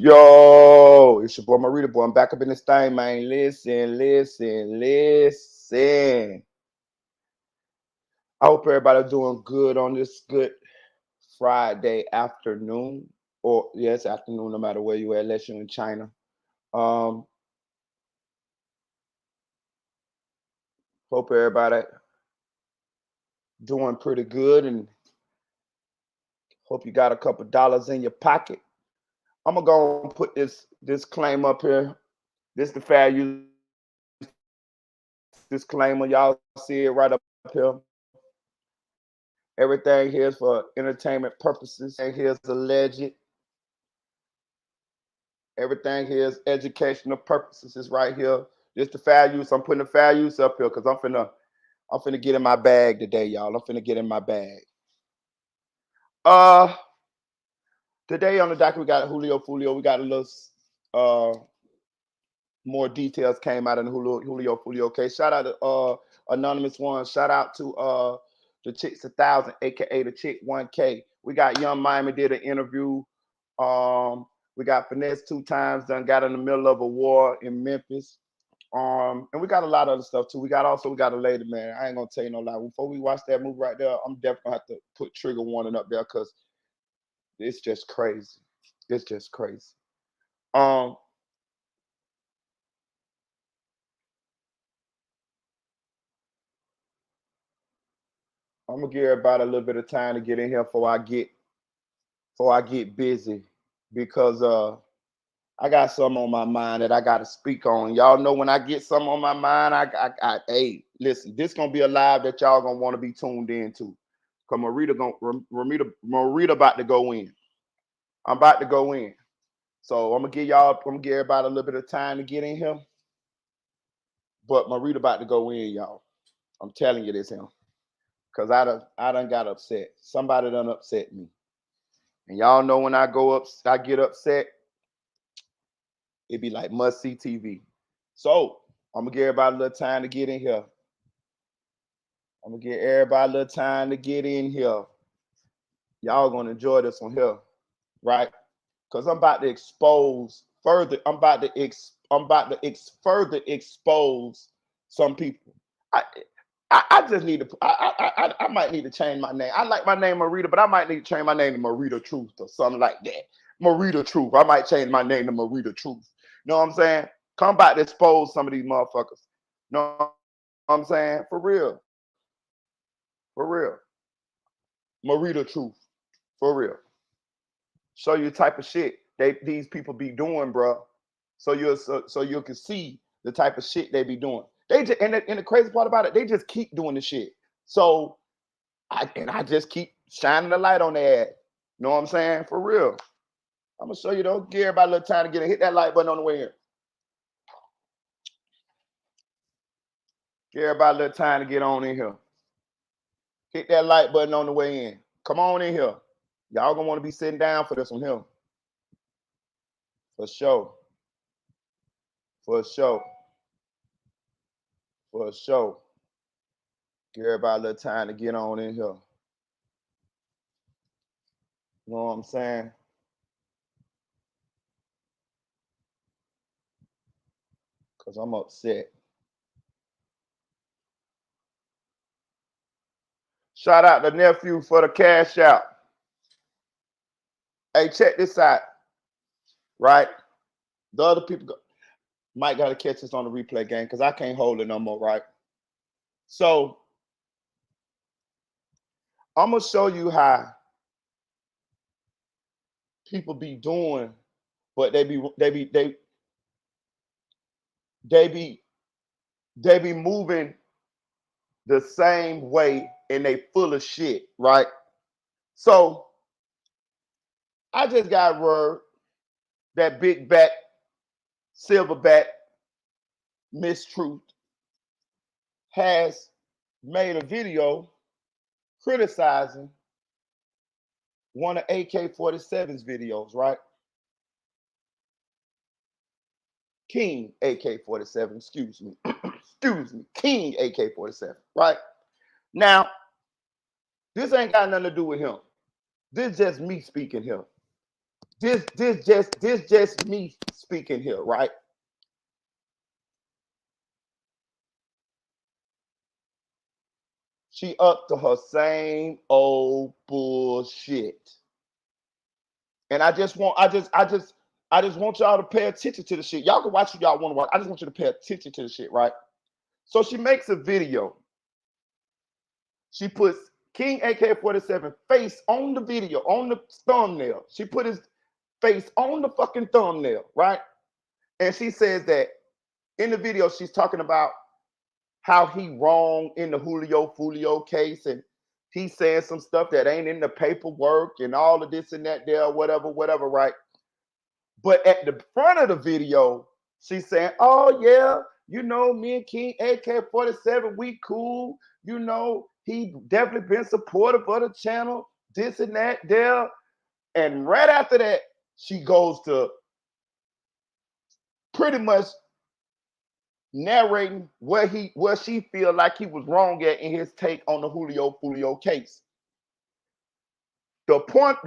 Yo, it's your boy Marita boy. I'm back up in this thing, man. Listen. I hope everybody doing good on this good Friday afternoon. Or yes, afternoon, no matter where you at, unless you're in China. Um, hope everybody doing pretty good and hope you got a couple dollars in your pocket. I'm gonna go and put this claim up here. This the fair use disclaimer. Y'all see it right up here. Everything here is for entertainment purposes. And here's alleged. Everything here is educational purposes. It's right here. Just the fair use. I'm putting the fair use up here because I'm finna get in my bag today, y'all. I'm finna get in my bag. Uh Today on the docket we got Julio Foolio. We got a little more details came out in the Julio Foolio case. Shout out to Anonymous One. Shout out to the Chick's 1000, aka the Chick 1K. We got Young Miami did an interview. We got Finesse 2TYMES done got in the middle of a war in Memphis. And we got a lot of other stuff too. We got a lady, man. I ain't gonna tell you no lie. Before we watch that movie right there, I'm definitely gonna have to put trigger warning up there because it's just crazy. It's just crazy. Um, I'm gonna give everybody a little bit of time to get in here before I get busy because I got something on my mind that I gotta speak on. Y'all know when I get something on my mind, hey, listen, this gonna be a live that y'all gonna want to be tuned into. Cause Marita about to go in. I'm about to go in. So I'm gonna give everybody a little bit of time to get in here. But Marita about to go in, y'all. I'm telling you this him. Cause I done got upset. Somebody done upset me. And y'all know when I get upset, it be like must see TV. So I'm gonna give everybody a little time to get in here. I'm gonna give everybody a little time to get in here. Y'all gonna enjoy this one here, right? Because I'm about to expose further. Further expose some people. I I just need to. I might need to change my name. I like my name Marita, but I might need to change my name to Marita Truth or something like that. Marita Truth. I might change my name to Marita Truth. You know what I'm saying? Come back to expose some of these motherfuckers. You know what I'm saying? For real. For real. Marita Truth. For real. Show you the type of shit these people be doing, bro. So you can see the type of shit they be doing. They just and the crazy part about it, they just keep doing the shit. So I just keep shining the light on their ass. You know what I'm saying? For real. I'm gonna show you though. Give everybody a little time to get in. Hit that like button on the way in. Give everybody a little time to get on in here. Hit that like button on the way in. Come on in here. Y'all gonna want to be sitting down for this one here. For sure. For sure. For sure. Give everybody a little time to get on in here. You know what I'm saying? Because I'm upset. Shout out to nephew for the cash out. Hey, check this out. Right? The other people might got to catch this on the replay game because I can't hold it no more, right? So I'm gonna show you how people be doing, but they be moving the same way and they full of shit, right? So I just got word that big back, silverback, Miss Truth has made a video criticizing one of AK-47's videos, right? King AK-47, excuse me. Excuse me. King AK-47, right? Now, this ain't got nothing to do with him. This is just me speaking here. this just me speaking here, right? She up to her same old bullshit. And I just want y'all to pay attention to the shit. Y'all can watch what y'all want to watch. I just want you to pay attention to the shit, right? So she makes a video. She puts King AK-47 face on the video, on the thumbnail. She put his face on the fucking thumbnail, right? And she says that in the video, she's talking about how he wrong in the Julio Foolio case, and he's saying some stuff that ain't in the paperwork and all of this and that there, whatever, right? But at the front of the video, she's saying, oh yeah, you know, me and King AK-47, we cool. You know, he definitely been supportive of the channel, this and that there. And right after that, she goes to pretty much narrating where she feel like he was wrong at in his take on the Julio Foolio case. The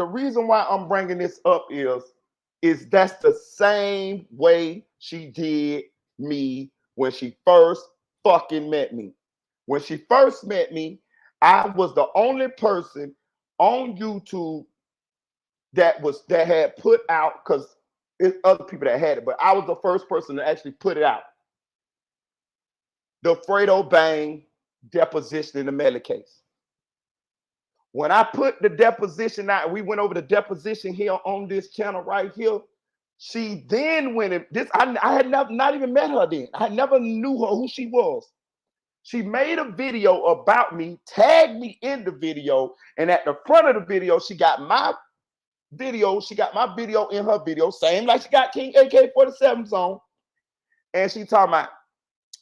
reason why I'm bringing this up is that's the same way she did me when she first fucking met me. When she first met me, I was the only person on YouTube that had put out, because it's other people that had it, but I was the first person to actually put it out. The Fredo Bang deposition in the Melly case. When I put the deposition out, we went over the deposition here on this channel right here. She then went in this. I had not even met her then. I never knew her, who she was. She made a video about me, tagged me in the video, and at the front of the video, she got my video. She got my video in her video, same like she got King AK-47's on. And she talking about,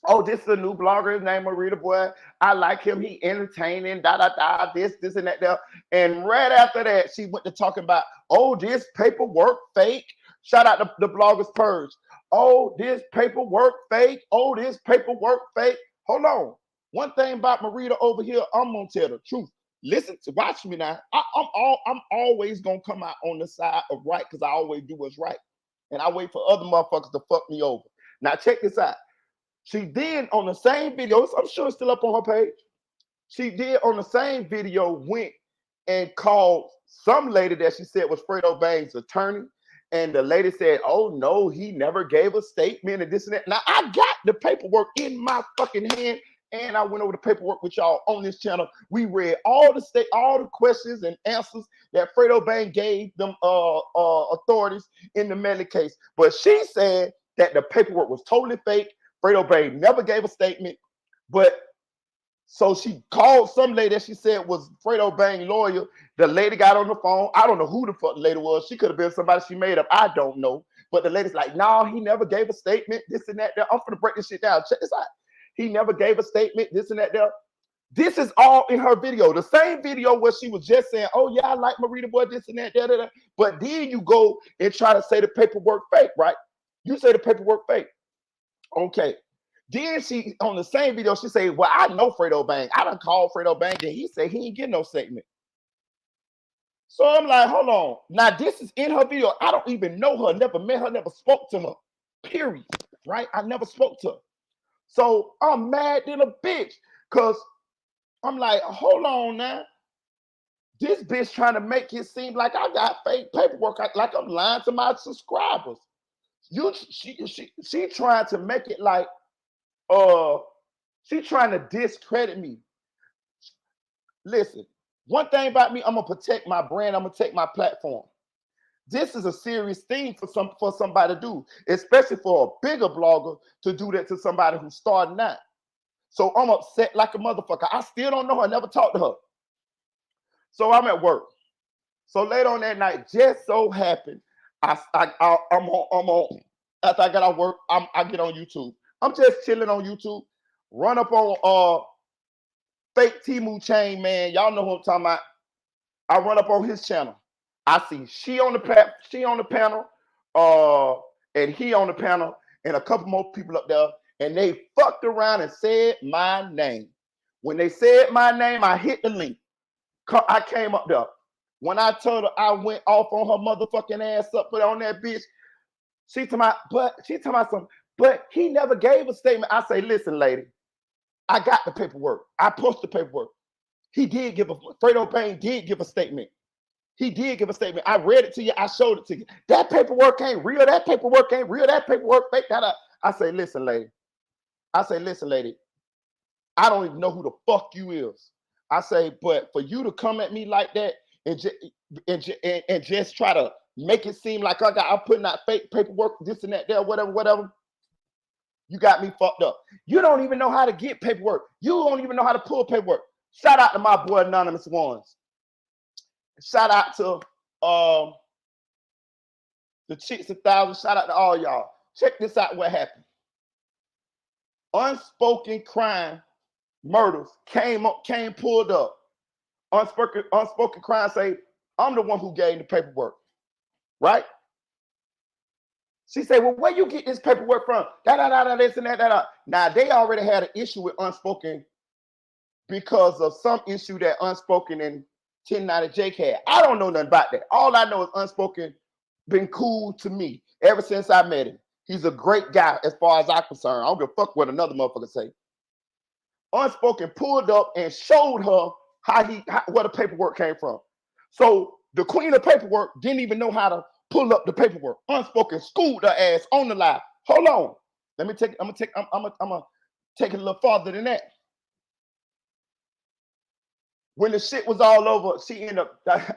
oh, this is a new blogger. His name Marita Boy. I like him. He entertaining, this and that there. And right after that, she went to talking about, oh, this paperwork fake. Shout out to the bloggers Purge. Oh, this paperwork fake. Oh, this paperwork fake. Hold on. One thing about Marita over here, I'm gonna tell the truth. Listen to watch me now. I'm always gonna come out on the side of right, because I always do what's right. And I wait for other motherfuckers to fuck me over. Now check this out. She did on the same video, I'm sure it's still up on her page. She did on the same video, went and called some lady that she said was Fredo Bang's attorney. And the lady said, oh no, he never gave a statement and this and that. Now I got the paperwork in my fucking hand, and I went over the paperwork with y'all on this channel. We read all the questions and answers that Fredo Bang gave them authorities in the Melly case. But she said that the paperwork was totally fake. Fredo Bang never gave a statement, but so she called some lady that she said was Fredo Bang lawyer. The lady got on the phone. I don't know who the fuck the lady was. She could have been somebody she made up. I don't know. But the lady's like, no, he never gave a statement, this and that. I'm gonna break this shit down. Check this out. He never gave a statement, this and that there. This is all in her video. The same video where she was just saying, oh yeah, I like Marita Boy, this and that, da. But then you go and try to say the paperwork fake, right? You say the paperwork fake. Okay. Then she, on the same video, she say, well, I know Fredo Bang. I done called Fredo Bang, and he said he ain't get no statement. So I'm like, hold on. Now, this is in her video. I don't even know her, never met her, never spoke to her, period, right? I never spoke to her. So I'm mad than a bitch, because I'm like, hold on now. This bitch trying to make it seem like I got fake paperwork, like I'm lying to my subscribers. She trying to make it like, she trying to discredit me. Listen, one thing about me, I'm gonna protect my brand, I'm gonna take my platform. This is a serious thing for somebody to do, especially for a bigger blogger to do that to somebody who's starting out. So I'm upset like a motherfucker. I still don't know her, I never talked to her. So I'm at work. So later on that night, just so happened, I'm on after I got out work, I get on YouTube. I'm just chilling on YouTube. Run up on fake Temu chain man. Y'all know who I'm talking about. I run up on his channel. I see she on the panel, and he on the panel, and a couple more people up there, and they fucked around and said my name. When they said my name, I hit the link. I came up there. When I told her I went off on her motherfucking ass up, put on that bitch, she told me something, but he never gave a statement. I say, listen, lady, I got the paperwork. I posted the paperwork. He did give Fredo Bang did give a statement. He did give a statement. I read it to you. I showed it to you. That paperwork ain't real. That paperwork ain't real. That paperwork fake. I say, listen, lady. I say, listen, lady. I don't even know who the fuck you is. I say, but for you to come at me like that and just try to make it seem like I'm putting out fake paperwork, this and that, there, whatever. You got me fucked up. You don't even know how to get paperwork. You don't even know how to pull paperwork. Shout out to my boy Anonymous Ones. Shout out to the Chicks 1000. Shout out to all y'all. Check this out. What happened? Unspoken crime murders came pulled up. Unspoken crime say, I'm the one who gave the paperwork, right? She said, well, where you get this paperwork from? This and that. Now, they already had an issue with Unspoken because of some issue that Unspoken and 1090 Jake had. I don't know nothing about that. All I know is Unspoken been cool to me ever since I met him. He's a great guy as far as I'm concerned. I don't give a fuck what another motherfucker say. Unspoken pulled up and showed her where the paperwork came from. So the queen of paperwork didn't even know how to pull up the paperwork. Unspoken schooled her ass on the live. Hold on. I'm gonna take it a little farther than that. When the shit was all over,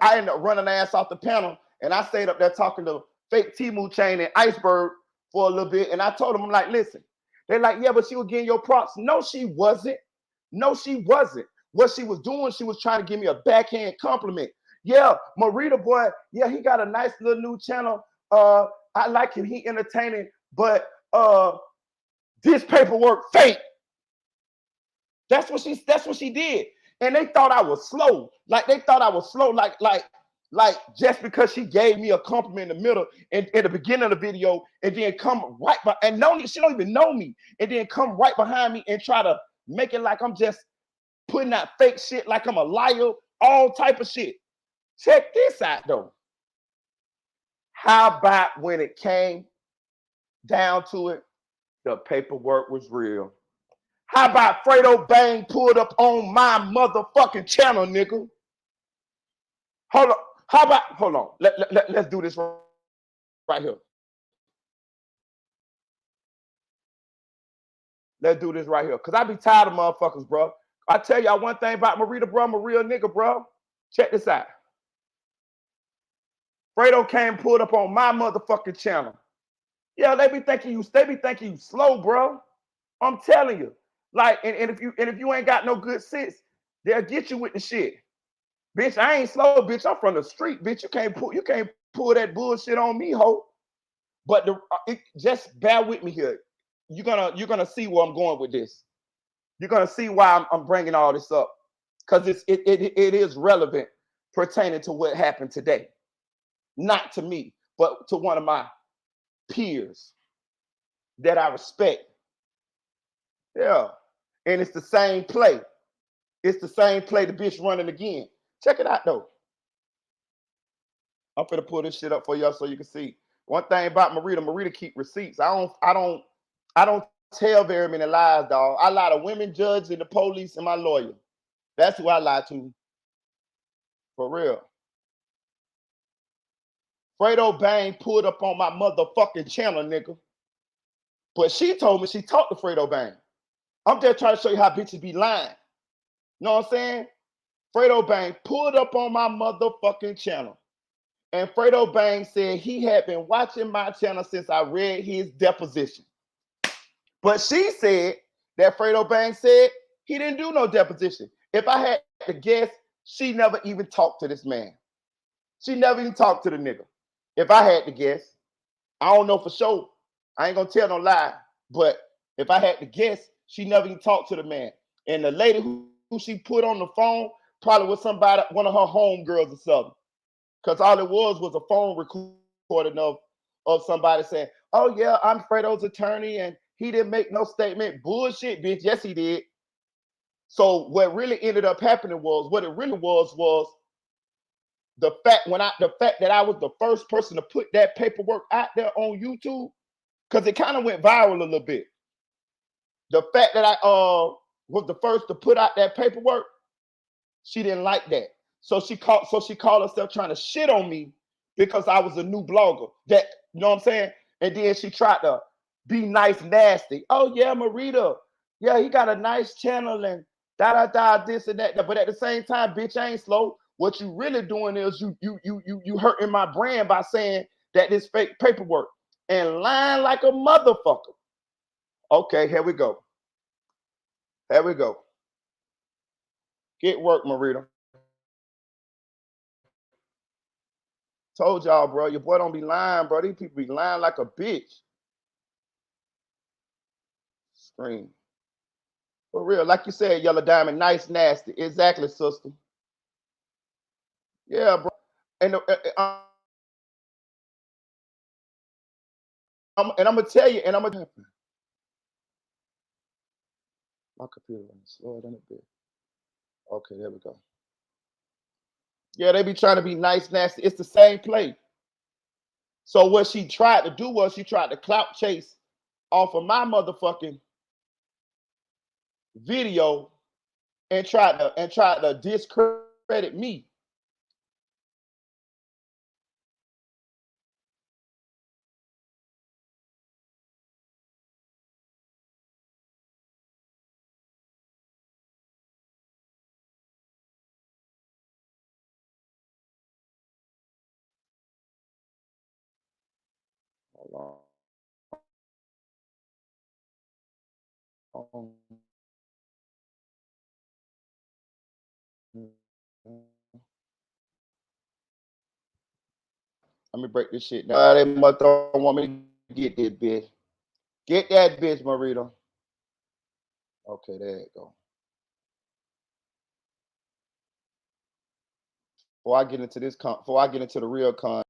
I ended up running ass off the panel, and I stayed up there talking to fake Temu Chain and Iceberg for a little bit. And I told them, I'm like, listen, they're like, yeah, but she was getting your props. No, she wasn't. No, she wasn't. What she was doing, she was trying to give me a backhand compliment. Yeah, Marita boy, yeah, he got a nice little new channel. I like him, he entertaining, but this paperwork fake. That's what she did. And they thought I was slow. Like they thought I was slow, like just because she gave me a compliment in the middle and at the beginning of the video, and then come right by and she don't even know me, and then come right behind me and try to make it like I'm just putting out fake shit, like I'm a liar, all type of shit. Check this out though. How about when it came down to it, the paperwork was real? How about Fredo Bang pulled up on my motherfucking channel, nigga? Hold on. Hold on. Let's do this right here. Let's do this right here. Because I be tired of motherfuckers, bro. I tell y'all one thing about Marita, bro. I'm a real nigga, bro. Check this out. Fredo came pulled up on my motherfucking channel. Yeah, they be thinking you slow, bro. I'm telling you. Like, and if you ain't got no good sense, they'll get you with the shit. Bitch, I ain't slow, bitch. I'm from the street, bitch. You can't pull that bullshit on me, ho. But just bear with me here. You're gonna see where I'm going with this. You're gonna see why I'm bringing all this up, because it is relevant pertaining to what happened today. Not to me, but to one of my peers that I respect. Yeah, and it's the same play. It's the same play. The bitch running again. Check it out though. I'm finna pull this shit up for y'all so you can see. One thing about Marita keep receipts. I don't tell very many lies, dog. I lie to women, judges, and the police, and my lawyer. That's who I lie to. For real. Fredo Bang pulled up on my motherfucking channel, nigga. But she told me she talked to Fredo Bang. I'm just trying to show you how bitches be lying. You know what I'm saying? Fredo Bang pulled up on my motherfucking channel. And Fredo Bang said he had been watching my channel since I read his deposition. But she said that Fredo Bang said he didn't do no deposition. If I had to guess, she never even talked to this man. She never even talked to the nigga. If I had to guess, I don't know for sure. I ain't gonna tell no lie. But if I had to guess, she never even talked to the man. And the lady who she put on the phone probably was somebody, one of her homegirls or something. Because all it was a phone recording of somebody saying, oh yeah, I'm Fredo's attorney and he didn't make no statement. Bullshit, bitch. Yes, he did. So what really ended up happening was, what it really was the fact that I was the first person to put that paperwork out there on YouTube, because it kind of went viral a little bit. The fact that I was the first to put out that paperwork, she didn't like that. So she called herself trying to shit on me because I was a new blogger. That, you know what I'm saying? And then she tried to be nice, nasty. Oh yeah, Marita. Yeah, he got a nice channel and this and that. But at the same time, bitch, I ain't slow. What you really doing is you hurting my brand by saying that this fake paperwork and lying like a motherfucker. Okay, here we go. Here we go. Get work, Marita. Told y'all, bro. Your boy don't be lying, bro. These people be lying like a bitch. Scream. For real. Like you said, Yellow Diamond, nice, nasty. Exactly, sister. Yeah, bro. And, I'm gonna tell you, and I'm gonna my computer running slower than a bit. Okay, there we go. Yeah, they be trying to be nice, nasty. It's the same play. So what she tried to do was she tried to clout chase off of my motherfucking video and tried to discredit me. Hold on. Let me break this shit down. They must don't want me to get this bitch. Get that bitch, Marita. Okay, there you go. Before I get into before I get into the real con.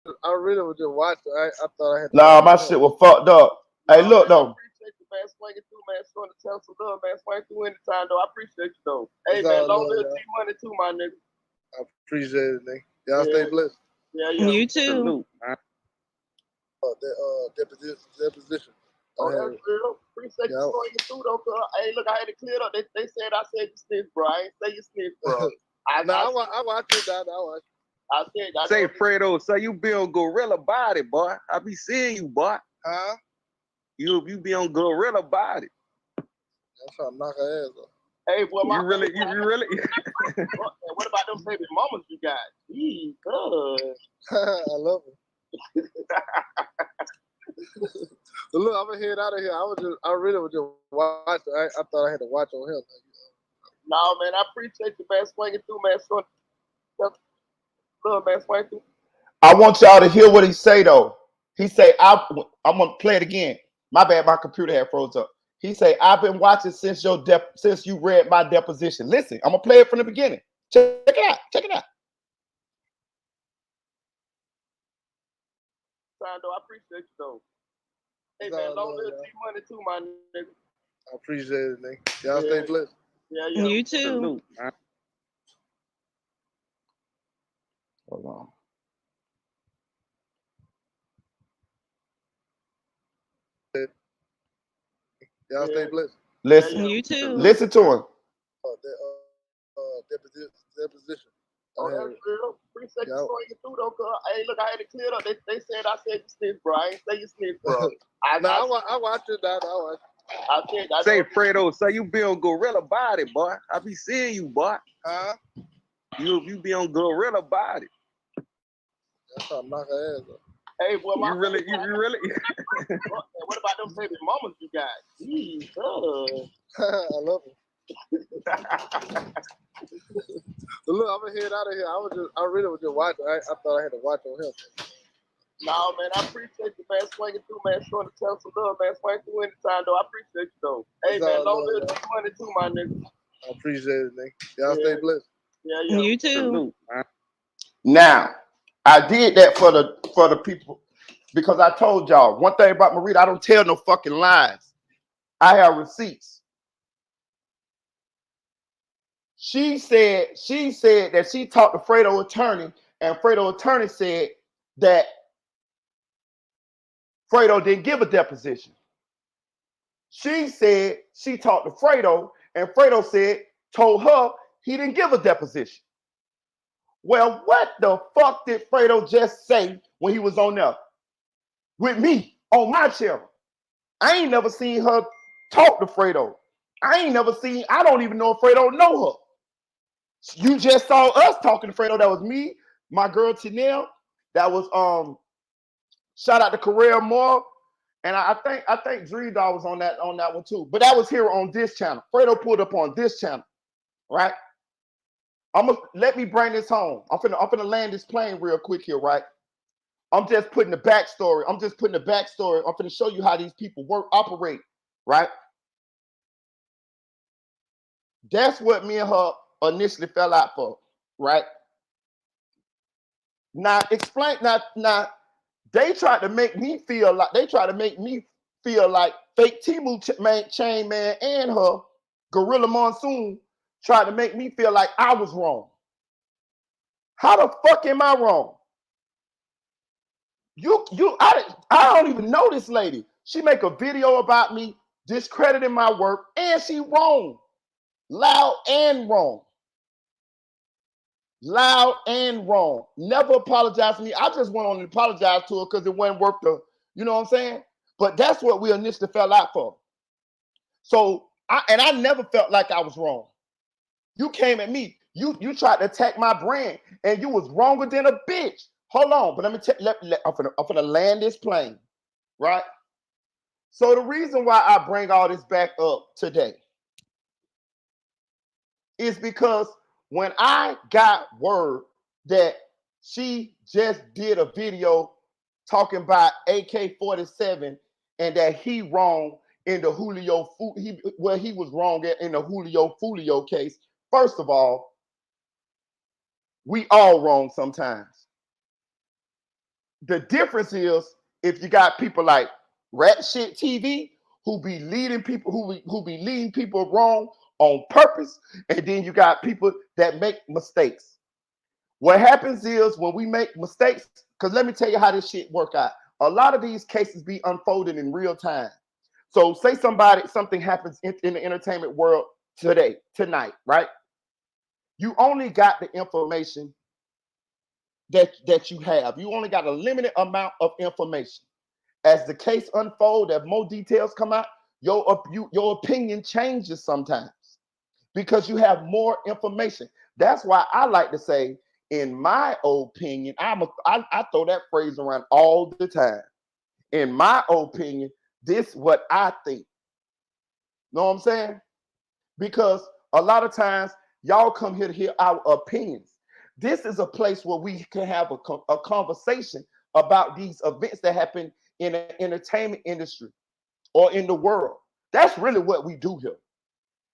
really was just watching. I thought I had to Nah, watch my on him. shit was fucked up. Hey, No, look man, I though. appreciate you, man. Swinging through, man. Showing the tell some love, man. Swing through anytime, though. I appreciate you, though. Hey, It's man, all long love, live y'all. G Money, too, my nigga. I appreciate it, nigga. Y'all Yeah, stay blessed. yeah, yeah. You too. Salute, man. Deposition. Oh, that's real. Appreciate you Yeah. swinging through, though. Cause, hey, look, I had it cleared up. They said I said you snitch, bro. I ain't say you snitch, bro. I watch it, Dad. I watch. I said, I Say know Fredo, so you be on gorilla body, boy. I be seeing you, boy. Huh? You be on gorilla body. I'm trying to knock her ass off. Hey, boy, my You really. What about them baby mamas you got? Gee, good. I love it. But look, I'm gonna head out of here. I really was just watching. I thought I had to watch on him. No, man, I appreciate you, man. Swinging through, man. Love, man. Swing through. I want y'all to hear what he say though. He say, I'm gonna play it again. My bad, my computer had froze up. He say, I've been watching since since you read my deposition. Listen, I'm gonna play it from the beginning. Check it out. Check it out. Though, I appreciate you, though. Hey, It's man, all long love, live y'all. G Money, too, my nigga. I appreciate it, nigga. Y'all stay blessed. Yeah, yeah. You too. Salute, man. Hold on. Y'all stay blessed. Listen. You too. Listen to him. Deposition. Oh, that's real. Appreciate you Yeah. swinging through, though. Cause, hey, look, I had it cleared up. They said I said you snitch, bro. I ain't say you snitch, bro. I watch it, Dad. I watch. I said, I Say know. Fredo, so you be on gorilla body, boy. I be seeing you, boy. Huh? You be on gorilla body. I'm trying to knock her ass off. Hey, boy, my You really. What about them baby mamas you got? Gee, good. I love it. But look, I'm gonna head out of here. I really was just watching. I thought I had to watch on him. No, man, I appreciate you, man. Swinging through, man. Showing the tell some love, man. Swing through anytime, though. I appreciate you, though. Hey, It's man, all long love, live G Money, too, my nigga. I appreciate it, nigga. Y'all stay blessed. Yeah, yeah. You too. Salute, man. Now, I did that for the people because I told y'all one thing about Marita, I don't tell no fucking lies. I have receipts. She said that she talked to Fredo attorney, and Fredo attorney said that Fredo didn't give a deposition. She said she talked to Fredo, and Fredo told her he didn't give a deposition. Well, what the fuck did Fredo just say when he was on there with me on my channel? I ain't never seen her talk to Fredo. I don't even know if Fredo know her. You just saw us talking to Fredo. That was me, my girl Tanel. That was shout out to Career Moore. And I think Dream Dog was on that one too. But that was here on this channel. Fredo pulled up on this channel, right? Let me bring this home. I'm finna land this plane real quick here, right? I'm just putting the backstory. I'm finna show you how these people operate, right? That's what me and her initially fell out for, right? Now explain. Now they tried to make me feel like fake Timu Chain Man and her Gorilla Monsoon tried to make me feel like I was wrong. How the fuck am I wrong? I don't even know this lady. She make a video about me discrediting my work, and she wrong. Loud and wrong. Loud and wrong. Never apologize to me. I just went on and apologized to her because it wasn't worth the, you know what I'm saying? But that's what we initially fell out for. So I never felt like I was wrong. You came at me. You tried to attack my brand, and you was wronger than a bitch. Hold on, but let me tell. I'm finna land this plane, right? So the reason why I bring all this back up today is because when I got word that she just did a video talking about AK-47 and that he wrong in the Julio, he was wrong in the Julio Foolio case. First of all, we all wrong sometimes. The difference is if you got people like Rat Shit TV who be leading people who be leading people wrong on purpose, and then you got people that make mistakes. What happens is when we make mistakes, because let me tell you how this shit work out. A lot of these cases be unfolding in real time. So say something happens in the entertainment world tonight, right? You only got the information that you have. You only got a limited amount of information. As the case unfolds, as more details come out, your opinion changes sometimes because you have more information. That's why I like to say, in my opinion, I throw that phrase around all the time. In my opinion, this is what I think. Know what I'm saying? Because a lot of times y'all come here to hear our opinions. This is a place where we can have a conversation about these events that happen in the entertainment industry or in the world. That's really what we do here.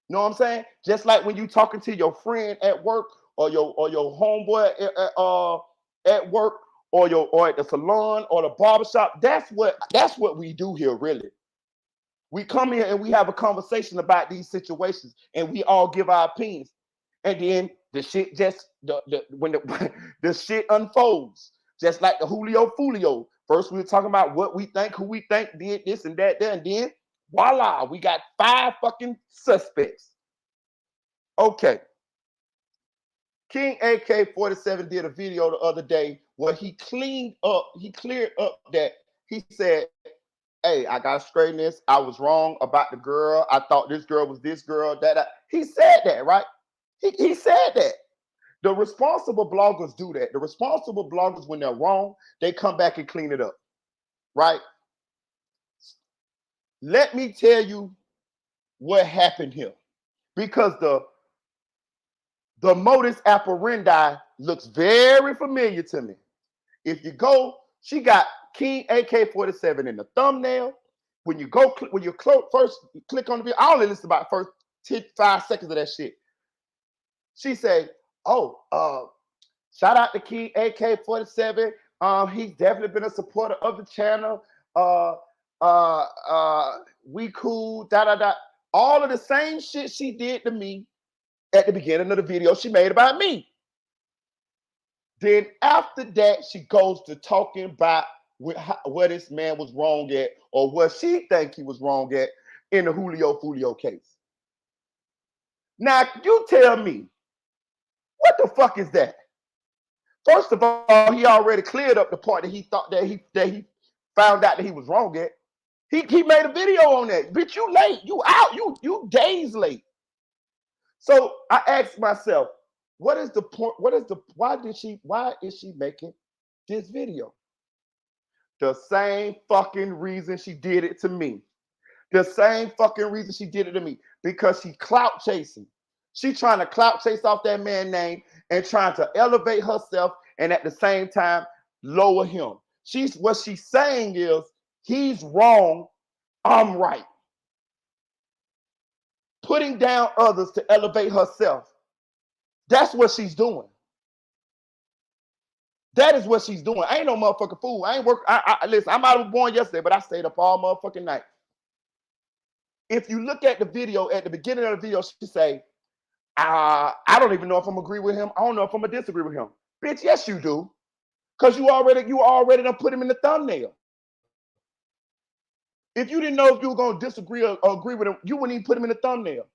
You know what I'm saying? Just like when you talking to your friend at work or your homeboy at work or at the salon or the barbershop. That's what we do here, really. We come here and we have a conversation about these situations and we all give our opinions. And then the shit just when the shit unfolds, just like the Julio Foolio. First, we were talking about what we think, who we think did this and that, there, and then voila, we got 5 fucking suspects. Okay. King AK-47 did a video the other day where he cleared up that he said, hey, I gotta straighten this. I was wrong about the girl. I thought this girl was this girl. He said that, right? He said that. The responsible bloggers do that. The responsible bloggers, when they're wrong, they come back and clean it up, right? Let me tell you what happened here, because the modus operandi looks very familiar to me. If you go, she got King AK-47 in the thumbnail. When you first click on the video, I only listen about the first 5 seconds of that shit. She said, "Oh, shout out to King AK-47. He's definitely been a supporter of the channel. We cool. Da da da. All of the same shit she did to me at the beginning of the video she made about me. Then after that, she goes to talking about where this man was wrong at, or what she think he was wrong at in the Julio Foolio case. Now, you tell me, what the fuck is that? First of all, he already cleared up the part that he thought that he found out that he was wrong at. He made a video on that. Bitch, you late. You out. You days late. So I asked myself, what is the point? Why is she making this video? The same fucking reason she did it to me. The same fucking reason she did it to me. Because she clout chasing. She trying to clout chase off that man's name and trying to elevate herself and at the same time lower him. What she's saying is, he's wrong, I'm right. Putting down others to elevate herself. That's what she's doing. That is what she's doing. I ain't no motherfucking fool. I ain't work. Listen, I might have born yesterday, but I stayed up all motherfucking night. If you look at the video, at the beginning of the video, she say, I don't even know if I'm agree with him. I don't know if I'm gonna disagree with him. Bitch, yes you do. Because you already done put him in the thumbnail. If you didn't know if you were gonna disagree or agree with him, you wouldn't even put him in the thumbnail.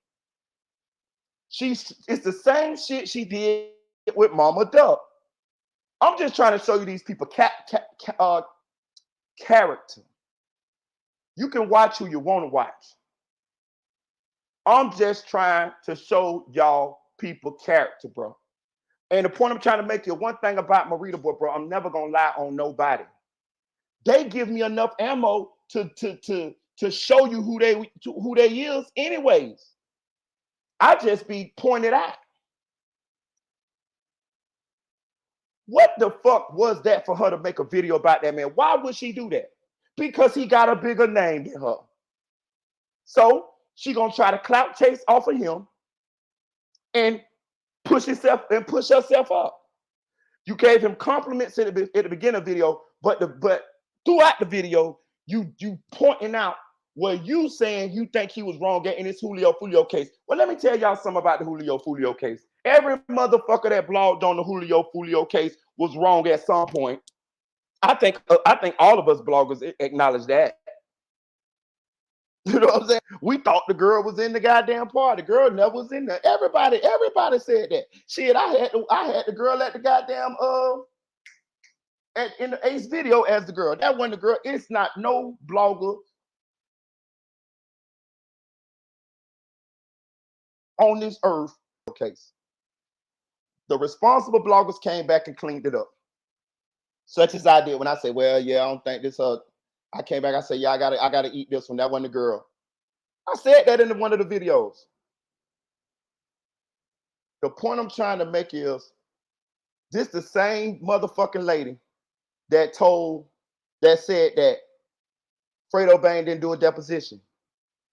It's the same shit she did with Mama Duck. I'm just trying to show you these people character. You can watch who you want to watch. I'm just trying to show y'all people character, bro. And the point I'm trying to make you, one thing about Marita, boy, bro, I'm never gonna lie on nobody. They give me enough ammo to show you who they is anyways. I just be pointed out. What the fuck was that for her to make a video about that man? Why would she do that? Because he got a bigger name than her. So she gonna try to clout chase off of him and push herself up. You gave him compliments at the beginning of the video, but throughout the video, you pointing out where you saying you think he was wrong in this Julio Foolio case. Well, let me tell y'all something about the Julio Foolio case. Every motherfucker that blogged on the Julio Foolio case was wrong at some point. I think all of us bloggers acknowledge that. You know what I'm saying? We thought the girl was in the goddamn party. The girl never was in there. Everybody said that. Shit, I had the girl at the goddamn in the Ace video as the girl. That wasn't the girl. It's not no blogger on this earth case. The responsible bloggers came back and cleaned it up. Such as I did when I said, well, yeah, I don't think this I came back, I said, yeah, I gotta eat this one. That wasn't the girl. I said that in one of the videos. The point I'm trying to make is this the same motherfucking lady that said that Fredo Bang didn't do a deposition.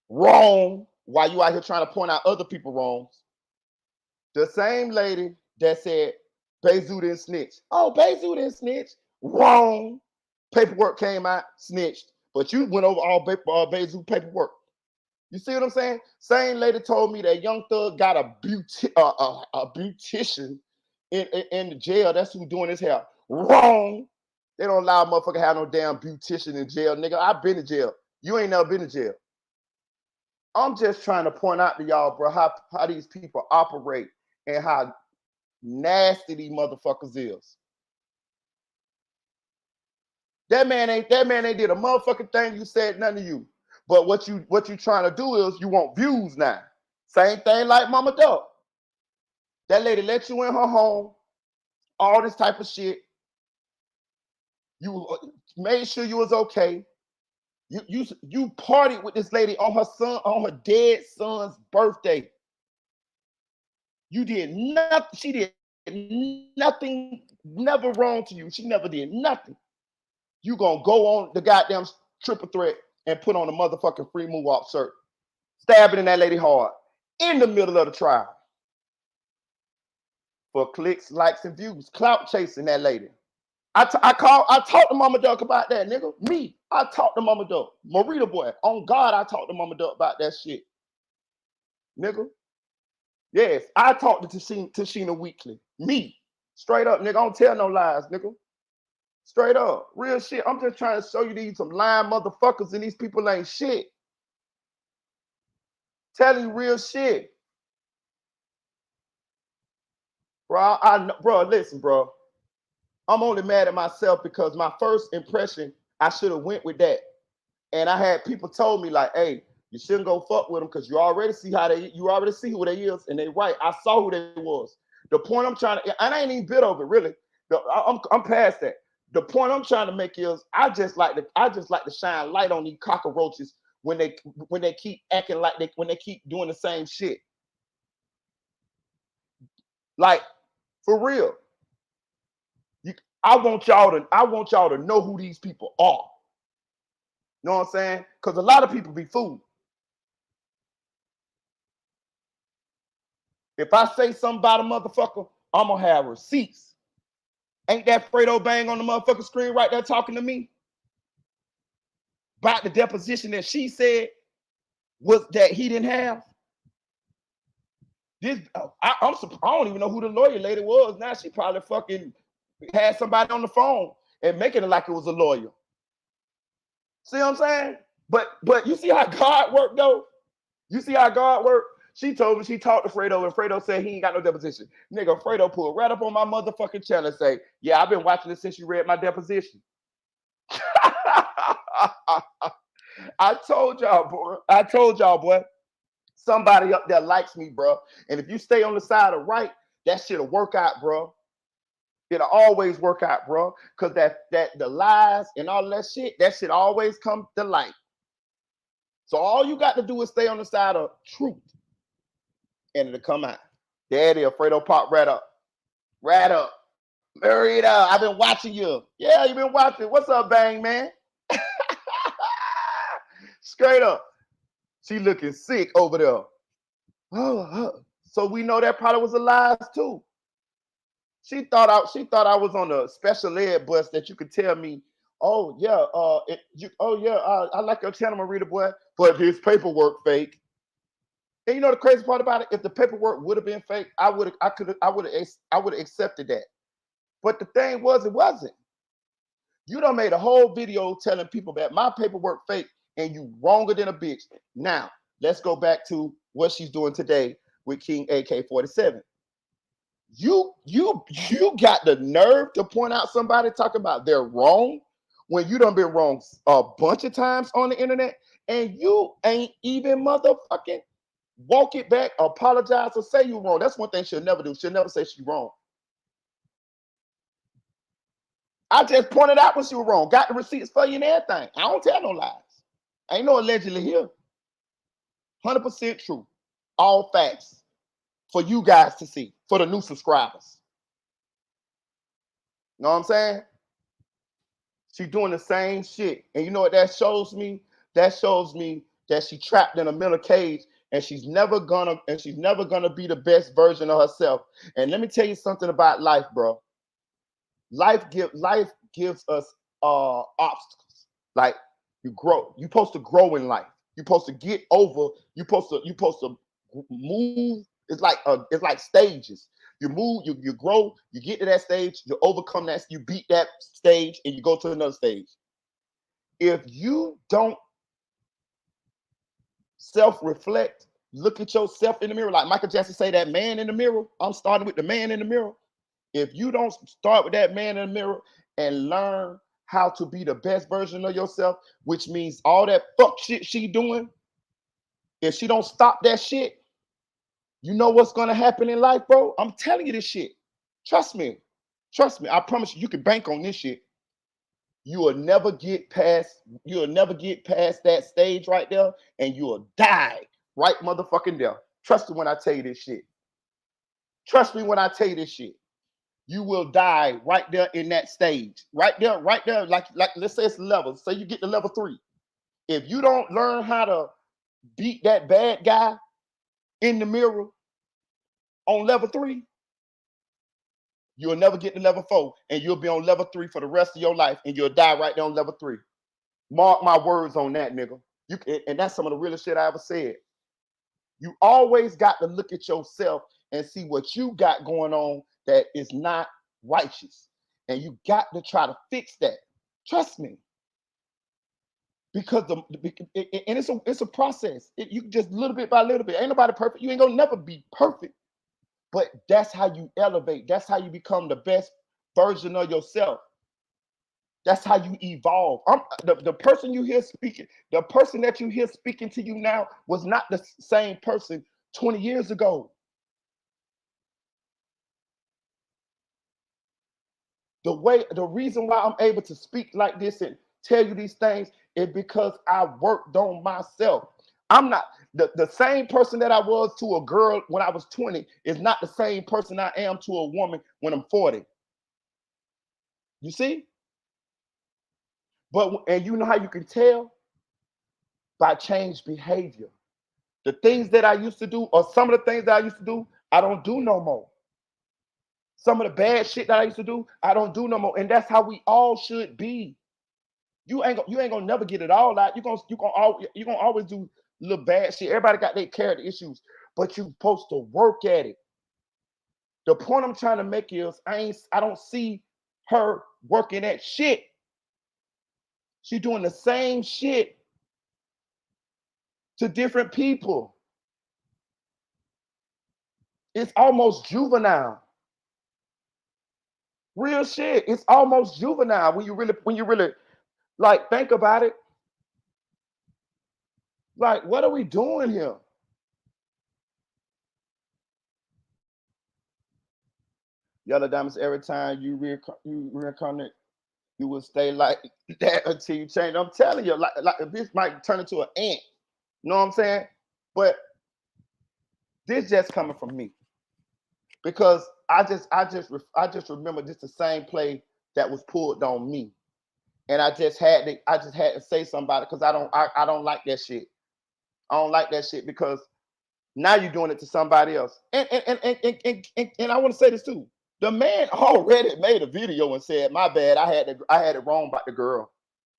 Wrong. While you out here trying to point out other people wrongs. The same lady that said Bezu didn't snitch. Oh, Bezu didn't snitch. Wrong. Paperwork came out, snitched. But you went over all Bezu paperwork. You see what I'm saying? Same lady told me that Young Thug got a beautician in the jail. That's who doing his hair. Wrong. They don't allow a motherfucker to have no damn beautician in jail, nigga. I've been to jail. You ain't never been to jail. I'm just trying to point out to y'all, bro, how these people operate and how nasty these motherfuckers is. That man ain't did a motherfucking thing. You said none of you. But what you trying to do is you want views now. Same thing like Mama Duck. That lady let you in her home, all this type of shit. You made sure you was okay. You partied with this lady on her dead son's birthday. You did nothing. She did nothing, never wrong to you. She never did nothing. You gonna go on the goddamn triple threat and put on a motherfucking free move off shirt, stabbing in that lady hard in the middle of the trial for clicks, likes, and views, clout chasing that lady. I talked to Mama Duck about that, nigga. Me, I talked to Mama Duck. Marita boy, on God, I talked to Mama Duck about that shit, nigga. Yes, I talked to Tashina Weekly. Me, straight up, nigga. I don't tell no lies, nigga. Straight up, real shit. I'm just trying to show you these some lying motherfuckers and these people ain't shit. Telling you real shit. Bro, listen, bro. I'm only mad at myself because my first impression, I should have went with that. And I had people told me like, hey, you shouldn't go fuck with them because you already see who they is, and they right. I saw who they was. The point I'm trying to, and I ain't even bit over it, really. I'm past that. The point I'm trying to make is I just like to shine light on these cockroaches when they keep acting like when they keep doing the same shit. Like, for real. I want y'all to know who these people are. You know what I'm saying? Because a lot of people be fooled. If I say something about a motherfucker, I'm gonna have receipts. Ain't that Fredo Bang on the motherfucking screen right there talking to me about the deposition that she said was that he didn't have? I don't even know who the lawyer lady was. Now she probably fucking had somebody on the phone and making it like it was a lawyer. See what I'm saying? But you see how God worked though? You see how God worked? She told me she talked to Fredo, and Fredo said he ain't got no deposition. Nigga, Fredo pulled right up on my motherfucking channel and say, yeah, I've been watching this since you read my deposition. I told y'all, boy. Somebody up there likes me, bro. And if you stay on the side of right, that shit'll work out, bro. It'll always work out, bro. Because the lies and all that shit always come to light. So all you got to do is stay on the side of truth. And it'll come out. There it is. Fredo pop right up. Right up. Hurry it up. I've been watching you. Yeah, you've been watching. What's up, Bang, man? Straight up. She looking sick over there. So we know that probably was a lie too. She thought I was on a special ed bus that you could tell me, oh yeah, I like your channel, Marita boy, but his paperwork fake. And you know the crazy part about it, if the paperwork would have been fake, I would have accepted that. But the thing was, it wasn't. You done made a whole video telling people that my paperwork fake, and you wronger than a bitch. Now let's go back to what she's doing today with King AK-47. You got the nerve to point out somebody talking about they're wrong when you done been wrong a bunch of times on the internet, and you ain't even motherfucking walk it back, apologize, or say you wrong. That's one thing she'll never do. She'll never say she's wrong. I just pointed out when she was wrong. Got the receipts for you and everything. I don't tell no lies. Ain't no allegedly here. 100% true. All facts for you guys to see, for the new subscribers. Know what I'm saying? She's doing the same shit. And you know what that shows me? That shows me that she trapped in a mental cage, and she's never gonna be the best version of herself. And let me tell you something about life, bro. Life gives us obstacles. Like you grow. You're supposed to grow in life. You're supposed to get over. You're supposed to move. It's like stages. You move, you grow, you get to that stage, you overcome that, you beat that stage, and you go to another stage. If you don't self-reflect, look at yourself in the mirror, like Michael Jackson say, that man in the mirror. I'm starting with the man in the mirror. If you don't start with that man in the mirror and learn how to be the best version of yourself, which means all that fuck shit she doing, if she don't stop that shit, you know what's gonna happen in life, bro? I'm telling you this shit. Trust me. Trust me. I promise you, you can bank on this shit. You will never get past that stage right there, and you will die right motherfucking there. Trust me when I tell you this shit. Trust me when I tell you this shit. You will die right there in that stage. Right there, like let's say it's levels. Say you get to level 3. If you don't learn how to beat that bad guy in the mirror on level 3, you'll never get to level 4, and you'll be on level 3 for the rest of your life, and you'll die right there on level 3. Mark my words on that, nigga. And that's some of the realest shit I ever said. You always got to look at yourself and see what you got going on that is not righteous, and you got to try to fix that. Trust me, because it's a process. You just little bit by little bit. Ain't nobody perfect. You ain't gonna never be perfect. But that's how you elevate. That's how you become the best version of yourself. That's how you evolve. The person you hear speaking, the person that you hear speaking to you now was not the same person 20 years ago. The reason why I'm able to speak like this and tell you these things is because I worked on myself. I'm not the same person that I was to a girl when I was 20 is not the same person I am to a woman when I'm 40. You see? And you know how you can tell? By changed behavior. The things that I used to do, or some of the things that I used to do, I don't do no more. Some of the bad shit that I used to do, I don't do no more. And that's how we all should be. You ain't gonna never get it all out. You gonna always do little bad shit. Everybody got their character issues, but you're supposed to work at it. The point I'm trying to make is I don't see her working at shit. She's doing the same shit to different people. It's almost juvenile. Real shit. It's almost juvenile when you really like think about it. Like, what are we doing here? Yellow Diamonds, every time you reincarnate, you will stay like that until you change. I'm telling you, like a bitch might turn into an ant. You know what I'm saying? But this just coming from me. Because I just remember this the same play that was pulled on me. And I just had to say something about it because I don't like that shit. I don't like that shit because now you're doing it to somebody else. And I want to say this too. The man already made a video and said, "My bad, I had it wrong about the girl."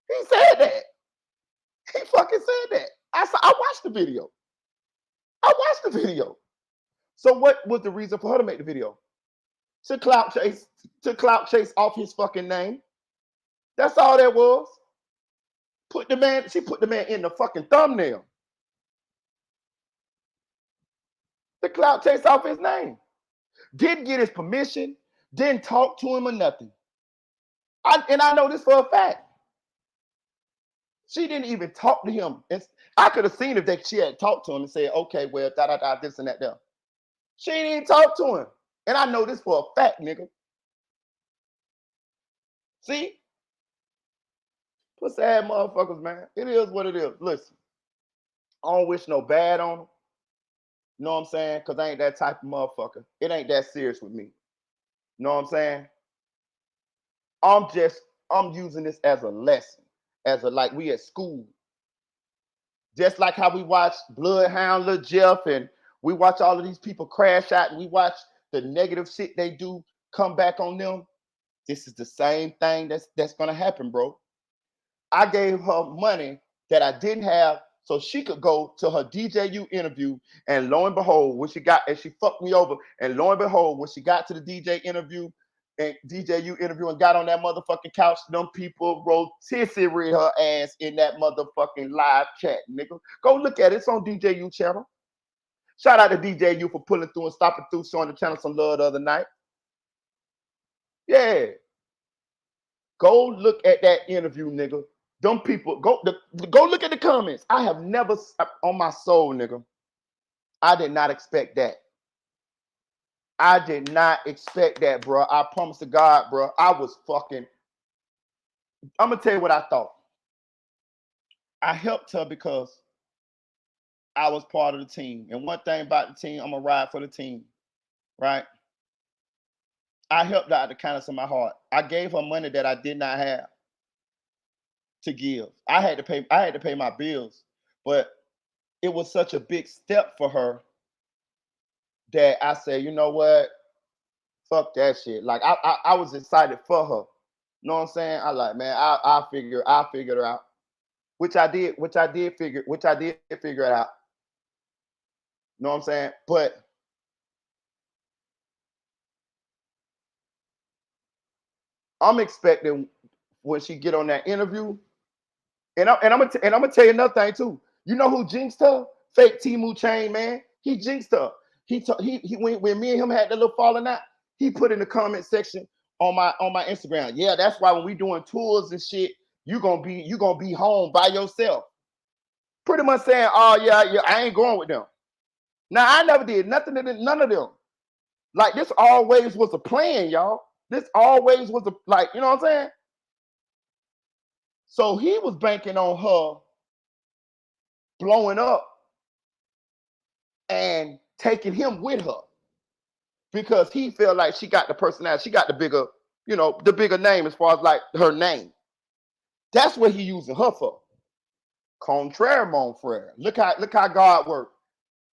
He said that. He fucking said that. I watched the video. I watched the video. So what was the reason for her to make the video? To clout chase off his fucking name. That's all that was. She put the man in the fucking thumbnail. The clout chase off his name. Didn't get his permission, didn't talk to him or nothing. And I know this for a fact. She didn't even talk to him. I could have seen if she had talked to him and said, okay, well, this and that there. She didn't even talk to him. And I know this for a fact, nigga. See? Pussy ass motherfuckers, man. It is what it is. Listen, I don't wish no bad on them. You know what I'm saying? Because I ain't that type of motherfucker. It ain't that serious with me. You know what I'm saying? I'm using this as a lesson. Like we at school. Just like how we watch Bloodhound Lil Jeff and we watch all of these people crash out and we watch the negative shit they do come back on them. This is the same thing that's gonna happen, bro. I gave her money that I didn't have so she could go to her DJU interview, and lo and behold, when she fucked me over, and lo and behold, when she got to the DJU interview and got on that motherfucking couch, them people rotisserie her ass in that motherfucking live chat, nigga. Go look at it. It's on DJU channel. Shout out to DJU for pulling through and stopping through, showing the channel some love the other night. Yeah. Go look at that interview, nigga. Them people, go look at the comments. I have never, on my soul, nigga, I did not expect that. I did not expect that, bro. I promise to God, bro. I'm going to tell you what I thought. I helped her because I was part of the team. And one thing about the team, I'm going to ride for the team, right? I helped out of the kindness of my heart. I gave her money that I did not have to give. I had to pay my bills, but it was such a big step for her that I said, you know what? Fuck that shit. Like I was excited for her. You know what I'm saying? I like, man, I'll figure it out. Which I did figure it out. You know what I'm saying? But I'm expecting when she get on that interview, and I'm gonna tell you another thing too. You know who jinxed her? Fake Temu Chain, man. He jinxed her. When me and him had the little falling out, he put in the comment section on my Instagram. Yeah, that's why when we doing tours and shit, you gonna be home by yourself. Pretty much saying, oh yeah, I ain't going with them. Now I never did nothing to none of them. Like this always was a plan, y'all. This always was like, you know what I'm saying? So he was banking on her blowing up and taking him with her because he felt like she got the personality, she got the bigger name as far as like her name. That's what he using her for. Contraire, mon frere. Look how God worked.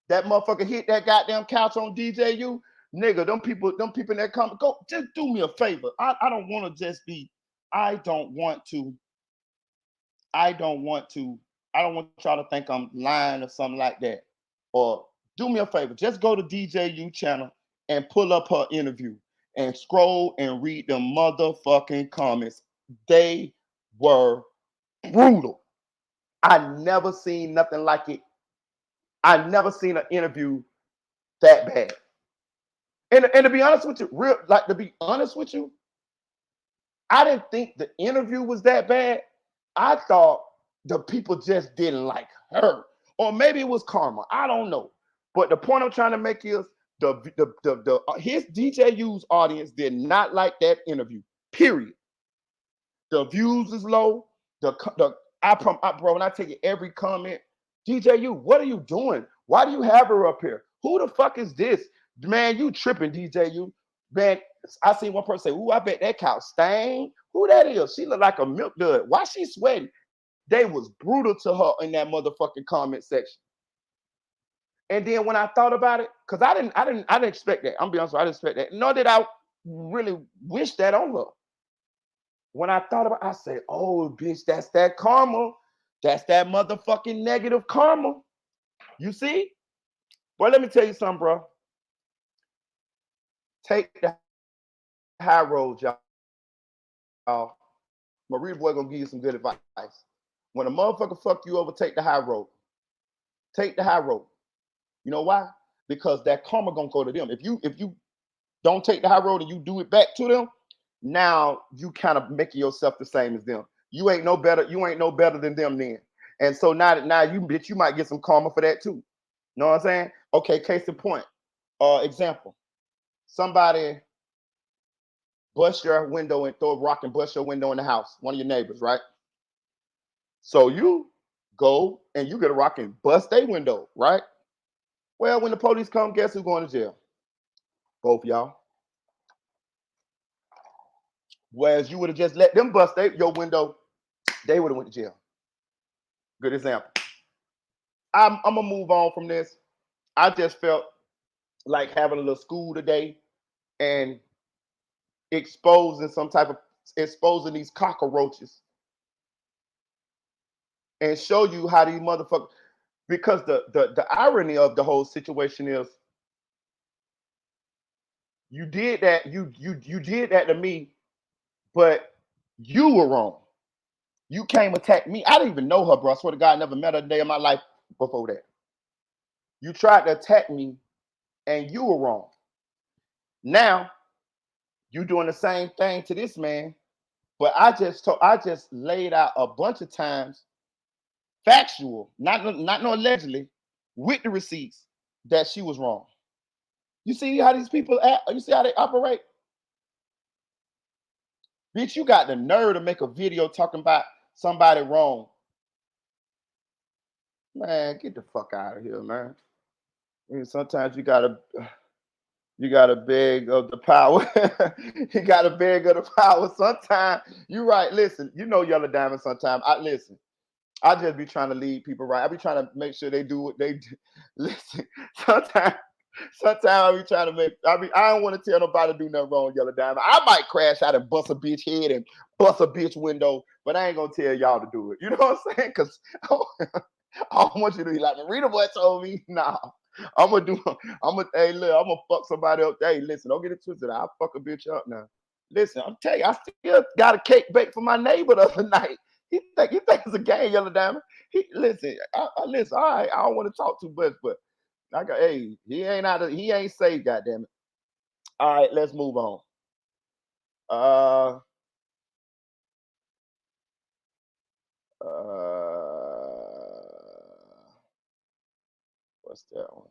That motherfucker hit that goddamn couch on DJU. Nigga, them people in that comment, go just do me a favor. I don't want to just be, I don't want y'all to think I'm lying or something like that. Or do me a favor, just go to DJU channel and pull up her interview and scroll and read the motherfucking comments. They were brutal. I never seen nothing like it. I never seen an interview that bad. And to be honest with you, I didn't think the interview was that bad. I thought the people just didn't like her. Or maybe it was karma. I don't know. But the point I'm trying to make is his DJU's audience did not like that interview. Period. The views is low. Bro, when I take it every comment, DJU, what are you doing? Why do you have her up here? Who the fuck is this? Man, you tripping, DJU. Man, I seen one person say, ooh, I bet that cow stain. Who that is? She look like a milk dud. Why she sweating? They was brutal to her in that motherfucking comment section. And then when I thought about it, because I didn't expect that. I'm be honest, I didn't expect that. Nor did I really wish that on her. When I thought about it, I said, oh, bitch, that's that karma. That's that motherfucking negative karma. You see? Well, let me tell you something, bro. Take the high road, y'all. Maria boy gonna give you some good advice. When a motherfucker fuck you over, take the high road. Take the high road. You know why? Because that karma gonna go to them. If you don't take the high road and you do it back to them, now you kind of making yourself the same as them. You ain't no better. You ain't no better than them then. And so now you bitch, you might get some karma for that too. Know what I'm saying? Okay, case in point. Example. Somebody bust your window and throw a rock and bust your window in the house. One of your neighbors, right? So you go and you get a rock and bust their window, right? Well, when the police come, guess who's going to jail? Both y'all. Whereas you would have just let them bust your window, they would have went to jail. Good example. I'm gonna move on from this. I just felt like having a little school today and exposing these cockroaches and show you how these motherfuckers. Because the irony of the whole situation is, you did that to me, but you were wrong. You came attack me. I didn't even know her, bro. I swear to God, I never met her a day in my life before that. You tried to attack me, and you were wrong. Now you doing the same thing to this man, but I just laid out a bunch of times, factual, not no allegedly, with the receipts that she was wrong. You see how these people act? You see how they operate? Bitch, you got the nerve to make a video talking about somebody wrong. Man, get the fuck out of here, man. I mean, sometimes you gotta beg of the power. You gotta beg of the power. Sometimes you right. Listen, you know Yellow Diamond. Sometimes I just be trying to lead people right. I be trying to make sure they do what they do. Listen, sometimes I be trying to I don't want to tell nobody to do nothing wrong, Yellow Diamond. I might crash out and bust a bitch head and bust a bitch window, but I ain't gonna tell y'all to do it. You know what I'm saying? Because I don't want you to be like, Rita boy told me, nah. I'm gonna fuck somebody up. Hey, listen, don't get it twisted. I'll fuck a bitch up now. Listen, I'm telling you, I still got a cake baked for my neighbor the other night. He think it's a game, Yellow Diamond. Listen. All right, I don't want to talk too much, but he ain't safe, goddamn it. All right, let's move on. What's that one?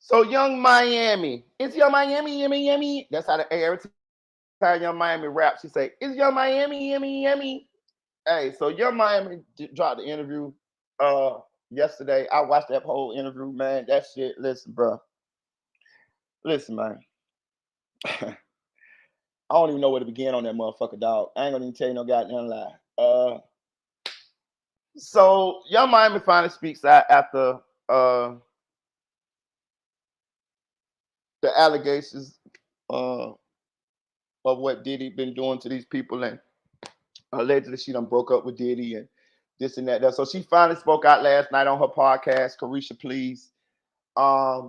So Young Miami. It's Young Miami, yummy, yummy. That's how every time Young Miami rap, she say, it's Young Miami, yummy, yummy. Hey, so Young Miami dropped the interview yesterday. I watched that whole interview, man. That shit, listen, bro. Listen, man. I don't even know where to begin on that motherfucker, dog. I ain't gonna even tell you no goddamn lie. So Young Miami finally speaks out after the allegations of what Diddy been doing to these people, and allegedly she done broke up with Diddy and this and that. So she finally spoke out last night on her podcast, Carisha Please. I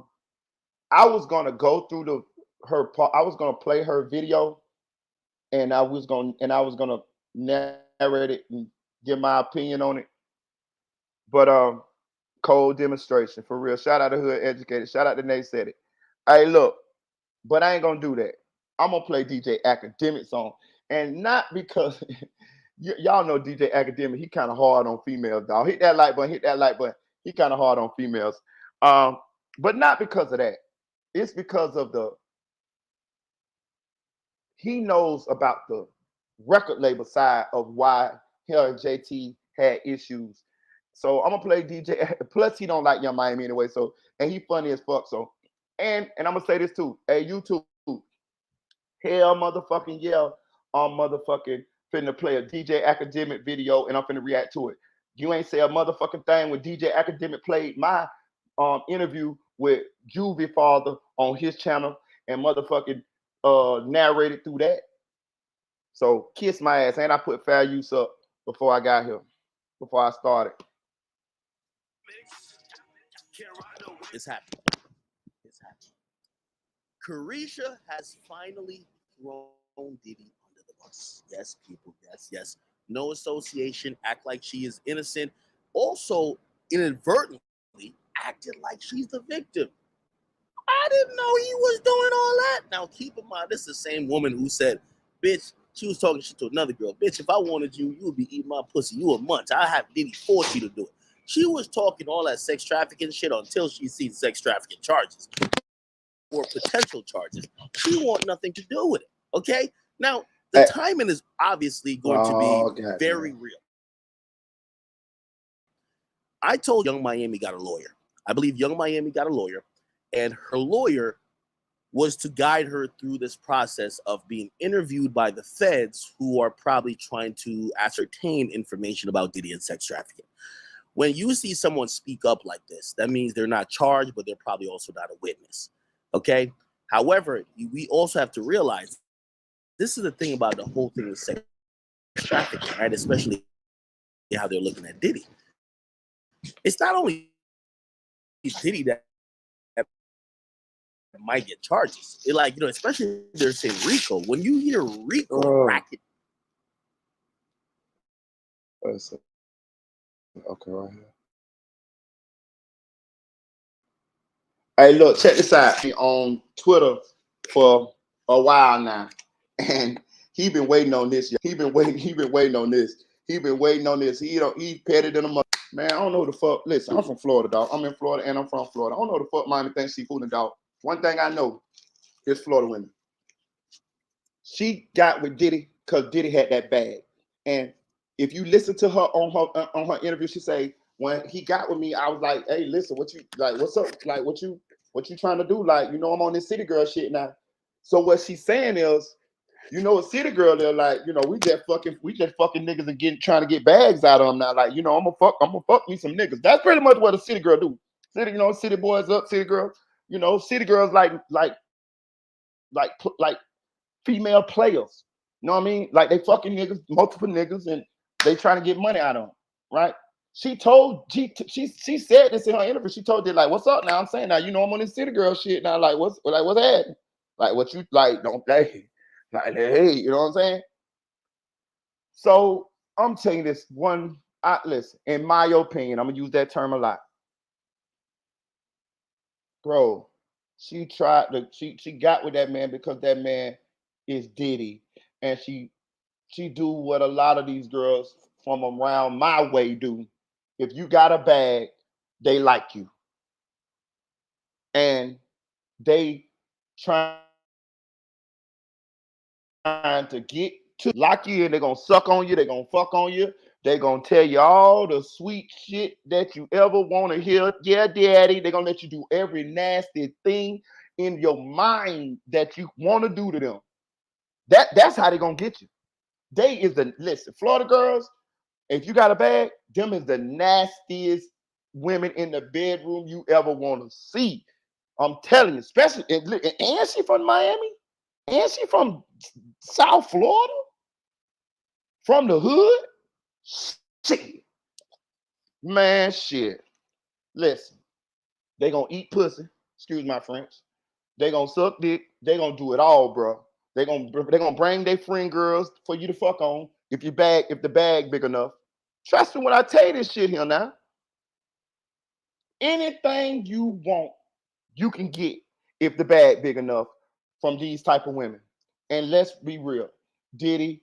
was gonna go through I was gonna play her video, and I was gonna narrate it and give my opinion on it. But cold demonstration for real. Shout out to Hood Educated. Shout out to Nate Said It. Hey, look, but I ain't gonna do that. I'm gonna play DJ Academic song, and not because y'all know DJ Academic. He kind of hard on females, dog. Hit that like button. He kind of hard on females, but not because of that. It's because of he knows about the record label side of why her and JT had issues. So I'm gonna play DJ. Plus, he don't like Young Miami anyway. So, and he funny as fuck. So, and I'm gonna say this too. Hey, YouTube, hell motherfucking yeah, I'm motherfucking finna play a DJ Academic video, and I'm finna react to it. You ain't say a motherfucking thing when DJ Academic played my interview with Juvie Father on his channel. and motherfucking narrated through that. So kiss my ass, and I put fair use up before I got here, before I started. It's happening. It's happening. Carisha has finally thrown Diddy under the bus. Yes, people. Yes, yes. No association. Act like she is innocent. Also, inadvertently acted like she's the victim. I didn't know he was doing all that. Now, keep in mind, this is the same woman who said, bitch, she was talking shit to another girl. Bitch, if I wanted you, you would be eating my pussy. You a munch. I have Diddy force you to do it. She was talking all that sex trafficking shit until she sees sex trafficking charges or potential charges. She want nothing to do with it. Okay? Now, the timing is obviously going to be very real. I told Young Miami got a lawyer. I believe Young Miami got a lawyer, and her lawyer was to guide her through this process of being interviewed by the feds, who are probably trying to ascertain information about Diddy and sex trafficking. When you see someone speak up like this, that means they're not charged, but they're probably also not a witness. Okay? However, we also have to realize this is the thing about the whole thing with sex trafficking, right? Especially how they're looking at Diddy. It's not only Diddy that might get charges. It, like, you know, especially they're saying Rico. When you hear Rico racket. Okay, right here. Hey, look, check this out. On Twitter for a while now, and he been waiting on this. He been waiting on this. He petted in a month. Man, I don't know the fuck. Listen, I'm from Florida, dog. I'm in Florida and I'm from Florida. I don't know the fuck Miami thinks she fooling, dog. One thing I know is Florida women. She got with Diddy because Diddy had that bag. And if you listen to her on her interview, she say, when he got with me, I was like, hey, listen, what you like, what's up? Like, what you trying to do? Like, you know, I'm on this city girl shit now. So what she's saying is, you know, a city girl, they're like, you know, we just fucking niggas and trying to get bags out of them now. Like, you know, I'm gonna fuck me some niggas. That's pretty much what a city girl do. City, you know, city boys up, city girls. You know, city girls like female players. You know what I mean? Like they fucking niggas, multiple niggas, and they trying to get money out of them, right? She said this in her interview. She told it like, "What's up now?" I'm saying now, you know, I'm on this city girl shit now. Like, what's happening? Like, what you like? Don't play. Like, hey, you know what I'm saying? So I'm telling you this one. Listen, in my opinion, I'm gonna use that term a lot, bro. She got with that man because that man is Diddy, and she do what a lot of these girls from around my way do. If you got a bag, they like you, and they trying to get to lock you in. They're gonna suck on you. They're gonna fuck on you. They're gonna tell you all the sweet shit that you ever want to hear. Yeah, daddy. They're gonna let you do every nasty thing in your mind that you want to do to them. That's how they're gonna get you. Listen, Florida girls, if you got a bag, them is the nastiest women in the bedroom you ever want to see. I'm telling you, especially, and she from Miami, and she from South Florida, from the hood. Shit. Man, shit. Listen, they gonna eat pussy. Excuse my French. They gonna suck dick. They gonna do it all, bro. They gonna bring their friend girls for you to fuck on if the bag big enough. Trust me when I tell you this shit here now. Anything you want, you can get if the bag big enough from these type of women. And let's be real, Diddy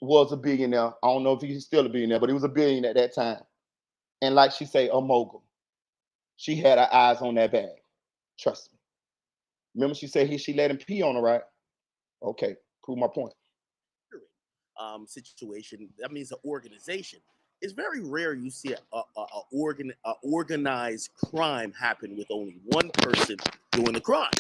was a billionaire. I don't know if he's still a billionaire, but he was a billionaire at that time. And like she say, a mogul. She had her eyes on that bag. Trust me. Remember she said she let him pee on her, right? Okay, prove my point. Situation. That means an organization. It's very rare you see a organized crime happen with only one person doing the crime.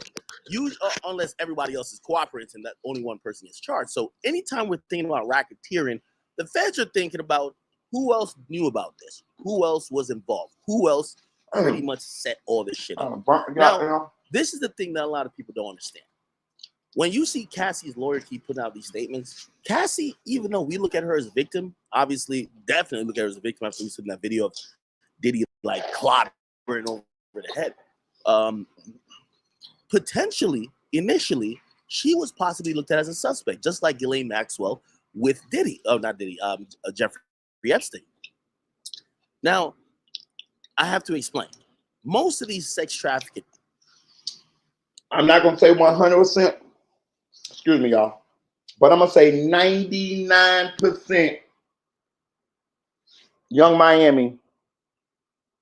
Unless everybody else is cooperating and that only one person is charged. So anytime we're thinking about racketeering, the feds are thinking about who else knew about this, who else was involved, who else pretty much set all this shit up. Now, this is the thing that a lot of people don't understand. when you see Cassie's lawyer keep putting out these statements, Cassie, even though we look at her as a victim, obviously, definitely look at her as a victim after we saw that video of Diddy like clobbering over the head. Potentially, initially, she was possibly looked at as a suspect, just like Ghislaine Maxwell with Diddy. Oh, not Diddy, Jeffrey Epstein. Now, I have to explain. Most of these sex trafficking. I'm not gonna say 100%. Excuse me, y'all, but I'm gonna say 99%. Young Miami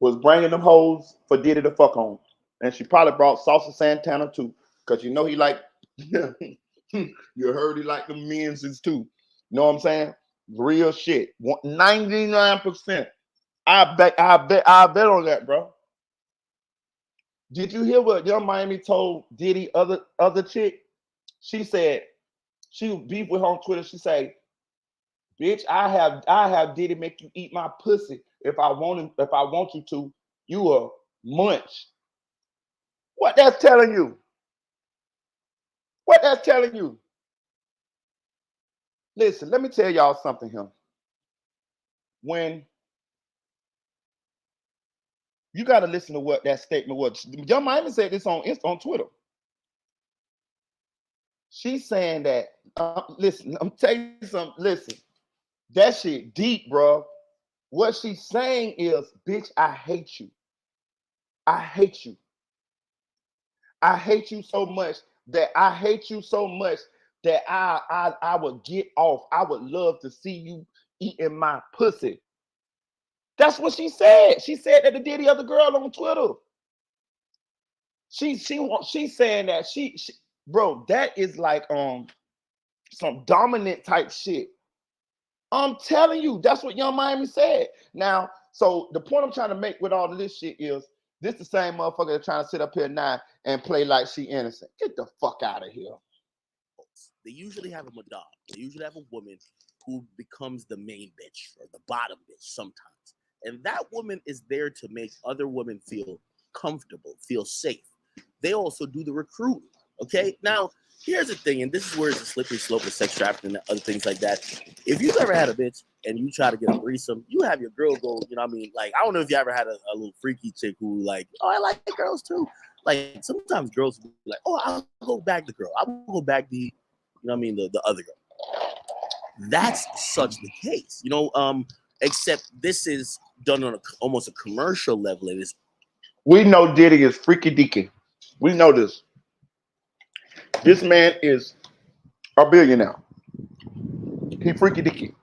was bringing them hoes for Diddy to fuck on, and she probably brought Salsa Santana too, cause you know he like. You heard he like the men's too. You know what I'm saying? Real shit. 99%. I bet on that, bro. Did you hear what Young Miami told Diddy other chick? She said she was beef with her on Twitter. She say, "Bitch, I have Diddy make you eat my pussy if I want you to. You a munch." What that's telling you? What that's telling you? Listen, let me tell y'all something here. When you got to listen to what that statement was. Young Miami said this on Twitter. She's saying that, listen, I'm telling you something. Listen, that shit deep, bro. What she's saying is, bitch, I hate you. I hate you. I hate you so much that I would get off. I would love to see you eating my pussy. That's what she said. She said that to Diddy other girl on Twitter. She's saying that she bro, that is like some dominant type shit. I'm telling you, that's what Young Miami said. Now, so the point I'm trying to make with all of this shit is this the same motherfucker that's trying to sit up here now and play like she innocent. Get the fuck out of here. They usually have a madame. They usually have a woman who becomes the main bitch or the bottom bitch sometimes. And that woman is there to make other women feel comfortable, feel safe. They also do the recruiting. Okay. Now, here's the thing, and this is where it's a slippery slope with sex trafficking and other things like that. If you've ever had a bitch and you try to get a threesome, you have your girl go, you know what I mean? Like, I don't know if you ever had a little freaky chick who like, oh, I like girls too. Like, sometimes girls will be like, oh, I'll go back the girl. I'll go back the, you know what I mean, the other girl. That's such the case, you know, except this is done on almost a commercial level. It is. We know Diddy is freaky deaky. We know this. This man is a billionaire. He freaky deaky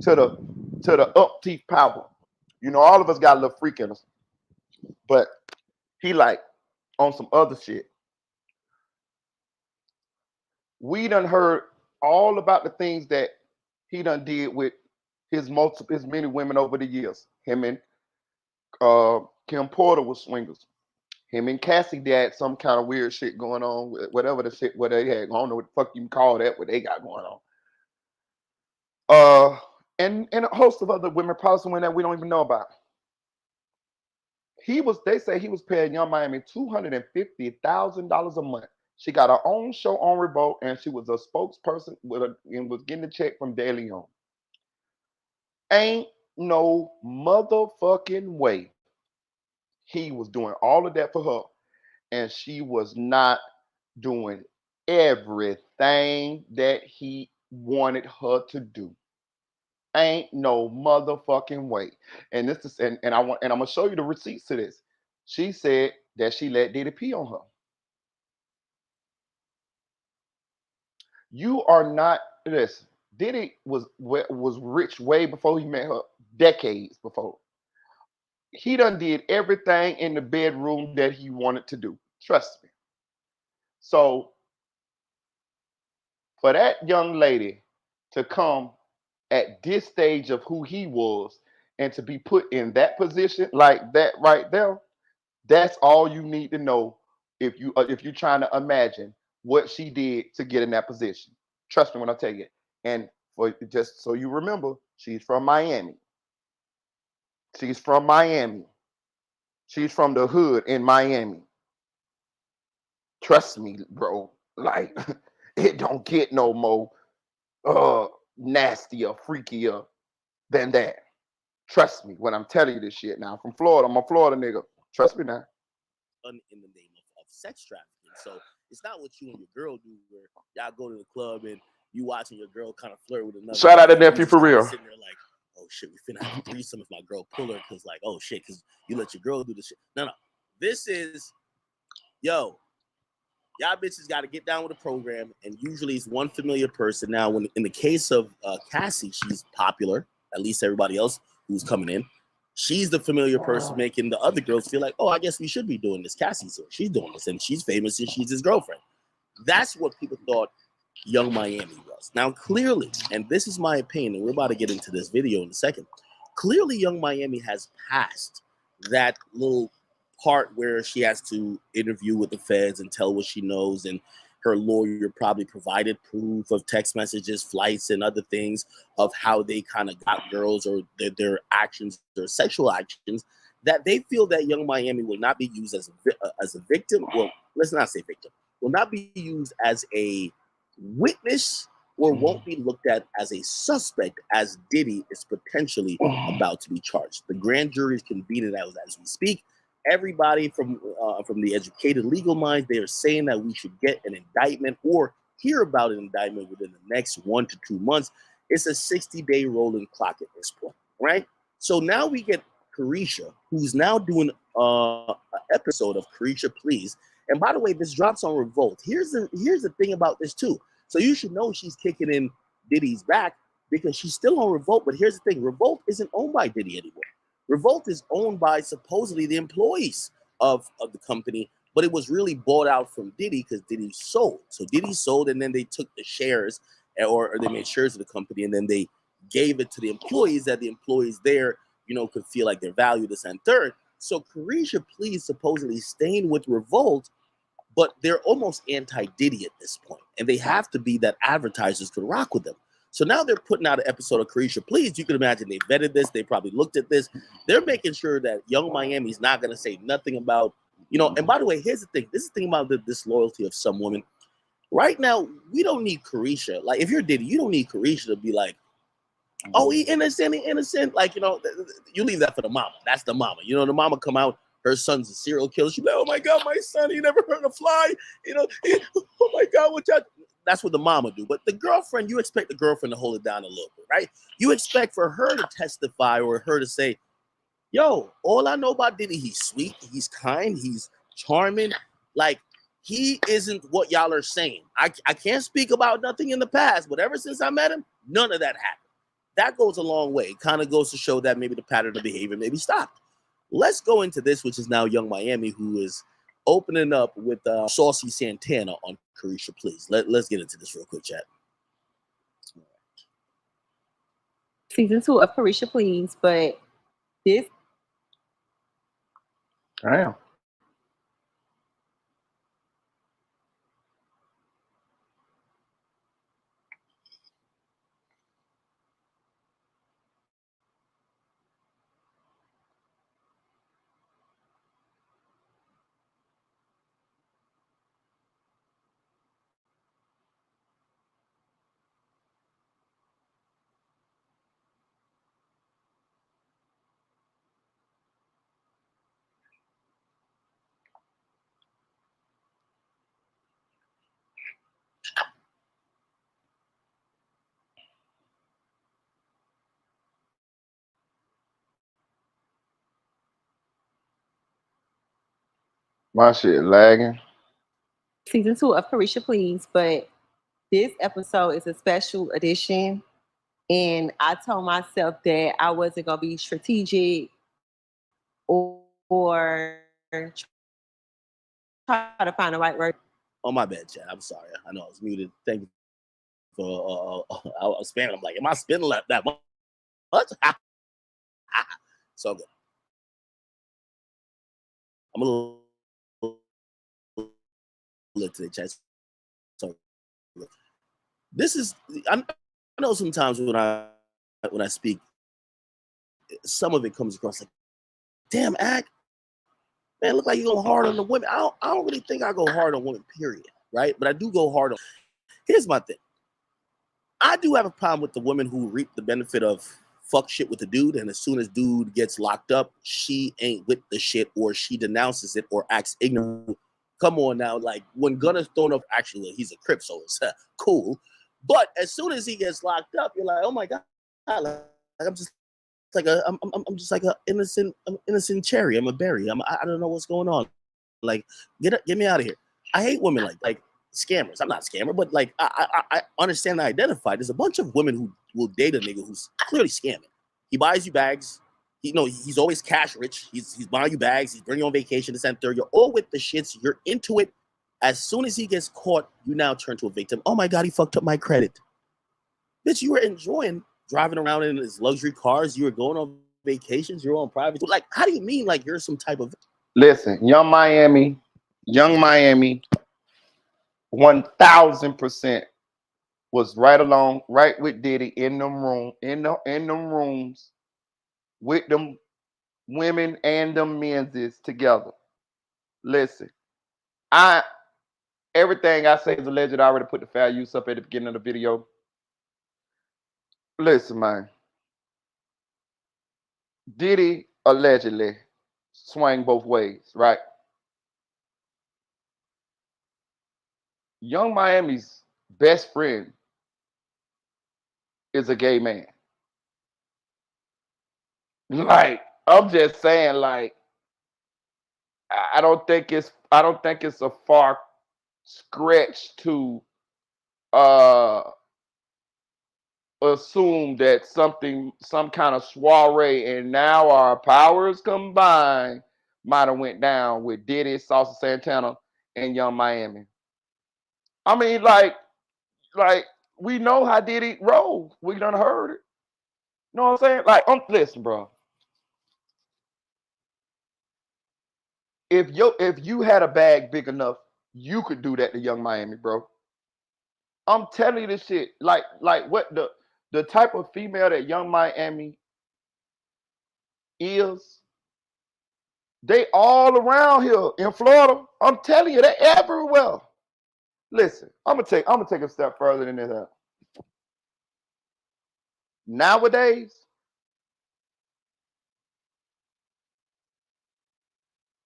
to the up teeth power. You know, all of us got a little freak in us, but he like on some other shit. We done heard all about the things that he done did with his many women over the years. Him and Kim Porter was swingers. Him and Cassie had some kind of weird shit going on, whatever the shit what they had. I don't know what the fuck you can call that, what they got going on. And a host of other women, probably some women that we don't even know about. They say he was paying Young Miami $250,000 a month. She got her own show on Revolt, and she was a spokesperson and was getting a check from De Leon. Ain't no motherfucking way he was doing all of that for her, and she was not doing everything that he wanted her to do. Ain't no motherfucking way. And this is and I'm gonna show you the receipts to this. She said that she let Diddy pee on her. You are not listen. Diddy was rich way before he met her, decades before. He done did everything in the bedroom that he wanted to do. Trust me. So for that young lady to come at this stage of who he was and to be put in that position like that right there, that's all you need to know if you're trying to imagine what she did to get in that position. Trust me when I tell you. And for just so you remember, she's from Miami. She's from Miami. She's from the hood in Miami. Trust me, bro. Like It don't get no more nastier, freakier than that. Trust me when I'm telling you this shit. Now, from Florida, I'm a Florida nigga. Trust me now. In the name of sex trafficking. So it's not what you and your girl do where y'all go to the club and you watching your girl kind of flirt with another. Shout out to guy, nephew for real. Sitting there like, oh shit, we finna have a threesome if my girl pull her because like, oh shit, because you let your girl do the shit. No. This is, yo, y'all bitches got to get down with the program, and usually it's one familiar person. Now, when in the case of Cassie, she's popular. At least everybody else who's coming in, she's the familiar person, making the other girls feel like, oh, I guess we should be doing this. Cassie's here, she's doing this, and she's famous, and she's his girlfriend. That's what people thought Young Miami was. Now, clearly, and this is my opinion, and we're about to get into this video in a second. Clearly, Young Miami has passed that little part where she has to interview with the feds and tell what she knows, and her lawyer probably provided proof of text messages, flights, and other things of how they kind of got girls or their actions, their sexual actions, that they feel that Young Miami will not be used as a victim. Well, let's not say victim. Will not be used as a witness or won't be looked at as a suspect as Diddy is potentially about to be charged. The grand juries can beat it out as we speak. Everybody from the educated legal minds, they are saying that we should get an indictment or hear about an indictment within the next 1 to 2 months. It's a 60-day rolling clock at this point, right? So now we get Carisha, who's now doing an episode of Carisha Please. And by the way, this drops on Revolt. Here's the thing about this too. So you should know she's kicking in Diddy's back because she's still on Revolt. But here's the thing: Revolt isn't owned by Diddy anymore. Revolt is owned by supposedly the employees of the company, but it was really bought out from Diddy because Diddy sold. So Diddy sold, and then they took the shares, or they made shares of the company, and then they gave it to the employees that the employees there, could feel like they're valued this and third. So Carisha Please supposedly staying with Revolt, but they're almost anti-Diddy at this point, and they have to be that advertisers could rock with them. So now they're putting out an episode of Carisha Please. You can imagine they vetted this. They probably looked at this. They're making sure that Young Miami's not going to say nothing about, and by the way, here's the thing. This is the thing about the disloyalty of some women. Right now, we don't need Carisha. Like, if you're Diddy, you don't need Carisha to be like, oh, he innocent. Like, you leave that for the mama. That's the mama. The mama come out, her son's a serial killer. She's like, oh my God, my son, he never hurt a fly. Oh my God, what y'all. That's what the mama do. But the girlfriend, you expect the girlfriend to hold it down a little bit, right? You expect for her to testify or her to say, yo, all I know about Diddy, he's sweet, he's kind, he's charming. Like, he isn't what y'all are saying. I can't speak about nothing in the past, but ever since I met him, none of that happened. That goes a long way. It kind of goes to show that maybe the pattern of behavior maybe stopped. Let's go into this, which is now Young Miami, who is opening up with Saucy Santana on Carisha Please. Let's get into this real quick, chat. Season 2 of Carisha Please, but this. Damn. My shit lagging. Season 2 of Carisha Please, but this episode is a special edition. And I told myself that I wasn't going to be strategic or try to find the right word. Oh, my bad, chat. I'm sorry. I know I was muted. Thank you for I was spamming. I'm like, am I spinning that much? So good. I'm a little lit today, chat. So this is, I know sometimes when I speak, some of it comes across like, damn, Ack, man, look like you go hard on the women. I don't really think I go hard on women, period, right? But I do go hard on. Here's my thing. I do have a problem with the women who reap the benefit of fuck shit with the dude, and as soon as dude gets locked up, she ain't with the shit, or she denounces it or acts ignorant. Come on now, like when Gunna's thrown up, actually he's a Crip, so it's cool. But as soon as he gets locked up, you're like, oh my god, like I'm just like I'm just like a innocent cherry. I'm a berry. I don't know what's going on. Like get me out of here. I hate women like scammers. I'm not a scammer, but like I understand and identify. There's a bunch of women who will date a nigga who's clearly scamming. He buys you bags. He's always cash rich. He's buying you bags. He's bringing you on vacation, this and third. You're all with the shits. You're into it. As soon as he gets caught, you now turn to a victim. Oh my God, he fucked up my credit. Bitch, you were enjoying driving around in his luxury cars. You were going on vacations. You're on private. Like, how do you mean like you're some type of... Listen, Young Miami, 1000% was right with Diddy in them rooms with them women and them men's together. Listen, everything I say is alleged. I already put the fair use up at the beginning of the video. Listen, man. Diddy allegedly swang both ways, right? Young Miami's best friend is a gay man. Like, I'm just saying, like, I don't think it's a far stretch to assume that some kind of soiree and now our powers combined might have went down with Diddy, Salsa Santana, and Young Miami. I mean, like we know how Diddy roll. We done heard it. You know what I'm saying? Like, listen, bro. If you had a bag big enough, you could do that to Young Miami, bro. I'm telling you this shit. Like what the type of female that Young Miami is, they all around here in Florida. I'm telling you, they everywhere. Listen, I'm gonna take a step further than this. Nowadays,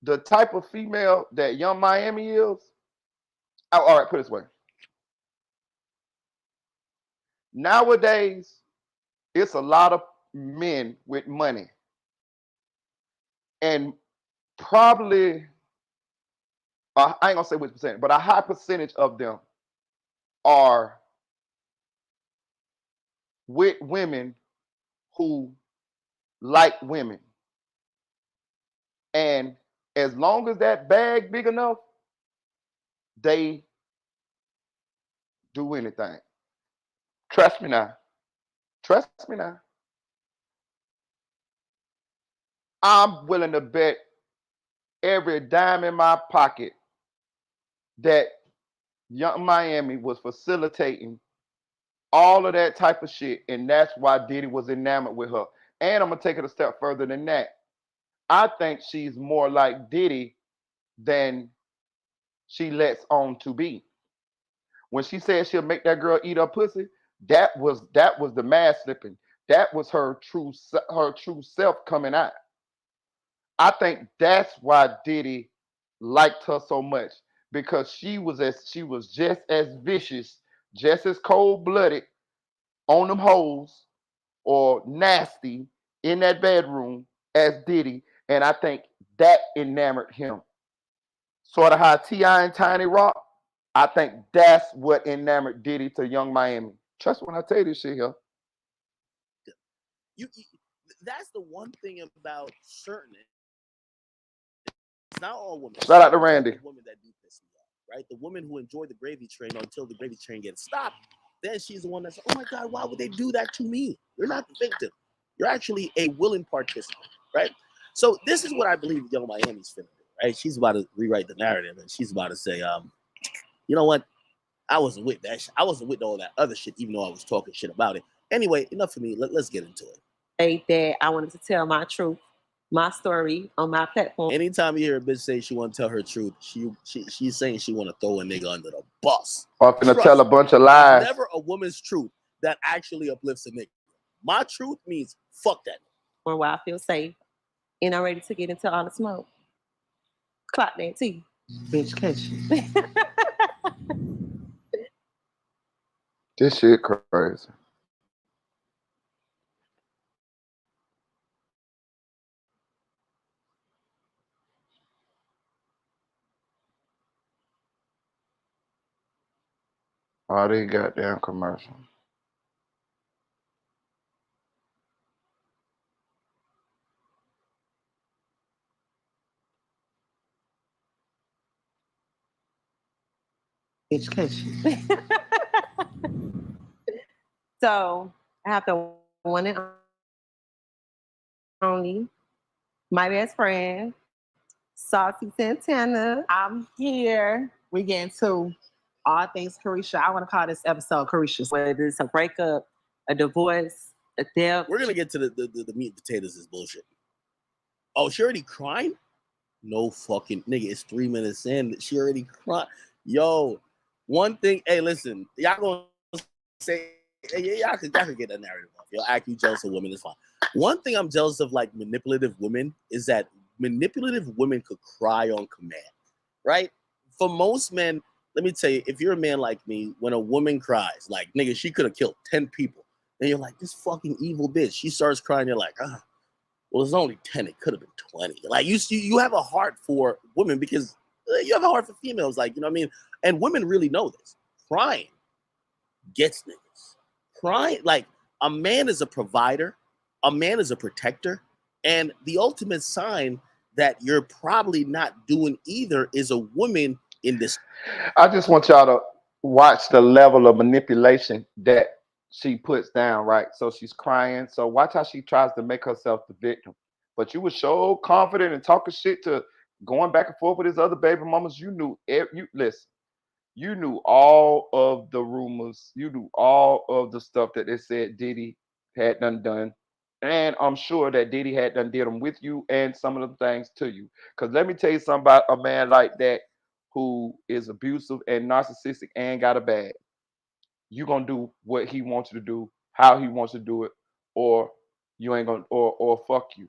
the type of female that Young Miami is, all right, put it this way. Nowadays, it's a lot of men with money. And probably, I ain't gonna say which percent, but a high percentage of them are with women who like women. And as long as that bag big enough, they do anything. Trust me now. Trust me now. I'm willing to bet every dime in my pocket that Young Miami was facilitating all of that type of shit, and that's why Diddy was enamored with her. And I'm gonna take it a step further than that. I think she's more like Diddy than she lets on to be. When she said she'll make that girl eat her pussy, that was the mask slipping. That was her true self coming out. I think that's why Diddy liked her so much, because she was just as vicious, just as cold-blooded on them hoes or nasty in that bedroom as Diddy, and I think that enamored him. Sort of how T.I. and Tiny Rock, I think that's what enamored Diddy to Young Miami. Trust when I tell you this shit here. That's the one thing about certain. It's not all women. Shout out to Randy. The women that do piss me off, right? The woman who enjoy the gravy train until the gravy train gets stopped. Then she's the one that's, oh my God, why would they do that to me? You're not the victim. You're actually a willing participant, right? So this is what I believe Young Miami's finna do, right? She's about to rewrite the narrative, and she's about to say, you know what? I wasn't with that shit. I wasn't with all that other shit, even though I was talking shit about it. Anyway, enough for me. Let's get into it. That I wanted to tell my truth. my story on my platform. Anytime you hear a bitch say she want to tell her truth, she's saying she want to throw a nigga under the bus. Or finna tell a bunch of lies. There's never a woman's truth that actually uplifts a nigga. My truth means fuck that. Or where I feel safe and I'm ready to get into all the smoke. Clock that T. Bitch, catch you. This shit crazy. All these goddamn commercials. Bitch, catch you. So I have the one and only, my best friend, Saucy Santana. I'm here. We get into all things Carisha. I want to call this episode Carisha's, whether it's a breakup, a divorce, a death. We're gonna get to the meat and potatoes is bullshit. Oh, she already crying? No fucking nigga. It's 3 minutes in. She already crying. Yo, one thing. Hey, listen, y'all gonna say, hey, y'all can get that narrative off. Y'all act you jealous of women is fine. One thing I'm jealous of, like manipulative women, is that manipulative women could cry on command, right? For most men, let me tell you, if you're a man like me, when a woman cries, like nigga, she could have killed 10 people, and you're like, this fucking evil bitch. She starts crying, you're like, well, it's only 10. It could have been 20. Like you have a heart for women because you have a heart for females. Like, you know what I mean? And women really know this. Crying gets niggas. Crying, like a man is a provider, a man is a protector, and the ultimate sign that you're probably not doing either is a woman in this. I just want y'all to watch the level of manipulation that she puts down, right? So she's crying. So watch how she tries to make herself the victim. But you were so confident and talking shit to going back and forth with his other baby mamas. You knew you listen. You knew all of the rumors. You knew all of the stuff that they said Diddy had done. And I'm sure that Diddy had done did them with you and some of the things to you. Because let me tell you something about a man like that who is abusive and narcissistic and got a bag. You gonna do what he wants you to do, how he wants to do it, or you ain't gonna or fuck you.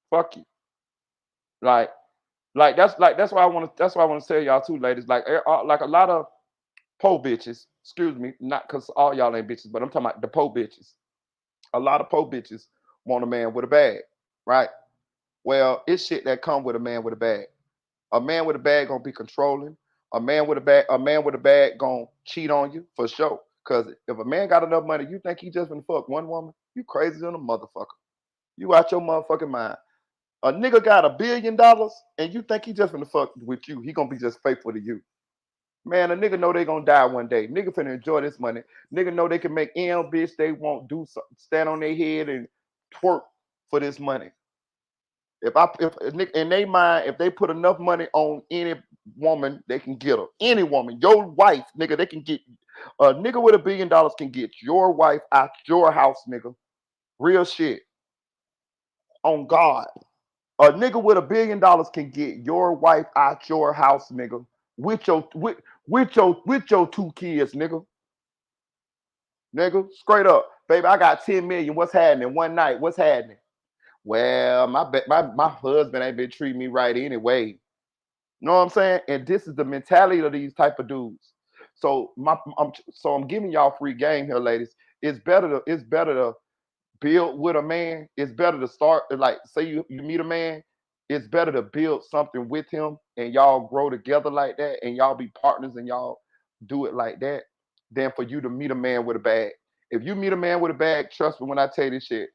Fuck you. Like that's why I want to tell y'all too, ladies. Like a lot of po bitches, excuse me, not because all y'all ain't bitches, but I'm talking about the po bitches. A lot of po bitches want a man with a bag, right? Well, it's shit that come with a man with a bag. A man with a bag gonna be controlling. A man with a bag gonna cheat on you for sure. Cause if a man got enough money, you think he just gonna fuck one woman? You crazy than a motherfucker. You out your motherfucking mind. A nigga got $1 billion and you think he just gonna fuck with you. He gonna be just faithful to you. Man, a nigga know they gonna die one day. Nigga finna enjoy this money. Nigga know they can make M bitch they won't do something, stand on their head and twerk for this money. If in their mind, if they put enough money on any woman, they can get her. Any woman, your wife, nigga, they can get a nigga with $1 billion can get your wife out your house, nigga. Real shit. On God. A nigga with $1 billion can get your wife out your house, nigga. With your 2 kids, nigga. Nigga, straight up. Baby, I got 10 million. What's happening? One night. What's happening? Well, my husband ain't been treating me right anyway. You know what I'm saying? And this is the mentality of these type of dudes. So I'm giving y'all free game here, ladies. It's better to build with a man. It's better to start like say you meet a man. It's better to build something with him and y'all grow together like that and y'all be partners and y'all do it like that than for you to meet a man with a bag. If you meet a man with a bag, trust me when I tell you this shit,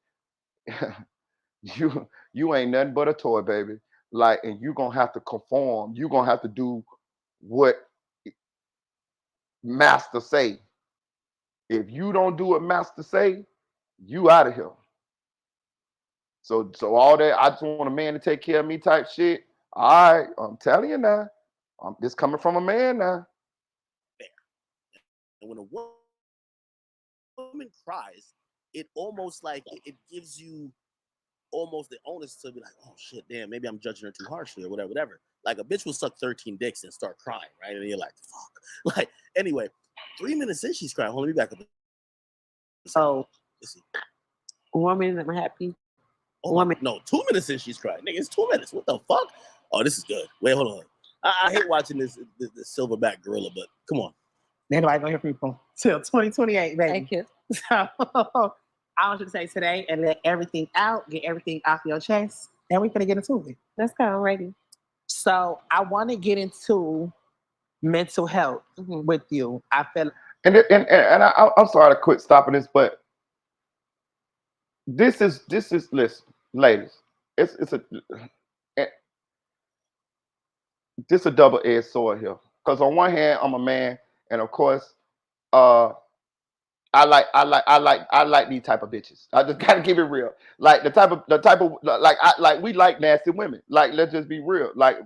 you ain't nothing but a toy, baby. Like, and you gonna have to conform. You gonna have to do what master say. If you don't do what master say, you out of here. So all that I just want a man to take care of me type shit. All right, I'm telling you now. This coming from a man now. And when a woman cries, it almost like it gives you almost the onus to be like, oh shit, damn, maybe I'm judging her too harshly or whatever. Like a bitch will suck 13 dicks and start crying, right? And you're like, fuck. Like, anyway, 3 minutes in, she's crying. Hold on, let me back up. So, 1 minute, I'm happy. Oh, 1 minute. No, 2 minutes in, she's crying. Nigga, it's 2 minutes. What the fuck? Oh, this is good. Wait, hold on. I hate watching this silverback gorilla, but come on. Anybody gonna hear people till 2028, baby. Thank you. So I want you to say today and let everything out, get everything off your chest, and we're gonna get into it. Let's go. I'm ready. So I want to get into mental health with you. I feel, and I'm sorry to quit stopping this, but this is listen, ladies, it's a this a double-edged sword here. Because on one hand, I'm a man, and of course, I like these type of bitches. I just gotta keep it real. Like the type of we like nasty women. Like, let's just be real. Like,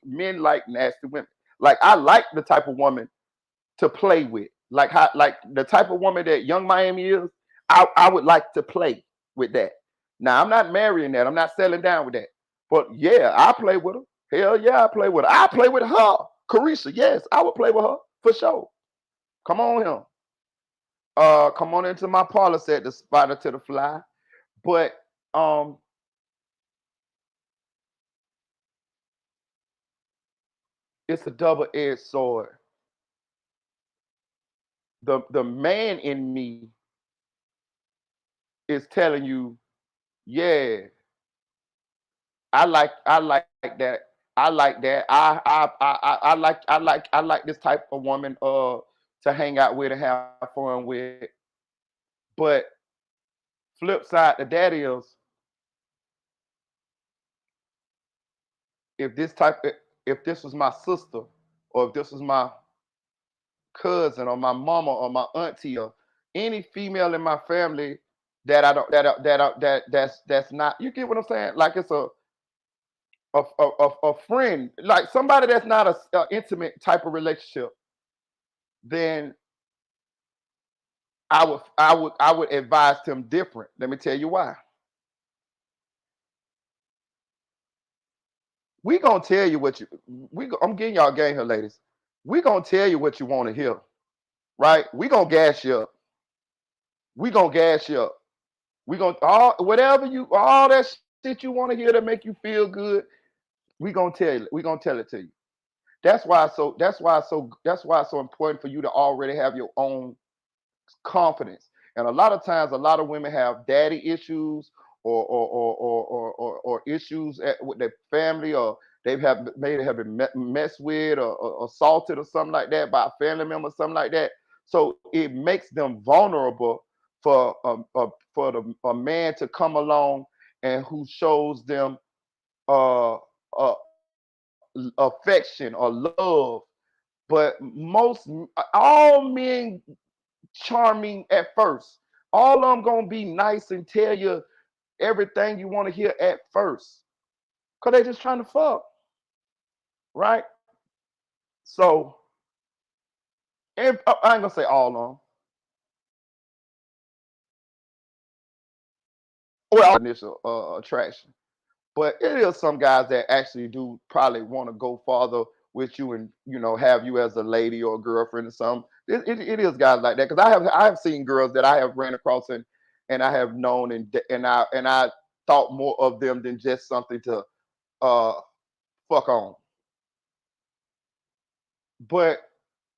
men like nasty women. Like, I like the type of woman to play with. Like the type of woman that Young Miami is. I would like to play with that. Now, I'm not marrying that. I'm not settling down with that. But yeah, I play with her. Hell yeah, I play with her. I play with her. Carisha, yes, I would play with her for sure. Come on here. Come on into my parlor, said the spider to the fly. But it's a double-edged sword. The man in me is telling you, yeah, I like that. I like that. I like this type of woman to hang out with and have fun with. But flip side to that is, if this was my sister, or if this was my cousin or my mama or my auntie or any female in my family that I don't that's not, you get what I'm saying? Like, it's a friend, like somebody that's not a intimate type of relationship, then I would advise them different. Let me tell you why. We gonna tell you what I'm getting y'all game here, ladies. We gonna tell you what you want to hear, right? We gonna gas you up. We gonna gas you up. We gonna all that shit you want to hear to make you feel good. We gonna tell you. We gonna tell it to you. That's why it's so important for you to already have your own confidence. And a lot of times, a lot of women have daddy issues or issues with their family, or maybe have been messed with or assaulted or something like that by a family member, something like that. So it makes them vulnerable for a man to come along and who shows them uh, uh, affection or love. But all men charming at first. All of them gonna be nice and tell you everything you want to hear at first, cause they just trying to fuck, right? So, and I ain't gonna say all of them. Well, initial attraction, but it is some guys that actually do probably want to go farther with you and have you as a lady or a girlfriend or something. It is guys like that, because I have seen girls that I have ran across and I have known and I thought more of them than just something to uh fuck on. But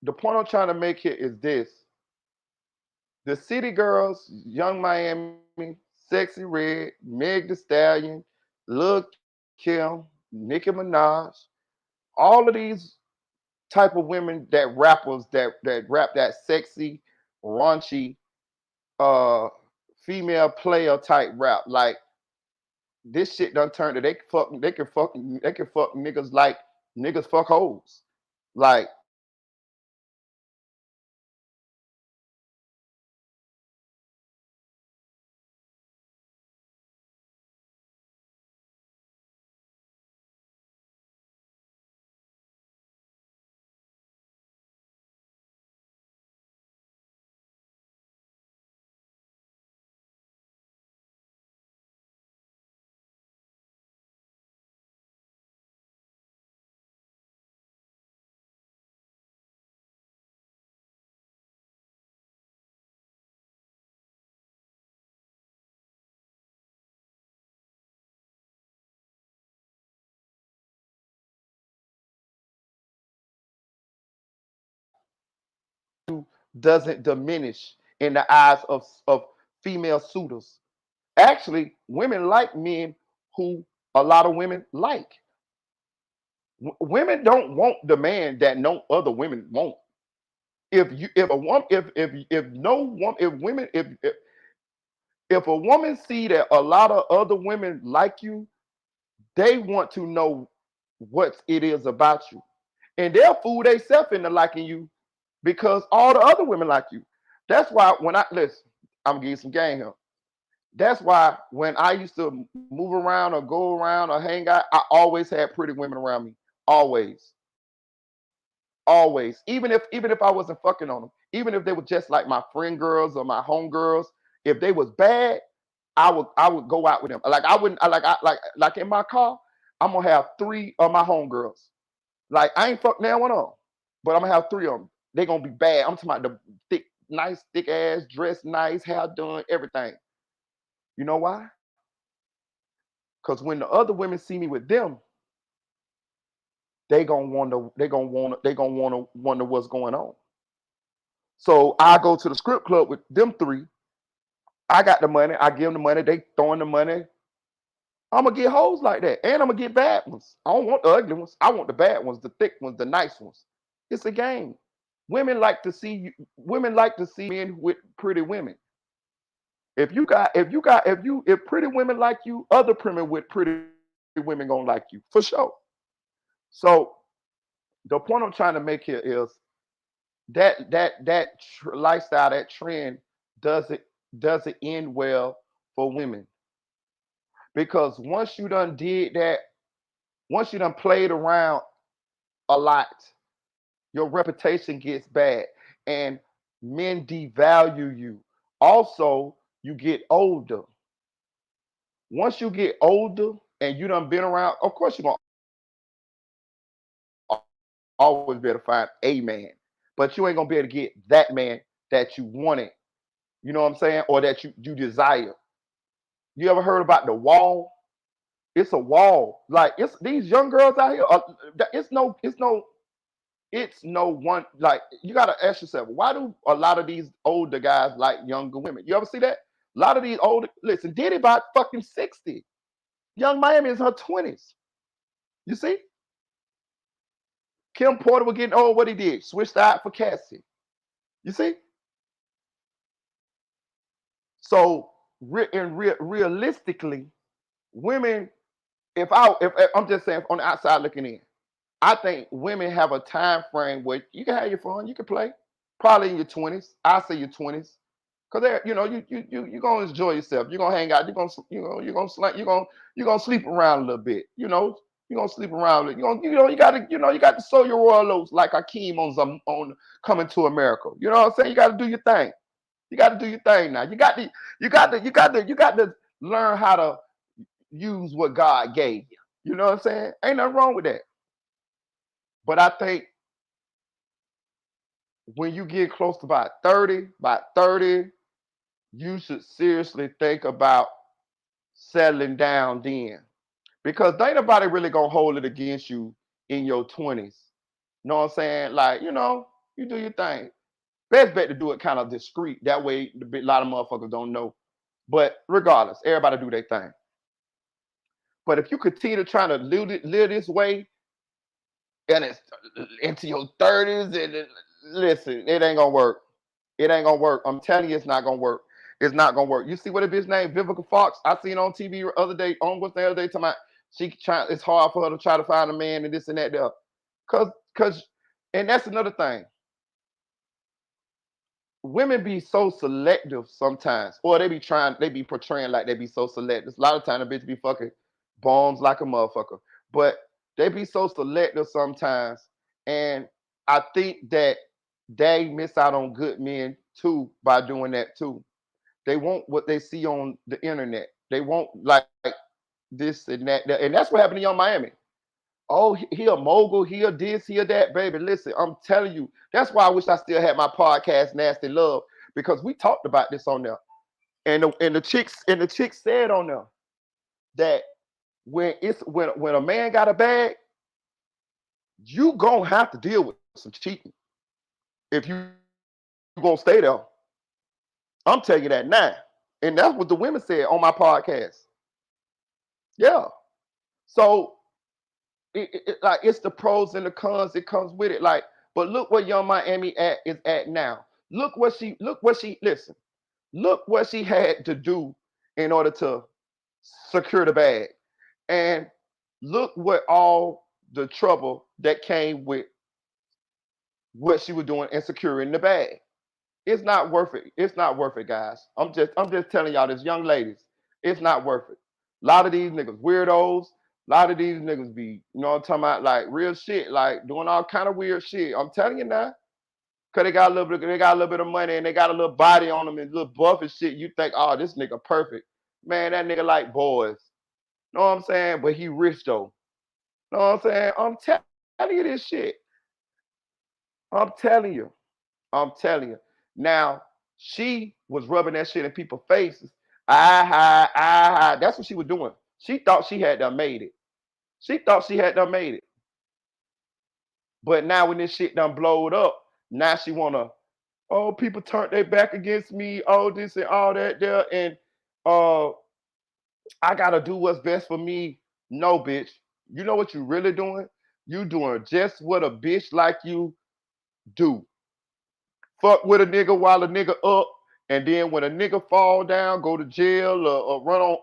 the point I'm trying to make here is this: the city girls, Young Miami, Sexy Red, Meg The Stallion, Lil Kim, Nicki Minaj, all of these type of women, that rappers that rap that sexy, raunchy, uh, female player type rap. Like, this shit done turned to they can fuck niggas like niggas fuck hoes. Like, doesn't diminish in the eyes of female suitors. Actually, women like men who a lot of women like. Women don't want the man that no other women want. If a woman if no woman if women if a woman see that a lot of other women like you, they want to know what it is about you, and they'll fool themselves into liking you because all the other women like you. That's why when I listen, I'm gonna give you some game here. That's why when I used to move around or go around or hang out, I always had pretty women around me. Always, always. Even if I wasn't fucking on them, even if they were just like my friend girls or my home girls, if they was bad, I would go out with them. Like I wouldn't like in my car, I'm gonna have 3 of my home girls. Like I ain't fuck now one of them, but I'm gonna have 3 of them. They gonna be bad. I'm talking about the thick, nice, thick ass, dressed nice, hair done, everything. You know why? Because when the other women see me with them, they gonna wonder what's going on. So I go to the script club with them 3. I got the money. I give them the money. They throwing the money. I'm gonna get hoes like that, and I'm gonna get bad ones. I don't want the ugly ones. I want the bad ones, the thick ones, the nice ones. It's a game. Women like to see you. Women like to see men with pretty women. If pretty women like you, other pretty women gonna like you for sure. So the point I'm trying to make here is that lifestyle, that trend doesn't doesn't end well for women because once you done played around a lot, your reputation gets bad and men devalue you. Also, you get older. Once you get older and you done been around, of course you're gonna always be able to find a man, but you ain't gonna be able to get that man that you wanted. You know what I'm saying? Or that you desire. You ever heard about the wall? It's a wall. Like it's these young girls out here. It's no one. Like you gotta ask yourself, why do a lot of these older guys like younger women? You ever see that? A lot of these older. Listen, Diddy about fucking 60. Young Miami is her 20s. You see? Kim Porter was getting old. What he did? Switched out for Cassie. You see? So realistically, women. If I'm just saying on the outside looking in, I think women have a time frame where you can have your fun, you can play, probably in your 20s. I say your 20s, because you're gonna enjoy yourself. You're gonna hang out. You're gonna sleep around a little bit. You're gonna sleep around. You got to sow your royal oats like Akeem on Coming to America. You know what I'm saying? You got to do your thing. You got to do your thing now. You got to learn how to use what God gave you. You know what I'm saying? Ain't nothing wrong with that. But I think when you get close to about 30, you should seriously think about settling down then. Because ain't nobody really gonna hold it against you in your 20s. You know what I'm saying? Like, you do your thing. Best bet to do it kind of discreet. That way a lot of motherfuckers don't know. But regardless, everybody do their thing. But if you continue to try to live this way and it's into your 30s and listen, it ain't gonna work. It ain't gonna work. I'm telling you, it's not gonna work. It's not gonna work. You see what a bitch named Vivica Fox? I seen on TV the other day. On what's the other day? Talking about it's hard for her to try to find a man and this and that. There, and that's another thing. Women be so selective sometimes, or they be portraying like they be so selective. A lot of times, the bitch be fucking bombs like a motherfucker, but they be so selective sometimes, and I think that they miss out on good men too by doing that too. They want what they see on the internet. They want like this and that, and that's what happened to Young Miami. Oh, he a mogul, he a this, he a that, baby. Listen, I'm telling you, that's why I wish I still had my podcast, Nasty Love, because we talked about this on there. And the chicks said on there that when a man got a bag, you gonna have to deal with some cheating if you gonna stay there. I'm telling you that now. And that's what the women said on my podcast. Yeah. So like it's the pros and the cons that comes with it. Like, but look where Young Miami is at now. Look what she listen. Look what she had to do in order to secure the bag. And look what all the trouble that came with what she was doing and securing the bag. It's not worth it. It's not worth it, guys. I'm just telling y'all, this young ladies, it's not worth it. A lot of these niggas weirdos. A lot of these niggas be, you know what I'm talking about, like real shit, like doing all kind of weird shit. I'm telling you now. Cause they got a little bit of money and they got a little body on them and little buff and shit. You think, oh, this nigga perfect. Man, that nigga like boys. Know what I'm saying? But he rich though. Know what I'm saying? I'm telling you this shit. I'm telling you. I'm telling you. Now, she was rubbing that shit in people's faces. That's what she was doing. She thought she had done made it. She thought she had done made it. But now when this shit done blowed up, now she wanna, oh, people turned their back against me, all this and all that there, and I gotta do what's best for me. No, bitch. You know what you really doing? You doing just what a bitch like you do. Fuck with a nigga while a nigga up, and then when a nigga fall down, go to jail or run on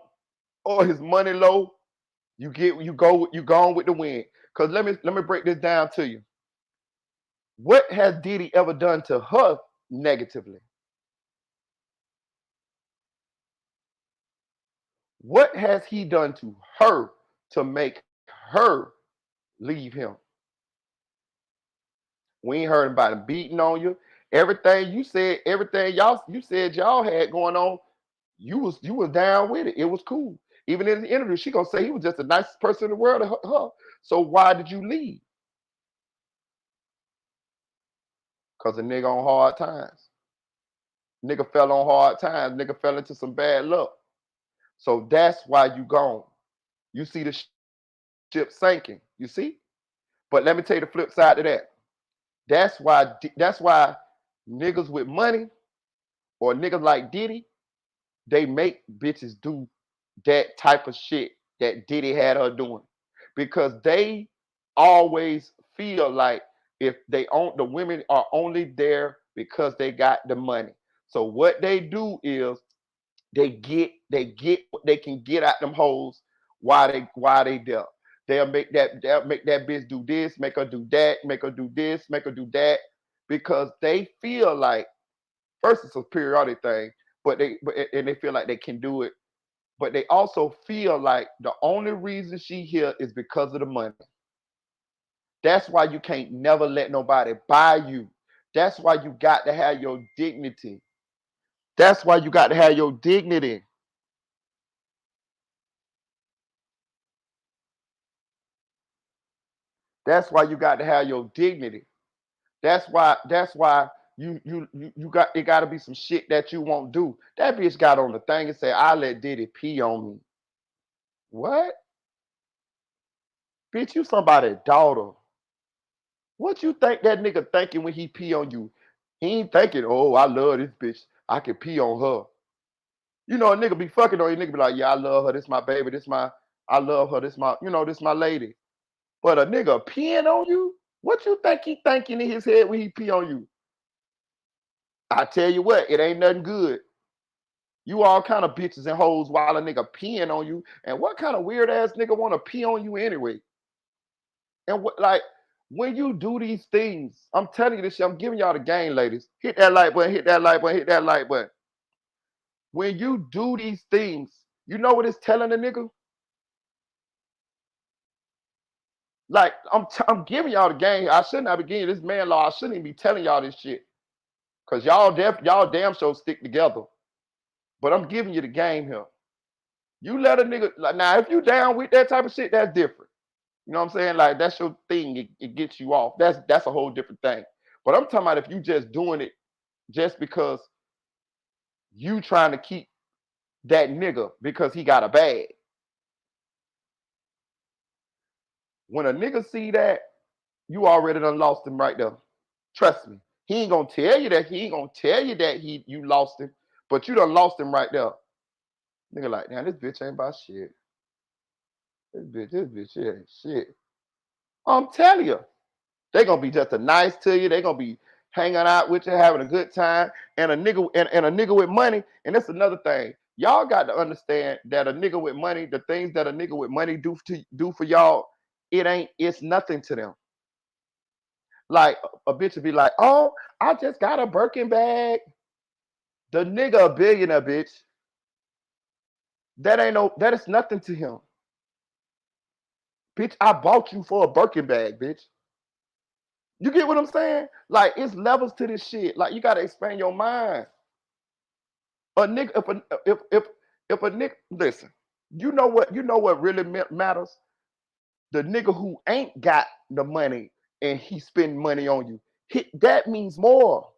or his money low, you gone with the wind. Cause let me break this down to you. What has Diddy ever done to her negatively? What has he done to her to make her leave him? We ain't heard about him beating on you. Everything you said, everything you said y'all had going on, you was down with it. It was cool. Even in the interview, she gonna say he was just the nicest person in the world to her. So why did you leave? Cause a nigga on hard times. Nigga fell on hard times. Nigga fell into some bad luck. So that's why you gone. You see the ship sinking. You see? But let me tell you the flip side to that. That's why niggas with money or niggas like Diddy, they make bitches do that type of shit that Diddy had her doing. Because they always feel like if the women are only there because they got the money. So what they do is they get what they can get out them hoes while they there. They'll make that bitch do this, make her do that, make her do this, make her do that, because they feel like first it's a periodic thing, but they feel like they can do it, but they also feel like the only reason she here is because of the money. That's why you can't never let nobody buy you. That's why you got to have your dignity. That's why you got to have your dignity. That's why you got to have your dignity. That's why you got it got to be some shit that you won't do. That bitch got on the thing and said, "I let Diddy pee on me." What? Bitch, you somebody's daughter. What you think that nigga thinking when he pee on you? He ain't thinking, "Oh, I love this bitch. I can pee on her." You know, a nigga be fucking on you. Nigga be like, "Yeah, I love her. This my baby. I love her. This my lady." But a nigga peeing on you? What you think he thinking in his head when he pee on you? I tell you what, it ain't nothing good. You all kind of bitches and hoes while a nigga peeing on you. And what kind of weird ass nigga want to pee on you anyway? And what, like, when you do these things, I'm telling you this shit, I'm giving y'all the game, ladies. Hit that like button, hit that like button, hit that like button. When you do these things, you know what it's telling the nigga? Like, I'm giving y'all the game. I shouldn't have begun this man law. I shouldn't even be telling y'all this shit. Cause y'all damn sure stick together. But I'm giving you the game here. You let a nigga like now if you down with that type of shit, that's different. You know what I'm saying? Like that's your thing. It gets you off. That's a whole different thing. But I'm talking about if you just doing it just because you trying to keep that nigga because he got a bag. When a nigga see that, you already done lost him right there. Trust me. He ain't gonna tell you that. He ain't gonna tell you that you lost him, but you done lost him right there. Nigga like, damn, this bitch ain't about shit. This bitch ain't shit. I'm telling you, they gonna be just a nice to you. They gonna be hanging out with you, having a good time, and a nigga with money. And that's another thing. Y'all got to understand that a nigga with money, the things that a nigga with money do for y'all, it's nothing to them. Like a bitch would be like, oh, I just got a Birkin bag. The nigga a billionaire, bitch. That is nothing to him. Bitch, I bought you for a Birkin bag, bitch. You get what I'm saying? Like, it's levels to this shit. Like, you gotta expand your mind. A nigga, if a nigga, listen, you know what really matters? The nigga who ain't got the money and he spend money on you. That means more.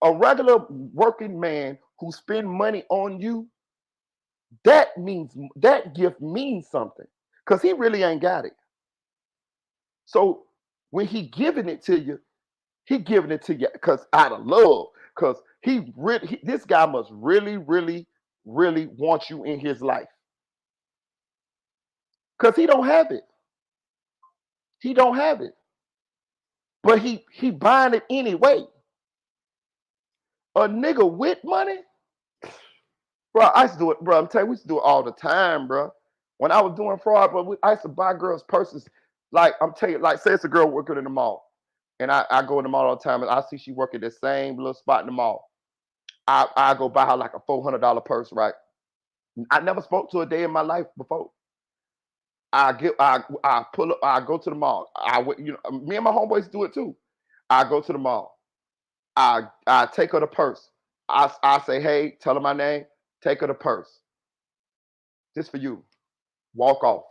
A regular working man who spend money on you, that gift means something. Because he really ain't got it. So when he giving it to you because out of love. Because this guy must really, really, really want you in his life. Because he don't have it. He don't have it. But he buying it anyway. A nigga with money, bro. I used to do it, bro. I'm telling you, we used to do it all the time, bro. When I was doing fraud, bro, I used to buy girls' purses. Like, I'm telling you, like, say it's a girl working in the mall. And I go in the mall all the time and I see she working the same little spot in the mall. I go buy her like a $400 purse, right? I never spoke to her a day in my life before. I pull up, I go to the mall. Me and my homeboys do it too. I go to the mall. I take her the purse. I say, hey, tell her my name, take her the purse. This for you. Walk off.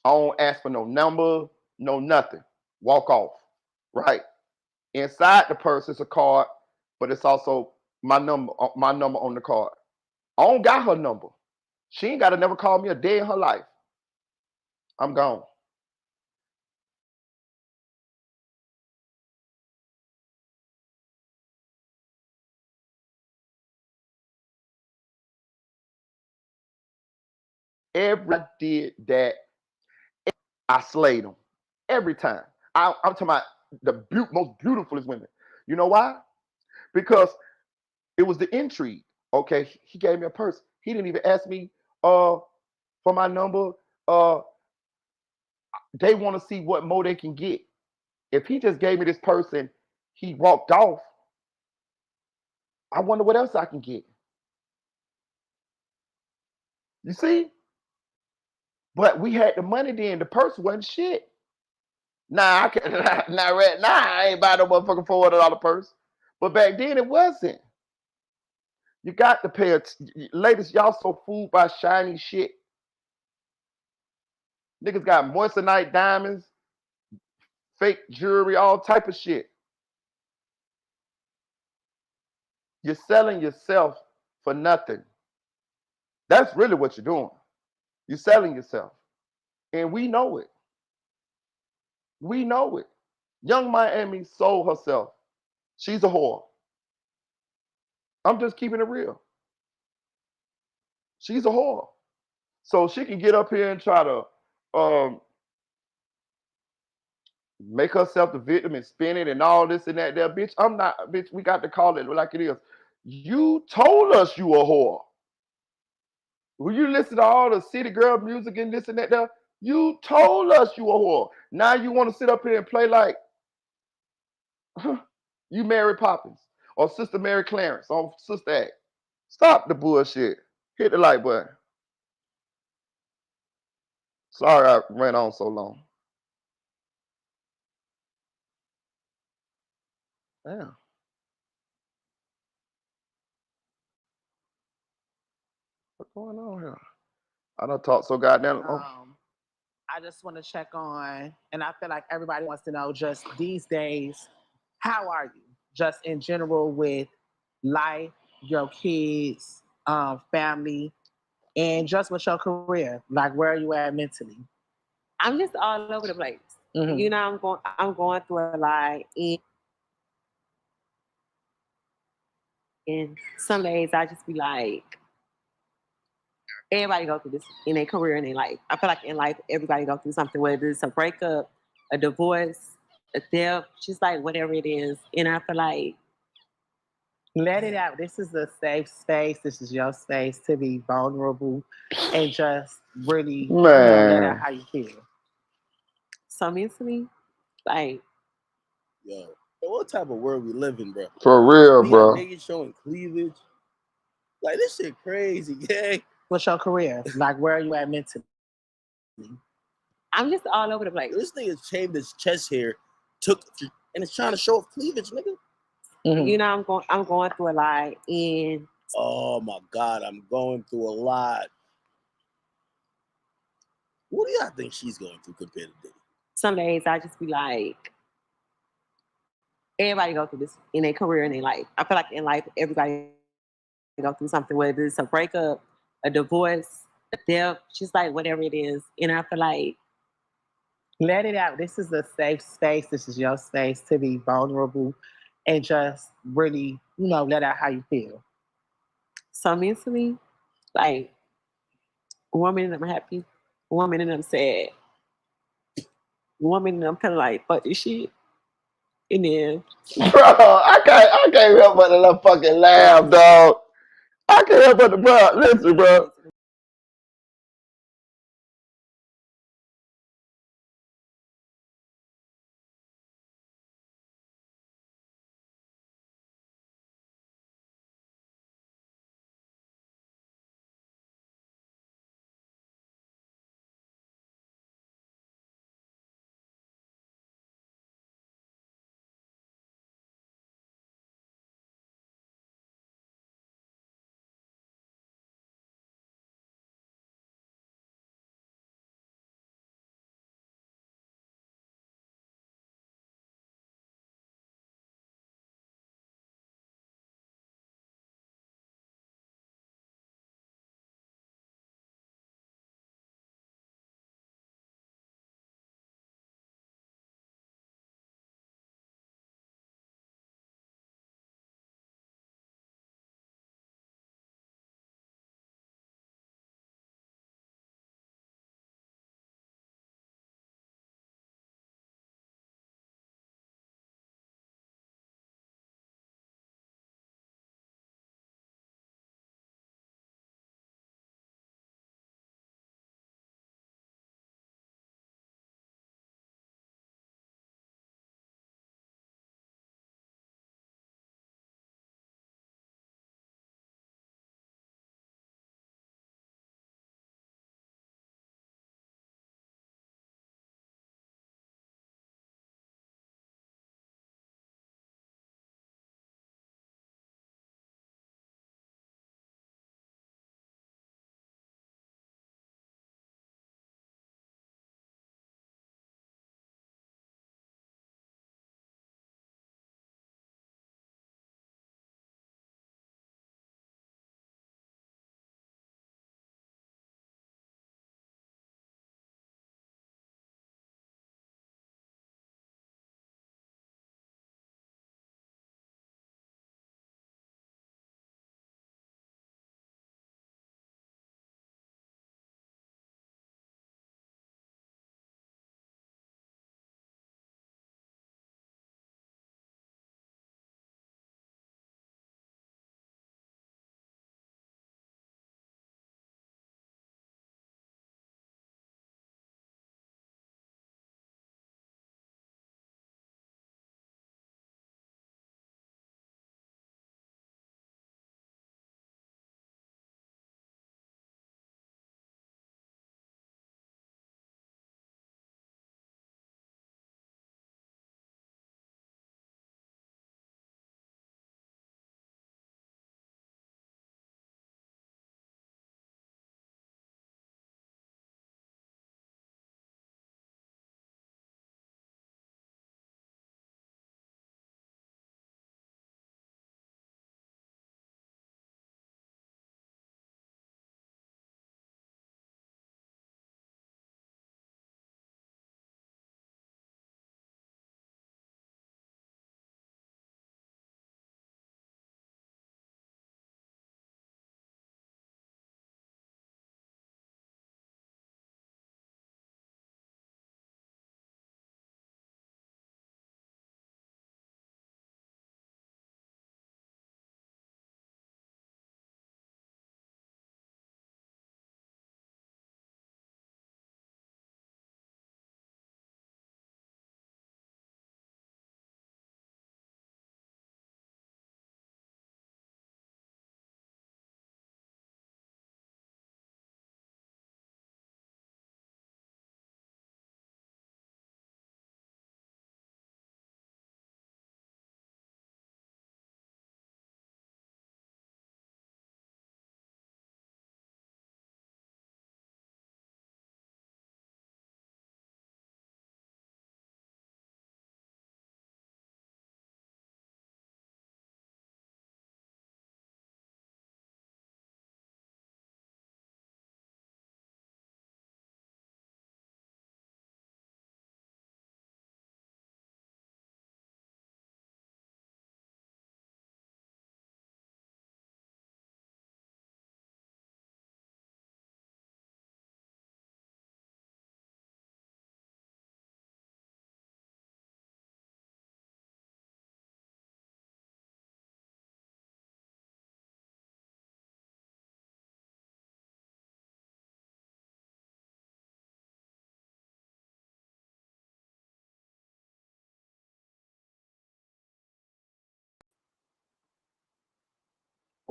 I don't ask for no number, no nothing. Walk off. Right? Inside the purse is a card, but it's also my number on the card. I don't got her number. She ain't got to never call me a day in her life. I'm gone. I did that. I slayed them every time. I'm talking about the most beautifulest women. You know why? Because it was the intrigue. Okay, he gave me a purse. He didn't even ask me for my number. They want to see what more they can get. If he just gave me this purse and he walked off, I wonder what else I can get. You see? But we had the money then. The purse wasn't shit. Nah, I ain't buy no motherfucking $400 purse. But back then it wasn't. You got to pay it. Ladies, y'all so fooled by shiny shit. Niggas got moissanite diamonds, fake jewelry, all type of shit. You're selling yourself for nothing. That's really what you're doing. You're selling yourself. And we know it. We know it. Young Miami sold herself. She's a whore. I'm just keeping it real. She's a whore. So she can get up here and try to make herself the victim and spin it and all this and that there. Bitch, I'm not, bitch, we got to call it like it is. You told us you a whore. When you listen to all the city girl music and this and that there, you told us you a whore. Now you want to sit up here and play like you Mary Poppins or Sister Mary Clarence or Sister Act. Stop the bullshit. Hit the like button. Sorry I ran on so long. Damn. What's going on here? I don't talk so goddamn. I just want to check on, and I feel like everybody wants to know just these days, how are you? Just in general with life, your kids, family, and just with your career. Like, where are you at mentally? I'm just all over the place. You know, I'm going through a lot, and some days I just be like, everybody go through this in their career and in life. I feel like in life, everybody go through something, whether it's a breakup, a divorce, a death, just like whatever it is. And I feel like let it out. This is a safe space. This is your space to be vulnerable and just really, let out how you feel. So mentally, like, Yo, what type of world we live in, bro? For real, We bro. got niggas showing cleavage. Like, this shit crazy, gang. what's your career? Like, where are you at mentally? I'm just all over the place. This nigga shaved his chest hair, and it's trying to show off cleavage, nigga. You know, I'm going through a lot, and oh my God, I'm going through a lot. What do y'all think she's going through compared to Diddy? some days I just be like, everybody go through this in their career and in their life. I feel like in life, everybody go through something, whether it's a breakup, a divorce, a death, just like whatever it is. And I feel like let it out. This is a safe space. This is your space to be vulnerable and just really, let out how you feel. So mentally, like, one minute I'm happy, one minute I'm sad, one minute I'm kind of like, fuck this shit. And then, Bro, I can't help but to fucking laugh, dog. I can't help but to, bro. Listen, bro.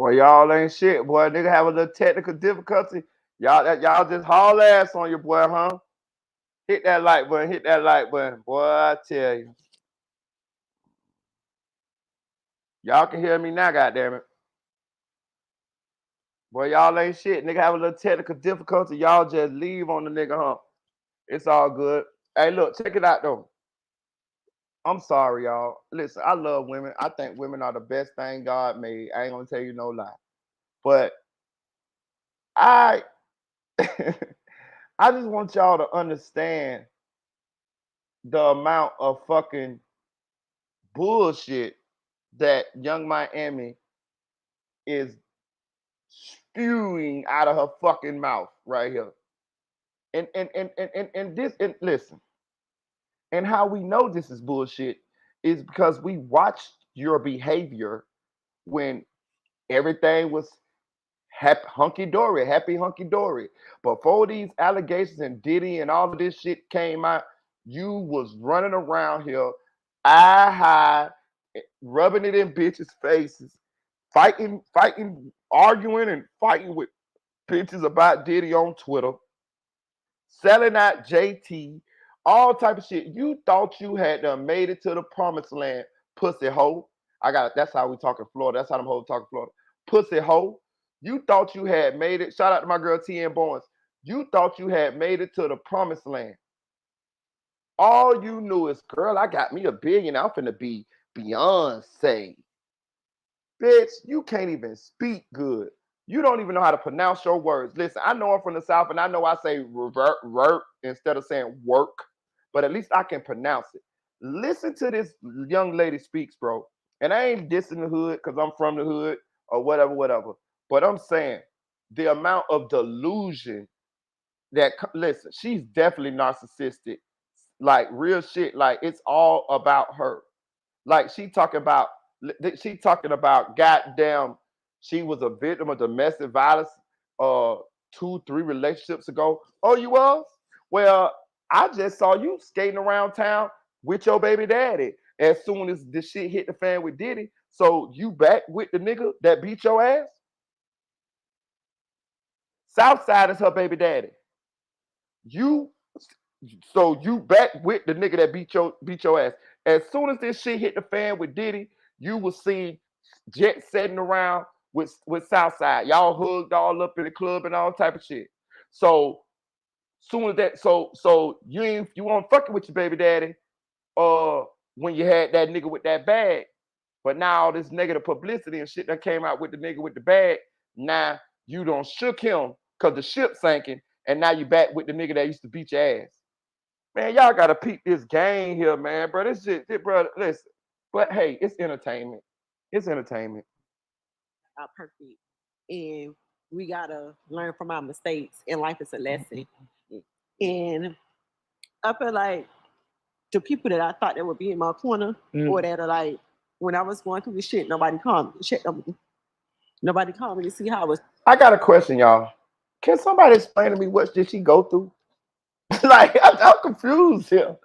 Boy, y'all ain't shit, boy. Nigga have a little technical difficulty. Y'all just haul ass on your boy, huh? Hit that like button, hit that like button. Boy, I tell you. Y'all can hear me now, goddammit. Boy, y'all ain't shit. Nigga have a little technical difficulty. Y'all just leave on the nigga, huh? It's all good. Hey, look, check it out, though. I'm sorry, y'all. Listen, I love women. I think women are the best thing God made. I ain't gonna tell you no lie. But I I just want y'all to understand the amount of fucking bullshit that Young Miami is spewing out of her fucking mouth right here. And this, and listen, and how we know this is bullshit is because we watched your behavior when everything was happy hunky dory. Before these allegations and Diddy and all of this shit came out, you was running around here, eye high, rubbing it in bitches' faces, fighting, arguing and fighting with bitches about Diddy on Twitter, selling out JT, all type of shit. You thought you had done made it to the promised land, pussy hoe. That's how we talk in Florida. That's how them hoes talk in Florida. Pussy hoe. You thought you had made it. Shout out to my girl T.N. Barnes. You thought you had made it to the promised land. All you knew is, girl, I got me $1 billion. I'm finna be Beyonce. Bitch, you can't even speak good. You don't even know how to pronounce your words. Listen, I know I'm from the South, and I know I say revert instead of saying work, but at least I can pronounce it. Listen to this young lady speaks, bro. And I ain't dissing the hood because I'm from the hood or whatever. But I'm saying the amount of delusion that, listen, she's definitely narcissistic. Like real shit. Like it's all about her. Like she talking about goddamn, she was a victim of domestic violence 2-3 relationships ago. Oh, you was? Well, I just saw you skating around town with your baby daddy as soon as this shit hit the fan with Diddy. So you back with the nigga that beat your ass? Southside is her baby daddy. So you back with the nigga that beat your ass. As soon as this shit hit the fan with Diddy, you will see Jet setting around with Southside. Y'all hugged all up in the club and all type of shit. So soon as that, so you weren't fucking with your baby daddy when you had that nigga with that bag. But now all this negative publicity and shit that came out with the nigga with the bag, now you done shook him because the ship sinking, and now you back with the nigga that used to beat your ass. Man, y'all gotta peep this game here, man, bro. This shit, bro. Listen, but hey, it's entertainment. It's entertainment. Perfect. And we gotta learn from our mistakes. And life is a lesson. And I feel like the people that I thought that would be in my corner, or that are like, when I was going through this shit, nobody called me. Nobody called me to see how I was. I got a question, y'all. Can somebody explain to me what did she go through? Like, I'm confused here.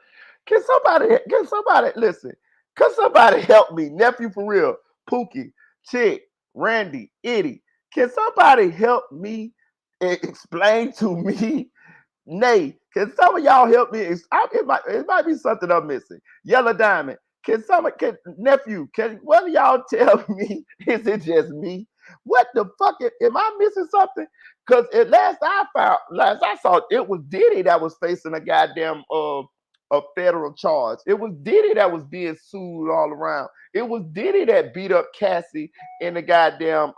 Can somebody listen? Can somebody help me? Nephew for real, Pookie, Chick, Randy, Eddie. Can somebody help me explain to me? Nay, can some of y'all help me? It might be something I'm missing. Yellow Diamond. Nephew, can one of y'all tell me? Is it just me? What the fuck? Am I missing something? Because last I saw, it was Diddy that was facing a goddamn a federal charge. It was Diddy that was being sued all around. It was Diddy that beat up Cassie in the goddamn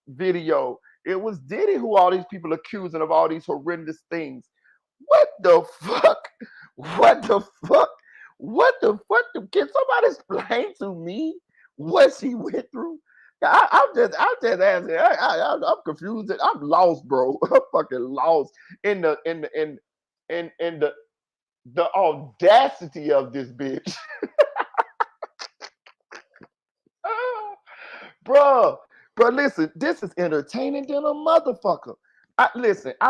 video. It was Diddy who all these people accusing of all these horrendous things. What the fuck? What the fuck? Can somebody explain to me what she went through? I'm just asking. I'm confused. I'm lost, bro. I'm fucking lost in the audacity of this bitch. Bro, listen, this is entertaining than a motherfucker. I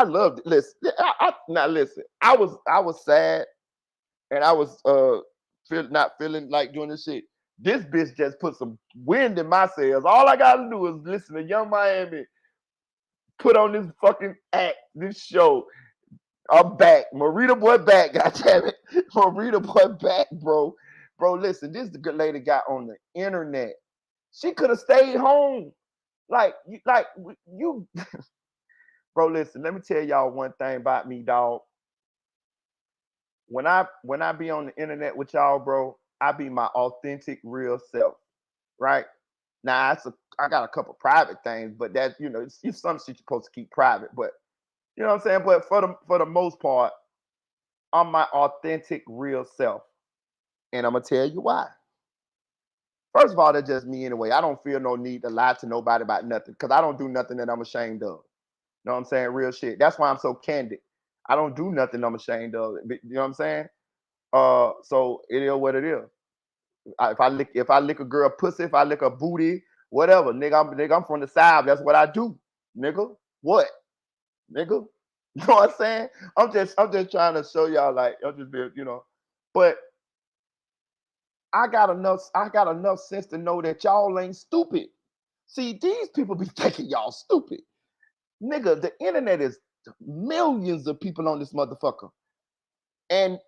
loved it. Listen, now listen, I was sad, and I was not feeling like doing this shit. This bitch just put some wind in my sails. All I gotta do is listen to Young Miami put on this fucking act, this show. I'm back. Marita boy back, goddammit. Marita boy back, bro. Bro, listen, this the good lady got on the internet. She could have stayed home. Like you bro, listen, let me tell y'all one thing about me, dog. When I be on the internet with y'all, bro, I be my authentic, real self, right? Now, I got a couple private things, but that, you know, it's some shit you're supposed to keep private. But you know what I'm saying? But for the most part, I'm my authentic, real self. And I'm gonna tell you why. First of all, that's just me anyway. I don't feel no need to lie to nobody about nothing because I don't do nothing that I'm ashamed of. You know what I'm saying? Real shit. That's why I'm so candid. I don't do nothing I'm ashamed of. You know what I'm saying? So it is what it is. If I lick a girl pussy, if I lick a booty, whatever, nigga, I'm from the South. That's what I do, nigga. What, nigga? You know what I'm saying? I'm just trying to show y'all, like, I'm just being, you know. But I got enough sense to know that y'all ain't stupid. See, these people be thinking y'all stupid. Nigga, the internet is millions of people on this motherfucker. And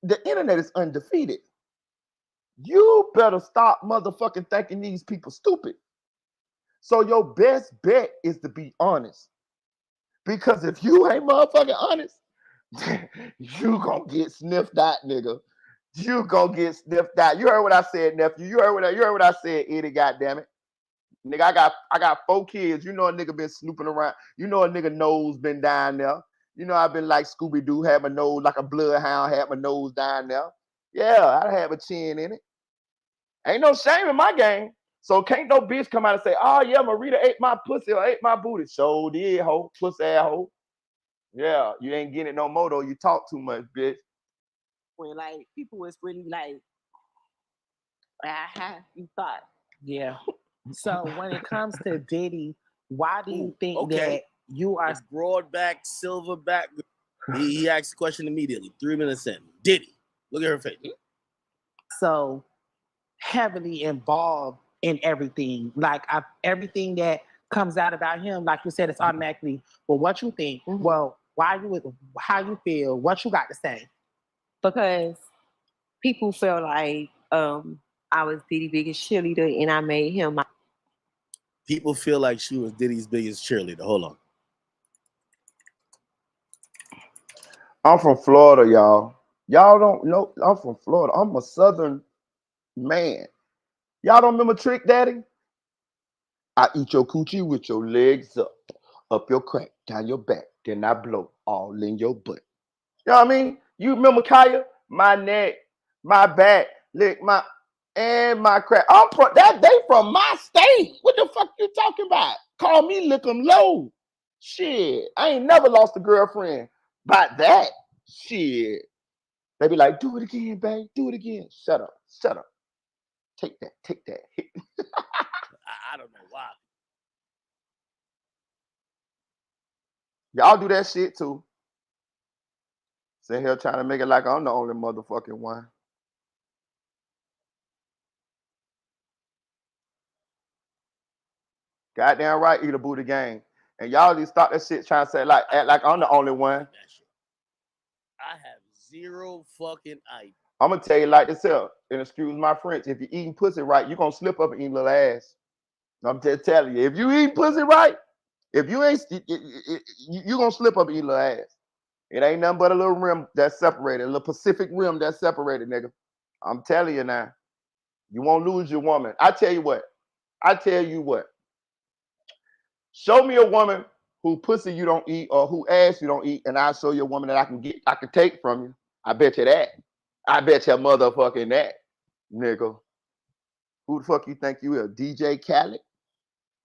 the internet is undefeated. You better stop motherfucking thinking these people stupid. So your best bet is to be honest. Because if you ain't motherfucking honest, you gonna get sniffed out, nigga. You gonna get sniffed out. You heard what I said, nephew. You heard what I said, Eddie, goddammit. Nigga, I got 4 kids. You know a nigga been snooping around. You know a nigga nose been down there. You know I've been like Scooby-Doo, had my nose like a bloodhound, had my nose down there. Yeah, I have a chin in it. Ain't no shame in my game. So can't no bitch come out and say, oh yeah, Marita ate my pussy or ate my booty. So did, hoe, pussy ass hoe. Yeah, you ain't getting it no more though. You talk too much, bitch. When like people was really like, you thought. Yeah. So when it comes to Diddy, why do you think that you are broadback, silverback? He asked the question immediately, 3 minutes in. Diddy. Look at her face. so heavily involved in everything? Like everything that comes out about him, like you said, it's automatically, well, what you think? Well, how you feel? What you got to say? Because people feel like I was Diddy's biggest cheerleader and I made him my. People feel like she was Diddy's biggest cheerleader. Hold on. I'm from Florida, y'all. Y'all don't know I'm from Florida. I'm a Southern man. Y'all don't remember Trick Daddy? I eat your coochie with your legs up your crack, down your back, then I blow all in your butt. You know what I mean? You remember Kaya? My neck, my back, lick my crack. I'm from that. They from my state. What the fuck you talking about? Call me lick 'em low. Shit, I ain't never lost a girlfriend. About that, shit. They be like, do it again, babe. Do it again. Shut up. Shut up. Take that. Take that. I don't know why. Y'all do that shit too. Sitting here trying to make it like I'm the only motherfucking one. Goddamn right, eat a booty gang. And y'all just stop that shit trying to say like act like I'm the only one. I have zero fucking idea. I'm gonna tell you like this here, and excuse my French. If you're eating pussy right, you're gonna slip up and eat a little ass. I'm just telling you, if you eat pussy right, if you ain't, you're gonna slip up and eat a little ass. It ain't nothing but a little rim that's separated, a little Pacific rim that's separated, nigga. I'm telling you now, you won't lose your woman. I tell you what. Show me a woman who pussy you don't eat or who ass you don't eat, and I'll show you a woman that I can take from you. I bet you that. I bet you motherfucking that, nigga. Who the fuck you think you is? DJ Khaled?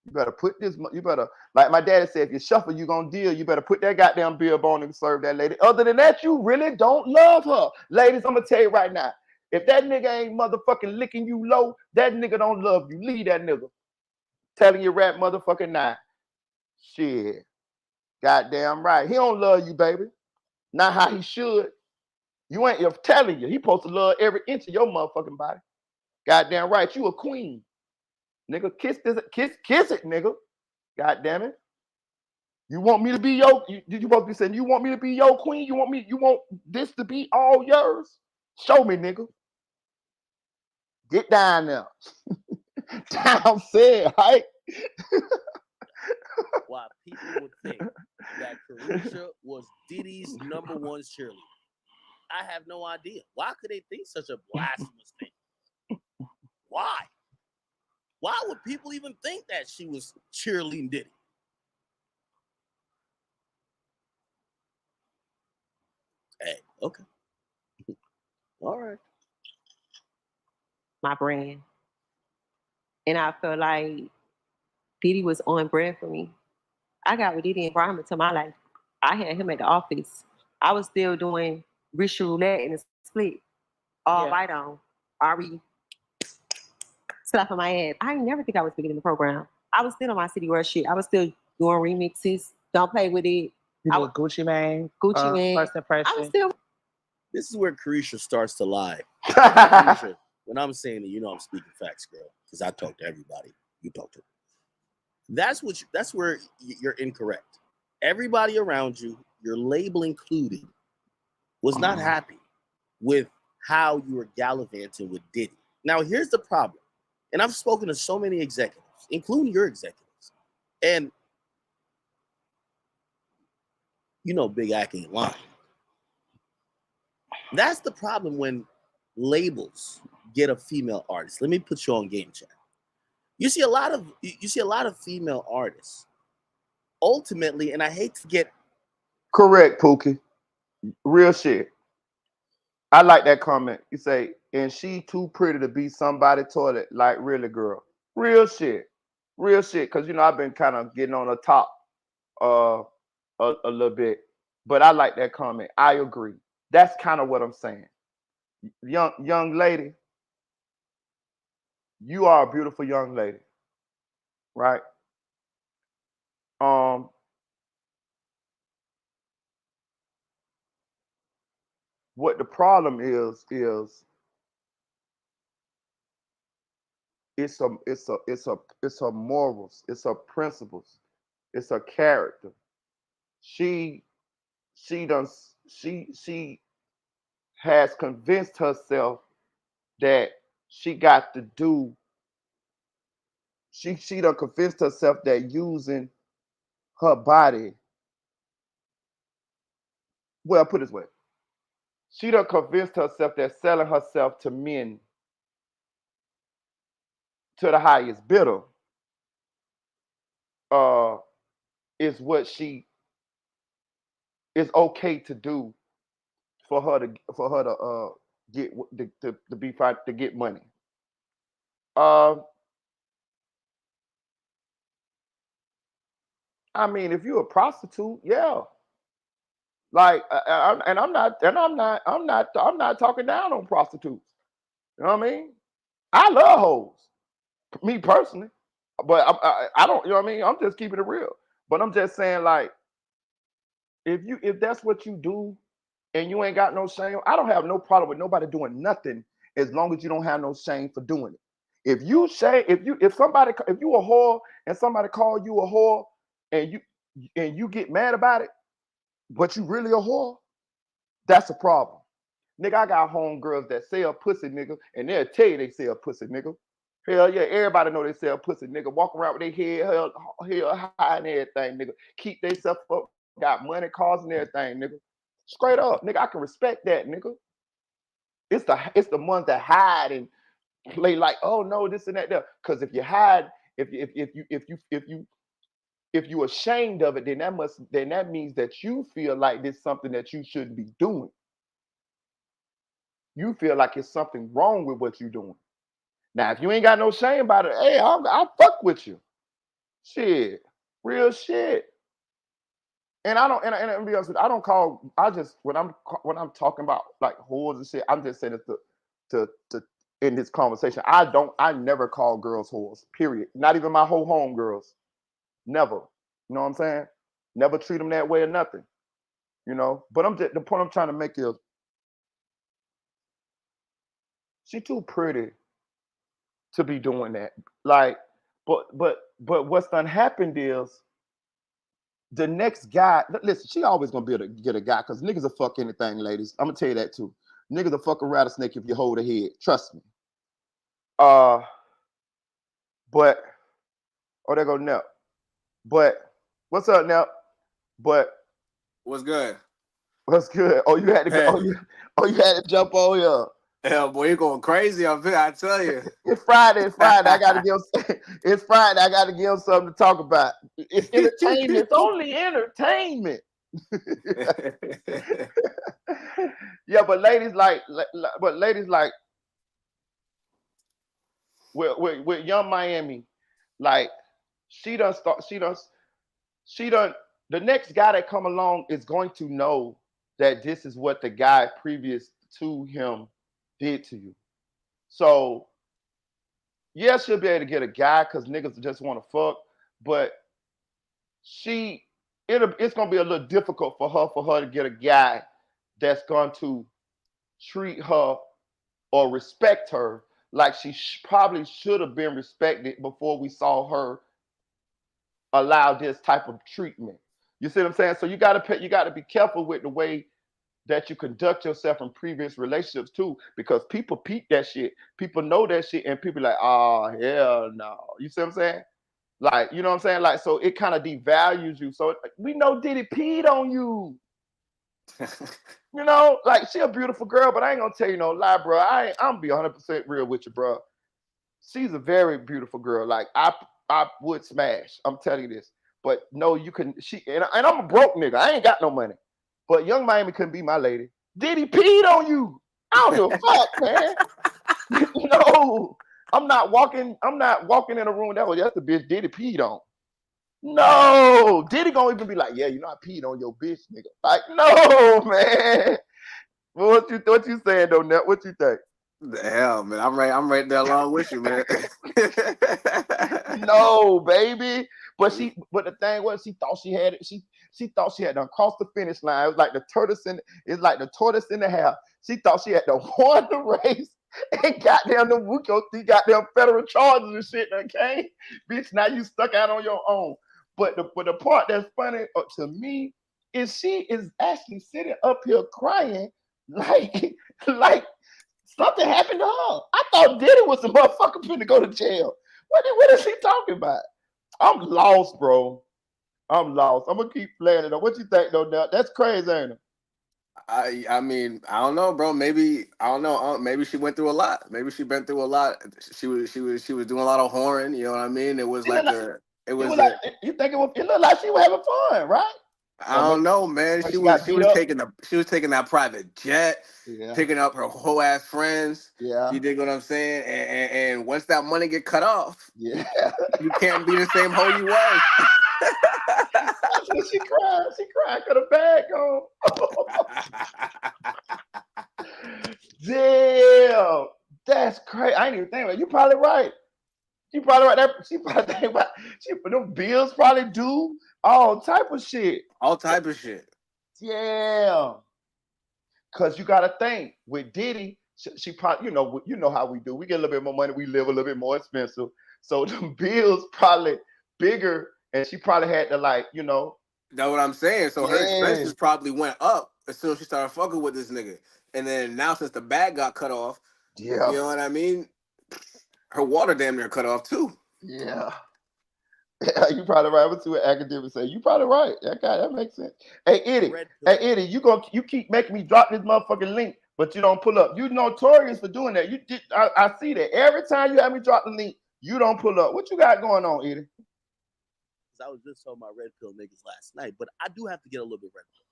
You better put this, you better, like my daddy said, if you shuffle, you gonna deal. You better put that goddamn bill bone and serve that lady. Other than that, you really don't love her. Ladies, I'm gonna tell you right now, if that nigga ain't motherfucking licking you low, that nigga don't love you. Leave that nigga. Telling you right motherfucking now. Shit. Goddamn right. He don't love you, baby. Not how he should. You ain't telling you. He supposed to love every inch of your motherfucking body. Goddamn right, you a queen. Nigga, kiss it, nigga. God damn it. You want me to be your, you supposed to be saying, you want me to be your queen? You want this to be all yours? Show me, nigga. Get down now. Down said, right? Why people would think that Carisha was Diddy's #1 cheerleader. I have no idea. Why could they think such a blasphemous thing? Why? Why would people even think that she was cheerleading Diddy? Hey, okay. All right. My brand. And I felt like Diddy was on brand for me. I got with Diddy and brought him into my life. I had him at the office. I was still doing rich roulette and a split. All right on. Ari slapping my ass. I ain't never think I was bigger in the program. I was still on my City World shit. I was still doing remixes. Don't play with it. You did Gucci Mane. Gucci Mane. First impression. I was still. This is where Carisha starts to lie. Carisha, when I'm saying that, you know I'm speaking facts, girl, because I talk to everybody. You talk to them. That's where you're incorrect. Everybody around you, your label included, was not happy with how you were gallivanting with Diddy. Now, here's the problem. And I've spoken to so many executives, including your executives. And you know Big Ack ain't lying. That's the problem when labels get a female artist. Let me put you on Game Chat. You see a lot of female artists. Ultimately, and I hate to get correct, Pookie. Real shit. I like that comment. You say, and she too pretty to be somebody toilet. Like, really, girl. Real shit. Real shit. Because, you know, I've been kind of getting on the top a little bit. But I like that comment. I agree. That's kind of what I'm saying. Young lady, you are a beautiful young lady. Right? What the problem is it's her morals, it's her principles, it's her character. She has convinced herself that she got to do. She done convinced herself that using her body. Well, put it this way. She done convinced herself that selling herself to men to the highest bidder is what she is okay to do for her to get to be fine to get money. I mean, if you're a prostitute, yeah. Like, I'm not talking down on prostitutes. You know what I mean? I love hoes, me personally, but I don't. You know what I mean? I'm just keeping it real. But I'm just saying, like, if that's what you do, and you ain't got no shame, I don't have no problem with nobody doing nothing as long as you don't have no shame for doing it. If you say if you a whore and somebody call you a whore and you get mad about it, but you really a whore, that's a problem. Nigga, I got homegirls that sell pussy, nigga, and they'll tell you they sell pussy, nigga. Hell yeah, everybody know they sell pussy, nigga. Walk around with their head held high and everything, nigga. Keep themselves up, got money, cars and everything, nigga. Straight up, nigga, I can respect that, nigga. It's the ones that hide and play like, oh no, this and that there. Because if you hide, if you ashamed of it, then that means that you feel like this something that you shouldn't be doing. You feel like it's something wrong with what you're doing. Now, if you ain't got no shame about it, hey, I'll fuck with you. Shit, real shit. And I don't, and be honest with you, I don't call. I just when I'm talking about like whores and shit, I'm just saying it to in this conversation. I never call girls whores. Period. Not even my whole home girls. Never. You know what I'm saying? Never treat them that way or nothing. You know. But the point I'm trying to make is, she too pretty to be doing that. Like, but what's done happened is the next guy. Listen, she always gonna be able to get a guy because niggas will fuck anything, ladies. I'm gonna tell you that too. Niggas will fuck a rattlesnake if you hold a head. Trust me. But there go Nep. But what's up, Nep? But What's good? what's good? Oh, you had to go. You had to jump on here. Hell, boy, you're going crazy up here, I tell you. It's Friday. It's Friday. I gotta give. It's Friday. I gotta give something to talk about. It's entertainment. It's only entertainment. Yeah, but ladies like, with Young Miami, like she done. The next guy that come along is going to know that this is what the guy previous to him did to you. So yeah, she'll be able to get a guy because niggas just want to fuck, but it's gonna be a little difficult for her to get a guy that's going to treat her or respect her like she probably should have been respected before we saw her allow this type of treatment. You see what I'm saying? So you gotta be careful with the way that you conduct yourself in previous relationships too, because people peep that shit, people know that shit, and people like, oh hell no. You see what I'm saying? Like, you know what I'm saying? Like, so it kind of devalues you. So we know Diddy peed on you. You know, like she a beautiful girl, but I ain't gonna tell you no lie, bro. I'm gonna be 100% real with you, bro. She's a very beautiful girl. Like I would smash. I'm telling you this. But no, you can. And I'm a broke nigga. I ain't got no money. But Young Miami couldn't be my lady. Diddy peed on you. I don't give a fuck, man. No, I'm not walking in a room that's the bitch Diddy peed on. No, Diddy gonna even be like, yeah, you know I peed on your bitch, nigga. Like, no, man. What you saying though, Nep? What you think? The hell, man. I'm right there along with you, man. No, baby. But the thing was, she thought she had it. She thought she had done crossed the finish line. It was like the tortoise in the hair. She thought she had to won the race and goddamn the goddamn federal charges and shit that came. Bitch, now you stuck out on your own. But the part that's funny to me is she is actually sitting up here crying like something happened to her. I thought Diddy was the motherfucker finna go to jail. What is he talking about? I'm lost, bro. I'm lost. I'm gonna keep playing it. What you think, though? Now that's crazy, ain't it? I mean, I don't know, bro. Maybe I don't know. Maybe she went through a lot. Maybe she been through a lot. She was doing a lot of whoring. You know what I mean? It was like you think it looked like she was having fun, right? I don't know, man. She was taking that private jet, picking up her whole ass friends. Yeah, you dig what I'm saying? And once that money get cut off, yeah, you can't be the same hoe you was. That's when she cried. She cried because the bag gone. Damn, that's crazy. I ain't even think about it. You probably right. She probably right. She probably think about them bills probably due. All type of shit. Yeah. Cause you gotta think with Diddy, she probably, you know how we do. We get a little bit more money, we live a little bit more expensive. So the bills probably bigger, and she probably had to That's what I'm saying. So her expenses probably went up as soon as she started fucking with this nigga. And then now since the bag got cut off, you know what I mean? Her water damn near cut off too. Yeah. You probably right. What's what academics say? You probably right. That makes sense. Hey Eddie, you keep making me drop this motherfucking link, but you don't pull up. You notorious for doing that. I see that every time you have me drop the link, you don't pull up. What you got going on, Eddie? I was just talking about red pill niggas last night, but I do have to get a little bit red pill.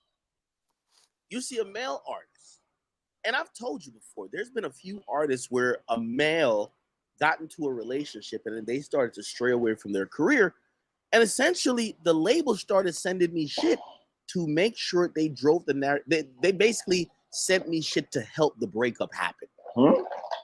You see a male artist, and I've told you before, there's been a few artists where a male got into a relationship and then they started to stray away from their career. And essentially, the label started sending me shit to make sure they drove the narrative. They basically sent me shit to help the breakup happen.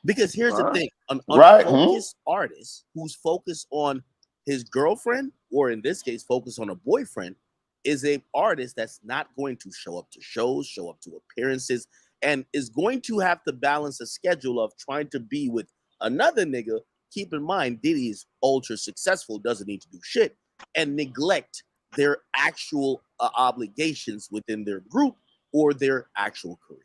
Because here's the thing, an unfocused artist who's focused on his girlfriend, or in this case, focused on a boyfriend, is an artist that's not going to show up to shows, show up to appearances, and is going to have to balance a schedule of trying to be with another nigga keep in mind, Diddy is ultra successful, doesn't need to do shit, and neglect their actual obligations within their group or their actual career.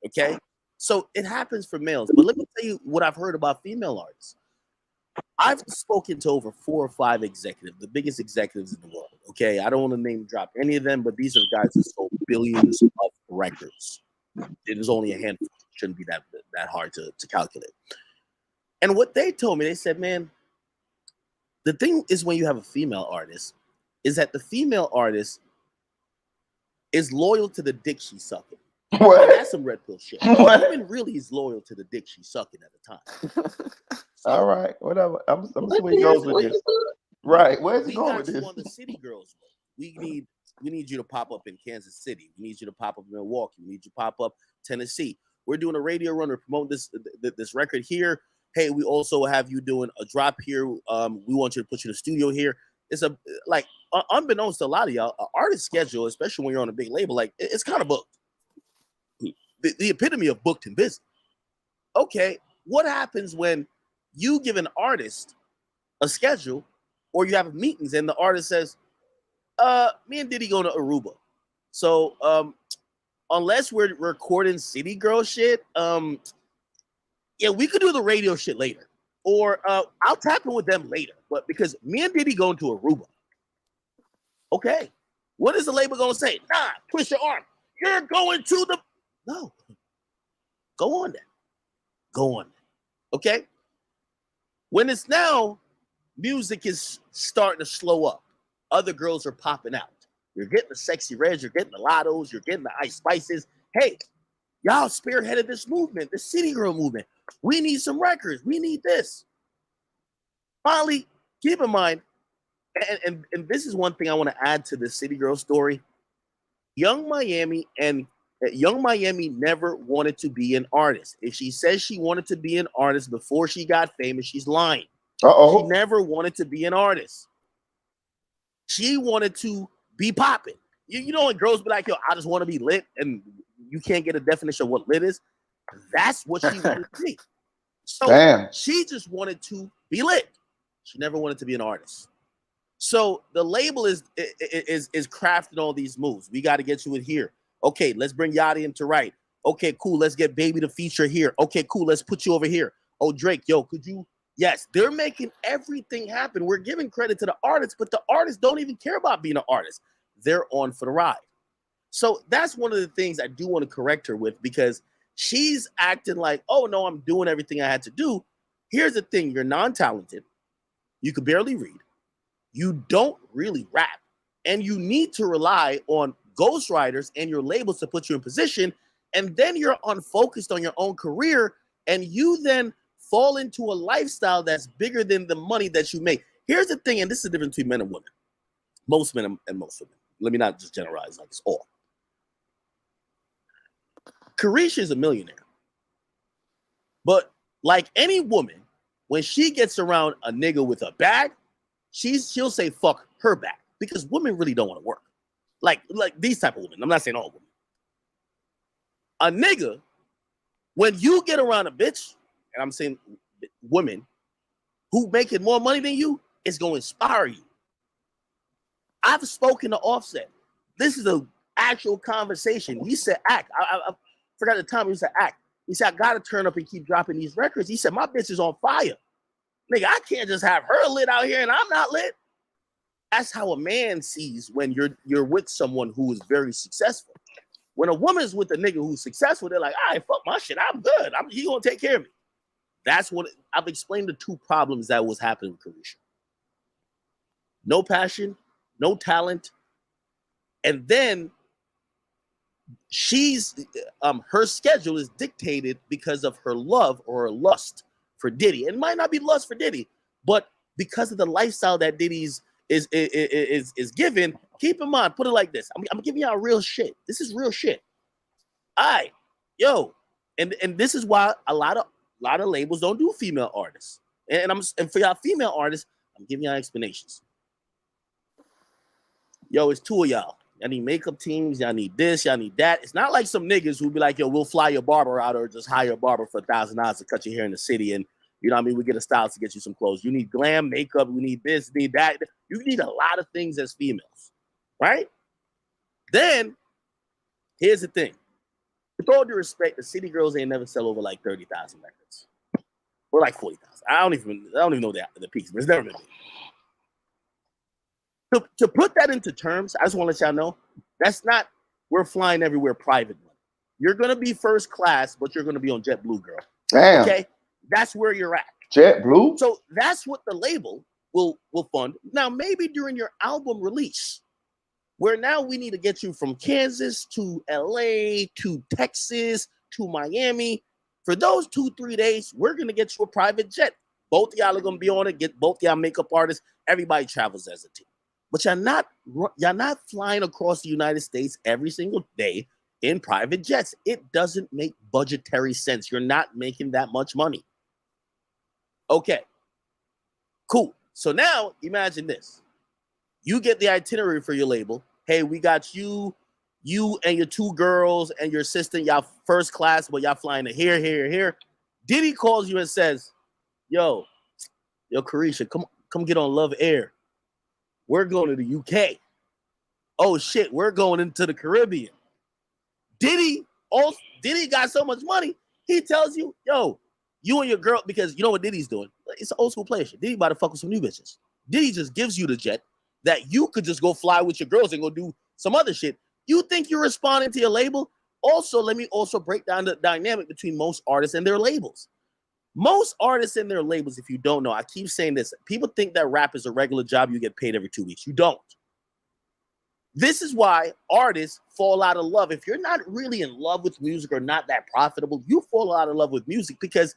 Okay? So it happens for males. But let me tell you what I've heard about female artists. I've spoken to over 4 or 5 executives, the biggest executives in the world. Okay? I don't want to name drop any of them, but these are the guys that sold billions of records. It is only a handful. It shouldn't be that hard to calculate. And what they told me, they said, man, the thing is when you have a female artist, is that the female artist is loyal to the dick she's sucking. What? That's some red pill shit. The woman really is loyal to the dick she's sucking at the time. So, all right, whatever. I'm see where he goes with this. Right, where's he going with this? On the City Girls. We need you to pop up in Kansas City. We need you to pop up in Milwaukee. We need you to pop up Tennessee. We're doing a radio run. We're promoting this record here. Hey, we also have you doing a drop here. We want you to put you in the studio here. It's unbeknownst to a lot of y'all, an artist schedule, especially when you're on a big label, like it's kind of booked. The epitome of booked and busy. Okay, what happens when you give an artist a schedule or you have meetings and the artist says, me and Diddy going to Aruba. So unless we're recording City Girl shit, yeah, we could do the radio shit later. Or I'll tap in with them later. But because me and Diddy going to Aruba. Okay. What is the label going to say? Nah, twist your arm. You're going to the... No. Go on then. Go on then. Okay? When it's now, music is starting to slow up. Other girls are popping out. You're getting the Sexy Reds. You're getting the Lottos. You're getting the Ice Spices. Hey, y'all spearheaded this movement, the City Girl movement. We need some records. We need this. Finally, keep in mind, and this is one thing I want to add to the City Girl story. Young Miami never wanted to be an artist. If she says she wanted to be an artist before she got famous, she's lying. Uh-oh. She never wanted to be an artist. She wanted to be popping. You know when girls be like, yo, I just want to be lit, and you can't get a definition of what lit is? That's what she wanted to be. So damn. She just wanted to be lit. She never wanted to be an artist. So the label is crafting all these moves. We got to get you in here. Okay, let's bring Yachty in to write. Okay, cool. Let's get Baby to feature here. Okay, cool. Let's put you over here. Oh, Drake, yo, could you? Yes, they're making everything happen. We're giving credit to the artists, but the artists don't even care about being an artist. They're on for the ride. So that's one of the things I do want to correct her with, because she's acting like, oh, no, I'm doing everything I had to do. Here's the thing. You're non-talented. You could barely read. You don't really rap. And you need to rely on ghostwriters and your labels to put you in position. And then you're unfocused on your own career. And you then fall into a lifestyle that's bigger than the money that you make. Here's the thing, and this is the difference between men and women. Most men and most women. Let me not just generalize like it's all. Carisha is a millionaire. But like any woman, when she gets around a nigga with a bag, she'll say fuck her bag, because women really don't want to work. Like these type of women. I'm not saying all women. A nigga, when you get around a bitch, and I'm saying women who making more money than you, it's going to inspire you. I've spoken to Offset. This is an actual conversation. He said, act. I forgot the time he said, act. He said, I got to turn up and keep dropping these records. He said, my bitch is on fire. Nigga, I can't just have her lit out here and I'm not lit. That's how a man sees when you're with someone who is very successful. When a woman is with a nigga who's successful, they're like, all right, fuck my shit. I'm good. He going to take care of me. That's what I've explained the two problems that was happening with Carisha. No passion, no talent. And then she's her schedule is dictated because of her love or her lust for Diddy. It might not be lust for Diddy, but because of the lifestyle that Diddy's is given. Keep in mind, put it like this. I'm giving y'all real shit. This is real shit. All right, yo, and this is why a lot of labels don't do female artists. And for y'all female artists, I'm giving y'all explanations. Yo, it's two of y'all. Y'all need makeup teams. Y'all need this. Y'all need that. It's not like some niggas who be like, yo, we'll fly your barber out or just hire a barber for $1,000 to cut your hair in the city, and You know what I mean? We get a stylist to get you some clothes. You need glam, makeup, you need this, need that. You need a lot of things as females, right? Then, here's the thing. With all due respect, the city girls ain't never sell over like 30,000 records. Or like 40,000. I don't even know the peaks, but it's never been big. To put that into terms, I just want to let y'all know, that's not, we're flying everywhere private money. You're going to be first class, but you're going to be on JetBlue, girl. Damn. Okay? That's where you're at. JetBlue? So that's what the label will fund. Now, maybe during your album release, where now we need to get you from Kansas to LA to Texas to Miami. For those 2-3 days, we're going to get you a private jet. Both of y'all are going to be on it, get both y'all makeup artists. Everybody travels as a team. But y'all not flying across the United States every single day in private jets. It doesn't make budgetary sense. You're not making that much money. Okay, cool. So now imagine this. You get the itinerary for your label. Hey, we got you and your 2 girls and your assistant, y'all first class, but y'all flying to here. Diddy calls you and says, yo, Carisha, come get on Love Air. We're going to the UK. Oh shit, we're going into the Caribbean. Diddy got so much money, he tells you, yo, you and your girl, because you know what Diddy's doing? It's an old school player shit. Diddy about to fuck with some new bitches. Diddy just gives you the jet that you could just go fly with your girls and go do some other shit. You think you're responding to your label? Also, let me also break down the dynamic between most artists and their labels. Most artists and their labels, if you don't know, I keep saying this, people think that rap is a regular job you get paid every 2 weeks. You don't. This is why artists fall out of love. If you're not really in love with music or not that profitable, you fall out of love with music because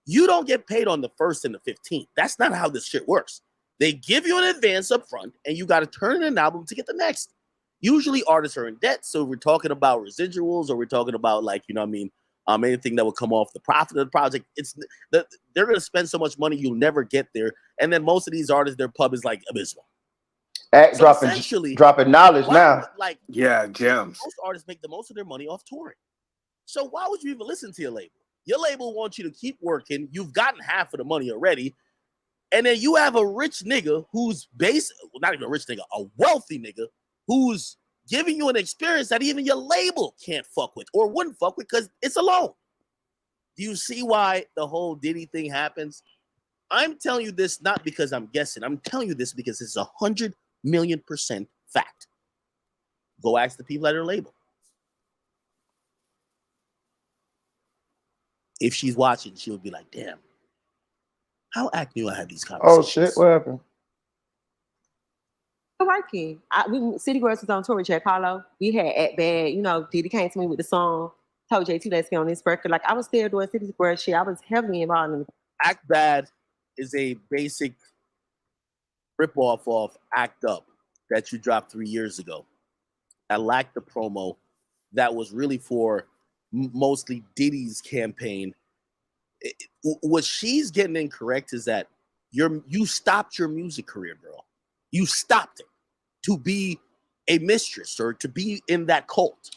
you don't get paid on the 1st and the 15th. That's not how this shit works. They give you an advance up front, and you got to turn in an album to get the next. Usually artists are in debt, so we're talking about residuals, or we're talking about, like, you know what I mean, anything that would come off the profit of the project. They're going to spend so much money, you'll never get there. And then most of these artists, their pub is like abysmal. Dropping knowledge now. Like, yeah, gems. Most artists make the most of their money off touring. So why would you even listen to your label? Your label wants you to keep working. You've gotten half of the money already. And then you have a rich nigga who's not even a rich nigga, a wealthy nigga who's giving you an experience that even your label can't fuck with or wouldn't fuck with because it's a loan. Do you see why the whole Diddy thing happens? I'm telling you this not because I'm guessing. I'm telling you this because it's 100,000,000% fact. Go ask the people at her label. If she's watching, she'll be like, damn, how Act knew I had these conversations. Oh shit, what happened? Working. City Girls was on tour with Jack Harlow. We had Act Bad. You know, Diddy came to me with the song, told JT let's get on this record. Like, I was still doing City Girls shit. I was heavily involved in it. Act Bad is a basic ripoff of Act Up that you dropped 3 years ago. I lacked the promo that was really for mostly Diddy's campaign. What she's getting incorrect is that you stopped your music career, girl. You stopped it to be a mistress or to be in that cult.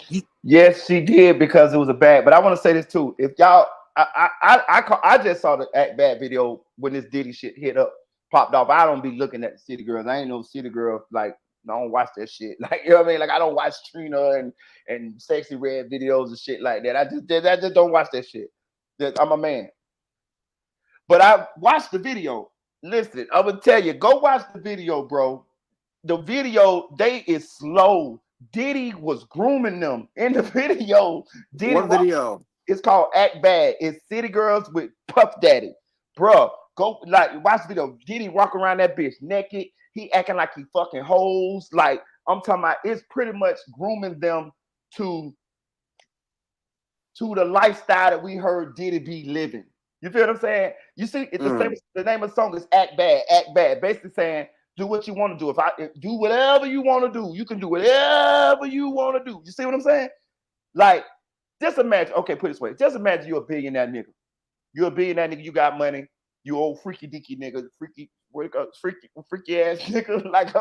Yes, she did, because it was a bad. But I want to say this too. If y'all, I just saw the Act Bad video when this Diddy shit popped off. I don't be looking at the City Girls. I ain't no City Girl. Like, I don't watch that shit. Like, you know what I mean? Like, I don't watch Trina and Sexy Red videos and shit like that. I just don't watch that shit. I'm a man. But I watched the video. Listen, I'm gonna tell you, go watch the video, bro. The video, they is slow. Diddy was grooming them in the video. What video? It's called Act Bad. It's City Girls with Puff Daddy. Bro, go like watch the video. Diddy walk around that bitch naked. He acting like he fucking hoes. Like, I'm talking about, it's pretty much grooming them to the lifestyle that we heard Diddy be living. You feel what I'm saying? You see, it's the same. The name of the song is Act Bad, Act Bad. Basically saying, do what you want to do. Do whatever you want to do. You can do whatever you want to do. You see what I'm saying? Like, just imagine, okay, put it this way. Just imagine you're a billionaire nigga. You're a billionaire nigga, you got money. You old freaky deaky nigga, freaky ass nigga. Like,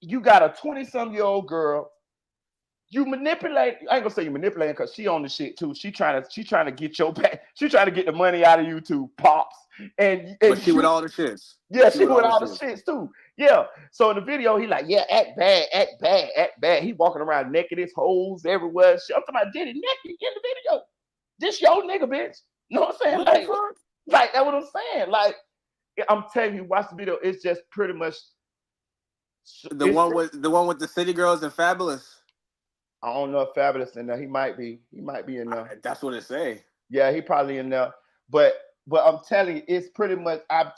you got a 20-some-year-old girl. you manipulate. I ain't gonna say you manipulating because she on the shit too. She trying to get your back. She trying to get the money out of you too, pops. And but she with all the shits. Yeah, she with all the shits too. Yeah. So in the video, he like, yeah, act bad, act bad, act bad. He walking around naked, his hoes everywhere. I'm talking about Diddy naked in the video. This your nigga, bitch. You know what I'm saying? Like that's what I'm saying. Like I'm telling you, watch the video. It's just pretty much the one with the City Girls and Fabulous. I don't know if Fabulous in there. He might be in there. That's what it say. Yeah, he probably in there. But I'm telling you, it's pretty much. I've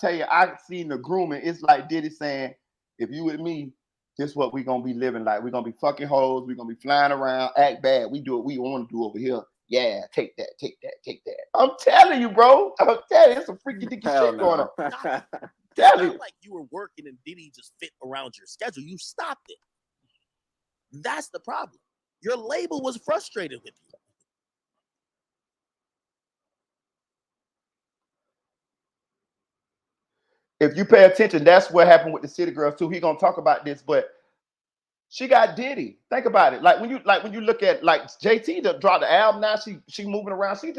seen the grooming. It's like Diddy saying, "If you with me, this is what we gonna be living like. We're gonna be fucking hoes. We're gonna be flying around, act bad. We do what we want to do over here. Yeah, take that, take that, take that. I'm telling you, bro. I'm telling you, it's some freaky dicky shit going on. It's not like you were working and Diddy just fit around your schedule. You stopped it. That's the problem. Your label was frustrated with you. If you pay attention, that's what happened with the City Girls too. He gonna talk about this, but she got Diddy. Think about it. Like when you look at like JT to drop the album now, she moving around. JT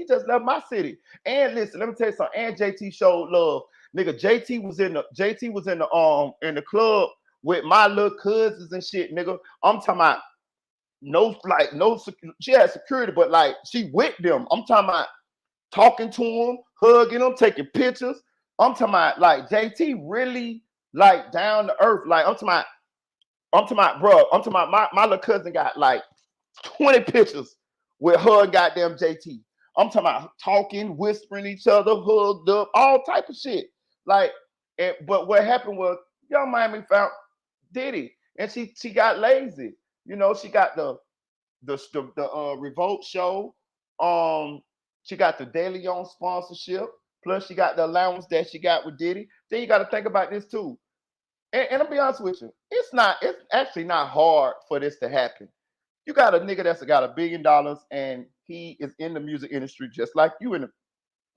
just left my city. And listen, let me tell you something. And JT showed love. Nigga, JT was in the club with my little cousins and shit, nigga. I'm talking about she had security, but like she with them. I'm talking about talking to them, hugging them, taking pictures. I'm talking about like JT really like down to earth. Like I'm talking about, bro. I'm talking about my little cousin got like 20 pictures with her and goddamn JT. I'm talking about talking, whispering each other, hugged up, all type of shit. Like, but what happened was Young Miami found Diddy, and she got lazy. You know, she got the Revolt show. She got the De Leon sponsorship. Plus, she got the allowance that she got with Diddy. Then you got to think about this too. And I'll be honest with you, it's actually not hard for this to happen. You got a nigga that's got $1 billion and he is in the music industry just like you in the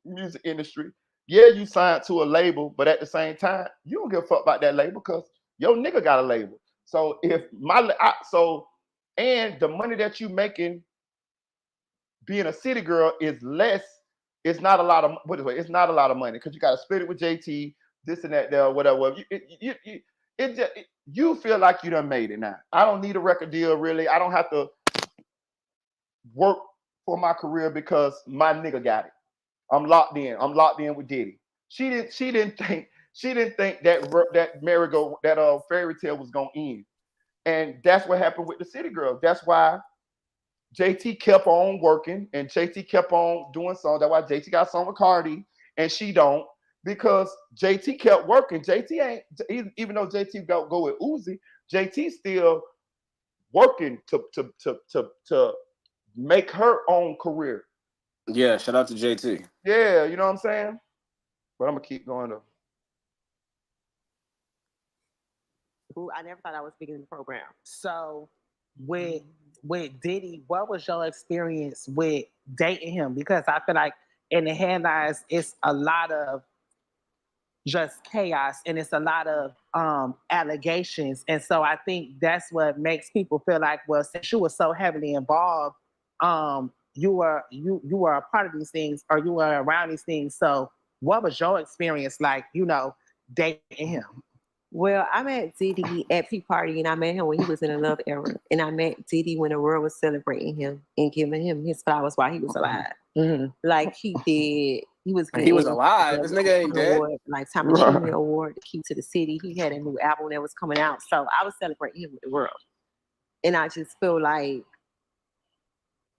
music industry. Yeah, you signed to a label, but at the same time, you don't give a fuck about that label because your nigga got a label. So and the money that you making being a city girl is less. It's not a lot of it's not a lot of money because you got to split it with JT, this and that, there, whatever. You feel like you done made it now. I don't need a record deal really. I don't have to work for my career because my nigga got it. I'm locked in. I'm locked in with Diddy. She didn't think that fairy tale was gonna end, and that's what happened with the City Girls. That's why JT kept on working and JT kept on doing songs. That's why JT got a song with Cardi and she don't, because JT kept working. JT ain't, even though JT go with Uzi, JT still working to make her own career. Yeah, shout out to JT. Yeah, you know what I'm saying? But I'm gonna keep going though. I never thought I was speaking in the program. So with Diddy, what was your experience with dating him? Because I feel like in the headlines, it's a lot of just chaos and it's a lot of allegations. And so I think that's what makes people feel like, well, since you were so heavily involved, you were a part of these things or you were around these things. So what was your experience like, dating him? Well, I met Diddy at Peak Party, and I met him when he was in a love era. And I met Diddy when the world was celebrating him and giving him his flowers while he was alive. Mm-hmm. Like he did. He was alive. This nigga ain't dead. Award, like Tommy Jr. Award, the Key to the City. He had a new album that was coming out. So I was celebrating him with the world. And I just feel like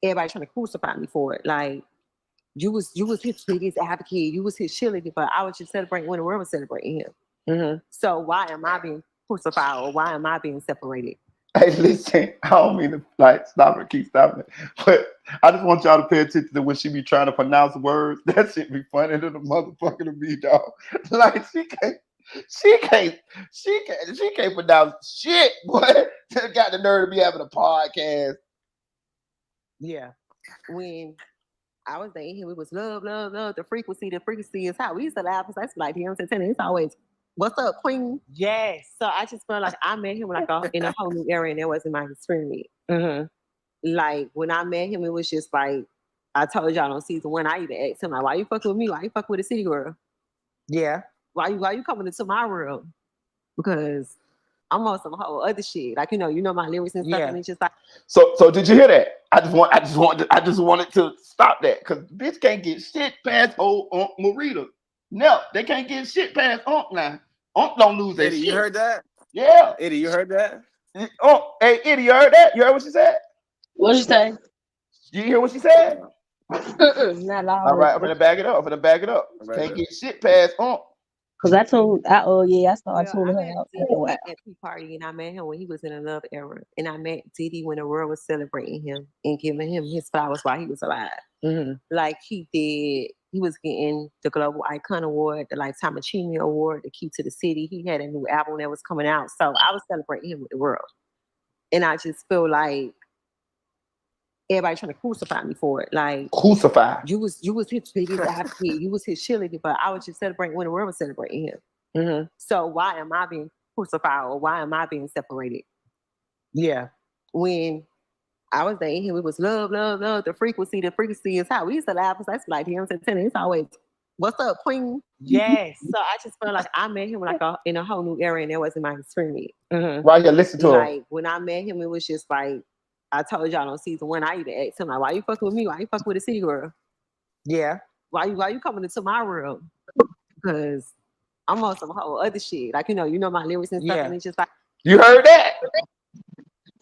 everybody trying to crucify me for it. Like, you was his biggest advocate. You was his cheerleader, but I was just celebrating when the world was celebrating him. Mm-hmm. So why am I being crucified or why am I being separated? Hey, listen, I don't mean to keep stopping it, but I just want y'all to pay attention to when she be trying to pronounce words. That shit be funny to the motherfucker to me, dog. Like she can't pronounce shit, boy. Got the nerve to be having a podcast. Yeah. When I was dating him, it was love, love, love. The frequency is how we used to laugh. That's like, you know what I'm saying? It's always, what's up, queen? Yes. So I just felt like I met him in a whole new era, and that wasn't my experience. Like when I met him, it was just like I told y'all on season 1. I even asked him like, "Why you fucking with me? Why you fucking with a city girl? Yeah. Why you coming into my world? Because I'm on some whole other shit. Like you know my lyrics and stuff, and it's just like." So did you hear that? I just wanted to stop that because bitch can't get shit past old Aunt Marita. No, they can't get shit past Aunt now. Aunt don't lose that shit. You heard that? Yeah. Eddie, you heard that? Oh, hey, Eddie, you heard that? You heard what she said? What'd you say? You hear what she said? Not loud. All right, I'm gonna back it up. Can't get shit past Aunt. Cause I started tuning her out. At Tea Party, and I met him when he was in a love era, and I met Diddy when the world was celebrating him and giving him his flowers while he was alive. Like he did. He was getting the Global Icon Award, the Lifetime Achievement Award, the Key to the City. He had a new album that was coming out, so I was celebrating him with the world, and I just feel like everybody trying to crucify me for it. Like crucify. You was his biggest advocate. You was his cheerleader, but I was just celebrating when the world was celebrating him. So why am I being crucified or why am I being separated? Yeah. When I was dating him, it was love. The frequency is how we used to laugh. That's like him saying it's always, "What's up, queen?" Yes. So I just felt like I met him like in a whole new era, and that wasn't my experience. Right here, listen to him. Like when I met him, it was just like I told y'all on season 1. I even asked him like, "Why you fucking with me? Why you fucking with a city girl? Yeah. Why you coming into my world? Because I'm on some whole other shit. Like you know my lyrics and stuff, and it's just like." You heard that?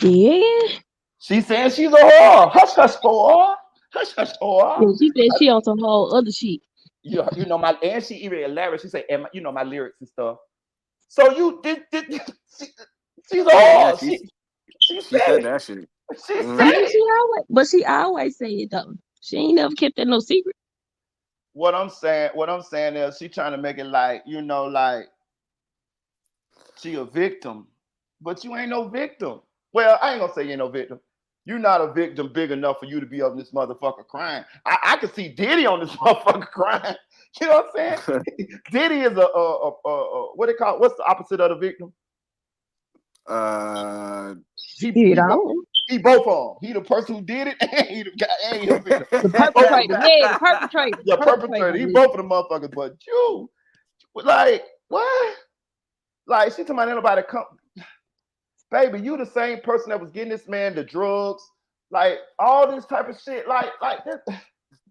Yeah. She saying she's a whore. Hush, whore. Hush, whore. Yeah, she said she on some whole other shit. You know and she even elaborate. She said, you know my lyrics and stuff. So you did she's a whore. Yeah, she said that shit. She said it. She always say it though. She ain't never kept that no secret. What I'm saying is she trying to make it like, like she a victim. But you ain't no victim. Well, I ain't gonna say you ain't no victim. You're not a victim big enough for you to be on this motherfucker crying. I can see Diddy on this motherfucker crying. You know what I'm saying? Diddy is what they call, what's the opposite of the victim? He both of them. He the person who did it, and he the guy, and he the victim. The perpetrator. Yeah, the perpetrator. The perpetrator. He both of the motherfuckers. But you, like, what? Like, she talking about nobody come. Baby, you the same person that was getting this man the drugs, like all this type of shit. Like this.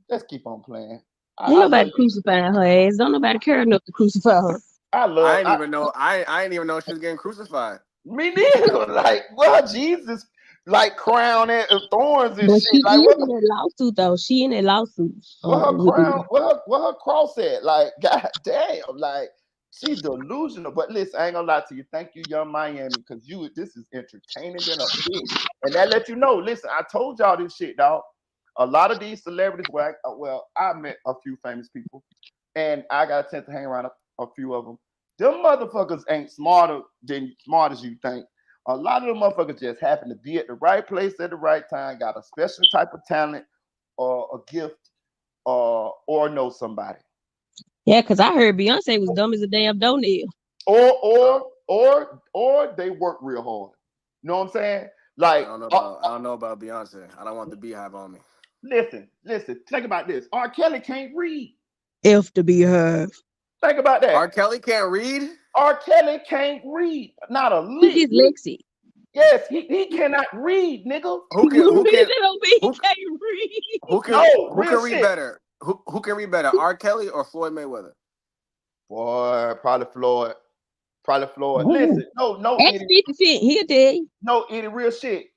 Let's keep on playing. Ain't nobody crucifying her ass. Don't nobody care enough to crucify her. I didn't even know she was getting crucified. Me neither. Like, well, Jesus, like crown and thorns and but shit. She like, is in that lawsuit though. She in that lawsuit. What her crown? What her cross at? Like, god damn, like. She's delusional, but listen, I ain't gonna lie to you. Thank you, Young Miami, because this is entertaining than a bitch. And that let you know. Listen, I told y'all this shit, dog. A lot of these celebrities, I met a few famous people, and I got a chance to hang around a few of them. Them motherfuckers ain't smart as you think. A lot of them motherfuckers just happen to be at the right place at the right time, got a special type of talent or a gift, or know somebody. Yeah, because I heard Beyonce was dumb as a damn doornail. Or they work real hard. You know what I'm saying? Like I don't know about Beyonce. I don't want the beehive on me. Listen. Think about this. R. Kelly can't read. F the beehive. Think about that. R. Kelly can't read? R. Kelly can't read. Not a lick. He's dyslexic. Yes, he cannot read, nigga. Who can read better? Who can read better, R. Kelly or Floyd Mayweather? Boy, probably Floyd. Listen, no. That's 50 Cent. He'll tell you. No, Eddie, real shit.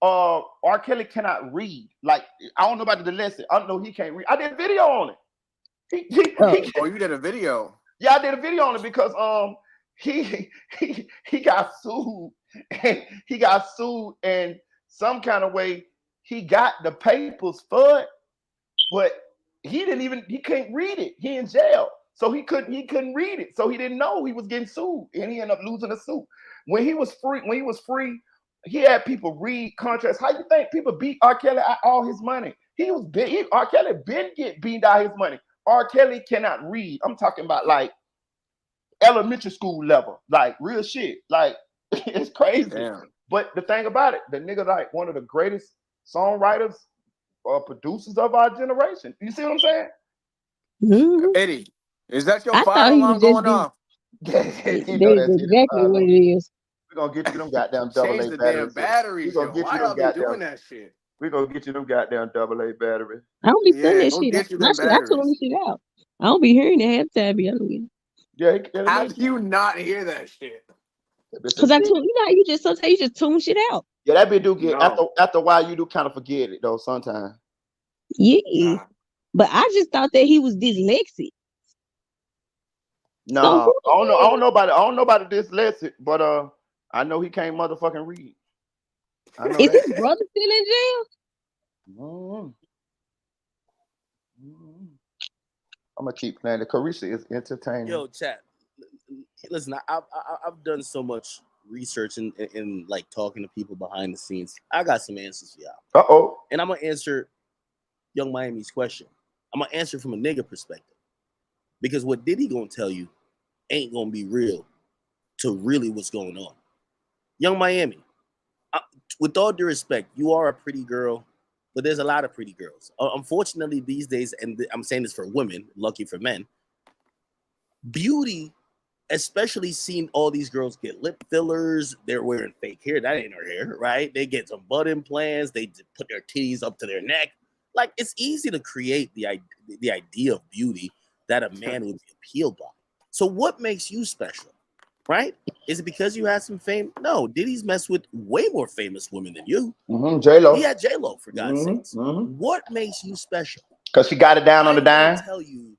R. Kelly cannot read. Like, I don't know about the dyslexic. I don't know he can't read. I did a video on it. You did a video? Yeah, I did a video on it because he got sued. And he got sued in some kind of way. He got the papers for it, but he can't read it. He in jail. So he couldn't read it. So he didn't know he was getting sued. And he ended up losing the suit. When he was free, he had people read contracts. How you think people beat R. Kelly out all his money? He was big. R. Kelly been beat out his money. R. Kelly cannot read. I'm talking about like elementary school level, like real shit. Like, it's crazy. Damn. But the thing about it, the nigga like one of the greatest songwriters or producers of our generation. You see what I'm saying? Mm-hmm. Eddie, is that your I fire thought he alarm was just going being. off? You know That's that's it. exactly what it is. We're gonna get you them goddamn double Change A the damn batteries. batteries, We're yo. gonna get Why you y'all them be goddamn. doing that shit? We're gonna get you them goddamn double A batteries. I don't be sending Yeah, that go shit out. get you My them shit, I told him batteries. shit out. I don't be hearing that half the time, be honest with you. Yeah, How do you not hear that shit? Because I told you know, you just sometimes you just tune shit out. Yeah, that bit do get No. after a while you do kind of forget it though sometimes. Yeah. Nah. But I just thought that he was dyslexic. No, So who I the don't know about it dyslexic, but I know he can't motherfucking read. I know is that. his brother still in jail? I'm gonna keep playing. The Carisha is entertaining. Yo, chat. Listen, I've done so much research and like talking to people behind the scenes. I got some answers for y'all. And I'm gonna answer Young Miami's question. I'm gonna answer from a nigga perspective, because what Diddy gonna tell you ain't gonna be real to really what's going on. Young Miami, with all due respect, you are a pretty girl, but there's a lot of pretty girls. Unfortunately, these days, and I'm saying this for women, lucky for men, beauty, especially seeing all these girls get lip fillers, they're wearing fake hair. That ain't her hair, right? They get some butt implants, they put their titties up to their neck. Like, it's easy to create the idea of beauty that a man would be appealed by. So what makes you special, right? Is it because you had some fame? No, Diddy's messed with way more famous women than you. J-Lo. He had J-Lo, for God's sakes. What makes you special? Because she got it down on the dime. Tell you,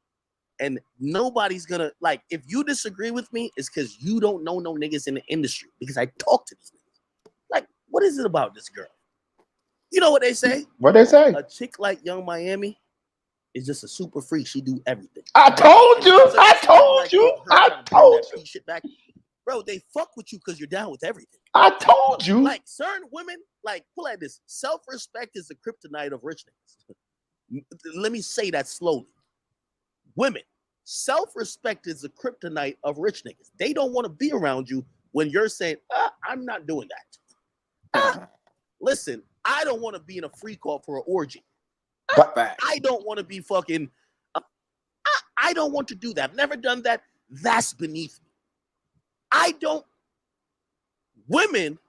and nobody's gonna, like, if you disagree with me, it's because you don't know no niggas in the industry, because I talk to these niggas. Like, what is it about this girl? You know what they say? What they say? A chick like Young Miami is just a super freak. She do everything. I told you. I told you. Shit back. Bro, they fuck with you because you're down with everything. I told you. Like, certain women, like, pull at this. Self-respect is the kryptonite of rich niggas. Let me say that slowly. Women, self-respect is the kryptonite of rich niggas. They don't want to be around you when you're saying, I'm not doing that. Listen, I don't want to be in a free call for an orgy. I don't want to be fucking, I don't want to do that. I've never done that. That's beneath me.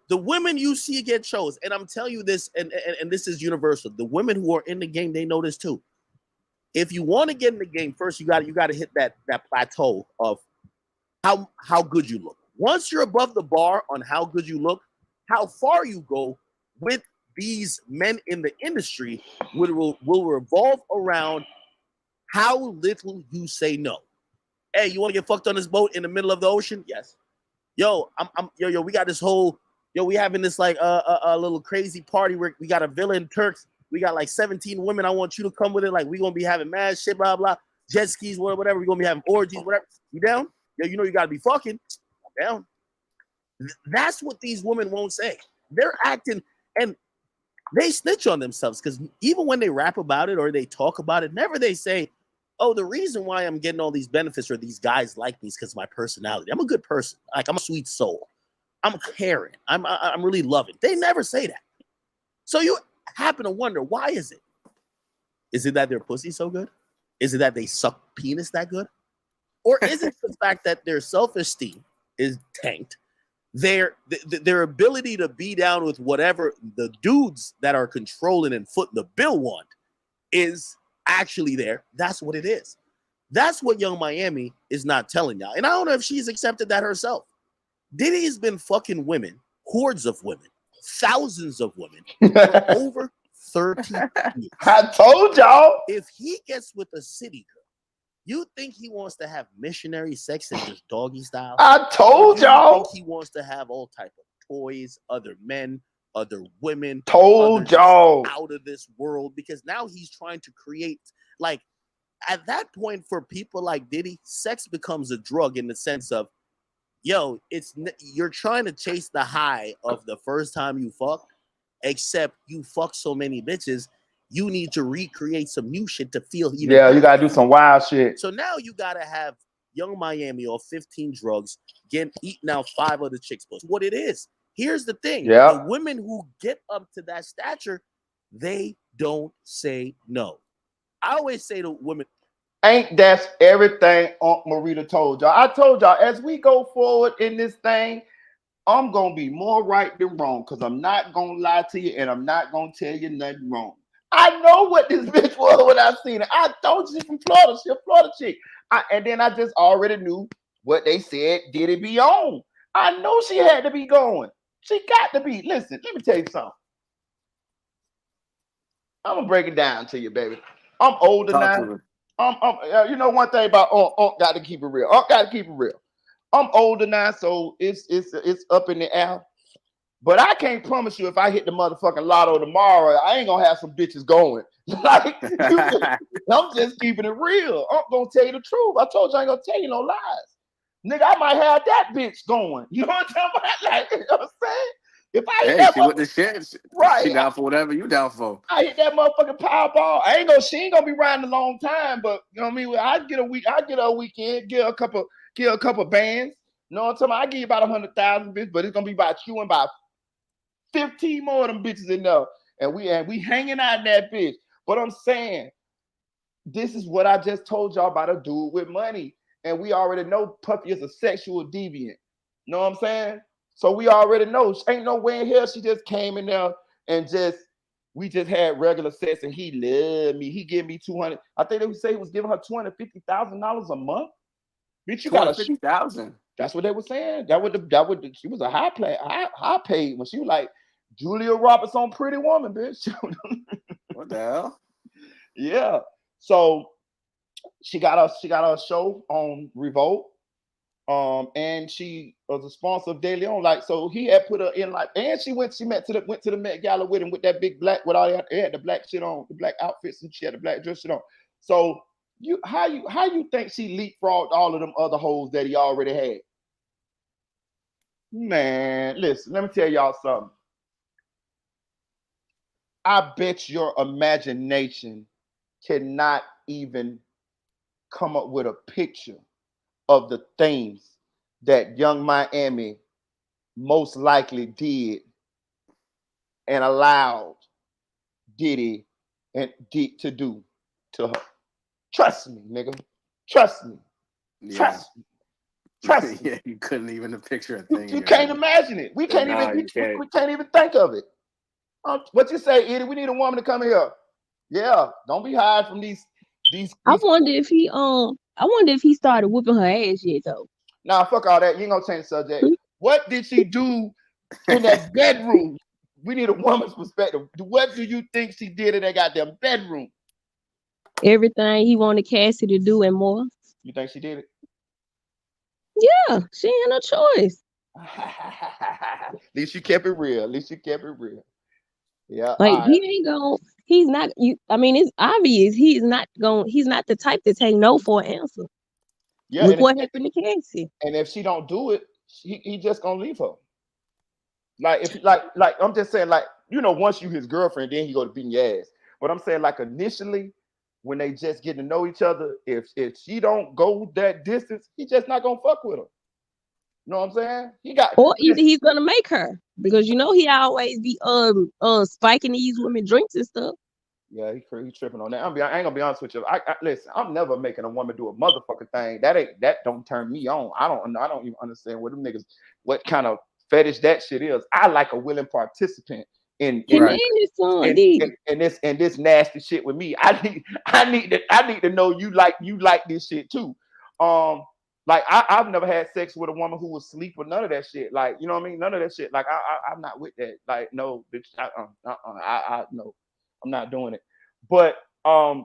The women you see get chose, and I'm telling you this, and this is universal. The women who are in the game, they know this too. If you want to get in the game, first you got to hit that plateau of how good you look. Once you're above the bar on how good you look, how far you go with these men in the industry will revolve around how little you say no. Hey, you want to get fucked on this boat in the middle of the ocean? Yes. Yo, yo, we got this whole, we having this like a little crazy party where we got a villa in Turks. We got like 17 women. I want you to come with it. Like, we gonna be having mad shit, blah blah, jet skis, whatever. We gonna be having orgies, whatever. You down? Yo, you know you gotta be fucking. I'm down. That's what these women won't say. They're acting, and they snitch on themselves, because even when they rap about it or they talk about it, never they say, oh, the reason why I'm getting all these benefits or these guys like me is because of my personality. I'm a good person. Like, I'm a sweet soul. I'm caring. I'm really loving. They never say that. So you happen to wonder, why is it? Is it that their pussy's so good? Is it that they suck penis that good? Or is it the fact that their self-esteem is tanked? Their ability to be down with whatever the dudes that are controlling and footing the bill want is actually there. That's what it is. That's what Young Miami is not telling y'all. And I don't know if she's accepted that herself. Diddy has been fucking women, hordes of women, thousands of women for over 30 years. I told y'all. If he gets with a city girl, you think he wants to have missionary sex and just doggy style? I told y'all. Think he wants to have all type of toys, other men, other women. Told y'all. Out of this world, because now he's trying to create, like, at that point for people like Diddy, sex becomes a drug in the sense of, yo, you're trying to chase the high of the first time you fuck, except you fuck so many bitches, you need to recreate some new shit to feel even. Yeah, you gotta do some wild shit. So now you gotta have Young Miami or 15 drugs, eating out 5 other chicks. But what it is Here's the thing: Yeah. the women who get up to that stature, they don't say no. I always say to women, ain't that's everything Aunt Marita told y'all. I told y'all as we go forward in this thing, I'm gonna be more right than wrong because I'm not gonna lie to you and I'm not gonna tell you nothing wrong. I know what this bitch was when I seen it. I told you she's from Florida. She's a Florida chick. And then I just already knew what they said. Did it be on? I know she had to be going. She got to be. Listen, let me tell you something. I'm gonna break it down to you, baby. I'm older Talk to now. me. You know one thing about Unc got to keep it real. Unc got to keep it real. I'm older now, so it's up in the air. But I can't promise you if I hit the motherfucking lotto tomorrow, I ain't gonna have some bitches going. Like I'm just keeping it real. I'm gonna tell you the truth. I told you I ain't gonna tell you no lies. Nigga, I might have that bitch going. You know what I'm talking about? Like, you know what I'm saying? If I hit Hey, that she with the shit. right, She down for whatever you down for. I hit that motherfucking Powerball. She ain't gonna be riding a long time, but you know what I mean? I get a weekend, get a couple bands. You know what I'm talking about? I give you about 100,000 bitches, but it's gonna be about you and about 15 more of them bitches in there. And we hanging out in that bitch. But I'm saying, this is what I just told y'all about a dude with money. And we already know Puffy is a sexual deviant. You know what I'm saying? So we already know. Ain't no way in hell she just came in there and we just had regular sex and he loved me. He gave me 200. I think they would say he was giving her $250,000 a month. Bitch, you got 250,000. That's what they were saying. She was a high paid when she was like Julio Roberts on Pretty Woman, bitch. What the hell? Yeah. So she got a show on Revolt. And she was a sponsor of Daily On. Like, so he had put her in like, and she went to the Met Gala with him with that big black with all that. They had the black shit on, the black outfits, and she had the black dress shit on. So how you think she leapfrogged all of them other hoes that he already had? Man, listen, let me tell y'all something. I bet your imagination cannot even come up with a picture of the things that Young Miami most likely did and allowed Diddy to do to her. Trust me, nigga. Trust me. Yeah. Trust me. Trust me. Yeah, you couldn't even picture a thing. You can't imagine it. We can't even think of it. What you say, Eddie? We need a woman to come here. Yeah, don't be hiding from these. I wonder if he started whooping her ass yet though. Nah, fuck all that. You ain't gonna change the subject. What did she do in that bedroom? We need a woman's perspective. What do you think she did in that goddamn bedroom? Everything he wanted Cassie to do and more. You think she did it? Yeah, she ain't no choice. At least she kept it real. Yeah. Like he's not I mean, it's obvious he's not the type to take no for an answer. Yeah. Look what happened to Cassie. And if she don't do it, he just gonna leave her. Like if I'm just saying, like, you know, once you his girlfriend, then he go to beating your ass. But I'm saying, like, initially, when they just get to know each other, if she don't go that distance, he just not gonna fuck with her. You know what I'm saying? Or either he's gonna make her, because you know he always be spiking these women drinks and stuff. Yeah, he tripping on that. I ain't gonna be honest with you. I listen, I'm never making a woman do a motherfucking thing. That don't turn me on. I don't even understand what them niggas, what kind of fetish that shit is. I like a willing participant in this nasty shit with me. I need to know you like this shit too. Like I've never had sex with a woman who was asleep or none of that shit. Like, you know what I mean? None of that shit. Like I'm not with that. Like, no, bitch. No, I'm not doing it. But I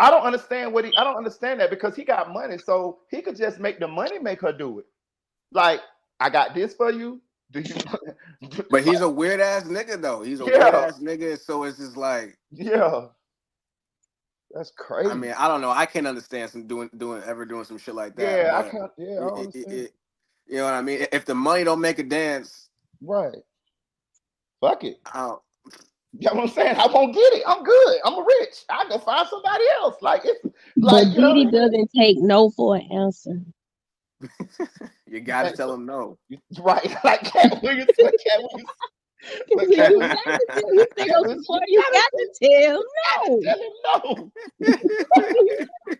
don't understand I don't understand that, because he got money, so he could just make the money make her do it. Like, I got this for you. Do you? But he's a weird ass nigga though. He's a weird ass nigga, so it's just like, yeah. That's crazy. I mean, I don't know. I can't understand doing some shit like that. Yeah, I can't. Yeah, I understand. You know what I mean? If the money don't make a dance, right? Fuck it. I don't. You know what I'm saying? I won't get it. I'm good. I'm rich. I can find somebody else. Like, it's like, but Diddy doesn't take no for an answer. You gotta tell him no. Right, like Cat Williams. Like Cat Williams. Like You Cat got Williams. to tell. He said, "Go support. You got to tell Tell him no.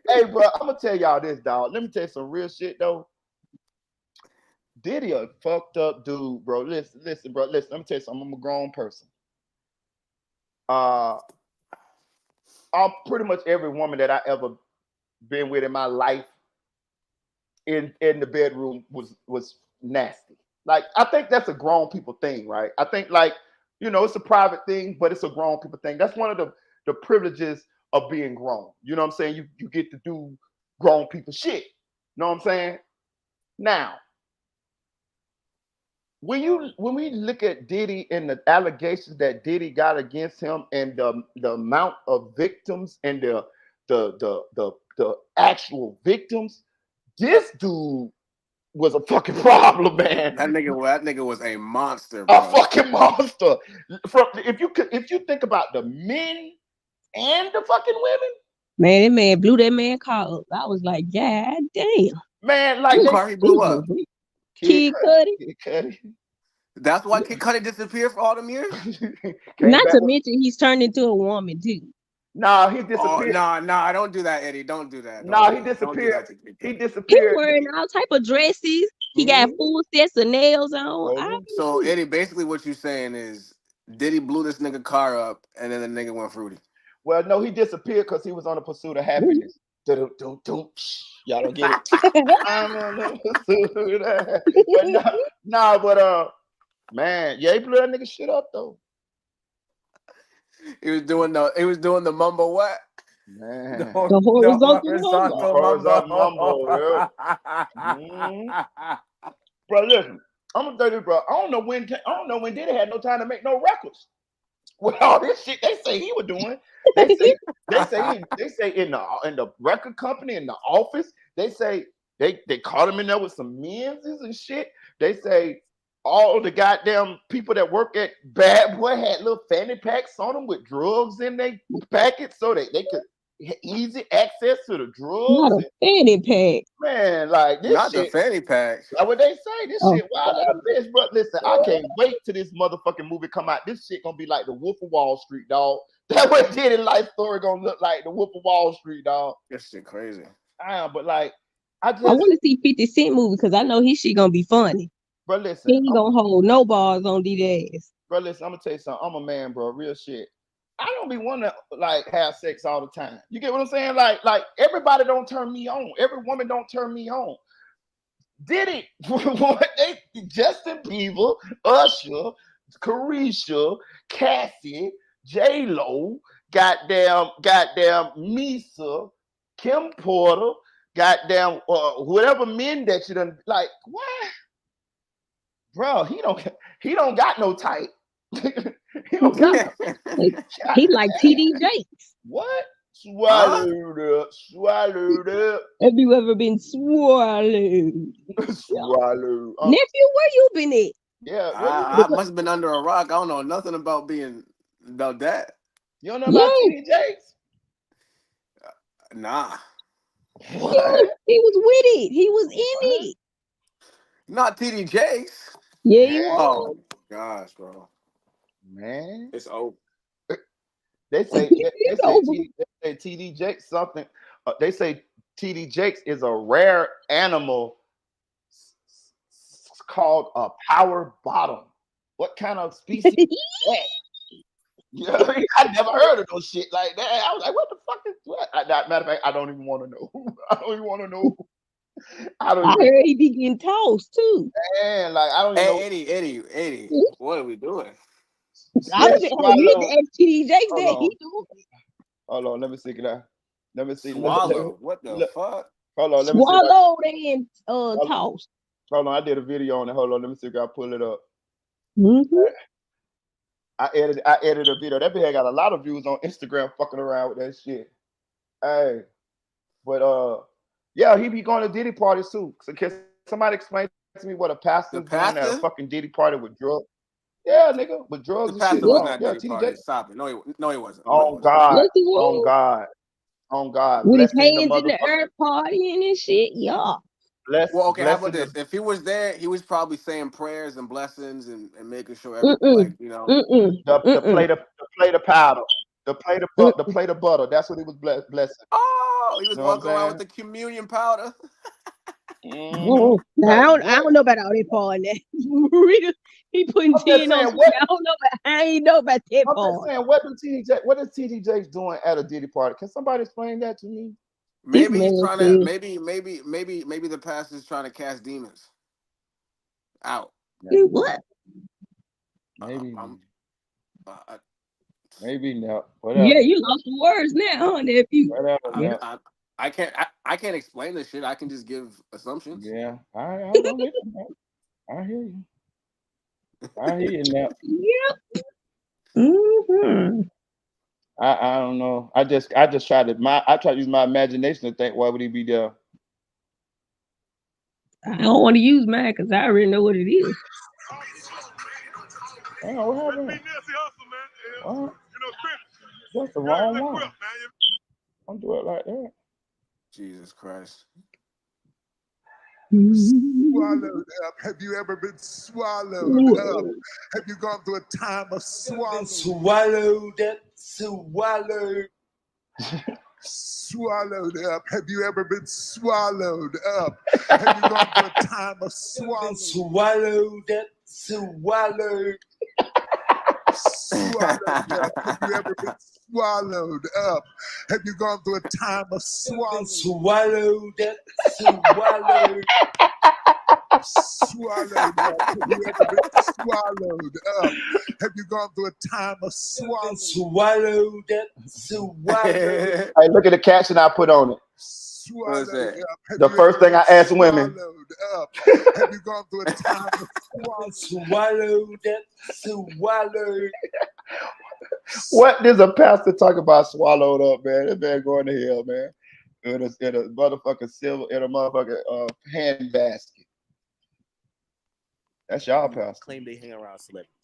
Hey, bro, I'm gonna tell y'all this, dog. Let me tell you some real shit, though. Diddy a fucked up dude, bro. Listen, bro. Listen, let me tell you something. I'm a grown person. I'm pretty much every woman that I ever been with in my life in the bedroom was nasty. Like, I think that's a grown people thing, right? I think, like, it's a private thing, but it's a grown people thing. That's one of the privileges of being grown. You know what I'm saying? You get to do grown people shit. You know what I'm saying? Now, when we look at Diddy and the allegations that Diddy got against him and the amount of victims and the actual victims, this dude was a fucking problem, man. That nigga was a monster, bro. A fucking monster. If you think about the men and the fucking women, man, that man blew that man car up. I was like, God damn. Man, like car he blew up. Kid Cudi. That's why Kid Cudi disappeared for all them years? Not to mention he's turned into a woman too. Nah, he disappeared. Nah, don't do that, Eddie. Don't do that. Nah, he disappeared. He disappeared. He wearing all type of dresses. He got full sets of nails on. So Eddie, basically what you're saying is Diddy blew this nigga car up and then the nigga went fruity. Well, no, he disappeared because he was on the pursuit of happiness. Y'all don't get it. I'm on the pursuit of but man, yeah, he blew that nigga shit up though. He was doing the mumbo what? Man. The horizontal mumbo. Yeah. Bro, listen, I'm gonna tell you, bro. I don't know when Diddy had no time to make no records. With all this shit they say he was doing, they say in the record company, in the office, they say they caught him in there with some menses and shit. They say all the goddamn people that work at Bad Boy had little fanny packs on them with drugs in their packets so they could easy access to the drugs. Not a fanny pack. Man, like this not shit. The fanny pack. That's what they say. This shit wild as a bitch, bro. Listen, I can't wait till this motherfucking movie come out. This shit gonna be like the Wolf of Wall Street, dog. That what Diddy life story gonna look like, the Wolf of Wall Street, dog. This shit crazy. But like, I want to see 50 Cent movie because I know his shit gonna be funny. Bro, listen, he ain't gonna hold no bars on these ass. Bro, listen, I'm gonna tell you something. I'm a man, bro. Real shit. I don't be wanting to like have sex all the time. You get what I'm saying? Like everybody don't turn me on. Every woman don't turn me on. Diddy, Justin Bieber, Usher, Carisha, Cassie, J-Lo, goddamn Misa, Kim Porter, goddamn whatever men that you done like. What? Bro, he don't got no type. He don't got no. He like TD Jakes. What? Swallowed up. Have you ever been swallowed? Swallowed. Nephew, where you been at? Yeah, I must have been under a rock. I don't know nothing about that. You don't know about TD Jakes? Nah. What? He was with it. He was in it. Not TD Jakes. Yeah, he was. Oh gosh, bro. Man, it's over. They say TD Jakes something. They say TD Jakes is a rare animal called a power bottom. What kind of species is that? Yeah, I never heard of no shit like that. I was like, what the fuck is that? Matter of fact, I don't even want to know. I don't even want to know. I heard he be getting tossed too. Man, like I don't even know. Eddie, what are we doing? I was at TD Jakes that he doing. Hold on, let me see it out. Let me see. Swallow. What the fuck? Hold on, let me see. Swallow and toss. Hold on, I did a video on it. Hold on, let me see if I pull it up. Mm-hmm. I edited a video. That video got a lot of views on Instagram fucking around with that shit. Hey. But yeah, he be going to Diddy parties too. So can somebody explain to me what a pastor's doing at a fucking Diddy party with drugs? Yeah, nigga, with drugs and shit. Yeah, Diddy party. Stop it. No, he wasn't. Oh God. Oh God. On God. With his hands in the air partying and shit. Yeah. Well, okay, how about blessing this? If he was there, he was probably saying prayers and blessings and making sure Mm-mm. every. the Mm-mm. plate of powder, the plate Mm-mm. of butter. That's what he was blessing. Oh, he was You know what I'm walking around with saying? the communion powder. Mm-hmm. Now, I What? don't know about all that part in that. He putting I'm just 10 on saying 20. what. I ain't know about that I'm just part. saying what is TD Jakes doing at a Diddy party? Can somebody explain that to me? This Maybe he's man trying to. said, Maybe the pastor's trying to cast demons out. what? Maybe. Uh, Maybe no. Yeah, Whatever. you lost the words now, huh, nephew? Whatever. I, No. I can't. I can't explain this shit. I can just give assumptions. Yeah. I'm with you. I hear you. I hear you now. Yep. Mm-hmm. I don't know. I just try to use my imagination to think why would he be there? I don't want to use mine because I already know what it is. Oh, what happened? What? That's the wrong one. Don't do it like that. Jesus Christ. Swallowed up. Have you ever been swallowed up? Have you gone through a time of swallowed? Swallowed up, swallowed. Swallowed up. Have you ever been swallowed up? Have you gone through a time of swallowed? Swallowed up, swallowed. Swallowed up. Have you ever been swallowed up? Have you gone through a time of swallowed? Swallowed up, swallowed. Swallowed up. Have you ever been swallowed up? Have you gone through a time of swallowed? Swallowed up, swallowed. Hey, look at the caption I put on it. Swallowed up. The first thing I ask women. Up? Have you gone through a time of swallowed? Swallowed up, swallowed. What does a pastor talk about swallowed up, man? That man going to hell, man. In a motherfucking silver, in a motherfucking hand basket. That's y'all pastor. Claim they hang around celebrities.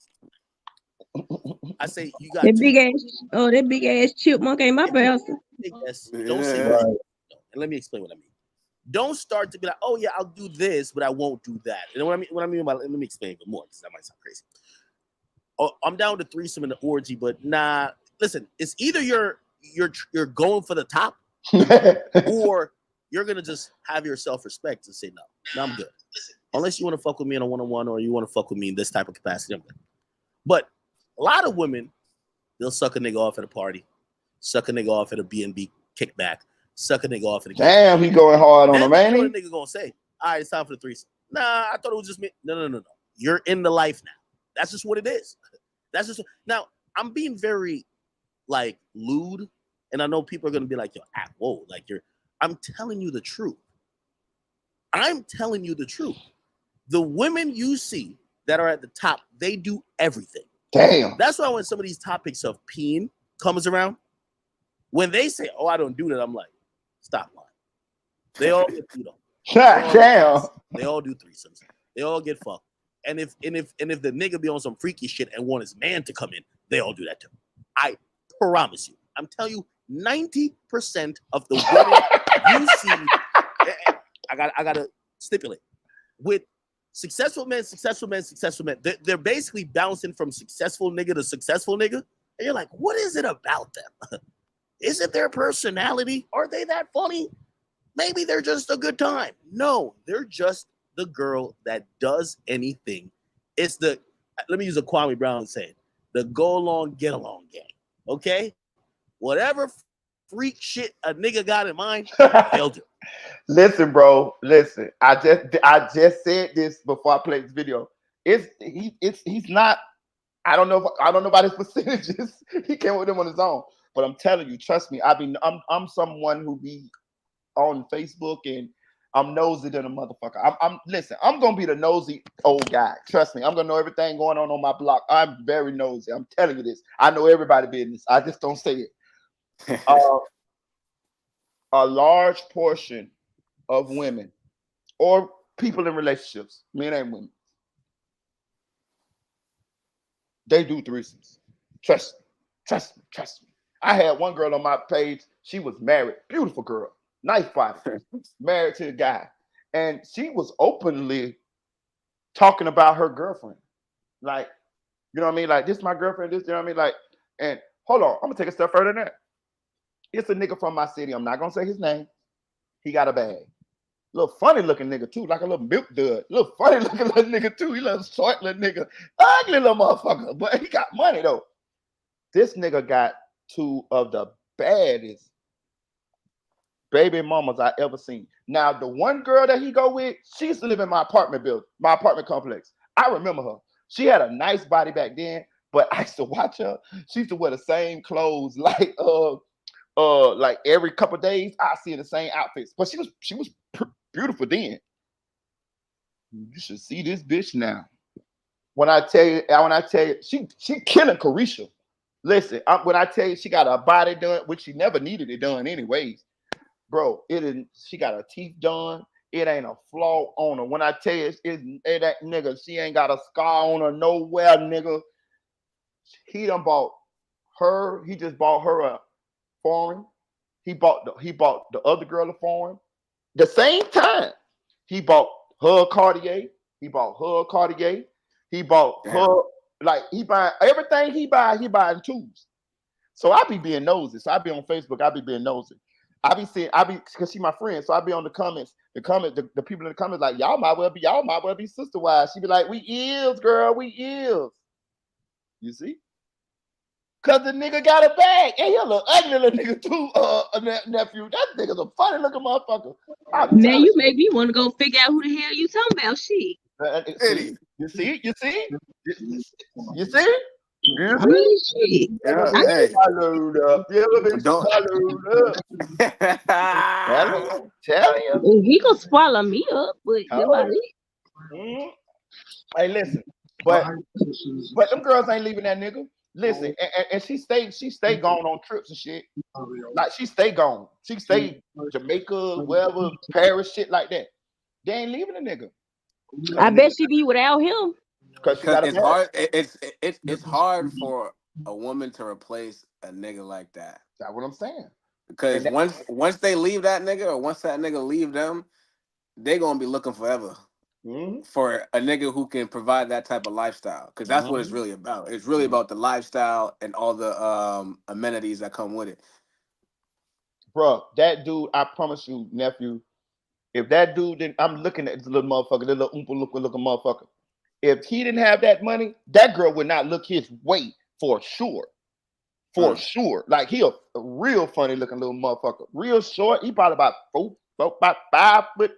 I say you got that big ass chipmunk ain't my pastor. Yes, don't say right. And let me explain what I mean. Don't start to be like, oh yeah, I'll do this, but I won't do that. You know what I mean? What I mean by let me explain it more because that might sound crazy. Oh, I'm down to threesome in the orgy, but nah. Listen, it's either you're going for the top, or you're gonna just have your self-respect and say no, I'm good. Unless you want to fuck with me in a one-on-one or you want to fuck with me in this type of capacity, I'm good. But a lot of women, they'll suck a nigga off at a party, suck a nigga off at a B&B kickback, suck a nigga off at a damn, he going hard on him, ain't he? You know what a nigga gonna say? All right, it's time for the threesome. Nah, I thought it was just me. No. You're in the life now. That's just what it is. That's just now. I'm being very like lewd, and I know people are gonna be like, "Yo, whoa!" Like I'm telling you the truth. I'm telling you the truth. The women you see that are at the top, they do everything. Damn. That's why when some of these topics of peeing comes around, when they say, "Oh, I don't do that," I'm like, "Stop lying." They all get beat up. Damn. They all do threesomes. They all get fucked. And if the nigga be on some freaky shit and want his man to come in, they all do that too. I promise you. I'm telling you, 90% of the women you see, I gotta stipulate with successful men. They're basically bouncing from successful nigga to successful nigga, and you're like, what is it about them? Is it their personality? Are they that funny? Maybe they're just a good time. No, they're just the girl that does anything. It's let me use a Kwame Brown saying, the go along, get along gang. Okay? Whatever freak shit a nigga got in mind, they'll do. Listen, bro. Listen. I just said this before I played this video. He's not. I don't know about his percentages. He came with them on his own. But I'm telling you, trust me. I'm someone who be on Facebook and I'm nosy than a motherfucker. Listen, I'm gonna be the nosy old guy. Trust me, I'm gonna know everything going on my block. I'm very nosy. I'm telling you this. I know everybody's business. I just don't say it. A large portion of women or people in relationships, men and women, they do threesomes. Trust me. I had one girl on my page. She was married, beautiful girl, nice body, married to a guy. And she was openly talking about her girlfriend. Like, you know what I mean? Like, this is my girlfriend, this, you know what I mean? Like, and hold on, I'm gonna take a step further than that. It's a nigga from my city. I'm not gonna say his name. He got a bag. Little funny looking nigga too, like a little milk dud. Little funny looking little nigga too. He little short little nigga, ugly little motherfucker. But he got money though. This nigga got two of the baddest baby mamas I ever seen. Now the one girl that he go with, she used to live in my apartment building, my apartment complex. I remember her. She had a nice body back then, but I used to watch her. She used to wear the same clothes like every couple of days. I see her the same outfits, but she was beautiful then. You should see this bitch now. When I tell you, she killing Carisha. Listen, when I tell you she got her body done, which she never needed it done anyways, bro. She got her teeth done. It ain't a flaw on her. When I tell you, it that nigga, she ain't got a scar on her nowhere, nigga. He done bought her. He just bought her a foreign. He bought the other girl a foreign. The same time, he bought her a Cartier. He bought her a Cartier. He bought her, like, he buy everything he buy in twos. So I be being nosy. So I be on Facebook. I be being nosy. Because she my friend. So I be on the comments. The people in the comments like, y'all might well be sister wives. She be like, we is, girl, we is. You see? Cause the nigga got a bag. And he a little ugly little nigga too, nephew. That nigga's a funny looking motherfucker. Now you make me want to go figure out who the hell you talking about. Shit. You see? You see? Shit. Yeah, hey. Followed up. Yeah, bitch, followed up. Tell you. He gonna swallow me up, but that's about it. Mm-hmm. Hey, listen, but them girls ain't leaving that nigga. Listen, and she stay gone on trips and shit. Like she stay gone. She stay Jamaica, wherever, Paris, shit like that. They ain't leaving the nigga. I bet she be without him. Because it's hard. It's hard for a woman to replace a nigga like that. That's what I'm saying. Because once they leave that nigga, or once that nigga leave them, they gonna be looking forever for a nigga who can provide that type of lifestyle. Because that's what it's really about. It's really about the lifestyle and all the amenities that come with it. Bro, that dude, I promise you, nephew, if that dude didn't, I'm looking at this little motherfucker, this little oompa looking motherfucker. If he didn't have that money, that girl would not look his way for sure. For sure. Like, he a real funny looking little motherfucker. Real short. He probably about about 5'5".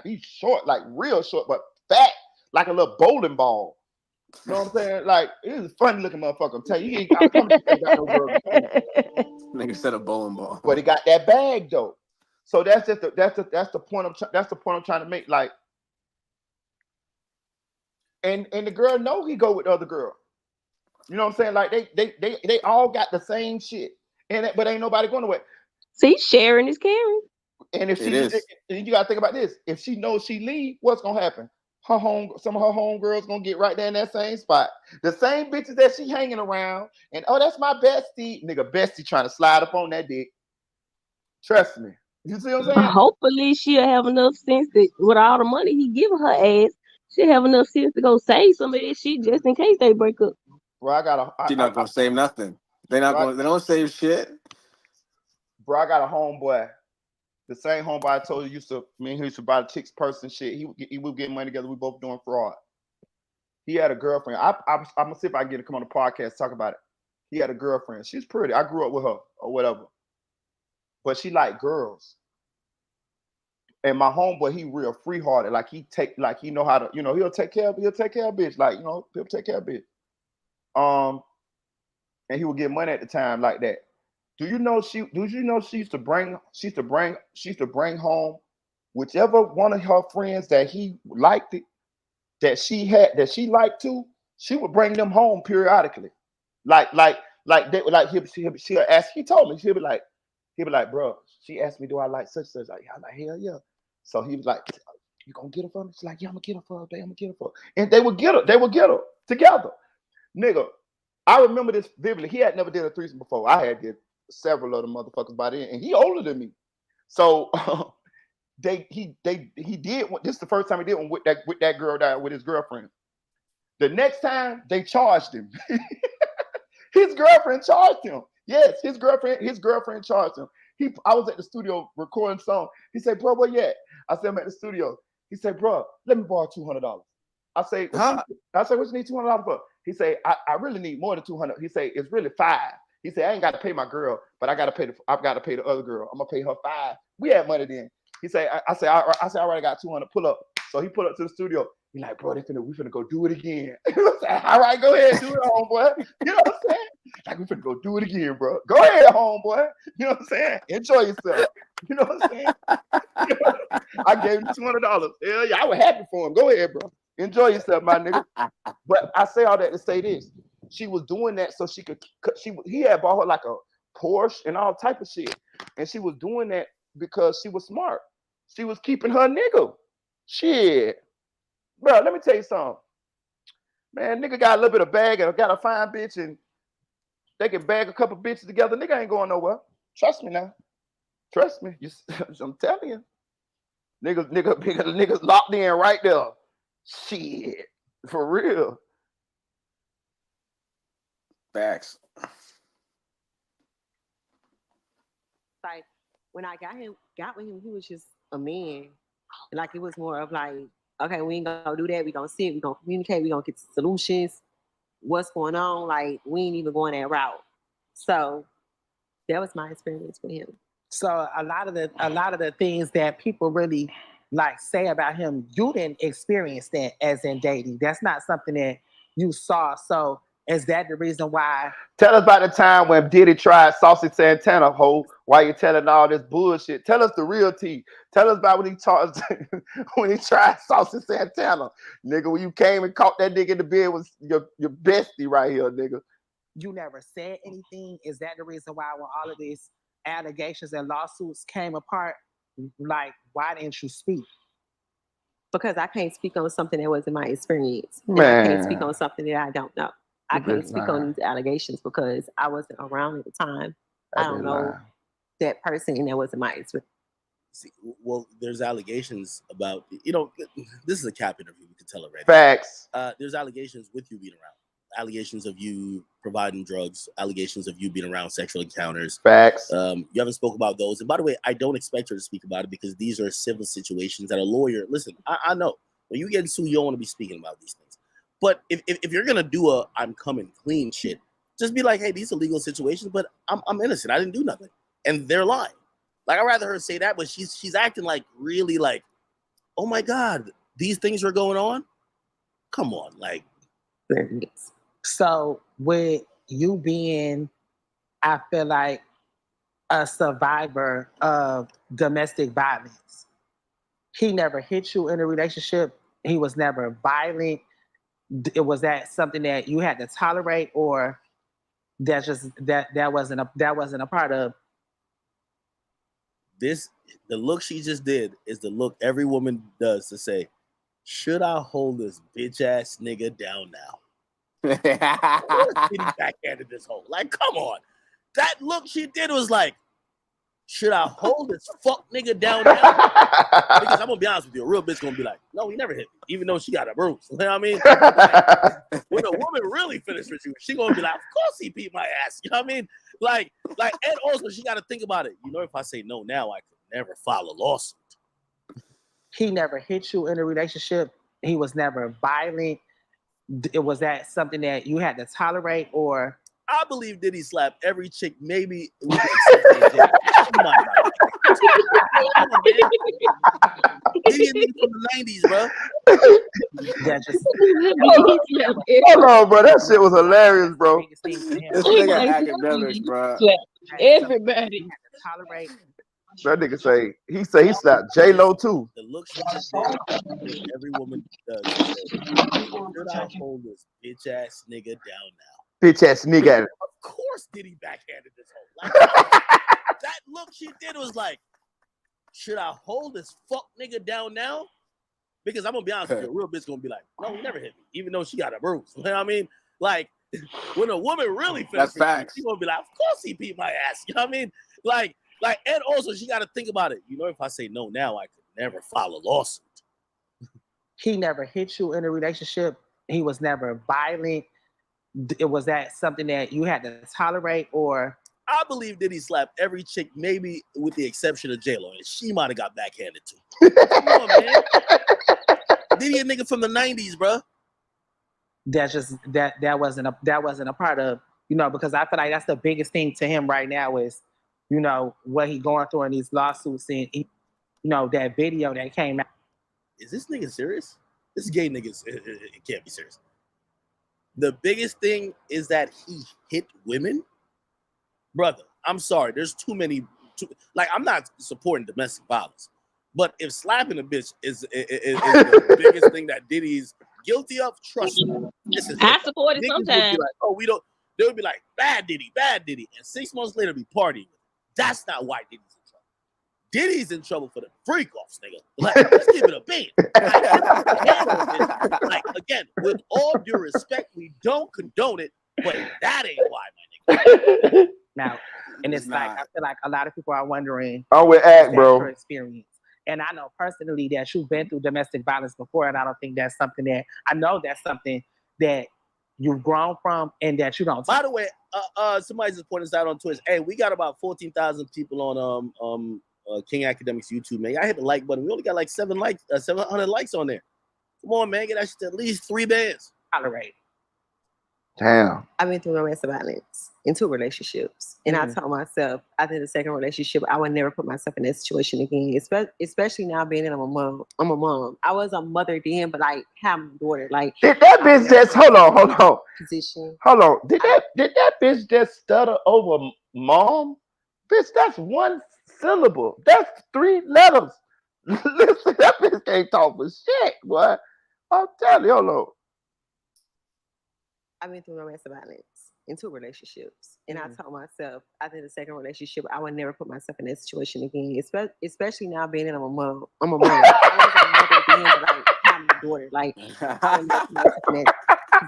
He's short, like real short, but fat, like a little bowling ball. You know what I'm saying? Like, he's a funny looking motherfucker. I'm telling you, I promise you, he ain't got no girl. Nigga said a bowling ball. But he got that bag though. So that's just the point I'm trying to make. Like, and the girl know he go with the other girl. You know what I'm saying? Like they all got the same shit, but ain't nobody going away. See, sharing is caring. And if you gotta think about this, if she knows she leave, what's gonna happen? Some of her homegirls gonna get right there in that same spot. The same bitches that she hanging around, and that's my bestie. Nigga, bestie trying to slide up on that dick. Trust me. You see what I'm saying? Hopefully she'll have enough sense that with all the money he giving her ass, she'll have enough sense to go save some of this shit just in case they break up. Bro, She's not gonna save nothing. They don't save shit. Bro, I got a homeboy. The same homeboy I told you he used to buy the chicks purse and shit. He would get money together. We both doing fraud. He had a girlfriend. I'm gonna see if I can get to come on the podcast talk about it. He had a girlfriend. She's pretty. I grew up with her or whatever. But she liked girls. And my homeboy, he real free hearted. Like he know how to, he'll take care of bitch. Like, he'll take care of bitch. And he would get money at the time like that. Do you know she used to bring home whichever one of her friends that he liked it, that she liked too, she would bring them home periodically. She'll ask, he told me, he'll be like, bro, she asked me, do I like such and such? I'm like, hell yeah. So he was like, you gonna get her for me? She's like, yeah, I'm gonna get her for her, babe. I'm gonna get her for her. And they would get her together. Nigga, I remember this vividly. He had never did a threesome before. I had did several of the motherfuckers by then, and he older than me. So he did this is the first time he did one with that girl with his girlfriend. The next time they charged him. His girlfriend charged him. Yes, his girlfriend charged him. I was at the studio recording song. He said, bro, where you at? I said, I'm at the studio. He said, bro, let me borrow $200. I say, what you need $200 for? He said, I really need more than $200. He said, it's really $5. He said, I ain't got to pay my girl, but I've got to pay the other girl. I'm gonna pay her $5. We had money then. He said, I said, I already got $200. Pull up. So he pulled up to the studio. He like, bro, we finna go do it again. All right, go ahead, do it, homeboy. You know what I'm saying? Like, we finna go do it again, bro. Go ahead, homeboy. You know what I'm saying? Enjoy yourself. You know what I'm saying? I gave him $200. Hell yeah, I was happy for him. Go ahead, bro. Enjoy yourself, my nigga. But I say all that to say this. She was doing that so she could. He had bought her like a Porsche and all type of shit, and she was doing that because she was smart. She was keeping her nigga. Shit, bro. Let me tell you something. Man, nigga got a little bit of bag and got a fine bitch, and they can bag a couple bitches together. Nigga ain't going nowhere. Trust me now. Trust me. I'm telling you. Niggas locked in right there. Shit, for real. Facts. Like when I got with him, he was just a man. Like it was more of like, okay, we ain't gonna do that. We gonna sit. We gonna communicate. We gonna get solutions. What's going on? Like we ain't even going that route. So that was my experience with him. So a lot of the things that people really like say about him, you didn't experience that as in dating. That's not something that you saw. So is that the reason why? Tell us about the time when Diddy tried Saucy Santana, ho. Why you telling all this bullshit? Tell us the real tea. Tell us about when he tried Saucy Santana, nigga. When you came and caught that nigga in the bed with your bestie right here, nigga. You never said anything. Is that the reason why when all of these allegations and lawsuits came apart, like why didn't you speak? Because I can't speak on something that wasn't my experience. Man. And I can't speak on something that I don't know. I can't speak on these allegations because I wasn't around at the time. I don't know that person, and that wasn't my experience. See, well, there's allegations about, this is a cap interview. We can tell already. Facts. There's allegations with you being around. Allegations of you providing drugs. Allegations of you being around sexual encounters. Facts. You haven't spoke about those. And by the way, I don't expect her to speak about it because these are civil situations that a lawyer, listen, I know. When you get sued, you don't want to be speaking about these things. But if you're going to do a I'm coming clean shit, just be like, hey, these are legal situations, but I'm innocent. I didn't do nothing. And they're lying. Like, I'd rather her say that, but she's acting like really like, oh my God, these things are going on? Come on, like. So with you being, I feel like, a survivor of domestic violence, he never hit you in a relationship. He was never violent. Was that something that you had to tolerate, or that wasn't a part of this? The look she just did is the look every woman does to say, should I hold this bitch ass nigga down now? Backhanded this whole, like, come on. That look she did was like, should I hold this fuck nigga down now? Because I'm gonna be honest with you, a real bitch gonna be like, no, he never hit me, even though she got a bruise. You know what I mean? Like, when a woman really finished with you, she gonna be like, of course he beat my ass. You know what I mean? Like, and also she got to think about it. You know, if I say no now, I could never file a lawsuit. He never hit you in a relationship. He was never violent. Was that something that you had to tolerate, or? I believe Diddy slapped every chick, maybe. Diddy from the 90s, bro. Yeah, just hold on, bro. That shit was hilarious, bro. This nigga academics, bro. Everybody. Tolerate. That nigga say he slapped J-Lo too. The look she just said, every woman does. Should I hold this bitch ass nigga down now? Bitch ass nigga. Of course, Diddy backhanded this whole. Like, that look she did was like, should I hold this fuck nigga down now? Because I'm gonna be honest with you, a real bitch gonna be like, no, he never hit me, even though she got a bruise. You know what I mean? Like, when a woman really finishes, she gonna be like, of course he beat my ass. You know what I mean? Like, and also she got to think about it. You know, if I say no now, I could never file a lawsuit. He never hit you in a relationship. He was never violent. Was that something that you had to tolerate, or? I believe Diddy slapped every chick, maybe with the exception of J-Lo, and she might have got backhanded too. Come on, man. Diddy a nigga from the 90s, bro. That's just that wasn't a part of, you know, because I feel like that's the biggest thing to him right now is, you know, what he going through in these lawsuits and, you know, that video that came out. Is this nigga serious? This gay nigga, it can't be serious. The biggest thing is that he hit women. Brother, I'm sorry. There's too many. I'm not supporting domestic violence, but if slapping a bitch is the biggest thing that Diddy's guilty of, trust me. I support it sometimes. Like, oh, we don't. They would be like, bad Diddy, and 6 months later be partying. That's not why Diddy's in trouble. Diddy's in trouble for the freak offs, nigga. Like, let's give it a beat. Like, again, with all due respect, we don't condone it, but that ain't why, my nigga. Now, and it's like, I feel like a lot of people are wondering. Oh, with act, bro. Your experience. And I know personally that you've been through domestic violence before, and I don't think that's something that, I know that's something that you've grown from and that you don't. By the way, somebody just pointed this out on Twitch. Hey, we got about 14,000 people on King Academics YouTube, man. I hit the like button. We only got like 700 likes on there. Come on, man. Get that shit at least 3 bands. Tolerate. Damn. I've been through domestic violence in 2 relationships. And I told myself after the second relationship, I would never put myself in that situation again. Especially now being that I'm a mom. I was a mother then, but like having a daughter. Like, did that bitch just hold on. Position. Hold on. Did that bitch just stutter over mom? Bitch, that's 1 syllable. That's 3 letters. Listen, that bitch can't talk for shit, boy. I'm telling you, hold on. I've been through domestic violence in 2 relationships. And I told myself after the second relationship, I would never put myself in that situation again. Especially now being that I'm a mom. I was a mother then, but like having a daughter. Like, I would never put myself in that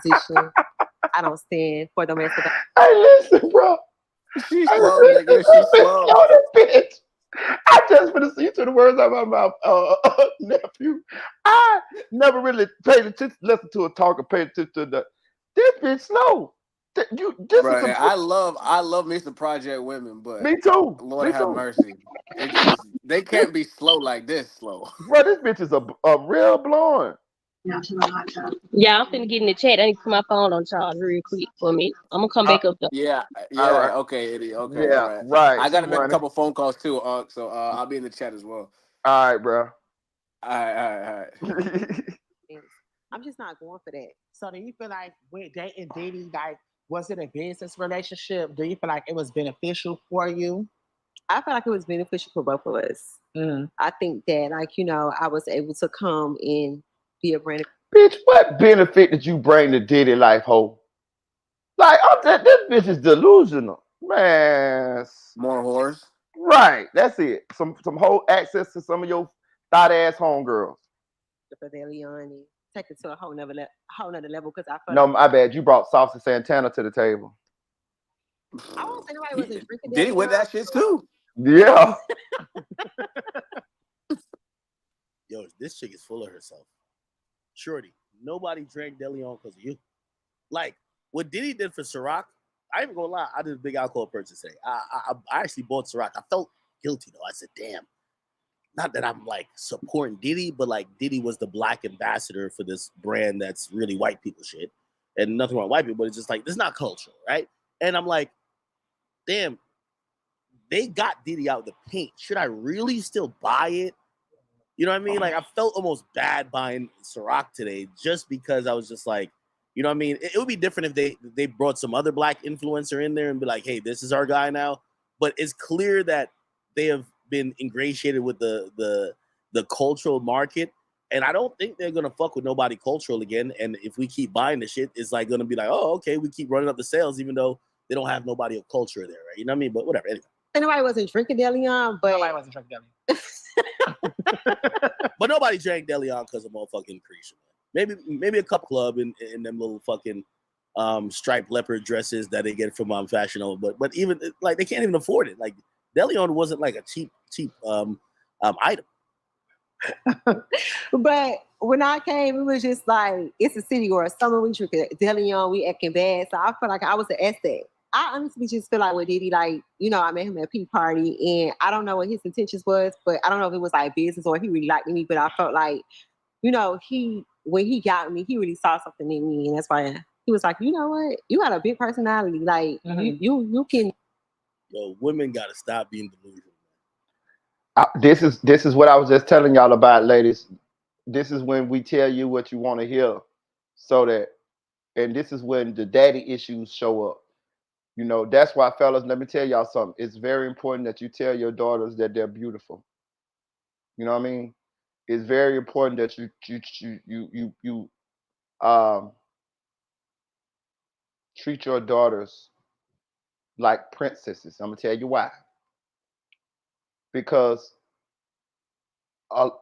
position. I don't stand for domestic violence. Hey, listen, bro. She's slow, nigga. She's slow. Bitch. I just gonna see to the words out of my mouth, nephew. I never really paid attention, listen to a talk or paid attention to the. This bitch slow. Right. I love me some Project Women, but me too. Lord have mercy. They can't be slow like this slow. Bro, this bitch is a real blonde. Yeah, I'm finna get in the chat. I need to put my phone on charge real quick for me. I'm gonna come back up though. Yeah. Right. Okay, Eddie. Okay, yeah, all right. I gotta make a couple phone calls too, so I'll be in the chat as well. All right, bro. All right. I'm just not going for that. So do you feel like with dating Diddy, like, was it a business relationship? Do you feel like it was beneficial for you? I feel like it was beneficial for both of us. I think that, like, you know, I was able to come and be a brand. Bitch, what benefit did you bring to Diddy life, ho? Like, this bitch is delusional, man. More whores. Right, that's it. Some whole access to some of your thought ass homegirls. Take it to a whole nother level because I felt no, my bad. You brought Saucy Santana to the table. I won't say nobody wasn't drinking. Diddy with that shit too. Yeah. Yo, this chick is full of herself. Shorty, nobody drank DeLeon because of you. Like, what Diddy did for Ciroc, I ain't even gonna lie, I did a big alcohol purchase today. I actually bought Ciroc. I felt guilty though. I said, damn. Not that I'm like supporting Diddy, but like Diddy was the black ambassador for this brand that's really white people shit. And nothing wrong with white people, but it's just like, this is not cultural, right? And I'm like, damn, they got Diddy out of the paint. Should I really still buy it? You know what I mean? Like, I felt almost bad buying Ciroc today just because I was just like, you know what I mean? It would be different if they brought some other black influencer in there and be like, hey, this is our guy now. But it's clear that they have been ingratiated with the cultural market, and I don't think they're gonna fuck with nobody cultural again. And if we keep buying the shit, it's like gonna be like, oh, okay, we keep running up the sales, even though they don't have nobody of culture there, right? You know what I mean? But whatever. Anyway, nobody wasn't drinking DeLeon, but nobody wasn't drinking DeLeon. But nobody drank DeLeon because of motherfucking Creation. Maybe a cup club in them little fucking striped leopard dresses that they get from Fashion Nova. But even like they can't even afford it. Like DeLeon wasn't like a cheap item. But when I came, it was just like, it's a city or a summer we drinking Deleon, we acting bad. So I felt like I was an asset. I honestly just feel like with Diddy, like, you know, I met him at a P party and I don't know what his intentions was, but I don't know if it was like business or he really liked me, but I felt like, you know, when he got me, he really saw something in me. And that's why he was like, you know what? You got a big personality. Like, you can. Yo, women got to stop being delusional. This is what I was just telling y'all about, ladies. This is when we tell you what you want to hear, so that, and this is when the daddy issues show up. You know, that's why, fellas, let me tell y'all something. It's very important that you tell your daughters that they're beautiful. You know what I mean? It's very important that you treat your daughters like princesses. I'm gonna tell you why. Because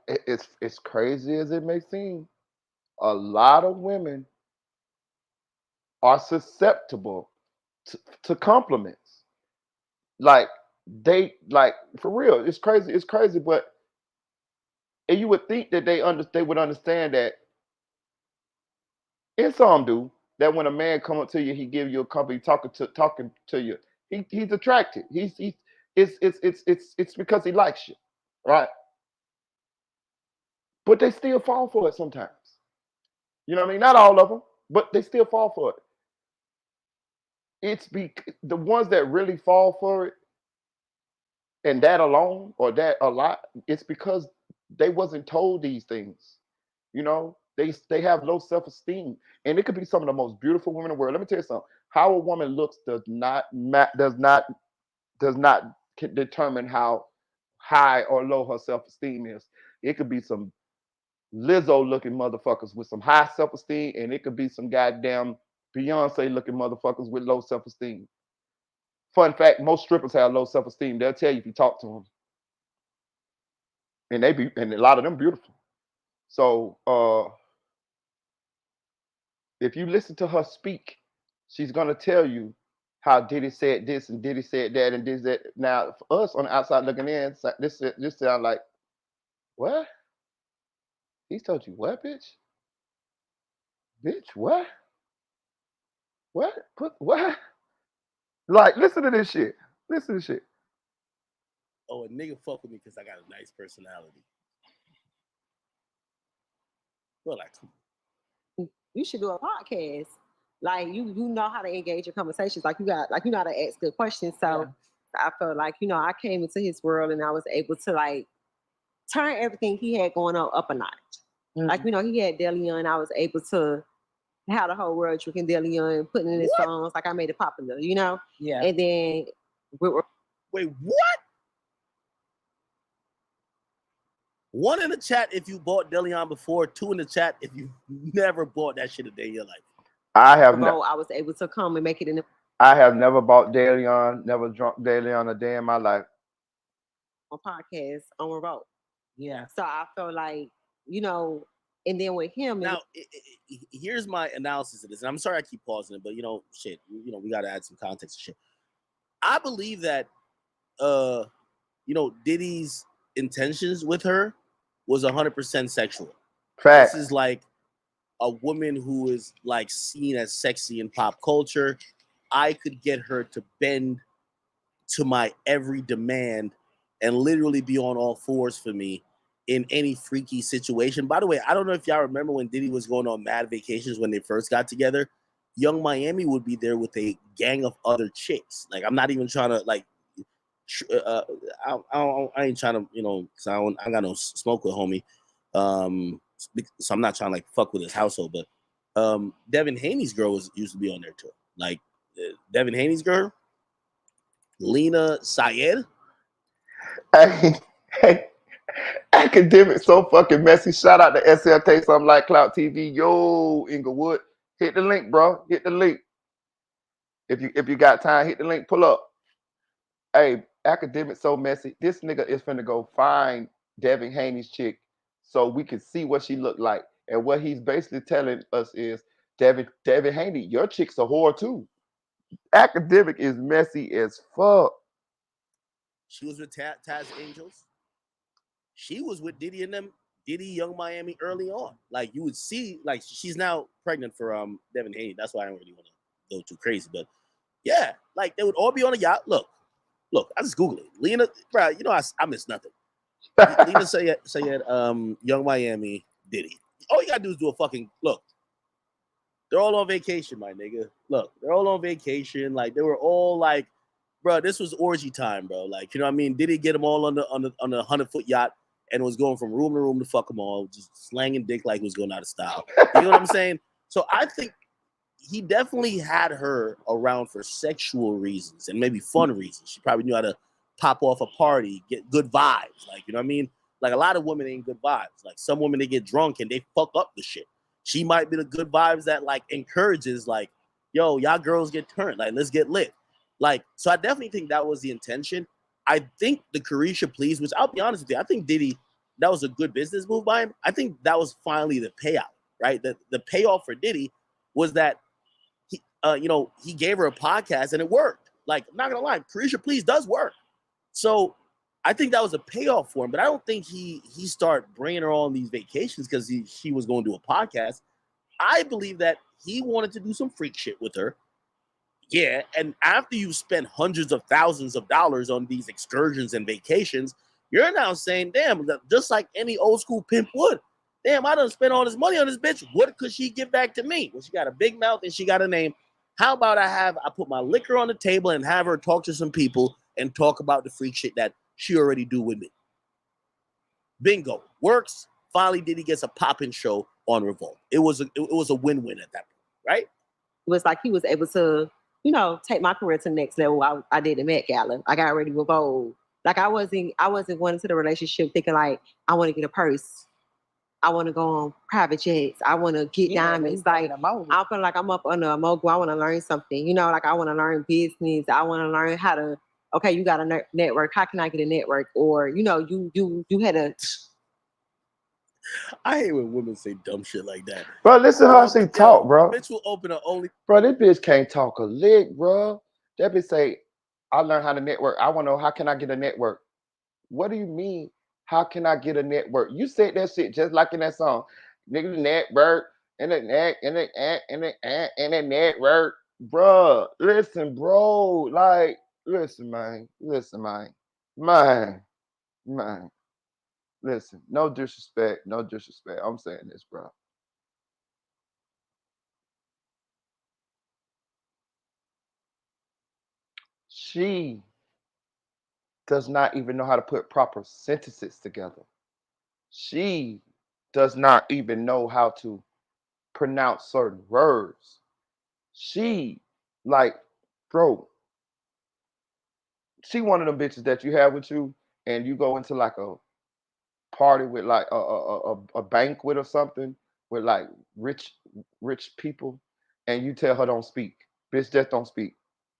it's crazy as it may seem, a lot of women are susceptible to compliments. Like like for real, it's crazy. It's crazy, but and you would think that they would understand that. And some do, that when a man come up to you, he give you a compliment, talking to you. He's attracted. He's it's because he likes you, right? But they still fall for it sometimes. You know what I mean? Not all of them, but they still fall for it. The ones that really fall for it, and that alone or that a lot, it's because they wasn't told these things. You know, they have low self-esteem, and it could be some of the most beautiful women in the world. Let me tell you something. How a woman looks does not determine how high or low her self-esteem is. It could be some Lizzo looking motherfuckers with some high self-esteem, and it could be some goddamn Beyonce looking motherfuckers with low self-esteem. Fun fact, most strippers have low self-esteem. They'll tell you if you talk to them. And a lot of them beautiful. So if you listen to her speak, she's gonna tell you how Diddy said this and Diddy said that and this that. Now, for us on the outside looking in, this sound like, what? He's told you what, bitch? Bitch, what? What? Put what? Like, listen to this shit. Listen to this shit. Oh, a nigga fuck with me because I got a nice personality. Bro, like, You should do a podcast. Like you know how to engage in conversations. Like you know how to ask good questions. So I felt like, you know, I came into his world and I was able to like turn everything he had going on up a notch. Like, you know, he had Deleon. I was able to have the whole world drinking Deleon, putting in his songs. Like I made it popular, you know? Yeah. And then wait, what? One in the chat if you bought Deleon before, two in the chat if you never bought that shit a day in your life. I was able to come and make it in the I have never bought Deleon, never drunk Deleon a day in my life. On podcast on Revolt. Yeah. So I felt like, you know, and then with him. Now, here's my analysis of this. And I'm sorry I keep pausing it, but, you know, shit, you know, we got to add some context to shit. I believe that, you know, Diddy's intentions with her was 100% sexual. Fact. This is like a woman who is like seen as sexy in pop culture. I could get her to bend to my every demand and literally be on all fours for me in any freaky situation. By the way, I don't know if y'all remember when Diddy was going on mad vacations when they first got together. Young Miami would be there with a gang of other chicks. Like, I'm not even trying to like, I ain't trying to, you know, cause I got no smoke with homie. So I'm not trying to like fuck with his household, but Devin Haney's girl used to be on there too. Like Devin Haney's girl, Lena Syed. Hey, academic so fucking messy. Shout out to SLK, something like Clout TV. Yo, Inglewood, hit the link, bro. Hit the link. If you got time, hit the link. Pull up. Hey, academic so messy. This nigga is finna go find Devin Haney's chick so we can see what she looked like. And what he's basically telling us is, Devin Haney, your chick's a whore too. Academic is messy as fuck. She was with Taz Angels. She was with Diddy and them Diddy, Young Miami early on. Like you would see, like she's now pregnant for Devin Haney. That's why I don't really want to go too crazy. But yeah, like they would all be on a yacht. Look, I just Googled it. Lena, bro, you know I miss nothing. Lena say Young Miami, Diddy. All you gotta do is do a fucking look. They're all on vacation, my nigga. Look, they're all on vacation. Like they were all like, bro, this was orgy time, bro. Like, you know what I mean? Diddy get them all on the 100-foot yacht and was going from room to room to fuck them all, just slanging dick like it was going out of style. You know what I'm saying? So I think he definitely had her around for sexual reasons and maybe fun reasons. She probably knew how to pop off a party, get good vibes. Like, you know what I mean? Like a lot of women ain't good vibes. Like some women, they get drunk and they fuck up the shit. She might be the good vibes that like encourages like, yo, y'all girls get turned. Like, let's get lit. Like, so I definitely think that was the intention. I think the Carisha please, which I'll be honest with you, I think Diddy, that was a good business move by him. I think that was finally the payout, right? The payoff for Diddy was that he, he gave her a podcast and it worked. Like, I'm not gonna lie, Carisha please does work. So I think that was a payoff for him, but I don't think he started bringing her on these vacations because she was going to do a podcast. I believe that he wanted to do some freak shit with her. Yeah, and after you've spent hundreds of thousands of dollars on these excursions and vacations, you're now saying, damn, just like any old school pimp would, damn, I done spent all this money on this bitch. What could she give back to me? Well, she got a big mouth and she got a name. How about I put my liquor on the table and have her talk to some people and talk about the freak shit that she already do with me. Bingo. Works. Finally, Diddy gets a popping show on Revolt. It was a win-win at that point, right? It was like he was able to, take my career to the next level. I did the Met Gala. I got ready to Revolt. Like I wasn't going into the relationship thinking like I want to get a purse. I want to go on private jets. I want to get diamonds. Like I feel like I'm up under a mogul. I want to learn something. Like I want to learn business. I want to learn how to. Okay, you got a network. How can I get a network? Or you had a. I hate when women say dumb shit like that. Bro, listen to her she talk, bro. Bitch will open a only. Bro, this bitch can't talk a lick, bro. That bitch say, I learned how to network. I want to know, how can I get a network? What do you mean, how can I get a network? You said that shit just like in that song. Nigga, network, and the network. Bro, listen, bro. Like, listen, man. Man. Listen, no disrespect. I'm saying this, bro. She does not even know how to put proper sentences together. She does not even know how to pronounce certain words. She, like, bro, she one of them bitches that you have with you, and you go into like a party with like a banquet or something with like rich people, and you tell her don't speak. Bitch, just don't speak.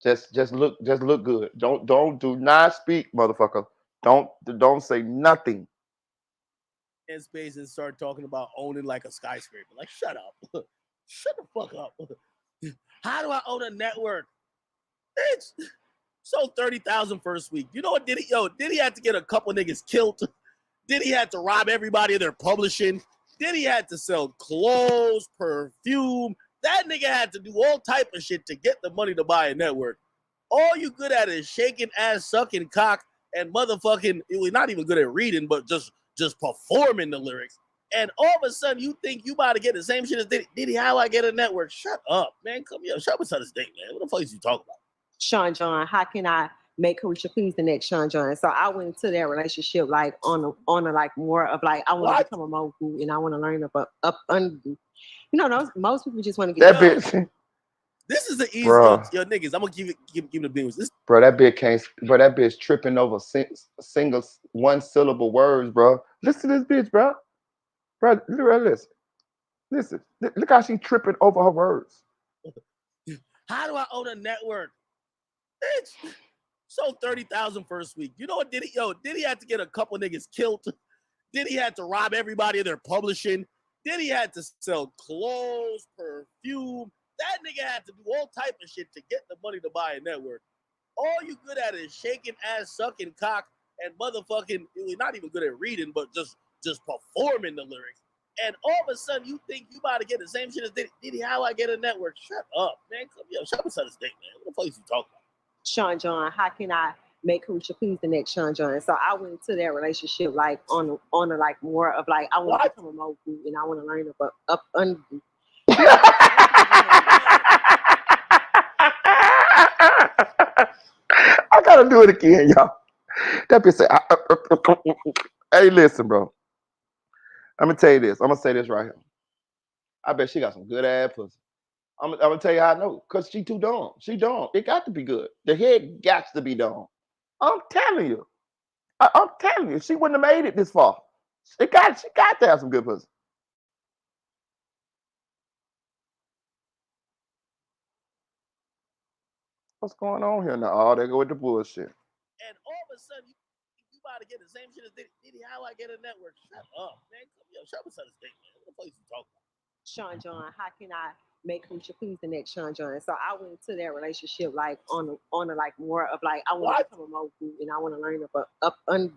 Just look good. Do not speak, motherfucker. Don't say nothing. In space and start talking about owning like a skyscraper. Like, shut up. Shut the fuck up. How do I own a network? Bitch. Sold 30,000 first week. You know what Diddy? Diddy had to get a couple niggas killed. Diddy had to rob everybody of their publishing. Diddy had to sell clothes, perfume. That nigga had to do all type of shit to get the money to buy a network. All you good at is shaking ass, sucking cock, and motherfucking, you're not even good at reading, but just performing the lyrics. And all of a sudden, you think you about to get the same shit as Diddy. Diddy, how I get a network? Shut up, man. Come here. Shut up with this date, man. What the fuck is you talking about? Sean John, how can I make Carisha please the next Sean John? So I went into that relationship like on a like more of like I want to become a mogul and I want to learn up under. Most people just want to get that bitch. This is the easiest, yo niggas. I'm gonna give the business. This, bro, that bitch can't. Bro, that bitch tripping over single one syllable words, bro. Listen to this bitch, bro. Bro, listen. Look how she tripping over her words. How do I own a network? Bitch, sold 30,000 first week. You know what Diddy? Diddy had to get a couple niggas killed. Diddy had to rob everybody of their publishing. Diddy had to sell clothes, perfume. That nigga had to do all type of shit to get the money to buy a network. All you good at is shaking ass, sucking cock, and motherfucking, you're not even good at reading, but just just performing the lyrics. And all of a sudden, you think you about to get the same shit as Diddy. Diddy, how I get a network? Shut up, man. Come here. Shut up inside this thing, man. What the fuck is you talking about? Sean John, how can I make Carisha please the next Sean John? So I went into that relationship like on a like more of like I want to become a mogul and I want to learn up under. I gotta do it again, y'all. That bitch say, hey, listen, bro. I'm gonna tell you this. I'm gonna say this right here. I bet she got some good ass pussy. I'm gonna tell you how I know. Cause she too dumb. She dumb. It got to be good. The head got to be dumb. I'm telling you. I'm telling you. She wouldn't have made it this far. She got to have some good pussy. What's going on here now? Oh, they go with the bullshit. And all of a sudden, you about to get the same shit as Diddy. Diddy, how I get a network? Shut up, man. Come here. Shut up inside this thing, man. What the fuck is you talking about? Sean John, how can I make Carisha please the next Sean John? So I went into that relationship like on a like more of like I want to become a mogul and I want to learn up under.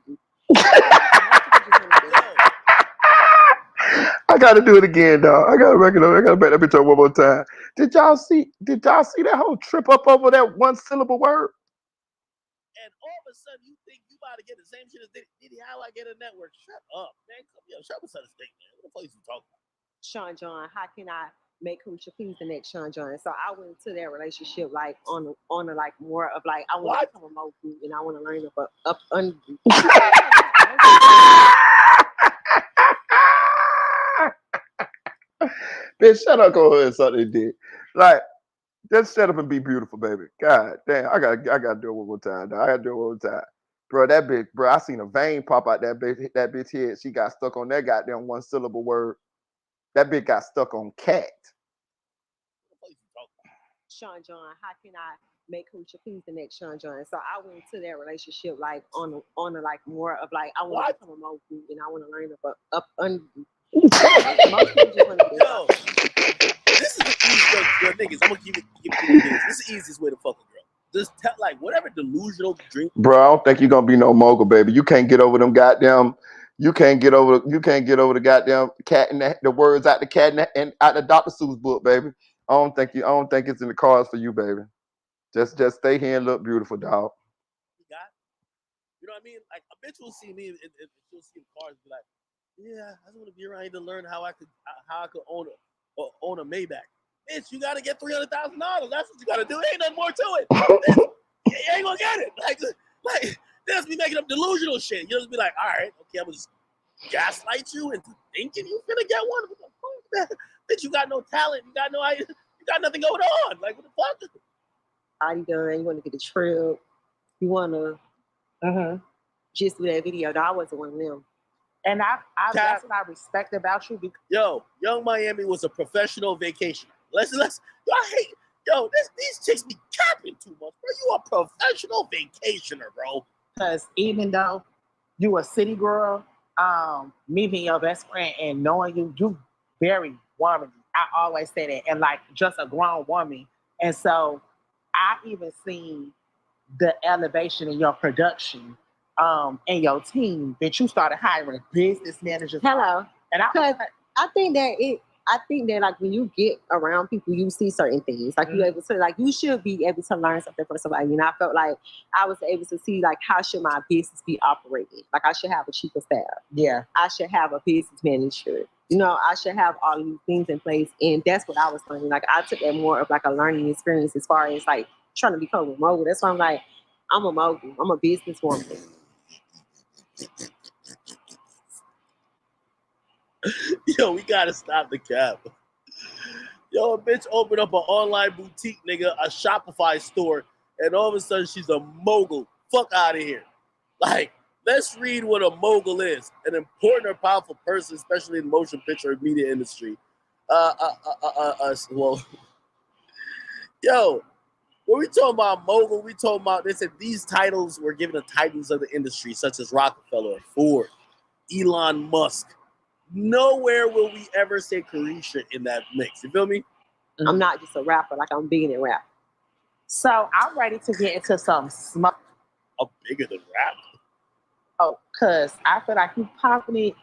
I gotta do it again, dog. I gotta make that bitch up one more time. Did y'all see that whole trip up over that one syllable word? And all of a sudden, you think you about to get the same shit as Diddy. Diddy, how I get a network? Shut up, man. Come here. Shut up inside this thing, man. What the fuck is you talking about? Sean John, how can I make Carisha please the next Sean John? So I went into that relationship like on a like more of like I want to become a mogul and I want to learn up under. Bitch, shut up, go ahead and something did. Like, just shut up and be beautiful, baby. God damn, I gotta do it one more time, dog. I gotta do it one more time. Bro, that bitch, bro, I seen a vein pop out that bitch head. She got stuck on that goddamn one syllable word. That bitch got stuck on cat. Sean John, how can I make Carisha please the next Sean John? So I went into that relationship like on a like more of like I want to become a mogul and I want to learn up under. Yo, this is the easiest way, niggas. I'm gonna keep it this is the easiest way to fuck a girl. Just tell like whatever delusional dream. Bro, I don't think you're gonna be no mogul, baby. You can't get over them goddamn. You can't get over the goddamn cat and the words out the cat and out the Dr. Seuss book, baby. I don't think it's in the cards for you, baby. Just stay here and look beautiful, dog. You know what I mean? Like a bitch will see me and she'll see the cars and be like, yeah, I just want to be around here to learn how I could own a Maybach. Bitch, you gotta get $300,000. That's what you gotta do. Ain't nothing more to it. Bitch, you ain't gonna get it. Like they just be making up delusional shit. You just be like, all right, okay, I'm gonna just gaslight you into thinking you finna get one. What the fuck, man? Bitch, you got no talent. You got nothing going on. Like, what the fuck? Body done. You want to get a trip. You want to just do that video. No, I wasn't one of them. And that's what I respect about you. Because yo, Young Miami was a professional vacation. These chicks be capping too much, bro. You a professional vacationer, bro. Because even though you a city girl, meeting your best friend and knowing you very womanly. I always say that, and like just a grown woman. And so I even seen the elevation in your production, and your team that you started hiring business managers. Hello. And I think that like when you get around people, you see certain things. Like you able to you should be able to learn something from somebody. And I felt like I was able to see like how should my business be operating. Like I should have a chief of staff. Yeah. I should have a business manager. You know, I should have all these things in place. And that's what I was learning. Like I took that more of like a learning experience as far as like trying to become a mogul. That's why I'm like, I'm a mogul. I'm a businesswoman. Yo, we gotta stop the cap. Yo, a bitch opened up an online boutique, nigga, a Shopify store, and all of a sudden she's a mogul. Fuck out of here. Like, let's read what a mogul is. An important or powerful person, especially in the motion picture and media industry. Well, yo, when we talking about mogul, we talking about, they said these titles were given the titans of the industry, such as Rockefeller, Ford, Elon Musk. Nowhere will we ever say Carisha in that mix. You feel me? I'm not just a rapper, like I'm bigger than rap. So I'm ready to get into some smart. I'm bigger than rap. Oh, cause I feel like you popping it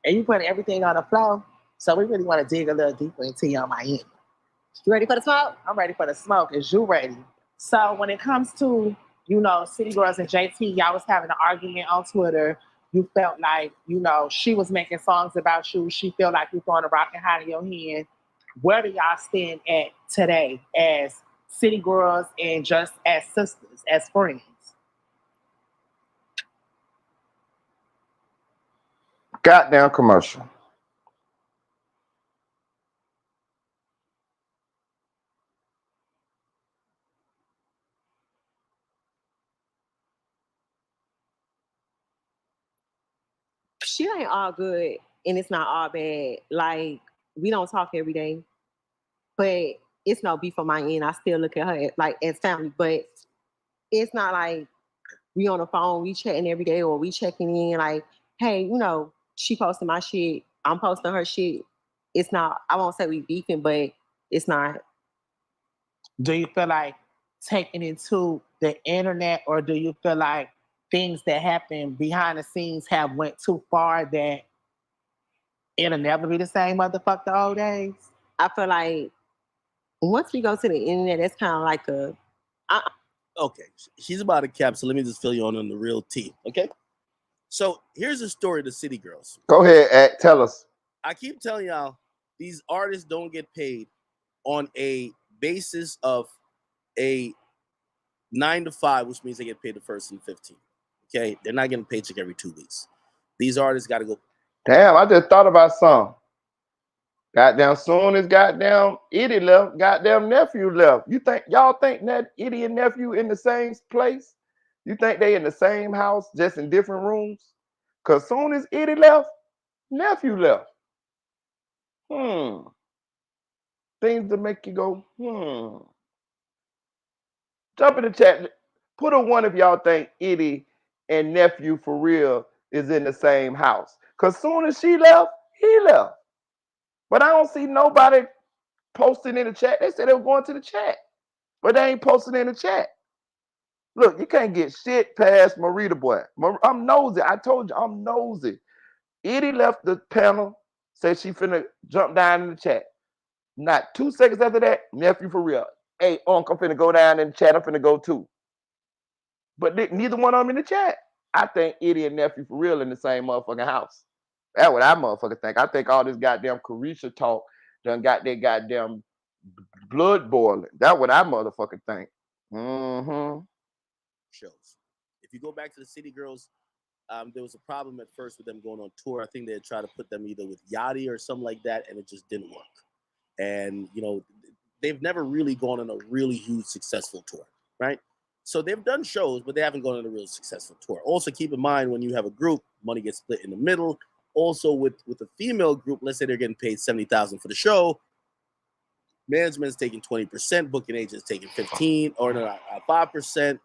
and you put everything on the floor. So we really want to dig a little deeper into your Miami. You ready for the smoke? I'm ready for the smoke. Is you ready? So when it comes to, City Girls and JT, y'all was having an argument on Twitter. You felt like, she was making songs about you. She felt like you throwing a rock and hide in your hand. Where do y'all stand at today as City Girls and just as sisters, as friends? Goddamn commercial. She ain't all good and it's not all bad. Like, we don't talk every day, but it's no beef on my end. I still look at her as family, but it's not like we on the phone, we chatting every day or we checking in like, hey, she posting my shit, I'm posting her shit. It's not, I won't say we beefing, but it's not. Do you feel like taking it to the internet, or do you feel like things that happen behind the scenes have went too far that it'll never be the same motherfucker the old days? I feel like once we go to the internet, that's kind of like Okay, she's about to cap, so let me just fill you on the real tea, okay? So here's the story of the City Girls. Go ahead, tell us. I keep telling y'all, these artists don't get paid on a basis of a 9 to 5, which means they get paid the first and 15. Okay, they're not getting a paycheck every 2 weeks. These artists got to go. Damn, I just thought about something. Goddamn, soon as goddamn Itty left, goddamn nephew left. Y'all think that Itty and nephew in the same place? You think they in the same house, just in different rooms? Cause soon as Itty left, nephew left. Things to make you go, Jump in the chat. Put a one if y'all think Itty and nephew for real is in the same house. Cause soon as she left, he left. But I don't see nobody posting in the chat. They said they were going to the chat, but they ain't posting in the chat. Look, you can't get shit past Marita boy. I'm nosy. I told you I'm nosy. Edie left the panel, said she finna jump down in the chat. Not 2 seconds after that, nephew for real. Hey, Uncle, I'm finna go down in the chat. I'm finna go too. But neither one of them in the chat. I think Edie and nephew for real in the same motherfucking house. That's what I motherfucker think. I think all this goddamn Carisha talk done got their goddamn blood boiling. That's what I motherfucking think. Shows. If you go back to the City Girls, there was a problem at first with them going on tour. I think they had tried to put them either with Yachty or something like that, and it just didn't work. And, they've never really gone on a really huge successful tour, right? So they've done shows, but they haven't gone on a real successful tour. Also, keep in mind, when you have a group, money gets split in the middle. Also, with a female group, let's say they're getting paid $70,000 for the show, management's taking 20%, booking agents taking 15 or 5%.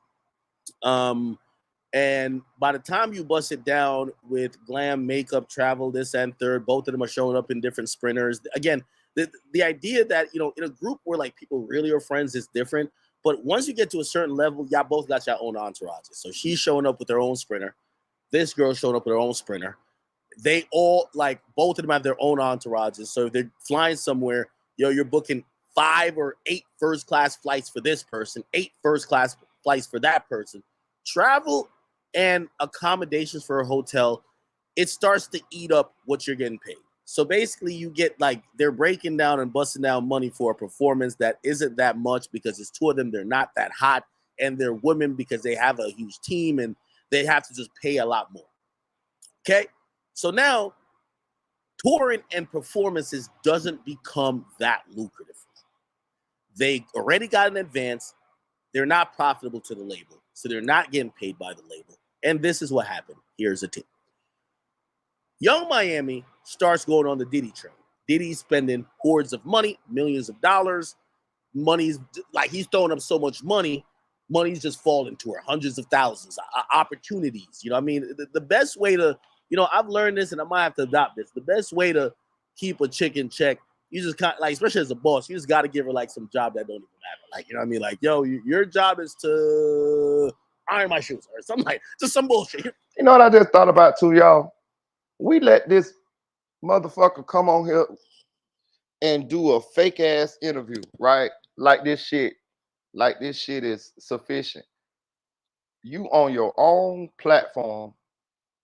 And by the time you bust it down with glam, makeup, travel, this and third, both of them are showing up in different sprinters. Again, the idea that, in a group where like people really are friends is different. But once you get to a certain level, y'all both got your own entourages. So she's showing up with her own sprinter. This girl's showing up with her own sprinter. They all, like, both of them have their own entourages. So if they're flying somewhere, you're booking 5 or 8 first-class flights for this person, 8 first-class flights for that person. Travel and accommodations for a hotel, it starts to eat up what you're getting paid. So basically you get, like, they're breaking down and busting down money for a performance that isn't that much because it's 2 of them. They're not that hot, and they're women because they have a huge team and they have to just pay a lot more. Okay? So now touring and performances doesn't become that lucrative. They already got an advance. They're not profitable to the label. So they're not getting paid by the label. And this is what happened. Here's the tip. Young Miami starts going on the Diddy train. Diddy's spending hordes of money, millions of dollars. Money's like, he's throwing up so much money. Money's just falling to her, hundreds of thousands, opportunities. You know what I mean? The best way to, I've learned this and I might have to adopt this. The best way to keep a chick in check, you just kind of, like, especially as a boss, you just got to give her like some job that don't even matter. Like, you know what I mean? Like, yo, your job is to iron my shoes or something, like just some bullshit. You know what I just thought about too, y'all? We let this motherfucker come on here and do a fake ass interview, right? Like this shit is sufficient. You on your own platform.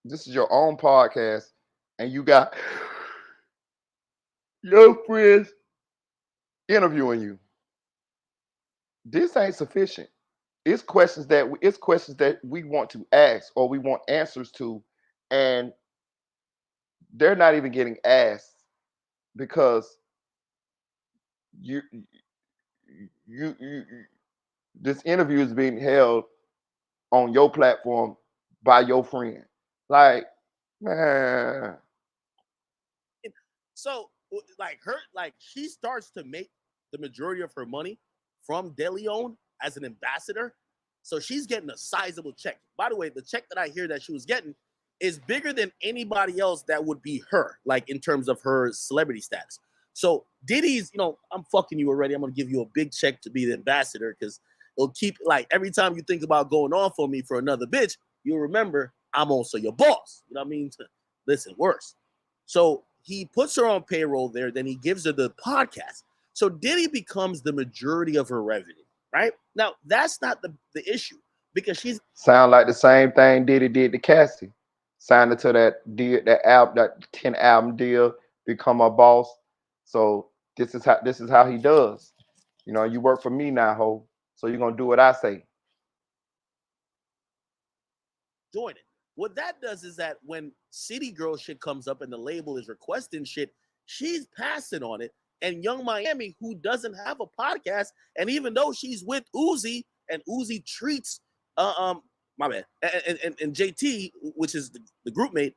This is your own podcast, and you got your friends interviewing you. This ain't sufficient. It's questions that we want to ask or we want answers to, and they're not even getting asked because you you this interview is being held on your platform by your friend. Like, man. So, like she starts to make the majority of her money from DeLeon as an ambassador. So she's getting a sizable check. By the way, the check that I hear that she was getting is bigger than anybody else that would be her, like in terms of her celebrity status. So Diddy's, I'm fucking you already. I'm going to give you a big check to be the ambassador because it'll keep, like, every time you think about going on for me for another bitch, you'll remember I'm also your boss. You know what I mean? Listen, worse. So he puts her on payroll there, then he gives her the podcast. So Diddy becomes the majority of her revenue, right? Now, that's not the issue because she's... Sound like the same thing Diddy did to Cassie. Signed her to that deal, that 10 album deal, become a boss. So this is how he does. You work for me now, ho. So you're gonna do what I say. Join it. What that does is that when City Girl shit comes up and the label is requesting shit, she's passing on it. And Young Miami, who doesn't have a podcast, and even though she's with Uzi and Uzi treats my bad, and JT, which is the group mate,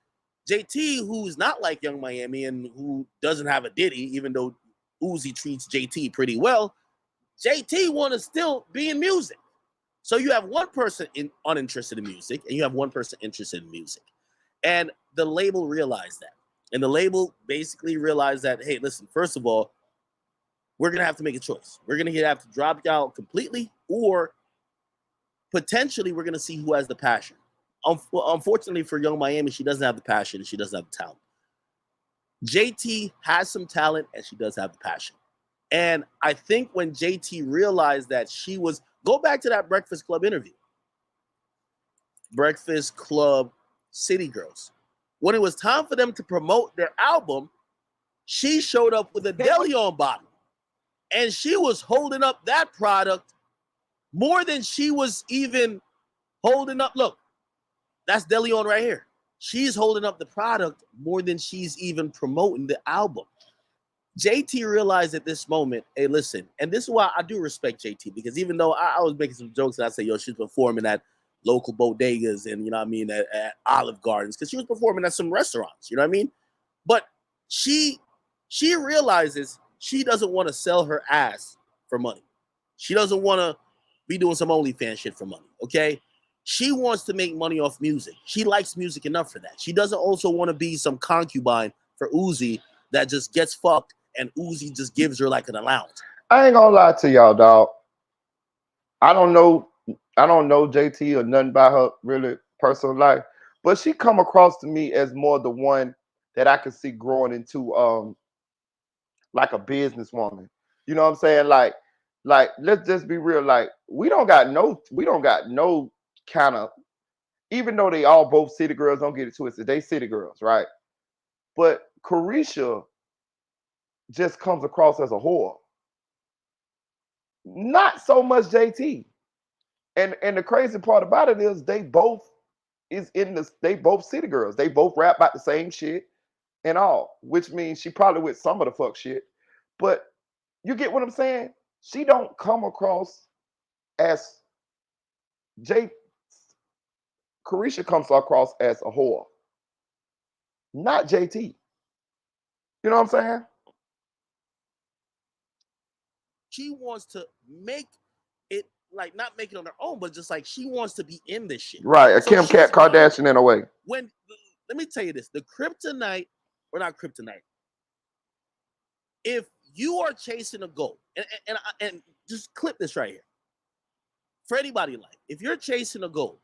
JT, who's not like Young Miami and who doesn't have a Diddy, even though Uzi treats JT pretty well, JT want to still be in music. So you have one person uninterested in music, and you have one person interested in music. And the label realized that. And the label basically realized that, hey, listen, first of all, we're going to have to make a choice. We're going to have to drop you out completely, or potentially we're going to see who has the passion. Unfortunately for Young Miami, she doesn't have the passion and she doesn't have the talent. JT has some talent and she does have the passion. And I think when JT realized that she was... Go back to that Breakfast Club interview. Breakfast Club City Girls. When it was time for them to promote their album, she showed up with a DeLeon bottle. And she was holding up that product more than she was even holding up. Look, that's DeLeon right here. She's holding up the product more than she's even promoting the album. JT realized at this moment, hey, listen, and this is why I do respect JT, because even though I was making some jokes and I say, yo, she's performing at local bodegas and, at Olive Gardens, because she was performing at some restaurants, you know what I mean? But she realizes she doesn't want to sell her ass for money. She doesn't want to be doing some OnlyFans shit for money, okay? She wants to make money off music. She likes music enough for that. She doesn't also want to be some concubine for Uzi that just gets fucked and Uzi just gives her like an allowance. I ain't gonna lie to y'all, dog. I don't know JT or nothing about her really personal life, but she come across to me as more the one that I could see growing into like a businesswoman. You know what I'm saying? Like let's just be real. Like we don't got no kind of, even though they all both city girls, don't get it twisted, they city girls, right? But Carisha just comes across as a whore. Not so much JT. And the crazy part about it is they both city girls. They both rap about the same shit and all, which means she probably with some of the fuck shit. But you get what I'm saying? She don't come across as Carisha comes across as a whore. Not JT. You know what I'm saying? She wants to make it, like, not make it on her own, but just like she wants to be in this shit. Right, a Kim Cat Kardashian in a way. Let me tell you this, the kryptonite, or not kryptonite, if you are chasing a goal, and just clip this right here, for anybody in life, if you're chasing a goal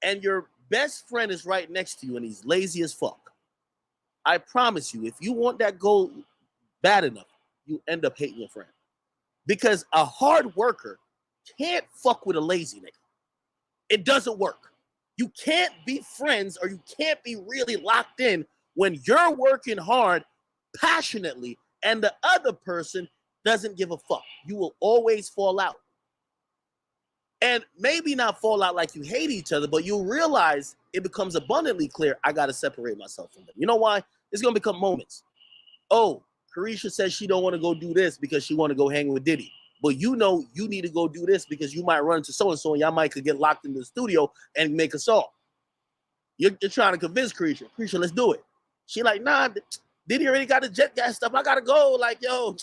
and your best friend is right next to you and he's lazy as fuck, I promise you, if you want that goal bad enough, you end up hating your friend. Because a hard worker can't fuck with a lazy nigga. It doesn't work. You can't be friends or you can't be really locked in when you're working hard passionately and the other person doesn't give a fuck. You will always fall out. And maybe not fall out like you hate each other, but you'll realize it becomes abundantly clear, I got to separate myself from them. You know why? It's going to become moments. Oh, Carisha says she don't want to go do this because she want to go hang with Diddy. But you know you need to go do this because you might run into so-and-so and y'all might could get locked in the studio and make a song. You're trying to convince Carisha, let's do it. She like, nah, Diddy already got the jet gas stuff. I got to go. Like, yo,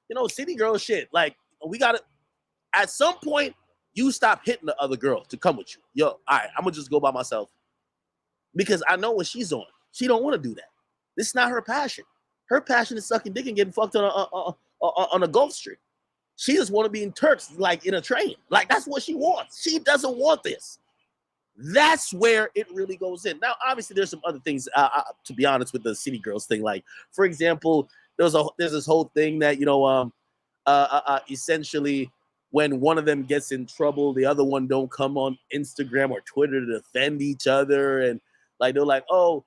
you know, city girl shit. Like, we got to, at some point, you stop hitting the other girl to come with you. Yo, all right, I'm going to just go by myself. Because I know what she's on. She don't want to do that. This is not her passion. Her passion is sucking dick and getting fucked on a Gulf Street. She just want to be in Turks, like in a train. Like, that's what she wants. She doesn't want this. That's where it really goes in. Now, obviously, there's some other things, to be honest, with the city girls thing. Like, for example, there's this whole thing that, you know, essentially, when one of them gets in trouble, the other one don't come on Instagram or Twitter to defend each other. And, like, they're like, oh,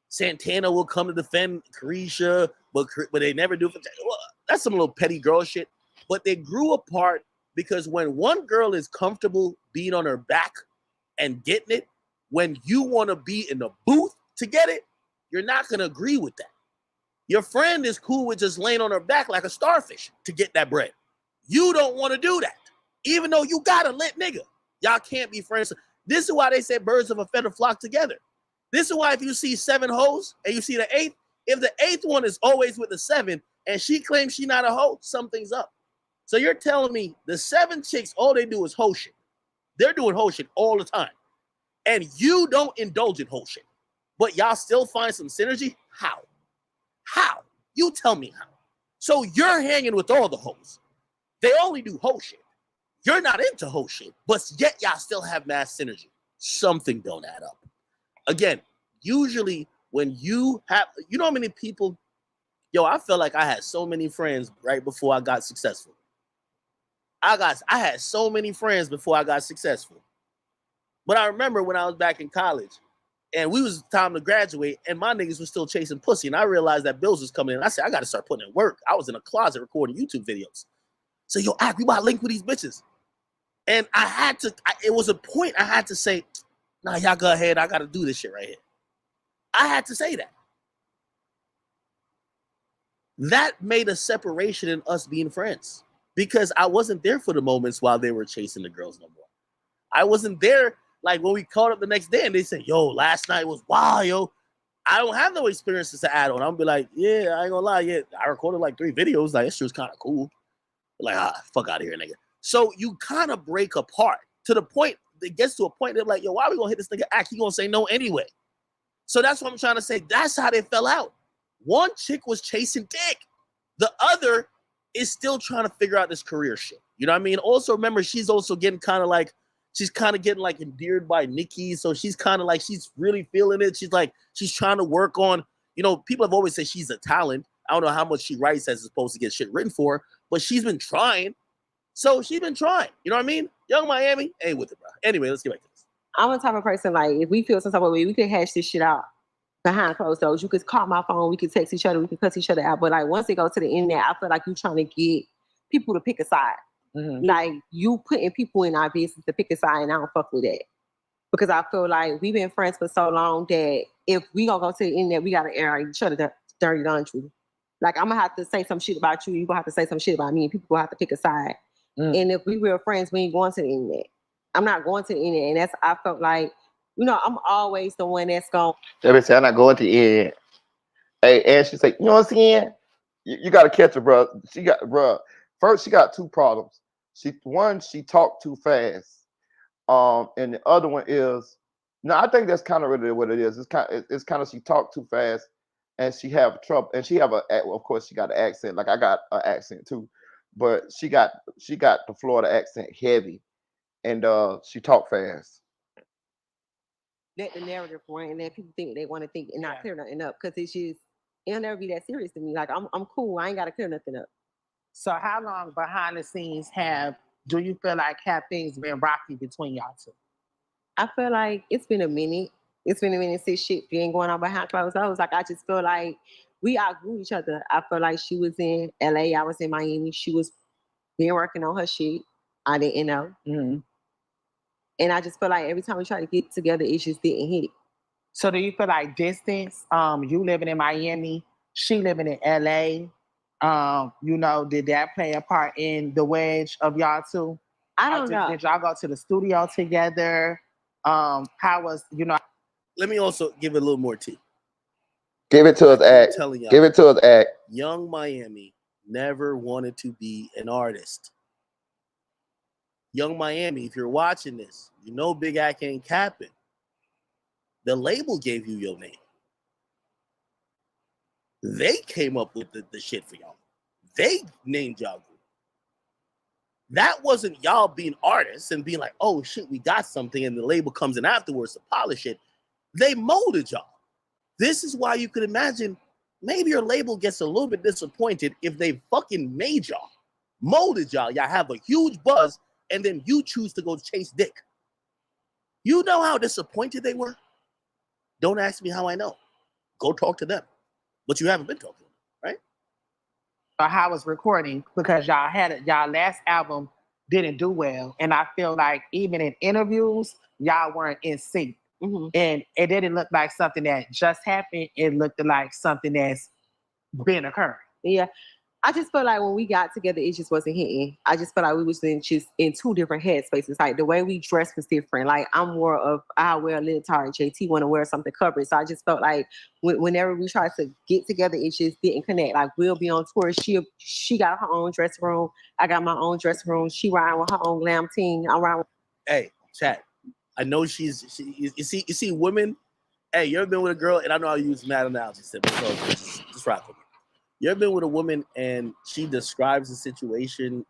Santana will come to defend Carisha, but they never do. Well, that's some little petty girl shit. But they grew apart because when one girl is comfortable being on her back and getting it, when you want to be in the booth to get it, you're not going to agree with that. Your friend is cool with just laying on her back like a starfish to get that bread. You don't want to do that, even though you got a lit nigga. Y'all can't be friends. This is why they say birds of a feather flock together. This is why if you see 7 hoes and you see the 8th, if the 8th one is always with the 7 and she claims she not a hoe, something's up. So you're telling me the 7 chicks, all they do is hoe shit. They're doing hoe shit all the time. And you don't indulge in hoe shit. But y'all still find some synergy? How? How? You tell me how. So you're hanging with all the hoes. They only do hoe shit. You're not into hoe shit, but yet y'all still have mass synergy. Something don't add up. Again, usually when you have, you know how many people, yo, I felt like I had so many friends right before I got successful. I had so many friends before I got successful. But I remember when I was back in college and we was time to graduate and my niggas was still chasing pussy. And I realized that bills was coming in. I said, I got to start putting in work. I was in a closet recording YouTube videos. So, yo, we about to link with these bitches. And I had to, it was a point I had to say, nah, y'all go ahead. I got to do this shit right here. I had to say that. That made a separation in us being friends because I wasn't there for the moments while they were chasing the girls no more. I wasn't there like when we caught up the next day and they said, yo, last night was wild, yo. I don't have no experiences to add on. I'm be like, yeah, I ain't gonna lie. Yeah, I recorded like 3 videos. Like, this shit was kind of cool. Like, fuck out of here, nigga. So you kind of break apart to the point, it gets to a point they're like, yo, why are we gonna hit this nigga act? He gonna say no anyway. So that's what I'm trying to say. That's how they fell out. One chick was chasing dick. The other is still trying to figure out this career shit. You know what I mean? Also, remember, she's also getting kind of like, she's kind of getting like endeared by Nicki. So she's kind of like, she's really feeling it. She's like, she's trying to work on, you know, people have always said she's a talent. I don't know how much she writes as supposed to get shit written for her, but she's been trying. So she's been trying. You know what I mean? Young Miami ain't with it, bro. Anyway, let's get back to this. I'm the type of person, like, if we feel some type of way, we could hash this shit out behind closed doors. You could call my phone, we could text each other, we could cuss each other out. But like once it goes to the internet, I feel like you're trying to get people to pick a side. Mm-hmm. Like you putting people in our business to pick a side, and I don't fuck with that. Because I feel like we've been friends for so long that if we gonna go to the internet, we gotta air each other dirty laundry. Like I'm gonna have to say some shit about you, you gonna have to say some shit about me, and people gonna have to pick a side. And if we real friends, we ain't going to the internet. I'm not going to the internet, and that's, I felt like, you know, I'm always the one that's going. Let me say, I'm not going to the internet. Hey, and she say, you know what I'm saying? You got to catch her, bro. First, she got 2 problems. She talked too fast. And the other one is, no, I think that's kind of really what it is. It's kind of she talked too fast, and she have trouble. And she have of course, she got an accent. Like I got an accent too, but she got the Florida accent heavy, and she talked fast. let the narrative run and let people think what they want to think and not clear nothing up, because it's just, it'll never be that serious to me. Like I'm cool. I ain't got to clear nothing up. So how long behind the scenes do you feel like have things been rocky between y'all two? I feel like it's been a minute. It's been a minute since shit been going on behind closed doors. Like, I just feel like we outgrew each other. I feel like she was in LA, I was in Miami. She was been working on her shit. I didn't know. Mm-hmm. And I just feel like every time we try to get together, it just didn't hit it. So do you feel like distance, you living in Miami, she living in LA, did that play a part in the wedge of y'all two? I don't know. Did y'all go to the studio together? How was, Let me also give it a little more tea. Give it to us, Act. Give it to us, Act. Young Miami never wanted to be an artist. Young Miami, if you're watching this, you know Big Act ain't capping. The label gave you your name. They came up with the shit for y'all. They named y'all group. That wasn't y'all being artists and being like, oh shit, we got something, and the label comes in afterwards to polish it. They molded y'all. This is why you could imagine maybe your label gets a little bit disappointed if they fucking made y'all, molded y'all. Y'all have a huge buzz, and then you choose to go chase dick. You know how disappointed they were? Don't ask me how I know. Go talk to them. But you haven't been talking to them, right? How was recording, because y'all last album didn't do well. And I feel like even in interviews, y'all weren't in sync. Mm-hmm. And it didn't look like something that just happened. It looked like something that's been occurring. Yeah. I just feel like when we got together, it just wasn't hitting. I just felt like we was just in two different headspaces. Like the way we dressed was different. Like I'm more of, I wear a leotard, JT want to wear something covered. So I just felt like whenever we tried to get together, it just didn't connect. Like we'll be on tour. She got her own dressing room. I got my own dressing room. She riding with her own glam team. I'm riding with. Hey, chat. I know you see women. Hey, you ever been with a girl? And I know I use mad analogies, so just rock with me. You ever been with a woman and she describes the situation,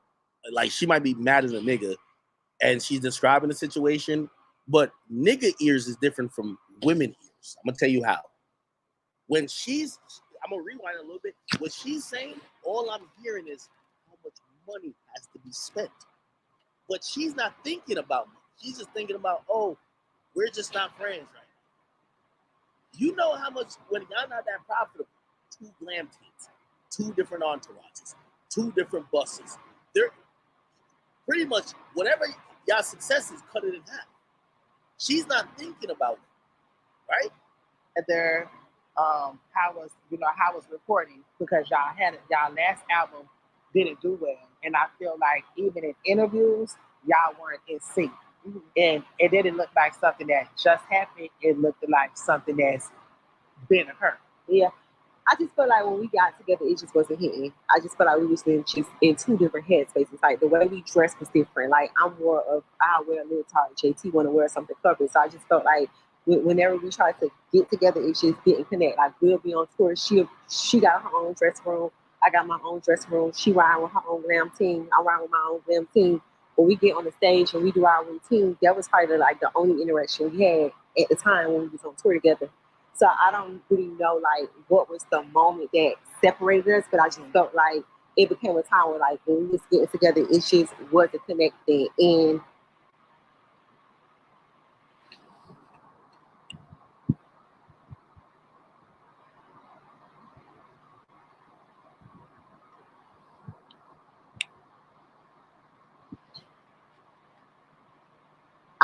like she might be mad as a nigga, and she's describing the situation, but nigga ears is different from women ears. I'm gonna tell you how. I'm gonna rewind a little bit. What she's saying, all I'm hearing is how much money has to be spent. But she's not thinking about money. She's just thinking about, oh, we're just not friends right now. You know how much, when y'all not that profitable, 2 glam teams, 2 different entourages, 2 different buses. They're pretty much whatever y'all success is, cut it in half. She's not thinking about it, right? How was recording, because y'all last album didn't do well, and I feel like even in interviews y'all weren't in sync. Mm-hmm. And it didn't look like something that just happened. It looked like something that's been occurring. Yeah. I just feel like when we got together, it just wasn't hitting. I just felt like we was just in two different headspaces. Like the way we dressed was different. Like I'm more of, I wear a leotard, JT want to wear something covered. So I just felt like whenever we tried to get together, it just didn't connect. Like we'll be on tour. She got her own dressing room. I got my own dressing room. She riding with her own glam team. I ride with my own glam team. When we get on the stage and we do our routine, that was probably like the only interaction we had at the time when we was on tour together. So I don't really know like what was the moment that separated us, but I just felt like it became a time where like when we was getting together, it just wasn't connected. And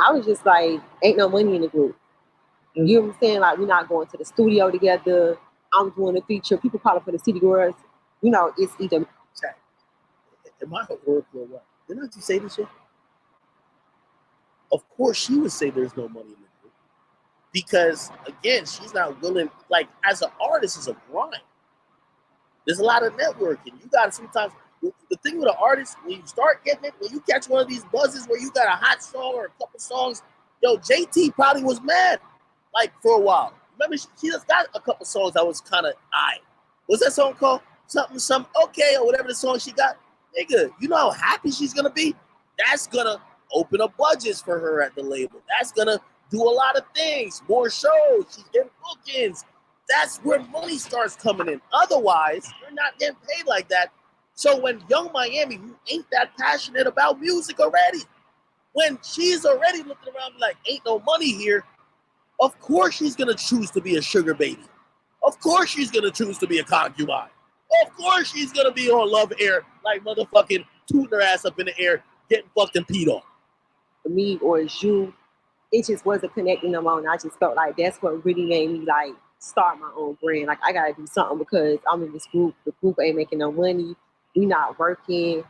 I was just like, ain't no money in the group. You know what I'm saying? Like, we're not going to the studio together. I'm doing a feature. People calling for the City Girls. You know, it's either. Am I a word for what? Didn't you say this shit? Of course, she would say there's no money in the group. Because, again, she's not willing. Like, as an artist, it's a grind. There's a lot of networking. You got to sometimes. The thing with an artist, when you start getting it, when you catch one of these buzzes where you got a hot song or a couple songs, yo, JT probably was mad, like, for a while. Remember, she just got a couple songs that was kind of, what's that song called? Something, okay, or whatever the song she got. Nigga, you know how happy she's going to be? That's going to open up budgets for her at the label. That's going to do a lot of things, more shows, she's getting bookings. That's where money starts coming in. Otherwise, you're not getting paid like that. So when Young Miami, who ain't that passionate about music already, when she's already looking around like, ain't no money here, of course she's gonna choose to be a sugar baby. Of course she's gonna choose to be a concubine. Of course she's gonna be on Love Air like motherfucking tooting her ass up in the air, getting fucking peed on. Me or it's you, it just wasn't connecting no more. And I just felt like that's what really made me like start my own brand. Like I gotta do something because I'm in this group. The group ain't making no money. We not working.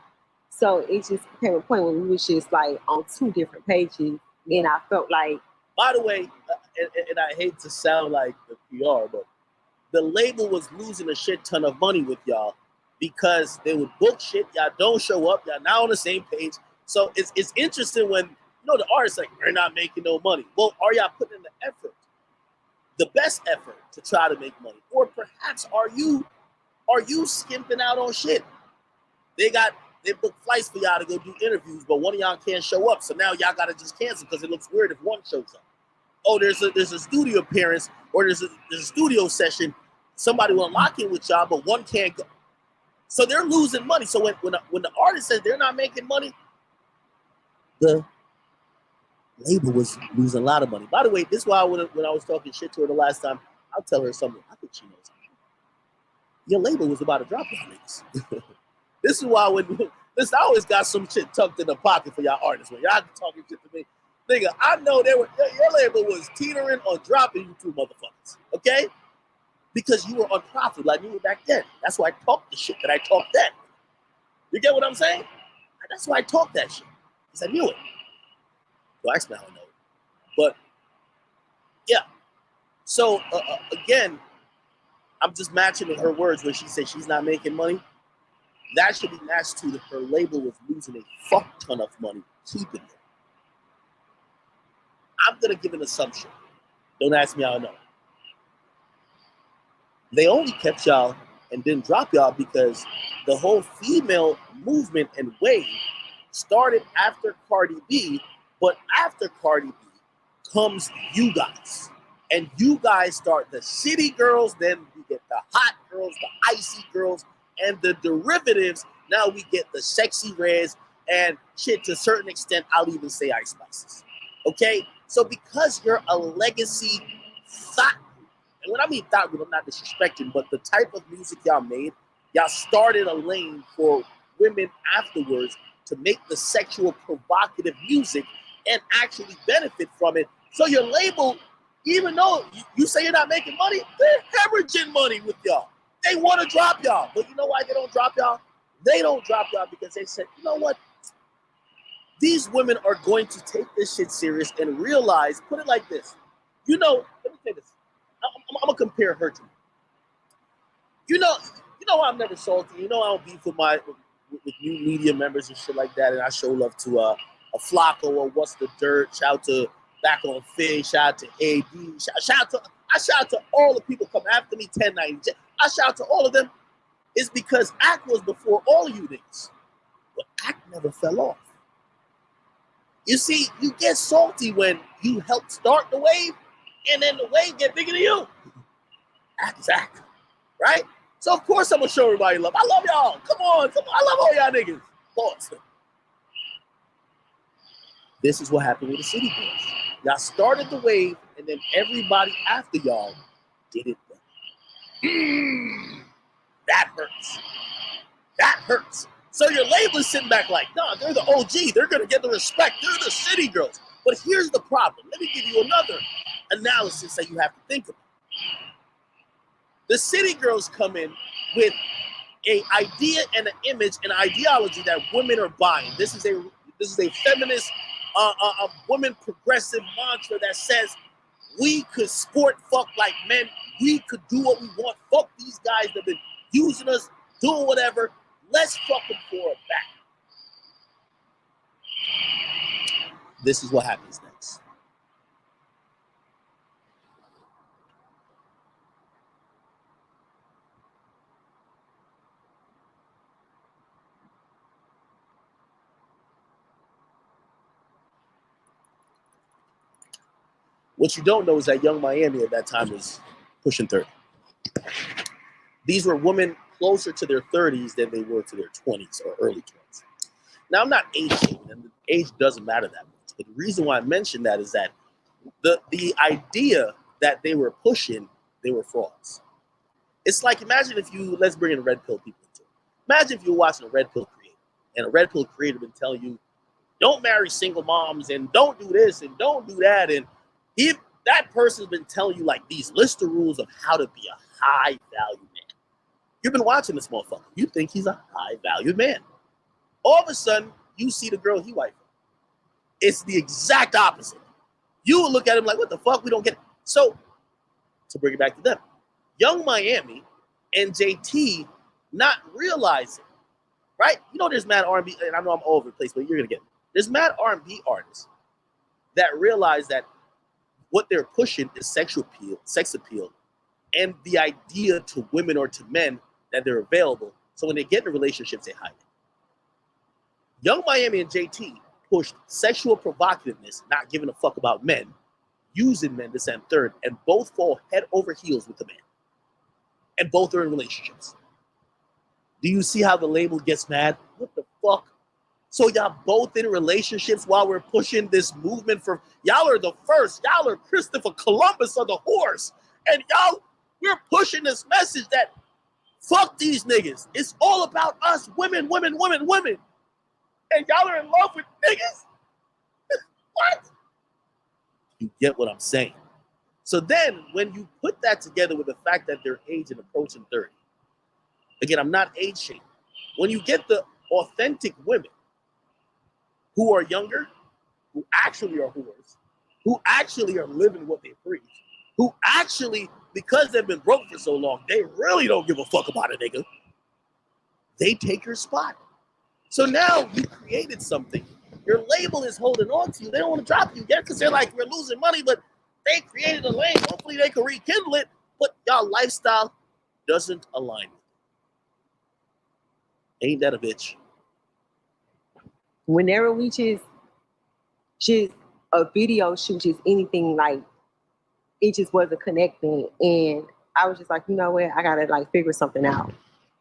So it just became a point where we was just like on two different pages. And I felt like, by the way, and I hate to sound like the PR, but the label was losing a shit ton of money with y'all because they would book shit. Y'all don't show up. Y'all not on the same page. So it's interesting when, you know, the artist's like, we're not making no money. Well, are y'all putting in the effort, the best effort to try to make money? Or perhaps are you skimping out on shit? They booked flights for y'all to go do interviews, but one of y'all can't show up. So now y'all got to just cancel because it looks weird if one shows up. Oh, there's a studio appearance or there's a studio session. Somebody will lock in with y'all, but one can't go. So they're losing money. So when the artist says they're not making money, the label was losing a lot of money. By the way, this is why when I was talking shit to her the last time, I'll tell her something. I think she knows. Your label was about to drop y'all niggas. This is why I always got some shit tucked in the pocket for y'all artists. When y'all talking shit to me, nigga, I know your label was teetering on dropping you two motherfuckers, okay? Because you were unprofitable like you were back then. That's why I talked the shit that I talked then. You get what I'm saying? That's why I talked that shit. Because I knew it. Well, actually, I don't know. But, yeah. So, again, I'm just matching her words when she said she's not making money. That should be matched to that her label was losing a fuck ton of money keeping it. I'm going to give an assumption. Don't ask me how I know. They only kept y'all and didn't drop y'all because the whole female movement and wave started after Cardi B, but after Cardi B comes you guys. And you guys start the city girls, then we get the hot girls, the icy girls, and the derivatives. Now we get the sexy reds and shit, to a certain extent, I'll even say Ice Spices. Okay? So because you're a legacy thought, and when I mean thought group, I'm not disrespecting, but the type of music y'all made, y'all started a lane for women afterwards to make the sexual provocative music and actually benefit from it. So your label, even though you say you're not making money, they're hemorrhaging money with y'all. They want to drop y'all. But you know why they don't drop y'all? They don't drop y'all because they said, you know what? These women are going to take this shit serious and realize, put it like this. You know, let me say this. I'm going to compare her to me. You know I'm never salty. You know I don't beef with new media members and shit like that. And I show love to a Flocko or What's the Dirt. Shout out to Back on Fig. Shout out to AD. I shout out to all the people come after me, 1090. I shout out to all of them. It's because Act was before all of you niggas. But Act never fell off. You see, you get salty when you help start the wave, and then the wave get bigger than you. Act is Act, right? So of course I'm gonna show everybody love. I love y'all. Come on. I love all y'all niggas. Pause. This is what happened with the City Girls. Y'all started the wave, and then everybody after y'all did it better. That hurts. That hurts. So your label is sitting back like, nah, they're the OG. They're gonna get the respect. They're the City Girls. But here's the problem. Let me give you another analysis that you have to think about. The City Girls come in with an idea and an image and ideology that women are buying. This is a feminist, woman progressive mantra that says we could sport fuck like men. We could do what we want. Fuck these guys that have been using us, doing whatever. Let's fuck them for it back. This is what happens next. What you don't know is that Young Miami at that time was pushing 30. These were women closer to their 30s than they were to their 20s or early 20s. Now, I'm not age shaming, and age doesn't matter that much. But the reason why I mentioned that is that the idea that they were pushing, they were frauds. It's like, imagine if let's bring in red pill people into it. Imagine if you're watching a red pill creator, and a red pill creator been telling you, don't marry single moms, and don't do this, and don't do that, and if that person's been telling you like these list of rules of how to be a high value man. You've been watching this motherfucker. You think he's a high valued man. All of a sudden, you see the girl he wife. It's the exact opposite. You will look at him like, what the fuck? We don't get it. So, to bring it back to them, Young Miami and JT not realizing, right? You know, there's mad R&B, and I know I'm all over the place, but you're gonna get it. There's mad R&B artists that realize that what they're pushing is sex appeal, and the idea to women or to men that they're available. So when they get in relationships, they hide it. Young Miami and JT pushed sexual provocativeness, not giving a fuck about men, using men to send third, and both fall head over heels with the man. And both are in relationships. Do you see how the label gets mad? What the fuck? So y'all both in relationships while we're pushing this movement for, y'all are the first, y'all are Christopher Columbus of the horse. And y'all, we're pushing this message that fuck these niggas. It's all about us, women, women, women, women. And y'all are in love with niggas? What? You get what I'm saying? So then when you put that together with the fact that they're aging approaching 30, again, I'm not age shaming. When you get the authentic women who are younger, who actually are whores, who actually are living what they preach, who actually, because they've been broke for so long, they really don't give a fuck about a nigga. They take your spot. So now you created something. Your label is holding on to you. They don't want to drop you yet because they're like, we're losing money, but they created a lane. Hopefully they can rekindle it, but y'all lifestyle doesn't align with it. Ain't that a bitch? Whenever we just a video shoot, just anything, like it just wasn't connecting, and I was just like, you know what, I gotta like figure something out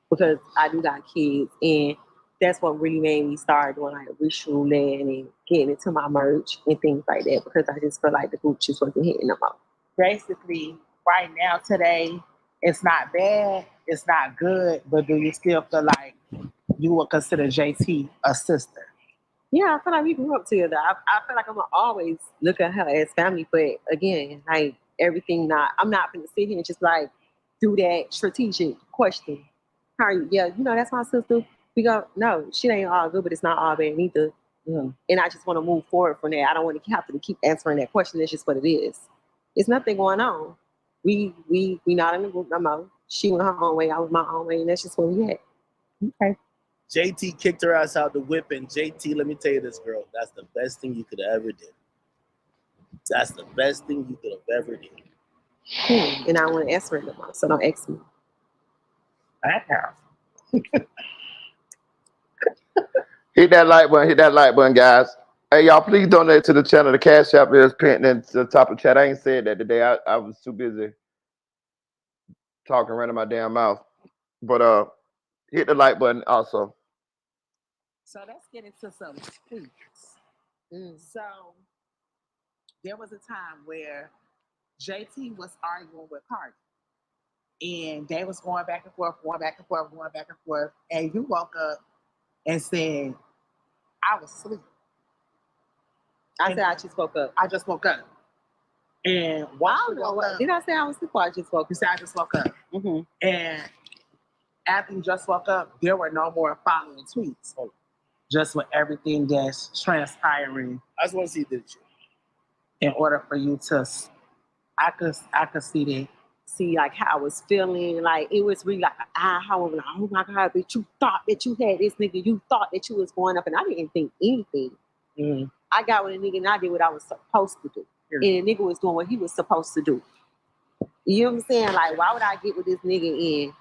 because I do got kids, and that's what really made me start doing like ritual land and getting into my merch and things like that because I just feel like the group just wasn't hitting them up. Basically, right now, today, it's not bad, it's not good, but do you still feel like you would consider JT a sister? Yeah, I feel like we grew up together. I feel like I'm gonna always look at her as family, but again, like everything I'm not gonna sit here and just like do that strategic question. How are you? Yeah, you know, that's my sister. We go, no, she ain't all good, but it's not all bad either. Mm. And I just want to move forward from that. I don't want to have to keep answering that question. It's just what it is. It's nothing going on. We not in the group no more. She went her own way, I was my own way, and that's just where we at. Okay. JT kicked her ass out the whip, and JT, let me tell you this, girl, that's the best thing you could have ever did. That's the best thing you could have ever did. And I want to answer it no more, so don't ask me. Hit that like button, guys. Hey, y'all, please donate to the channel. The Cash App is pinned into the top of the chat. I ain't said that today. I was too busy talking right in my damn mouth. But hit the like button also. So let's get into some tweets. So there was a time where JT was arguing with Cardi. And they was going back and forth, and you woke up and said, I was asleep. I said I just woke up. I just woke up. And while you woke up, did I say I was asleep or I just woke up? You said I just woke up. Mm-hmm. And after you just woke up, there were no more following tweets. Just with everything that's transpiring. I just want to see the shit. In order for you to, I could see that. See, like how I was feeling, like it was really like, oh my God, but you thought that you had this nigga, you thought that you was going up, and I didn't think anything. Mm-hmm. I got with a nigga and I did what I was supposed to do. And the nigga was doing what he was supposed to do. You know what I'm saying? Like, why would I get with this nigga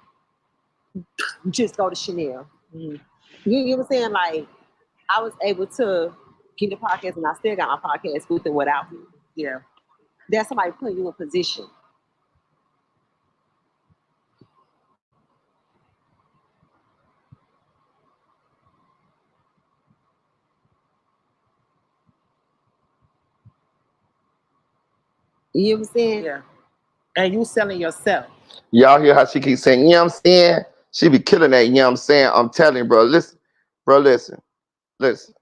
and just go to Chanel? Mm-hmm. You know what I'm saying? Like, I was able to get the podcast, and I still got my podcast with and without him. Yeah. That's somebody putting you in position. You know what I'm saying? Yeah. And you selling yourself. Y'all hear how she keeps saying, you know what I'm saying? She be killing that, you know what I'm saying? I'm telling you, bro, listen.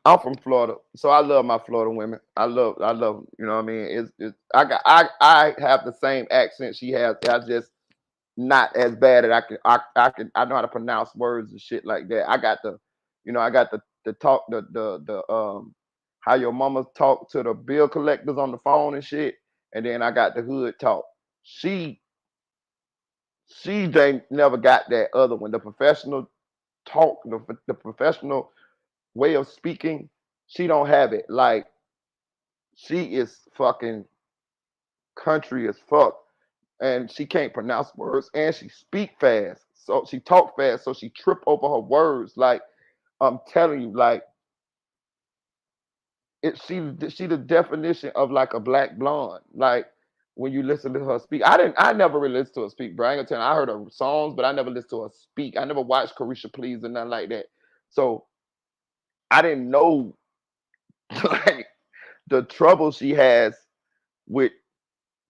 I'm from Florida, so I love my Florida women. I love, you know what I mean? I have the same accent she has. I just not as bad as I know how to pronounce words and shit like that. I got the talk, how your mama talk to the bill collectors on the phone and shit, and then I got the hood talk. She ain't never got that other one, the professional talk, the professional way of speaking. She don't have it. Like, she is fucking country as fuck, and she can't pronounce words, and she speak fast, so she talk fast, so she trip over her words. Like, I'm telling you, like, she the definition of like a black blonde. Like, when you listen to her speak, I never really listened to her speak, bro. I ain't gonna tell you, I heard her songs, but I never listened to her speak. I never watched Carisha Please or nothing like that. So I didn't know like the trouble she has with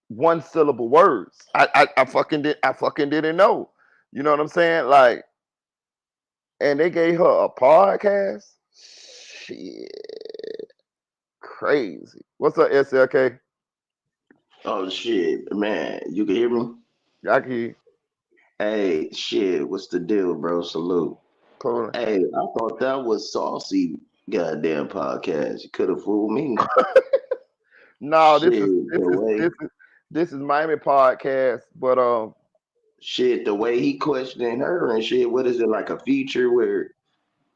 one syllable words. I fucking didn't know. You know what I'm saying? Like, and they gave her a podcast. Shit, crazy. What's up, SLK? Oh shit, man, you can hear me? I can hear you. Hey, shit, what's the deal, bro? Salute. Cool. Hey, I thought that was saucy goddamn podcast. You could have fooled me. No, Shit, the way this is Miami podcast, but shit, the way he questioning her and shit, what is it, like a feature where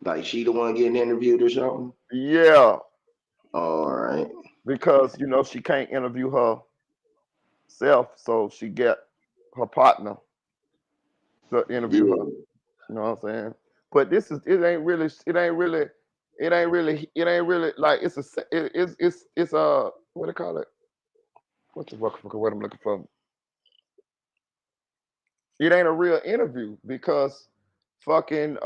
like she the one getting interviewed or something? yeah, All right. because she can't interview herself, so she get her partner to interview her. Yeah. You know what I'm saying? But it ain't really like it's a what do you call it? What's the word I'm looking for? It ain't a real interview because fucking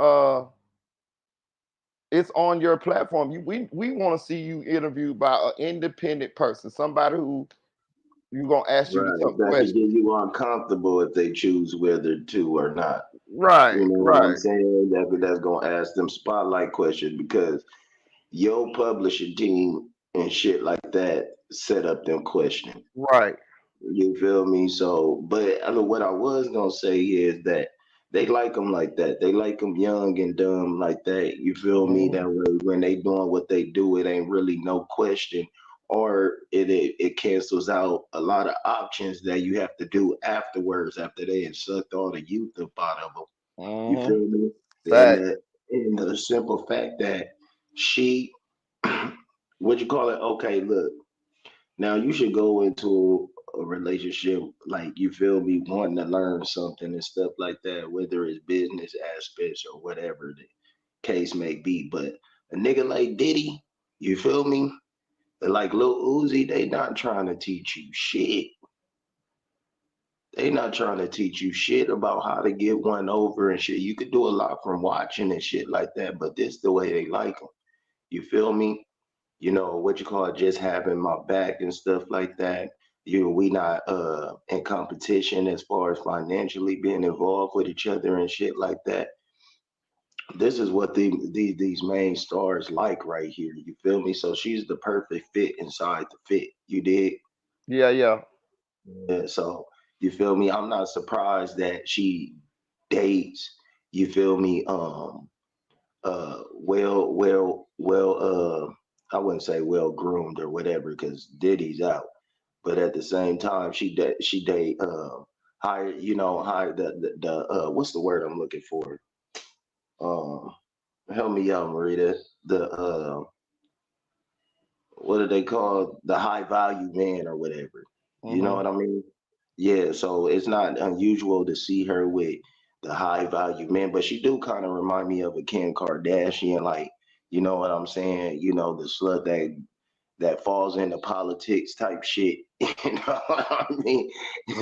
it's on your platform. We want to see you interviewed by an independent person, somebody who you gonna ask you the Right. tough That could get questions. you uncomfortable if they choose whether to or not. Right, You know what I'm right, saying? That's gonna ask them spotlight questions because your publishing team and shit like that set up them questions. right. You feel me? So, but I know what I was gonna say is that they like them like that. They like them young and dumb like that. You feel me? Mhm. That way, when they doing what they do, it ain't really no question, or it cancels out a lot of options that you have to do afterwards after they had sucked all the youth up out of them. You Mhm. feel me? And Fact. the simple fact that she, what you call it? Okay, look. Now you should go into a relationship like you feel me, wanting to learn something and stuff like that, whether it's business aspects or whatever the case may be. But a nigga like Diddy, you feel me? Like Lil Uzi, they not trying to teach you shit. They not trying to teach you shit about how to get one over and shit. You could do a lot from watching and shit like that, but this the way they like them. You feel me? What you call it, just having my back and stuff like that. We not in competition as far as financially being involved with each other and shit like that. This is what these main stars like right here. You feel me? So she's the perfect fit inside the fit. You did? Yeah, yeah. Yeah, so you feel me? I'm not surprised that she dates, you feel me, I wouldn't say well groomed or whatever because Diddy's out, but at the same time she date high, high the what's the word I'm looking for, um help me out, Marita, the what do they call, the high value man or whatever, you know Mhm. what I mean? Yeah, so it's not unusual to see her with the high value men, but she do kind of remind me of a Kim Kardashian, like, you know what I'm saying? The slut that that falls into politics type shit. You know what I mean?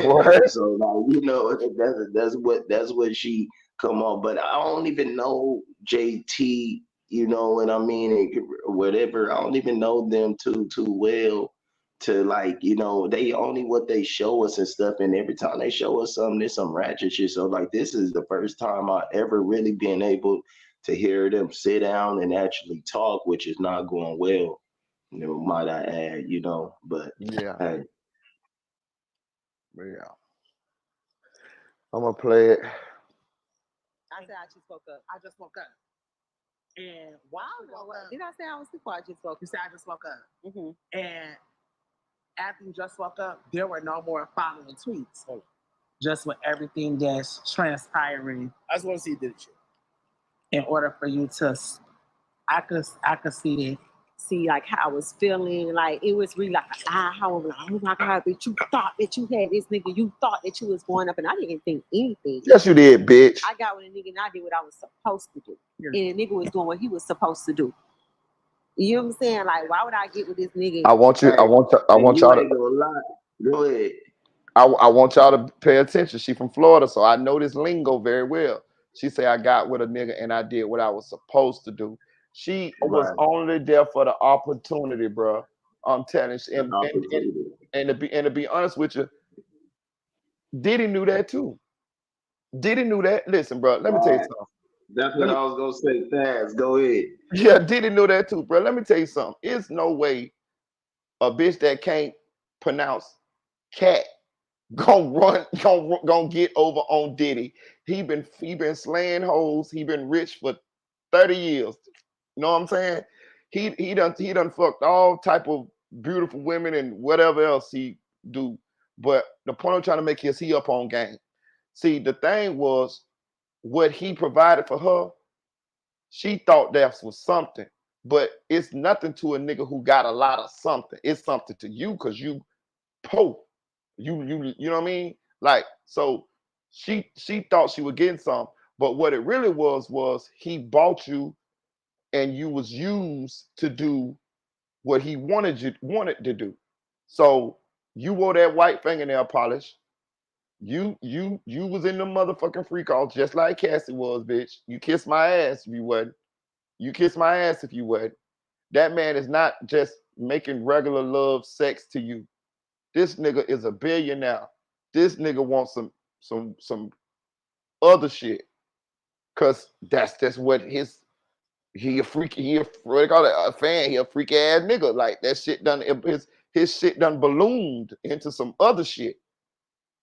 What? So like, that's what she come on. But I don't even know JT. You know what I mean? Whatever. I don't even know them too well to like, they only what they show us and stuff. And every time they show us something, there's some ratchet shit. So like, this is the first time I ever really been able to hear them sit down and actually talk, which is not going well. Might I add, but Yeah. hey. Yeah. I'm gonna play it. I said I just woke up. I just woke up. And while I woke up, did I say I was asleep or I just woke up? You said I just woke up. Mm-hmm. And after you just woke up, there were no more following tweets. Just with everything that's transpiring. I just want to see you did it. In order for you to, I could see it. See, like how I was feeling, like it was really like an aha. Like, oh my God, but you thought that you had this nigga, you thought that you was going up, and I didn't think anything. Yes, you did, bitch. I got with a nigga and I did what I was supposed to do. Yeah. And the nigga was doing what he was supposed to do. You know what I'm saying? Like, why would I get with this nigga? I want y'all to go ahead. I want y'all to pay attention. She from Florida, so I know this lingo very well. She say I got with a nigga and I did what I was supposed to do. She was only there for the opportunity, bro. I'm telling you. And to be honest with you, Diddy knew that too. Diddy knew that. Listen, bro, let me tell you something. That's what I was gonna say. Fast, go ahead. Yeah, Diddy knew that too, bro. Let me tell you something. It's no way a bitch that can't pronounce cat gonna get over on Diddy. He been slaying hoes. He been rich for 30 years. You know what I'm saying? He done fucked all type of beautiful women and whatever else he do. But the point I'm trying to make is he up on game. See, the thing was what he provided for her. She thought that was something, but it's nothing to a nigga who got a lot of something. It's something to you because you po. You know what I mean? Like, so she thought she was getting something, but what it really was he bought you and you was used to do what he wanted to do. So you wore that white fingernail polish. You was in the motherfucking free calls just like Cassie was, bitch. You kissed my ass if you wasn't. You kiss my ass if you would. That man is not just making regular love sex to you. This nigga is a billionaire. This nigga wants some other shit. Cause that's what he a freak, what they call it, a fan, he a freak ass nigga. Like that shit done his shit done ballooned into some other shit.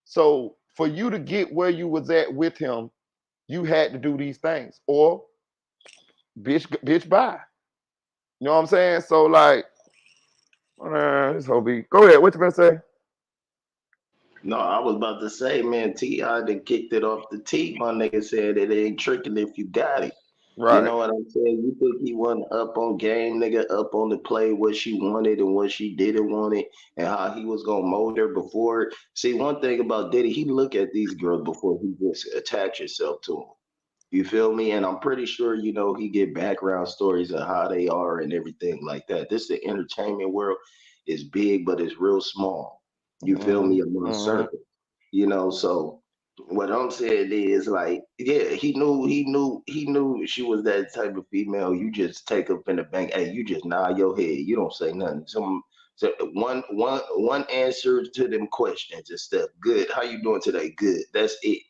So for you to get where you was at with him, you had to do these things. Or bitch bye. You know what I'm saying? So like, this whole be. Go ahead. What you gonna say? No, I was about to say, man, T.I. done kicked it off the tee. My nigga said it ain't tricking if you got it. Right. You know what I'm saying? You think he wasn't up on game, nigga, up on the play, what she wanted and what she didn't want it, and how he was gonna mold her before. See, one thing about Diddy, he look at these girls before he just attach himself to them. You feel me? And I'm pretty sure, he get background stories of how they are and everything like that. The entertainment world is big, but it's real small. You feel me? Among circles. So what I'm saying is like, yeah, he knew she was that type of female. You just take up in the bank. Hey, you just nod your head. You don't say nothing. So one answer to them questions and stuff. Good. How you doing today? Good. That's it.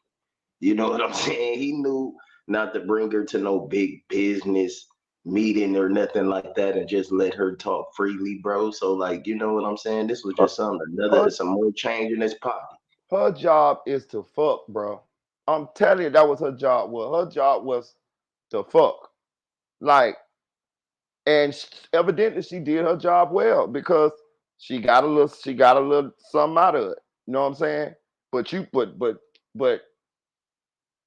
You know what I'm saying? He knew not to bring her to no big business meeting or nothing like that and just let her talk freely, bro. So like, you know what I'm saying? This was just some more change in his pocket. Her job is to fuck, bro. I'm telling you, that was her job. Well, her job was to fuck. Like, and evidently she did her job well because she got a little something out of it. You know what I'm saying? But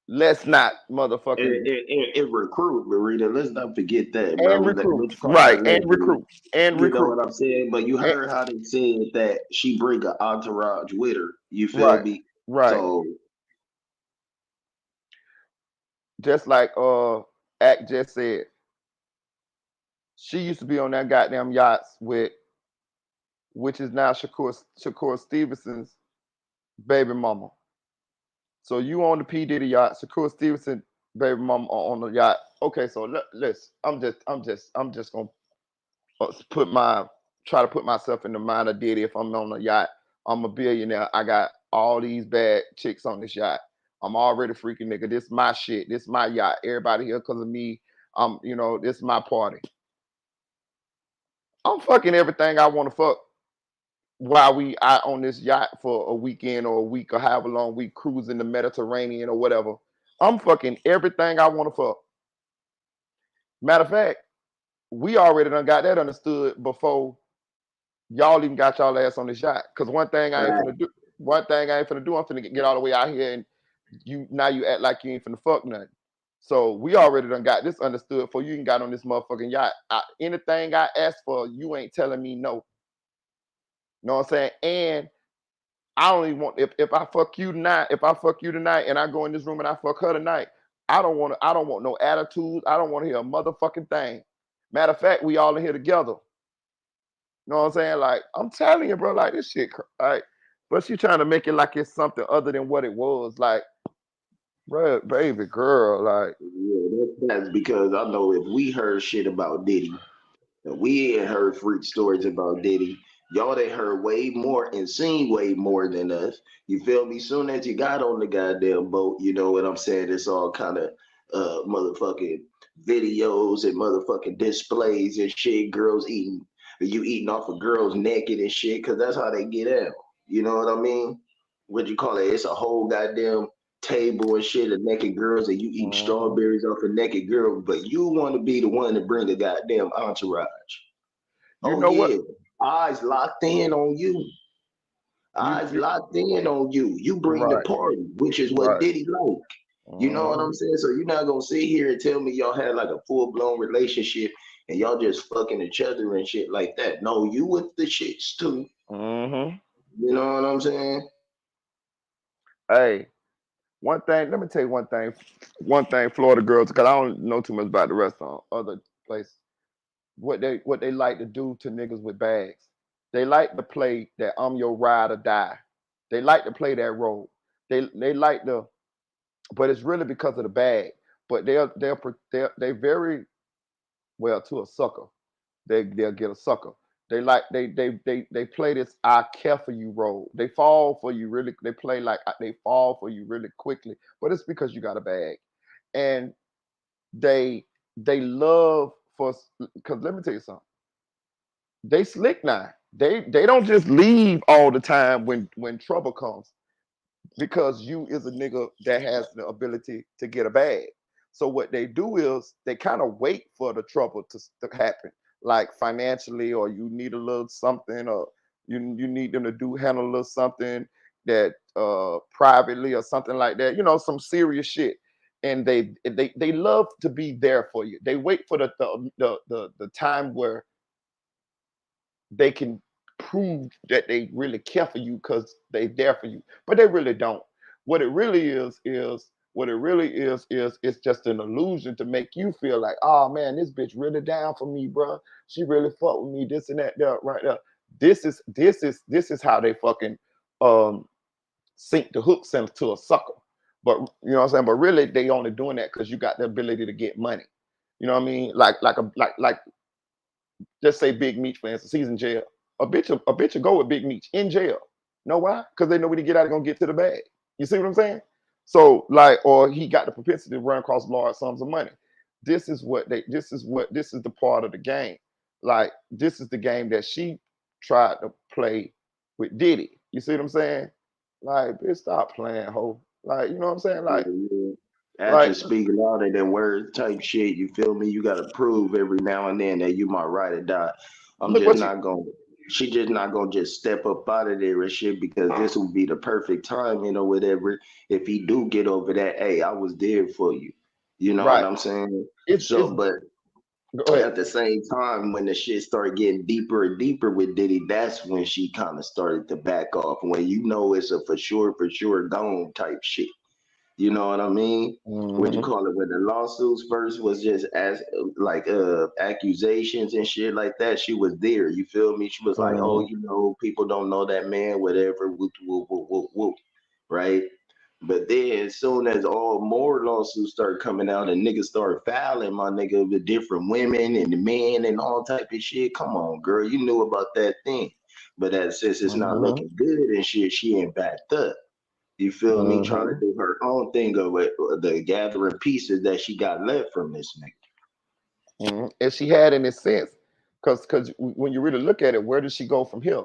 let's not motherfucking and recruit, Marita. Let's not forget that, and bro. recruit, right? And recruit, you know what I'm saying? But you heard how they said that she bring an entourage with her. You feel me? Right. So just like Act just said, she used to be on that goddamn yachts with which is now Shakur Stevenson's baby mama. So you on the P Diddy yacht, Shakur Stevenson baby mama on the yacht. Okay, so listen, I'm just gonna try to put myself in the mind of Diddy. If I'm on a yacht, I'm a billionaire. I got all these bad chicks on this yacht. I'm already freaking nigga. This my shit. This my yacht. Everybody here because of me. This my party. I'm fucking everything I want to fuck while we out on this yacht for a weekend or a week or however long we cruising the Mediterranean or whatever. I'm fucking everything I want to fuck. Matter of fact, we already done got that understood before y'all even got y'all ass on this yacht. Cause one thing I ain't finna do, I'm finna get all the way out here and you act like you ain't finna fuck nothing. So we already done got this understood before you even got on this motherfucking yacht. Anything I ask for, you ain't telling me no. You know what I'm saying? And I don't even want if I fuck you tonight, and I go in this room and I fuck her tonight, I don't want no attitudes. I don't want to hear a motherfucking thing. Matter of fact, we all in here together. You know what I'm saying? Like, I'm telling you, bro, like this shit, like, but she trying to make it like it's something other than what it was. Like, bro, baby girl, like. Yeah, that's because I know if we heard shit about Diddy, and we ain't heard freak stories about Diddy, y'all they heard way more and seen way more than us. You feel me? Soon as you got on the goddamn boat, you know what I'm saying? It's all kind of motherfucking videos and motherfucking displays and shit. Girls eating off of girls naked and shit, cause that's how they get out. You know what I mean? What you call it? It's a whole goddamn table and shit of naked girls, and you eating strawberries off a naked girl, but you want to be the one to bring the goddamn entourage. You know yeah. what? Eyes locked in on you. Eyes locked in on you. You bring the party, which is what Diddy like. You know what I'm saying? So you're not gonna sit here and tell me y'all had like a full-blown relationship and y'all just fucking each other and shit like that. No, you with the shits too. You know what I'm saying? Hey, one thing, let me tell you one thing, Florida girls, because I don't know too much about the rest of other places. What they like to do to niggas with bags. They like to play that I'm your ride or die. They like to play that role. They like to, but it's really because of the bag. But they're very well to a sucker. They'll get a sucker. They play this I care for you role. They fall for you really. They play like they fall for you really quickly. But it's because you got a bag, and they love for, because let me tell you something. They slick now. They don't just leave all the time when trouble comes, because you is a nigga that has the ability to get a bag. So what they do is they kind of wait for the trouble to happen, like financially, or you need a little something, or you need them to handle a little something that privately or something like that, some serious shit. And they love to be there for you. They wait for the time where they can prove that they really care for you because they there for you, but they really don't. What it really is it's just an illusion to make you feel like, oh man, this bitch really down for me, bro. She really fuck with me, this and that, there, right there. This is how they fucking sink the hooks into a sucker. But you know what I'm saying? But really, they only doing that because you got the ability to get money. You know what I mean? Like just say Big Meech, for instance, he's in jail. A bitch will go with Big Meech in jail. Know why? Because they know when he get out, they're gonna get to the bag. You see what I'm saying? So or he got the propensity to run across large sums of money. This is the part of the game. Like, this is the game that she tried to play with Diddy. You see what I'm saying? Like, bitch, stop playing, ho. Like, you know what I'm saying? Like, Actions speak louder than words type shit. You feel me? You gotta prove every now and then that you might ride or die. She just not gonna just step up out of there and shit, because this will be the perfect time, whatever. If he do get over that, hey, I was there for you. You know what I'm saying? But at the same time, when the shit started getting deeper and deeper with Diddy, that's when she kind of started to back off. When it's a for sure gone type shit. You know what I mean? What you Mm-hmm. call it? When the lawsuits first was just as like accusations and shit like that, she was there. You feel me? She was like, oh, Mm-hmm. you know, people don't know that man, whatever, whoop, whoop, whoop, whoop, whoop, right? But then, as soon as all more lawsuits start coming out and niggas start filing, my nigga, with different women and the men and all type of shit, come on, girl, you knew about that thing. But that since it's not Mm-hmm. looking good and shit, she ain't backed up. You feel me? Trying to Mm-hmm. do her own thing of it, the gathering pieces that she got left from this nigga. Mm-hmm. And she had in a sense, because when you really look at it, where does she go from here?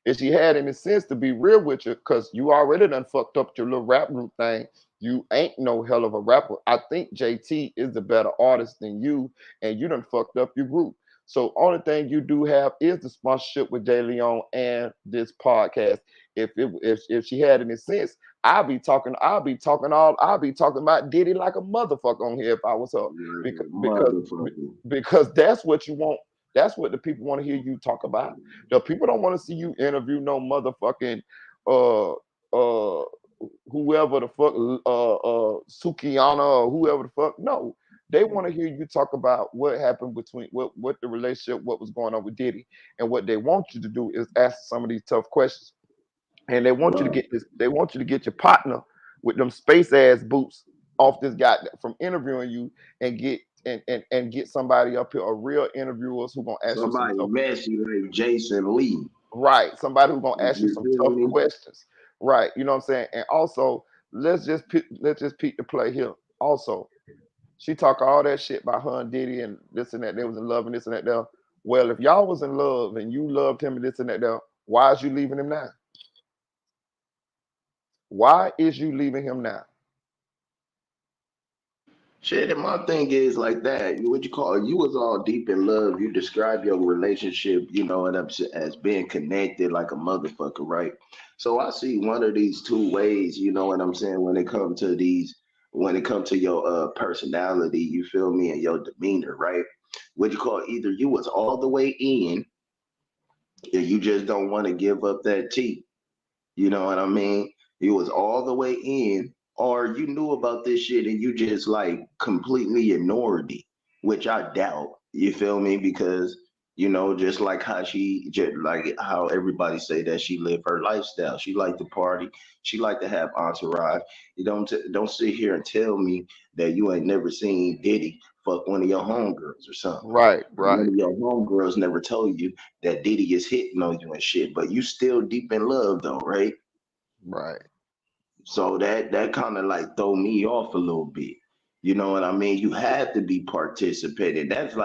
If she had any sense to be real with you, because you already done fucked up your little rap group thing. You ain't no hell of a rapper. I think JT is the better artist than you, and you done fucked up your group. So only thing you do have is the sponsorship with Jay Leon and this podcast. If she had any sense, I'll be talking about Diddy like a motherfucker on here if I was her. Because because Motherfucker. because that's what you want. That's what the people want to hear you talk about. The people don't want to see you interview no motherfucking uh uh whoever the fuck Sukiana or whoever the fuck. No, they want to hear you talk about what happened between what the relationship, what was going on with Diddy, and what they want you to do is ask some of these tough questions. And they want you to Right. get this. They want you to get your partner with them space ass boots off this guy from interviewing you and get somebody up here, a real interviewers who gonna ask you some Somebody tough. messy like Jason Lee. Right. Somebody who's gonna ask you You some feel tough me? questions. Right. You know what I'm saying? And also, let's just peek the play here. Also, she talk all that shit about her and Diddy and this and that. They was in love and this and that there. Well, if y'all was in love and you loved him and this and that there, why is you leaving him now? Why is you leaving him now? Shit, and my thing is like that. What you call it? You was all deep in love. You describe your relationship, you know, and as being connected like a motherfucker, right? So I see one of these two ways, you know what I'm saying, when it comes to your personality, you feel me, and your demeanor, right? What you call it? Either you was all the way in, and you just don't want to give up that tea. You know what I mean? You was all the way in, or you knew about this shit and you just like completely ignored it, which I doubt. You feel me? Because you know, just like how just like how everybody say that she live her lifestyle. She like to party. She like to have entourage. You don't sit here and tell me that you ain't never seen Diddy fuck one of your homegirls or something. Right, One right, of your homegirls never told you that Diddy is hitting on you and shit, but you still deep in love though, right? right. So that kind of like throw me off a little bit. You know what I mean? You have to be participating. That's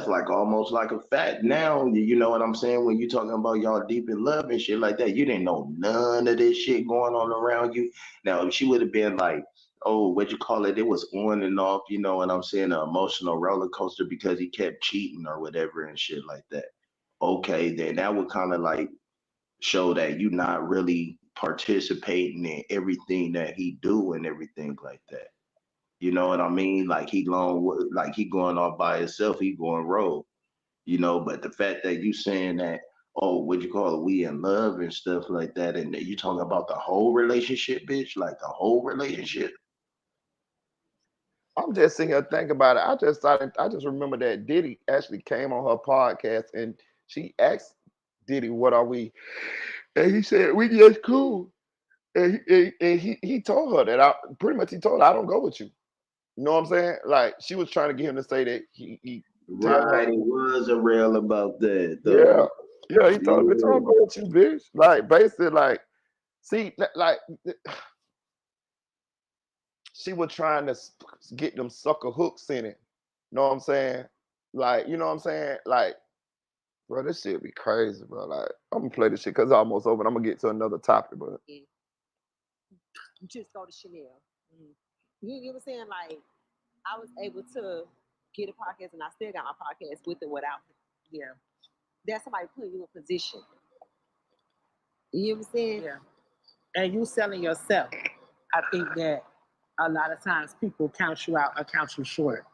like almost like a fact now. You know what I'm saying? When you talking about y'all deep in love and shit like that, you didn't know none of this shit going on around you. Now, if she would have been like, oh, what you call it? It was on and off, you know what I'm saying? An emotional roller coaster because he kept cheating or whatever and shit like that. Okay, then that would kind of like show that you're not really participating in everything that he do and everything like that. You know what I mean? Like like he going off by himself, he going rogue. You know, but the fact that you saying that, oh, what you call it, we in love and stuff like that, and that you talking about the whole relationship, bitch, like the whole relationship. I'm just sitting here thinking about it. I just remember that Diddy actually came on her podcast and she asked Diddy, "What are we?" And he said, "We just cool." And he told her that he told her I don't go with you. You know what I'm saying? Like she was trying to get him to say that he tell her, Right, it was a real about that yeah, though. yeah. He told her, "Bitch, I Yeah. don't go with you, bitch." Like basically, like see, like she was trying to get them sucker hooks in it. Know what I'm saying? Like, you know what I'm saying? Like, bro, this shit be crazy, bro. Like, I'm gonna play this shit because it's almost over. And I'm gonna get to another topic, but Just go to Chanel. You know what I'm saying? Like, I was able to get a podcast, and I still got my podcast with and without. Yeah, that's somebody putting you in position. You know what I'm saying? Yeah. And you selling yourself. I think that a lot of times people count you out or count you short.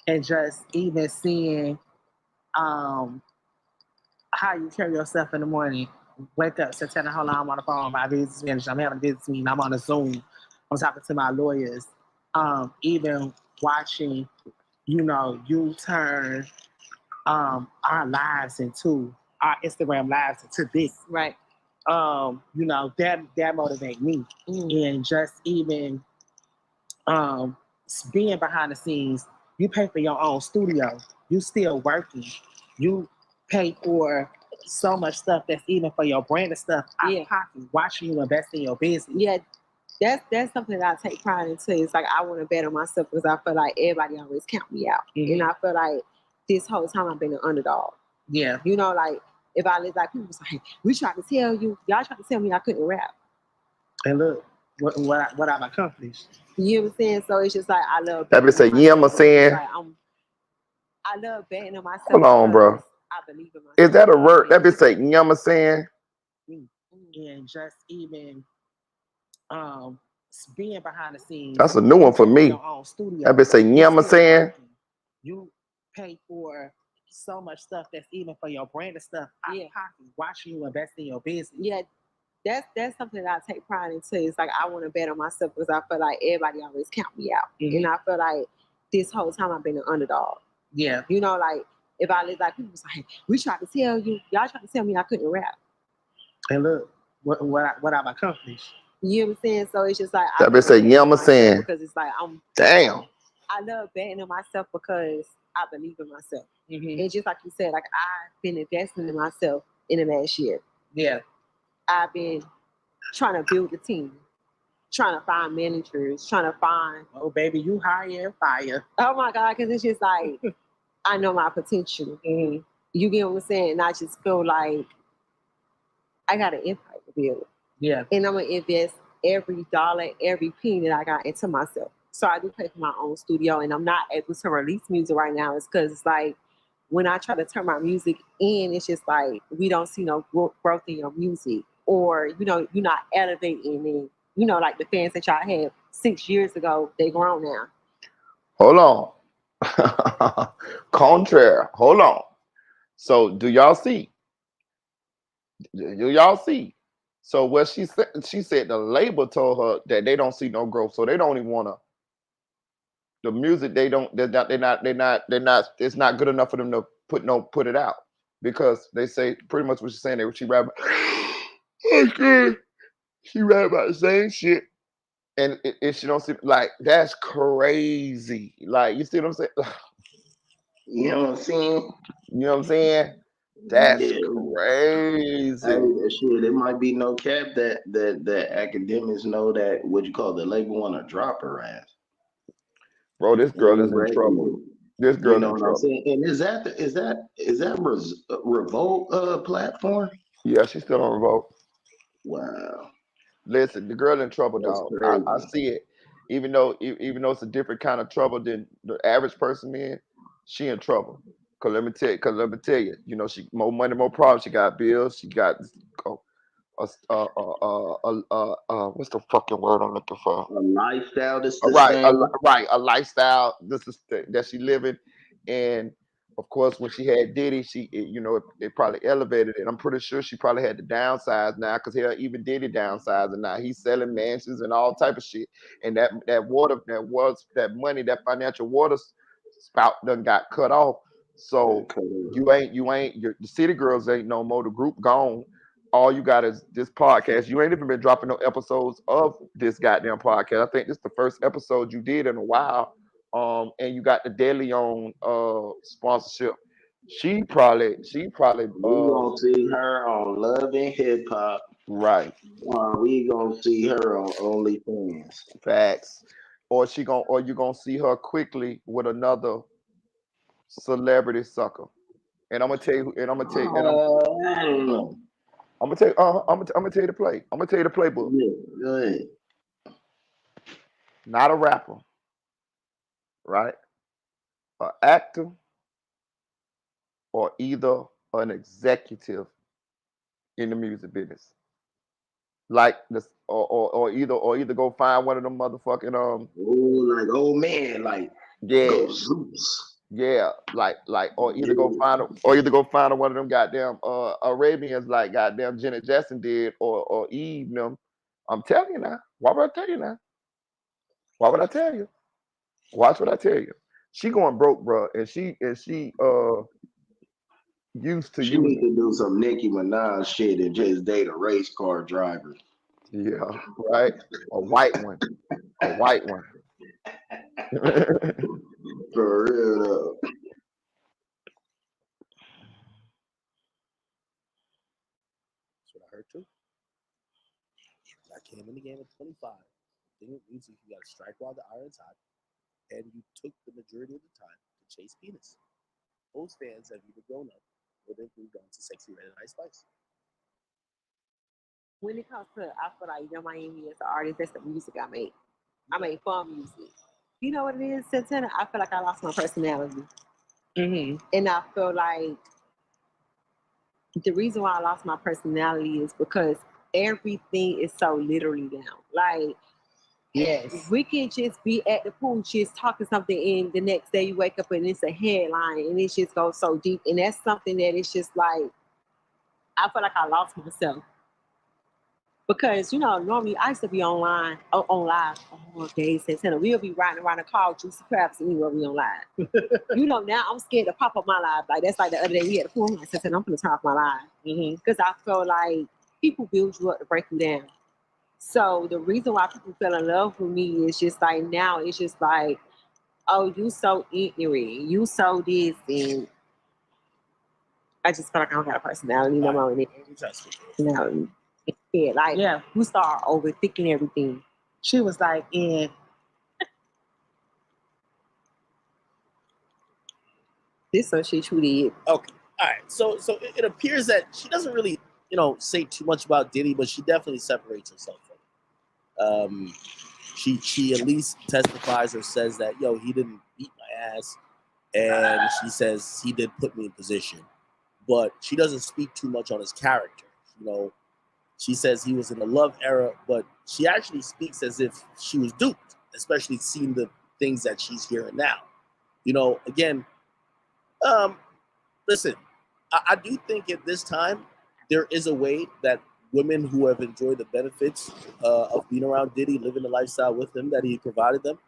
And just even seeing how you carry yourself in the morning, wake up, say, hold on, I'm on the phone, my business manager, I'm having a business meeting, I'm on a Zoom. I'm talking to my lawyers. Even watching, you turn our lives into our Instagram lives into this. Right. That motivate me. And just even being behind the scenes, you pay for your own studio, you still working, you pay for so much stuff that's even for your brand and stuff out of pocket, watching you invest in your business. Yeah, that's something that I take pride in too. It's like I want to better myself because I feel like everybody always count me out. And I feel like this whole time I've been an underdog. Yeah. Like if I live like people was like, we tried to tell you, y'all tried to tell me I couldn't rap. And look, what I've accomplished. You know what I'm saying? So it's just like I love That be say, yeah, I'm saying. Like, I love betting on myself. Hold on, bro. I believe in myself. Is that a word? That be say, yeah, I'm saying. And just even being behind the scenes. That's a new one for me. That be say, yeah, I'm saying. You pay for so much stuff that's even for your brand and stuff out of pocket, watching you invest in your business. Yeah. That's something that I take pride in too. It's like I want to bet on myself because I feel like everybody always count me out. And I feel like this whole time I've been an underdog. Yeah. Like if I live like people was like, we tried to tell you, y'all tried to tell me I couldn't rap. And look, what I've accomplished. You know what I'm saying? So it's just like that be say, yeah, I'm saying. Because it's like damn. I love betting on myself because I believe in myself. And just like you said, like I've been investing in myself in the last year. Yeah. I've been trying to build a team, trying to find managers, trying to find. Oh, baby, you hire, fire. Oh my God, because it's just like I know my potential. You get what I'm saying? And I just feel like I got an empire to build. Yeah. And I'm gonna invest every dollar, every penny that I got into myself. So I do pay for my own studio, and I'm not able to release music right now. It's because it's like when I try to turn my music in, it's just like we don't see no growth in your music. Or, you're not elevating and, like the fans that y'all had 6 years ago, they grown now. Hold on. Contrary. Hold on. So do y'all see? Do y'all see? So what she said the label told her that they don't see no growth. So they don't even want to. The music they're not, it's not good enough for them to put it out. Because they say pretty much what she's saying, she rap she rap about the same shit. And she don't see, like, that's crazy. Like, you see what I'm saying? You know what I'm saying? You know what I'm saying? That's crazy. Hey, shit, it might be no cap that academics know that the label want to drop her ass. Bro, this girl is in trouble. This girl in trouble. I'm saying? And is that Revolt platform? Yeah, she's still on Revolt. Wow. Listen, the girl in trouble, dog. I see it. Even though it's a different kind of trouble than the average person in, she in trouble. Cause let me tell you, she more money, more problems. She got bills. She got what's the fucking word I'm looking for? A lifestyle to sustain. A lifestyle that she living, and of course when she had Diddy, it probably elevated it. I'm pretty sure she probably had to downsize now, because even Diddy downsizing now. He's selling mansions and all type of shit, and that money, that financial water spout done got cut off. So the city girls ain't no more. The group gone. All you got is this podcast. You ain't even been dropping no episodes of this goddamn podcast. I think this is the first episode you did in a while. And you got the Daily on sponsorship. She probably we gonna see her on Love and Hip Hop. Right. We gonna see her on OnlyFans. Facts. Or you gonna see her quickly with another celebrity sucker. And I'm gonna tell you, I'm gonna tell you the play. I'm gonna tell you the playbook. Yeah, go ahead. Not a rapper, right? An actor, or either an executive in the music business. Like this, or either go find one of them motherfucking like old man, like go Zeus. Yeah, or either go find one of them goddamn Arabians like goddamn Janet Jackson did, or Eve them. I'm telling you now. Why would I tell you now? Why would I tell you? Watch what I tell you. She going broke, bro, and she used to She need using. to do some Nicki Minaj shit and just date a race car driver. Yeah, right. A white one. A white one. For real though. That's what I heard too. I came in the game at 25. Thing with music, you got to strike while the iron's hot, and you took the majority of the time to chase penis. Most fans have either grown up or they've moved on to Sexy Red and Ice Spice. When it comes to, I feel like Young Miami as an artist, that's the music I make. I make fun music. You know what it is, Santana? I feel like I lost my personality. And I feel like the reason why I lost my personality is because everything is so literally down. Like, Yes. we can just be at the pool just talking something, and the next day you wake up and it's a headline, and it just goes so deep. And that's something that it's just like, I feel like I lost myself. Because, you know, normally I used to be on live all day, Santana. We'll be riding around the car with Juicy Crabs and we will be on live. You know, now I'm scared to pop up my live. Like, that's like the other day we had a pool. I said, I'm going to turn off my live. Because I feel like people build you up to break you down. So the reason why people fell in love with me is just like, now it's just like, oh, you so ignorant. You so this. And I just feel like I don't have a personality no more. Yeah, like, we start overthinking everything. She was like, yeah. This so she truly is. Okay, all right. So it appears that she doesn't really, say too much about Diddy, but she definitely separates herself from him. She at least testifies or says that, he didn't beat my ass, and she says he did put me in position, but she doesn't speak too much on his character. She says he was in the love era, but she actually speaks as if she was duped, especially seeing the things that she's hearing now. Again, listen, I do think at this time there is a way that women who have enjoyed the benefits of being around Diddy, living the lifestyle with him that he provided them,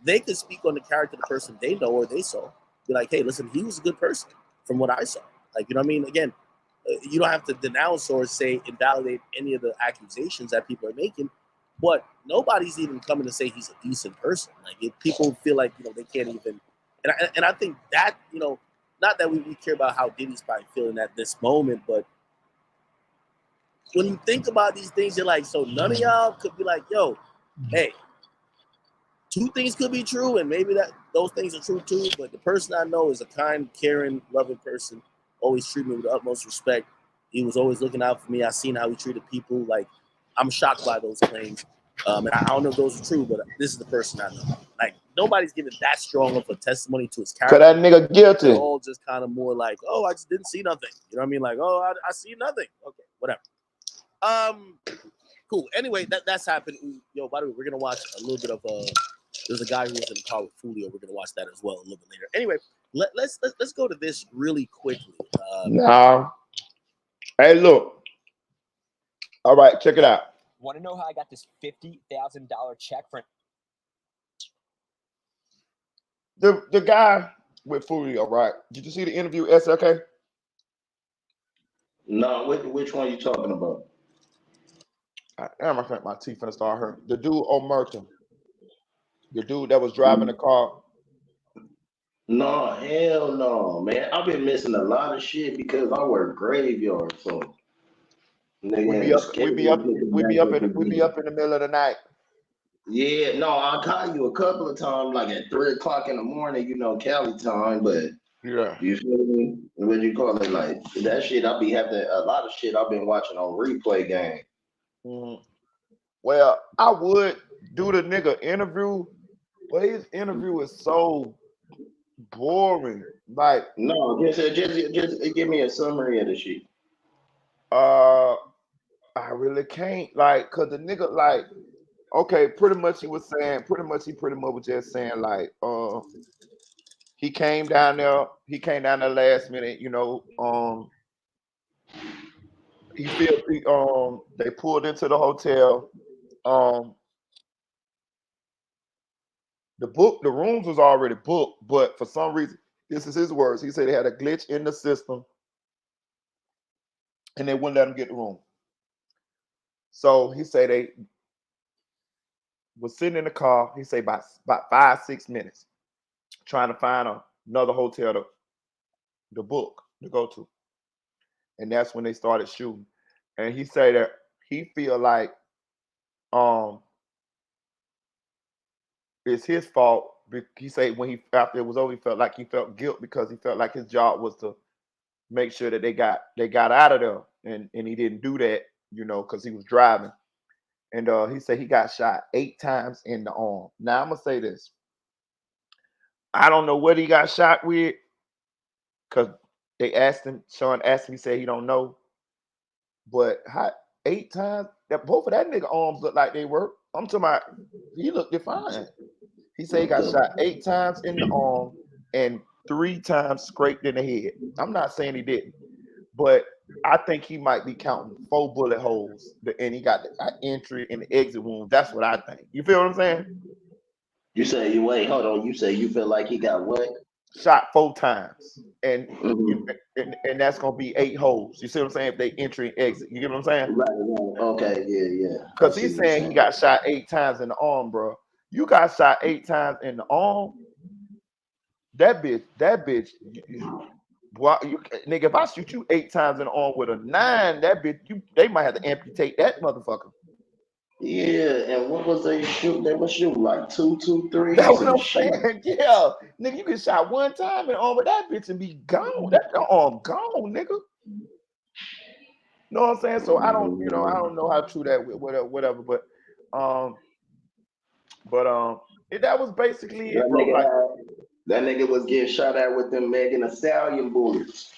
they could speak on the character of the person they know or they saw. Be like, hey, listen, he was a good person from what I saw. Like, you know what I mean? Again, you don't have to denounce or say invalidate any of the accusations that people are making, but nobody's even coming to say he's a decent person. Like, if people feel like, they can't even, and I think that, not that we care about how Diddy's probably feeling at this moment, but when you think about these things, you're like, so none of y'all could be like, yo, hey, two things could be true, and maybe that those things are true too, but the person I know is a kind, caring, loving person, always treated me with the utmost respect. He was always looking out for me. I seen how he treated people. Like, I'm shocked by those claims. And I don't know if those are true, but this is the person I know. Like, nobody's giving that strong of a testimony to his character. So that nigga guilty. They're all just kind of more like, oh, I just didn't see nothing. You know what I mean? Like, oh, I see nothing. Okay, whatever. Cool. Anyway, that's happened. Yo, by the way, we're gonna watch a little bit of there's a guy who was in the car with Foolio. We're gonna watch that as well a little bit later. Anyway, let's go to this really quickly. No. Hey, look. All right, check it out. Want to know how I got this $50,000 check for? The guy with Foolio, right? Did you see the interview, SLK? No, which one you talking about? Damn, I think my teeth finna start hurting. The dude O'Merton. The dude that was driving the car. No, hell no, man. I've been missing a lot of shit because I work graveyard, so nigga, We be up in the middle of the night. Yeah, no, I call you a couple of times, like at 3 o'clock in the morning, Cali time, but yeah, you feel me? What do you call it? Like that shit, I be having a lot of shit I've been watching on replay game. Mm-hmm. Well, I would do the nigga interview, but his interview is so boring. Like, no, just give me a summary of the shit. I really can't, like, cause the nigga, like, okay, pretty much he was just saying, like, he came down there last minute, he feel they pulled into the hotel, the rooms was already booked, but for some reason, this is his words. He said they had a glitch in the system, and they wouldn't let him get the room. So he said they was sitting in the car. He said about 5-6 minutes trying to find another hotel to book to go to, and that's when they started shooting. And he said that he feel like it's his fault. He said when after it was over, he felt like he felt guilt because he felt like his job was to make sure that they got out of there, and he didn't do that, because he was driving. And he said he got shot 8 times in the arm. Now I'm gonna say this: I don't know what he got shot with, because they asked him. Sean asked him. He said he don't know. But 8 times? That both of that nigga arms look like they work. I'm talking about he looked defined. He said he got shot 8 times in the arm and 3 times scraped in the head. I'm not saying he didn't, but I think he might be counting 4 bullet holes, and he got the entry and the exit wound. That's what I think. You feel what I'm saying? You say wait, hold on. You say you feel like he got what? Shot 4 times, and that's gonna be 8 holes. You see what I'm saying? If they entry and exit, you get what I'm saying? Right. Okay. Yeah. Because he's saying he got shot 8 times in the arm, bro. You got shot 8 times in the arm. That bitch. Well, nigga, if I shoot you 8 times in the arm with a 9, that bitch, they might have to amputate that motherfucker. Yeah, and what was they shooting? They were shooting like 2, 2, 3. That's what I'm saying. Yeah, nigga, you get shot 1 time in the arm with that bitch and be gone. That arm gone, nigga. Know what I'm saying? So I don't know how true that whatever, but that was basically it, bro. That nigga was getting shot at with them Megan Thee Stallion bullets.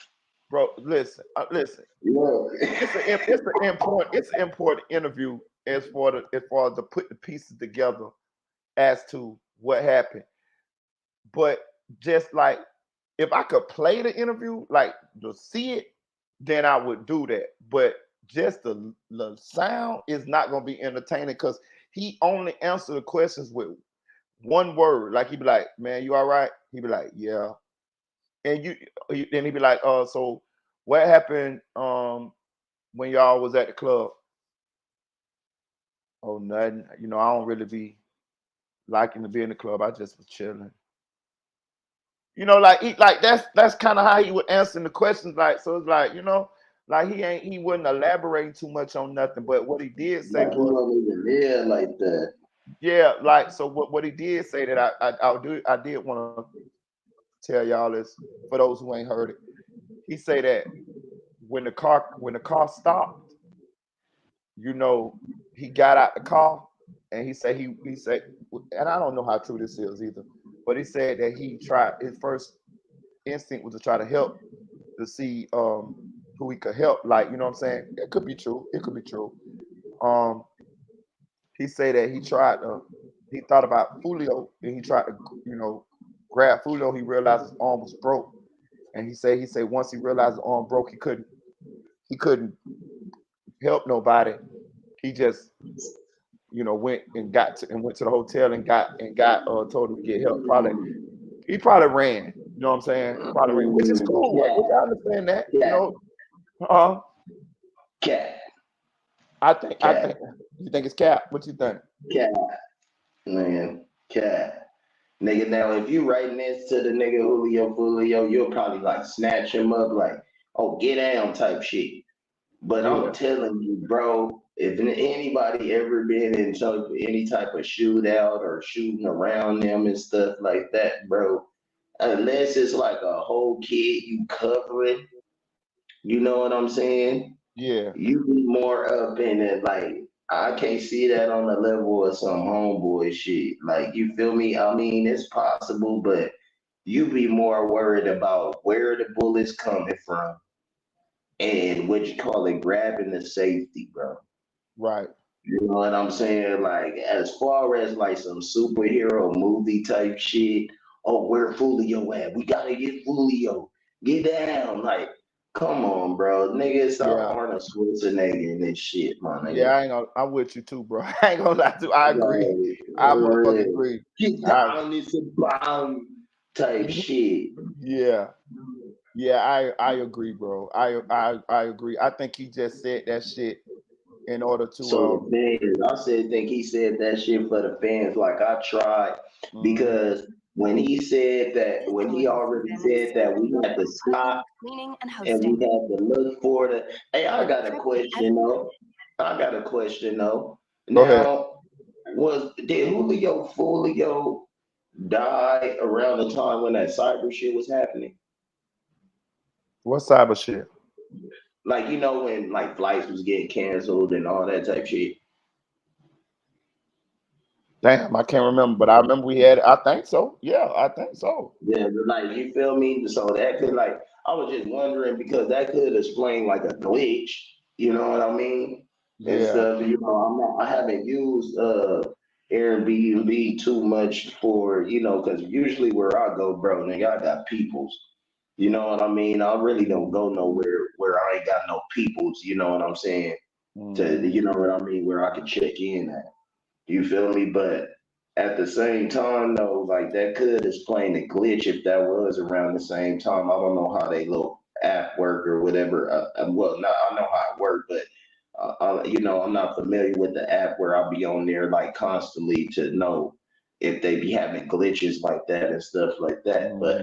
Bro, listen. Yeah. It's an important interview as far as to put the pieces together as to what happened. But just like if I could play the interview, like to see it, then I would do that. But just the sound is not gonna be entertaining because he only answered the questions with one word. Like he'd be like, "Man, you all right?" He'd be like, "Yeah." And then he'd be like, so what happened when y'all was at the club?" "Oh, nothing. I don't really be liking to be in the club. I just was chilling." Like that's kind of how he would answer the questions. Like, so it's like, like he wasn't elaborating too much on nothing. But what he did say was, he wasn't even there like that. Yeah, like so what he did say that I did want to tell y'all this for those who ain't heard it. He say that when the car stopped, he got out the car and he said, and I don't know how true this is either, but he said that he tried, his first instinct was to try to help, to see who he could help. Like, you know what I'm saying? It could be true. He said that he thought about Foolio, and he tried to, grab Foolio. He realized his arm was broke. And he said once he realized his arm broke, he couldn't help nobody. He just, went to the hotel and got told him to get help. He probably ran. You know what I'm saying? Probably ran, which is cool. Which I understand that. Cat. I think. You think it's Cap? What you think? Cat. Man, cat. Nigga, now if you right next to the nigga Julio, you'll probably like snatch him up like, oh, get down type shit. But I'm telling you, bro, if anybody ever been in any type of shootout or shooting around them and stuff like that, bro, unless it's like a whole kid you covering, you know what I'm saying? Yeah. You be more up in it. Like, I can't see that on the level of some homeboy shit. Like, you feel me? I mean, it's possible, but you be more worried about where the bullets coming from and what you call it, grabbing the safety, bro. Right. You know what I'm saying? Like, as far as like some superhero movie type shit, oh, where Foolio at? We gotta get Foolio. Get down. Like, Come on, bro. Nigga, stop Arnold Schwarzenegger and this shit, my nigga. Yeah, I'm with you too, bro. I ain't gonna lie to you. I agree. I motherfucking agree. Get down, it's a bomb type shit. Yeah. Yeah, I agree, bro. I agree. I think he just said that shit in order to So the fans, I think he said that shit for the fans. Like I tried because when he said that, when he already said that we had to stop and we had to look for the. Hey, I got a question though. Go ahead. Now, did Foolio die around the time when that cyber shit was happening? What cyber shit? Like, you know, when like flights was getting canceled and all that type shit. Damn, I can't remember, but I remember we had. I think so. Yeah, I think so. Yeah, but like you feel me? So that could like I was just wondering because that could explain like a glitch. You know what I mean? And stuff. You know, I haven't used Airbnb too much for because usually where I go, bro, nigga, I got peoples. You know what I mean? I really don't go nowhere where I ain't got no peoples. You know what I'm saying? You know what I mean? Where I can check in at. You feel me? But at the same time, though, like that could explain the glitch if that was around the same time. I don't know how they little app work or whatever. Well, no, I know how it worked, but I'm not familiar with the app where I'll be on there like constantly to know if they be having glitches like that and stuff like that. But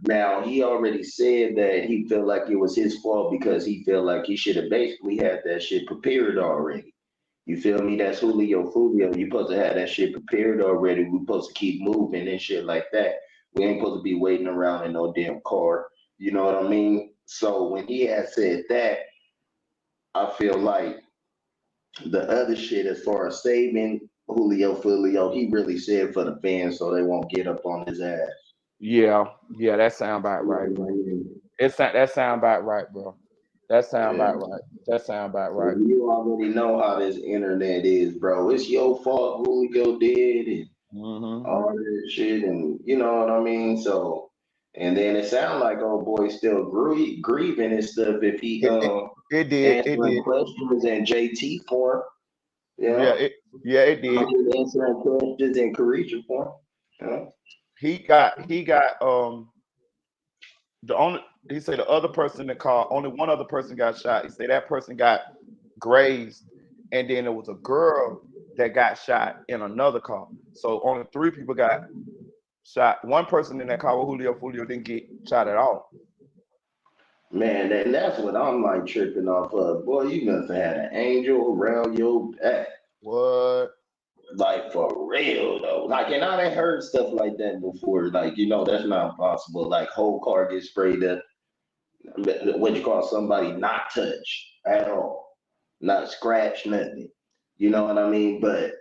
now he already said that he felt like it was his fault because he felt like he should have basically had that shit prepared already. You feel me? That's Julio Foolio. You supposed to have that shit prepared already. We supposed to keep moving and shit like that. We ain't supposed to be waiting around in no damn car. You know what I mean? So when he had said that, I feel like the other shit as far as saving Julio Foolio, he really said for the fans so they won't get up on his ass. Yeah, that sound about right, bro. That sound about right, bro. That sound about right. That sound about right. You already know how this internet is, bro. It's your fault Julio did and all that shit, and you know what I mean. So, and then it sounds like old boy still grieving and stuff. If he answering questions in JT form, it did. Answering questions in Carisha form. Yeah. He got he said the other person in the car, only one other person got shot. He said that person got grazed, and then there was a girl that got shot in another car. So only 3 people got shot. One person in that car with Foolio didn't get shot at all. Man, and that's what I'm like tripping off of. Boy, you must have had an angel around your back. What? Like for real though. Like, and I done heard stuff like that before. Like, that's not possible. Like, whole car gets sprayed up. What you call somebody not touched at all, not scratched, nothing. You know what I mean? But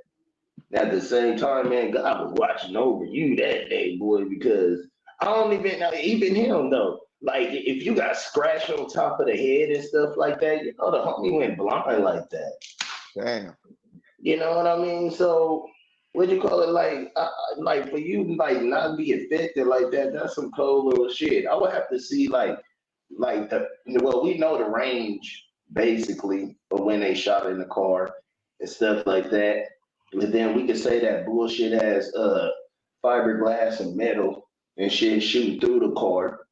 at the same time, man, God was watching over you that day, boy, because I don't even know, even him though. Like, if you got scratched on top of the head and stuff like that, the homie went blind like that. Damn. You know what I mean? So, what you call it? Like for you, like not be affected like that. That's some cold little shit. I would have to see we know the range basically of when they shot in the car and stuff like that. But then we could say that bullshit as fiberglass and metal and shit shooting through the car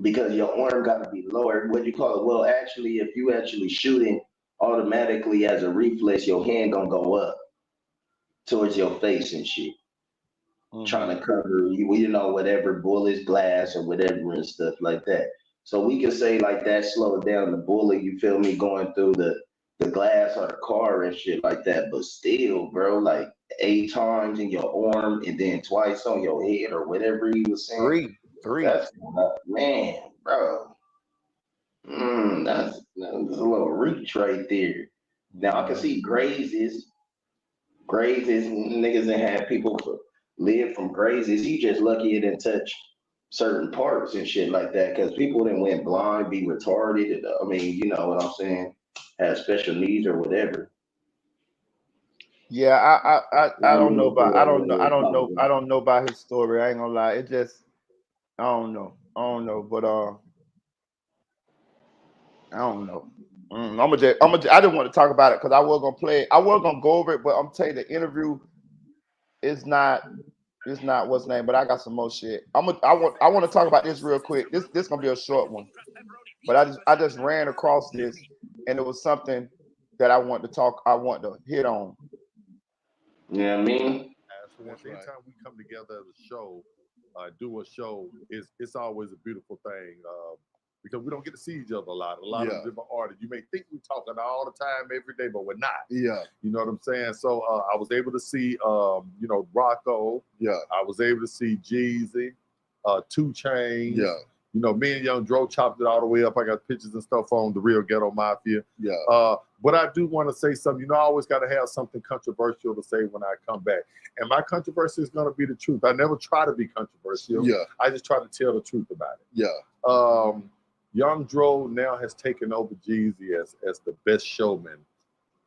because your arm got to be lowered. What you call it? Well, actually, if you actually shooting automatically as a reflex, your hand gonna go up towards your face and shit. Trying to cover you, whatever bullets, glass, or whatever and stuff like that. So we can say like that slowed down the bullet, you feel me, going through the glass or the car and shit like that. But still, bro, like 8 times in your arm and then twice on your head or whatever he was saying. 3. That's man, bro. That's a little reach right there. Now I can see grazes niggas that had people live from grazes. He just lucky it didn't touch certain parts and shit like that because people didn't went blind, be retarded. I mean, you know what I'm saying? Have special needs or whatever. Yeah, I don't know about his story. I ain't gonna lie. It just I don't know. But I don't know. I didn't want to talk about it because I was gonna play it. I was gonna go over it, but I'm telling you, the interview is not. It's not what's name, but I got some more shit. I want to talk about this real quick. This gonna be a short one, but I just ran across this, and it was something that I want to hit on. Yeah, I mean, anytime we come together as a show, do a show, it's always a beautiful thing because we don't get to see each other a lot. A lot of different artists. You may think we're talking all the time, every day, but we're not. Yeah. You know what I'm saying? So I was able to see, Rocco. Yeah. I was able to see Jeezy, 2TYMES. Yeah. You know, me and Young Dro chopped it all the way up. I got pictures and stuff on the Real Ghetto Mafia. Yeah. But I do want to say something. You know, I always got to have something controversial to say when I come back. And my controversy is going to be the truth. I never try to be controversial. Yeah. I just try to tell the truth about it. Yeah. Young Dro now has taken over Jeezy as the best showman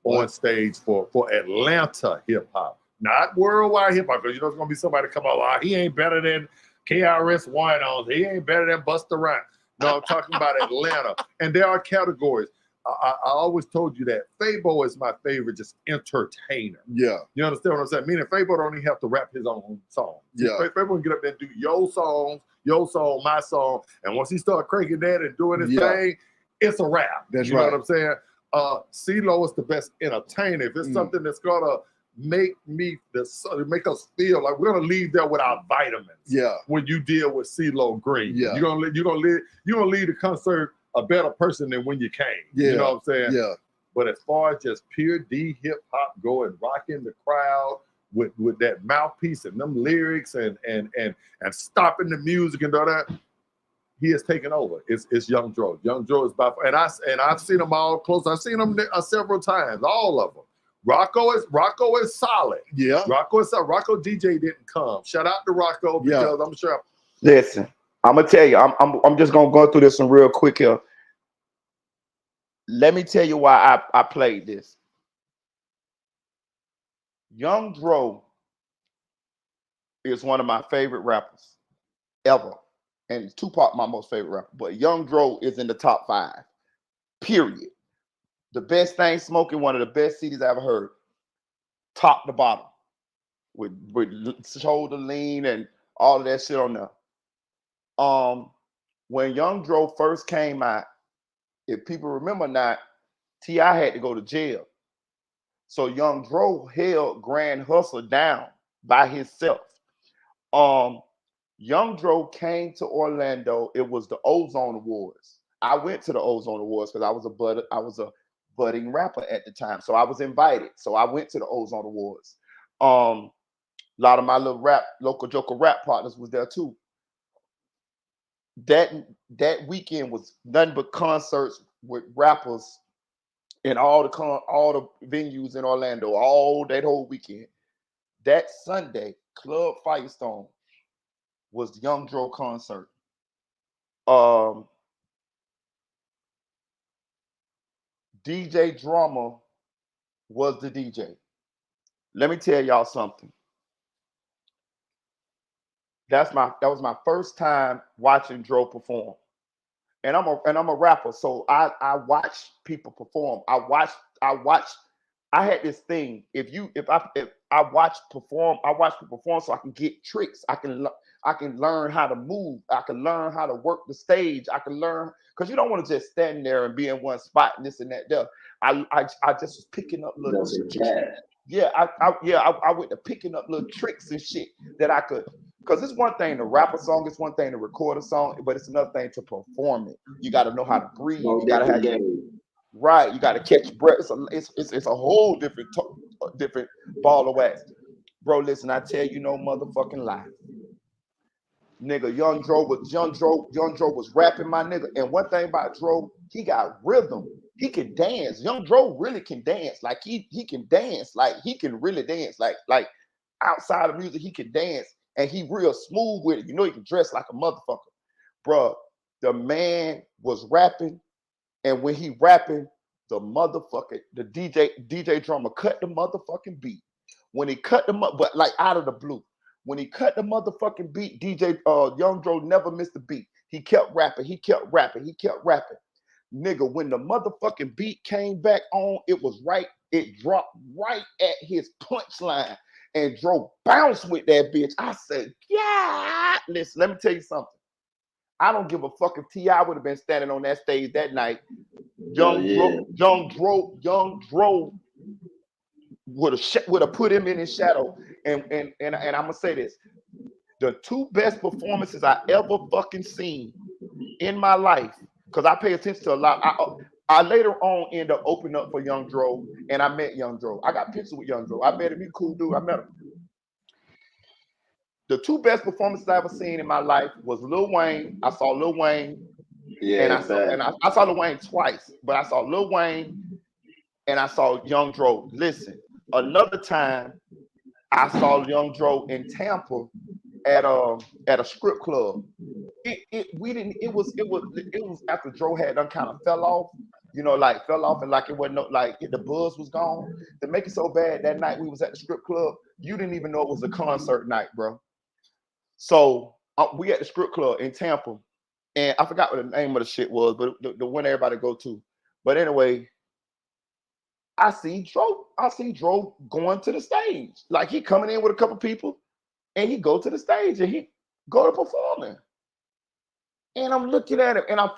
on stage for Atlanta hip hop, not worldwide hip hop. Because you know, there's going to be somebody come out, he ain't better than KRS-One on. He ain't better than Busta Rhymes. No, I'm talking about Atlanta. And there are categories. I always told you that Fabo is my favorite, just entertainer. Yeah. You understand what I'm saying? Meaning Fabo don't even have to rap his own song. Yeah. Fabo can get up there and do your song, my song. And once he start cranking that and doing his thing, it's a rap. That's right. You know what I'm saying? CeeLo is the best entertainer. If it's something that's gonna make us feel like we're gonna leave there with our vitamins. Yeah. When you deal with CeeLo Green. Yeah. You're gonna leave the concert a better person than when you came. Yeah. You know what I'm saying? Yeah. But as far as just pure D hip hop going, rocking the crowd with that mouthpiece and them lyrics and stopping the music and all that, he has taken over. It's Young Dro. Young Dro is by far, and I've seen them all close. I've seen them several times, all of them. Rocco is solid. Yeah. Rocco is solid. Rocco DJ didn't come. Shout out to Rocco because I'm sure. Listen, I'm gonna tell you, I'm just gonna go through this one real quick here. Let me tell you why I played this. Young Dro is one of my favorite rappers ever. And Tupac my most favorite rapper. But Young Dro is in the top 5. Period. The best thing smoking, one of the best CDs I ever heard. Top to bottom. With shoulder lean and all of that shit on there. When Young Dro first came out, if people remember not, T.I. had to go to jail. So Young Dro held Grand Hustle down by himself. Young Dro came to Orlando. It was the Ozone Awards. I went to the Ozone Awards because I was a budding rapper at the time. So I was invited. So I went to the Ozone Awards. A lot of my local Joker rap partners was there too. That weekend was nothing but concerts with rappers in all the venues in Orlando, all that whole weekend. That Sunday, Club Firestone was the Young Dro concert. DJ Drama was the DJ. Let me tell y'all something. That was my first time watching Dro perform. And I'm a rapper, so I watch people perform. I had this thing. If I watch people perform so I can get tricks. I can learn how to move. I can learn how to work the stage. I can learn because you don't want to just stand there and be in one spot and this and that. There, I just was picking up little tricks. Yeah, I went to picking up little tricks and shit that I could. Because it's one thing to rap a song, it's one thing to record a song, but it's another thing to perform it. You got to know how to breathe. You got to have right. You got to catch breath. It's a whole different ball of wax, bro. Listen, I tell you no motherfucking lie, nigga. Young Dro was rapping, my nigga. And one thing about Dro, he got rhythm. He can dance. Young Dro really can dance. Like he can dance. Like he can really dance. Like outside of music, he can dance. And he real smooth with it. You know he can dress like a motherfucker. Bruh, the man was rapping. And when he rapping, the DJ drummer cut the motherfucking beat. When he cut but like out of the blue. When he cut the motherfucking beat, DJ Young Dro never missed a beat. He kept rapping. Nigga, when the motherfucking beat came back on, it dropped right at his punchline and Dro bounced with that bitch. I said, yeah. Listen, let me tell you something. I don't give a fuck if T.I. would have been standing on that stage that night. Young Dro would have put him in his shadow. And I'm gonna say this: the two best performances I ever fucking seen in my life, because I pay attention to a lot. I later on ended up opening up for Young Dro, and I met Young Dro. I got pictures with Young Dro. I met him. He's a cool dude. I met him. The two best performances I ever seen in my life was Lil Wayne. I saw Lil Wayne, and I saw Lil Wayne twice, but I saw Lil Wayne and I saw Young Dro. Listen, another time I saw Young Dro in Tampa at a strip club. It was after Dro had done kind of fell off, like fell off and like it wasn't like the buzz was gone. To make it so bad, that night we was at the strip club, you didn't even know it was a concert night, bro. So we at the strip club in Tampa, and I forgot what the name of the shit was, but the one everybody go to. But anyway, I see Dro going to the stage. Like he coming in with a couple people, and he go to the stage and he go to performing. And I'm looking at him, and I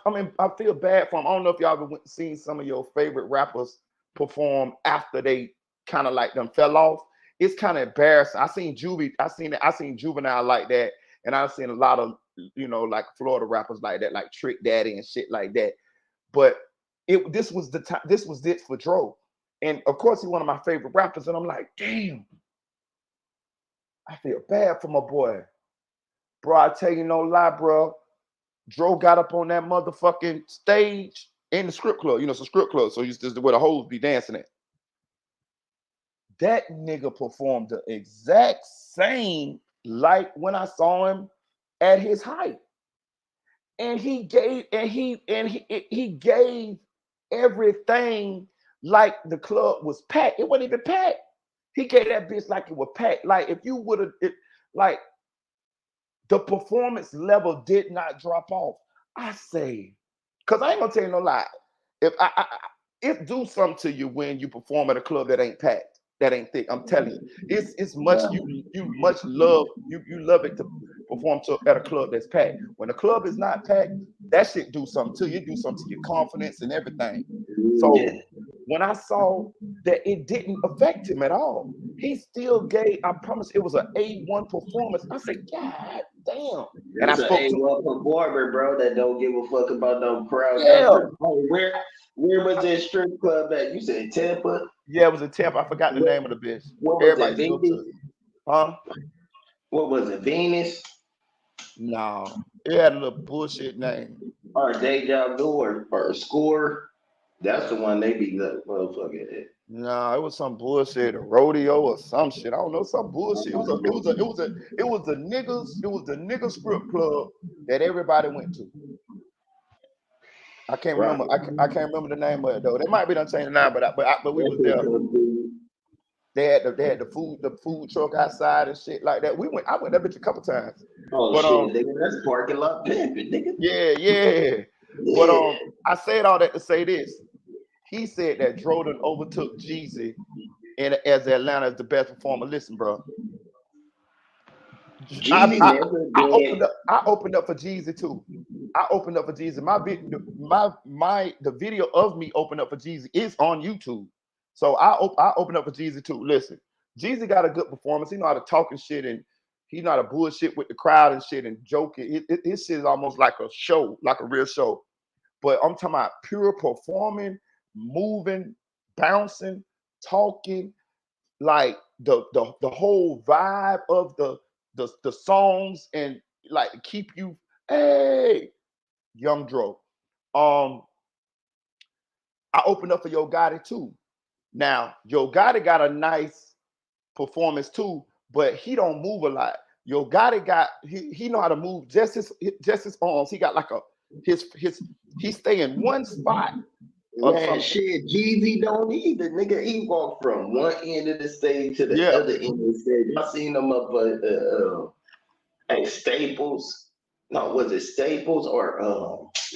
feel bad for him. I don't know if y'all ever seen some of your favorite rappers perform after they kind of like them fell off. It's kind of embarrassing. I seen Juvenile like that, and I've seen a lot of like Florida rappers like that, like Trick Daddy and shit like that. But this was it for Dro, and of course he's one of my favorite rappers. And I'm like, damn, I feel bad for my boy, bro. I tell you no lie, bro. Dro got up on that motherfucking stage in the strip club. It's a strip club, so it's just where the hoes be dancing at. That nigga performed the exact same like when I saw him at his height, and he gave everything like the club was packed. It wasn't even packed. He gave that bitch like it was packed. Like if you would have, like the performance level did not drop off. I say, cause I ain't gonna tell you no lie. If it do something to you when you perform at a club that ain't packed, that ain't thick. I'm telling you, it's much you love it to perform at a club that's packed. When the club is not packed, that shit do something to you. It do something to your confidence and everything. So when I saw that it didn't affect him at all, he still gave. I promise it was an A1 performance. I said, God damn. And I spoke to A1 performer, bro, that don't give a fuck about no crowd. Yeah. Where was that strip club at? You said Tampa? Yeah, it was in Tampa. I forgot the name of the bitch. Everybody go to it. Huh? What was it? Venus? No. It had a little bullshit name. Or Deja Vu or Score. That's the one they be like, motherfucker at. No, it was some bullshit, a rodeo or some shit. I don't know, some bullshit. It was the nigga strip club that everybody went to. I can't remember. I can't remember the name of it though. They might be done changing now, but we was there. They had the food truck outside and shit like that. I went that bitch a couple times. Oh shit, nigga, that's parking lot pimping, nigga. Yeah. But I said all that to say this. He said that Dro done overtook Jeezy as Atlanta as the best performer. Listen, bro. I opened up for Jeezy too. I opened up for Jeezy. The video of me opening up for Jeezy is on YouTube. So I opened up for Jeezy too. Listen, Jeezy got a good performance. He know how to talk and shit, and he know how to bullshit with the crowd and shit and joking. His shit is almost like a show, like a real show. But I'm talking about pure performing, moving, bouncing, talking, like the whole vibe of the songs, and like keep you, hey, Young Dro. I opened up for Yo Gotti too. Now, Yo Gotti got a nice performance too, but he don't move a lot. Yo Gotti he know how to move just his arms. He got like he stay in one spot. Man, shit, Jeezy don't either, nigga. He walked from one end of the stage to the other end of the stage. I seen him up at Staples. no, was it Staples or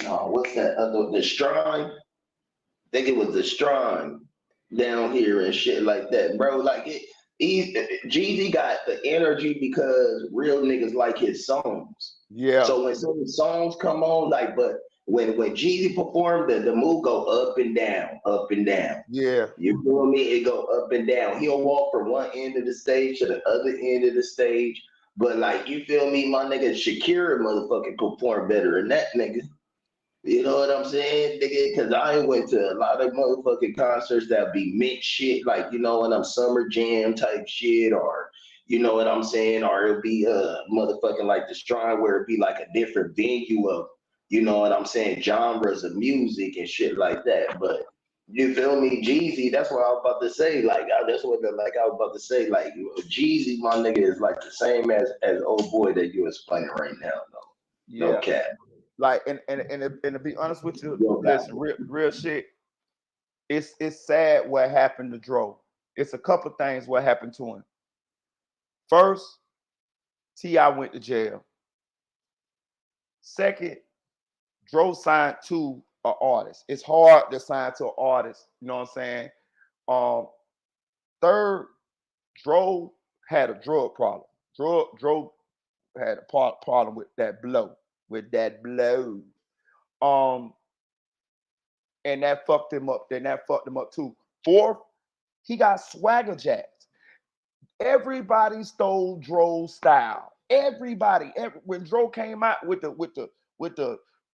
no, what's that other, the Strong? I think it was the Strong down here and shit like that, bro. Like Jeezy got the energy because real niggas like his songs. Yeah. So when some songs come on, like, but when Jeezy performed, the mood go up and down, up and down. Yeah. You feel me? It go up and down. He'll walk from one end of the stage to the other end of the stage. But like, you feel me? My nigga Shakira motherfucking perform better than that nigga. You know what I'm saying, nigga? Because I went to a lot of motherfucking concerts that be mixed shit, like, you know, when I'm summer jam type shit, or you know what I'm saying, or it'll be motherfucking like the Strong, where it be like a different venue of, you know what I'm saying, genres of music and shit like that. But you feel me, Jeezy? That's what I was about to say. Like, that's what I was about to say. Like, Jeezy, my nigga, is like the same as old boy that you was playing right now. No, no cap. Like, and to be honest with you, listen, real shit. It's sad what happened to Dro. It's a couple things what happened to him. First, T.I. went to jail. Second, Dro signed to an artist. It's hard to sign to an artist. You know what I'm saying? Third, Dro had a drug problem. Dro had a problem with that blow. And that fucked him up. Then that fucked him up too. Fourth, he got swagger jacked. Everybody stole Dro's style. Everybody. When Dro came out with the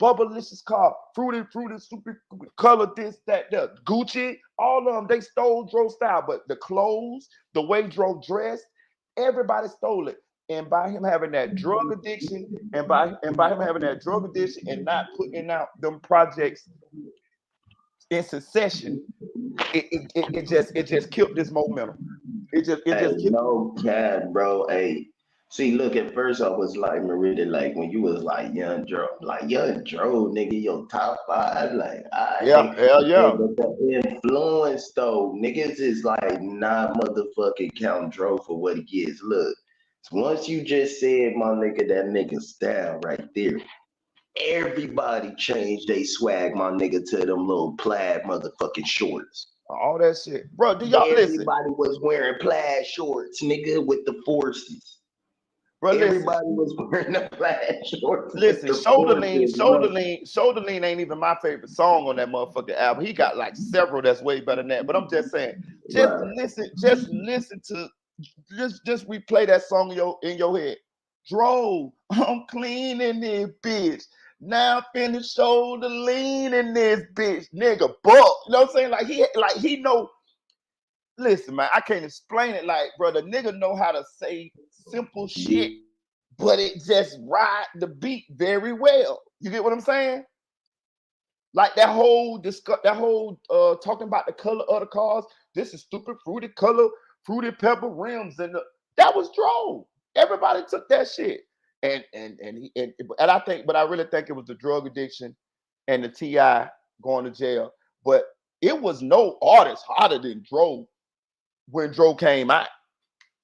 Bubblicious car, fruity, super color, this, that, Gucci, all of them, they stole Dro's style. But the clothes, the way Dro dressed, everybody stole it. And by him having that drug addiction, and by him having that drug addiction and not putting out them projects in succession, it just killed this momentum. It just killed. No cap, bro. Hey, see, look, at first I was like, Marita, like when you was like Young Dro, nigga, your top 5, like, hell yeah. But the influence though, niggas is like not motherfucking count Dro for what he is. Look, once you just said, my nigga, that nigga style right there, everybody changed they swag, my nigga, to them little plaid motherfucking shorts. All that shit. Bro, do y'all listen? Everybody was wearing plaid shorts, nigga, with the forces. Bro, everybody was wearing the plaid shorts. Listen, Shoulder Lean ain't even my favorite song on that motherfucking album. He got like several that's way better than that. But I'm just saying, listen to just replay that song in your head. Dro, I'm cleaning this bitch. Now finish shoulder lean in this bitch, nigga. Buck. You know what I'm saying? Like he know. Listen, man, I can't explain it. Like, bro, the nigga know how to say simple shit, but it just ride the beat very well. You get what I'm saying? Like that whole talking about the color of the cars. This is stupid fruity color, fruity pepper rims, and that was Dro. Everybody took that shit, and I think, but I really think it was the drug addiction and the T.I. going to jail. But it was no artist hotter than Dro when Dro came out.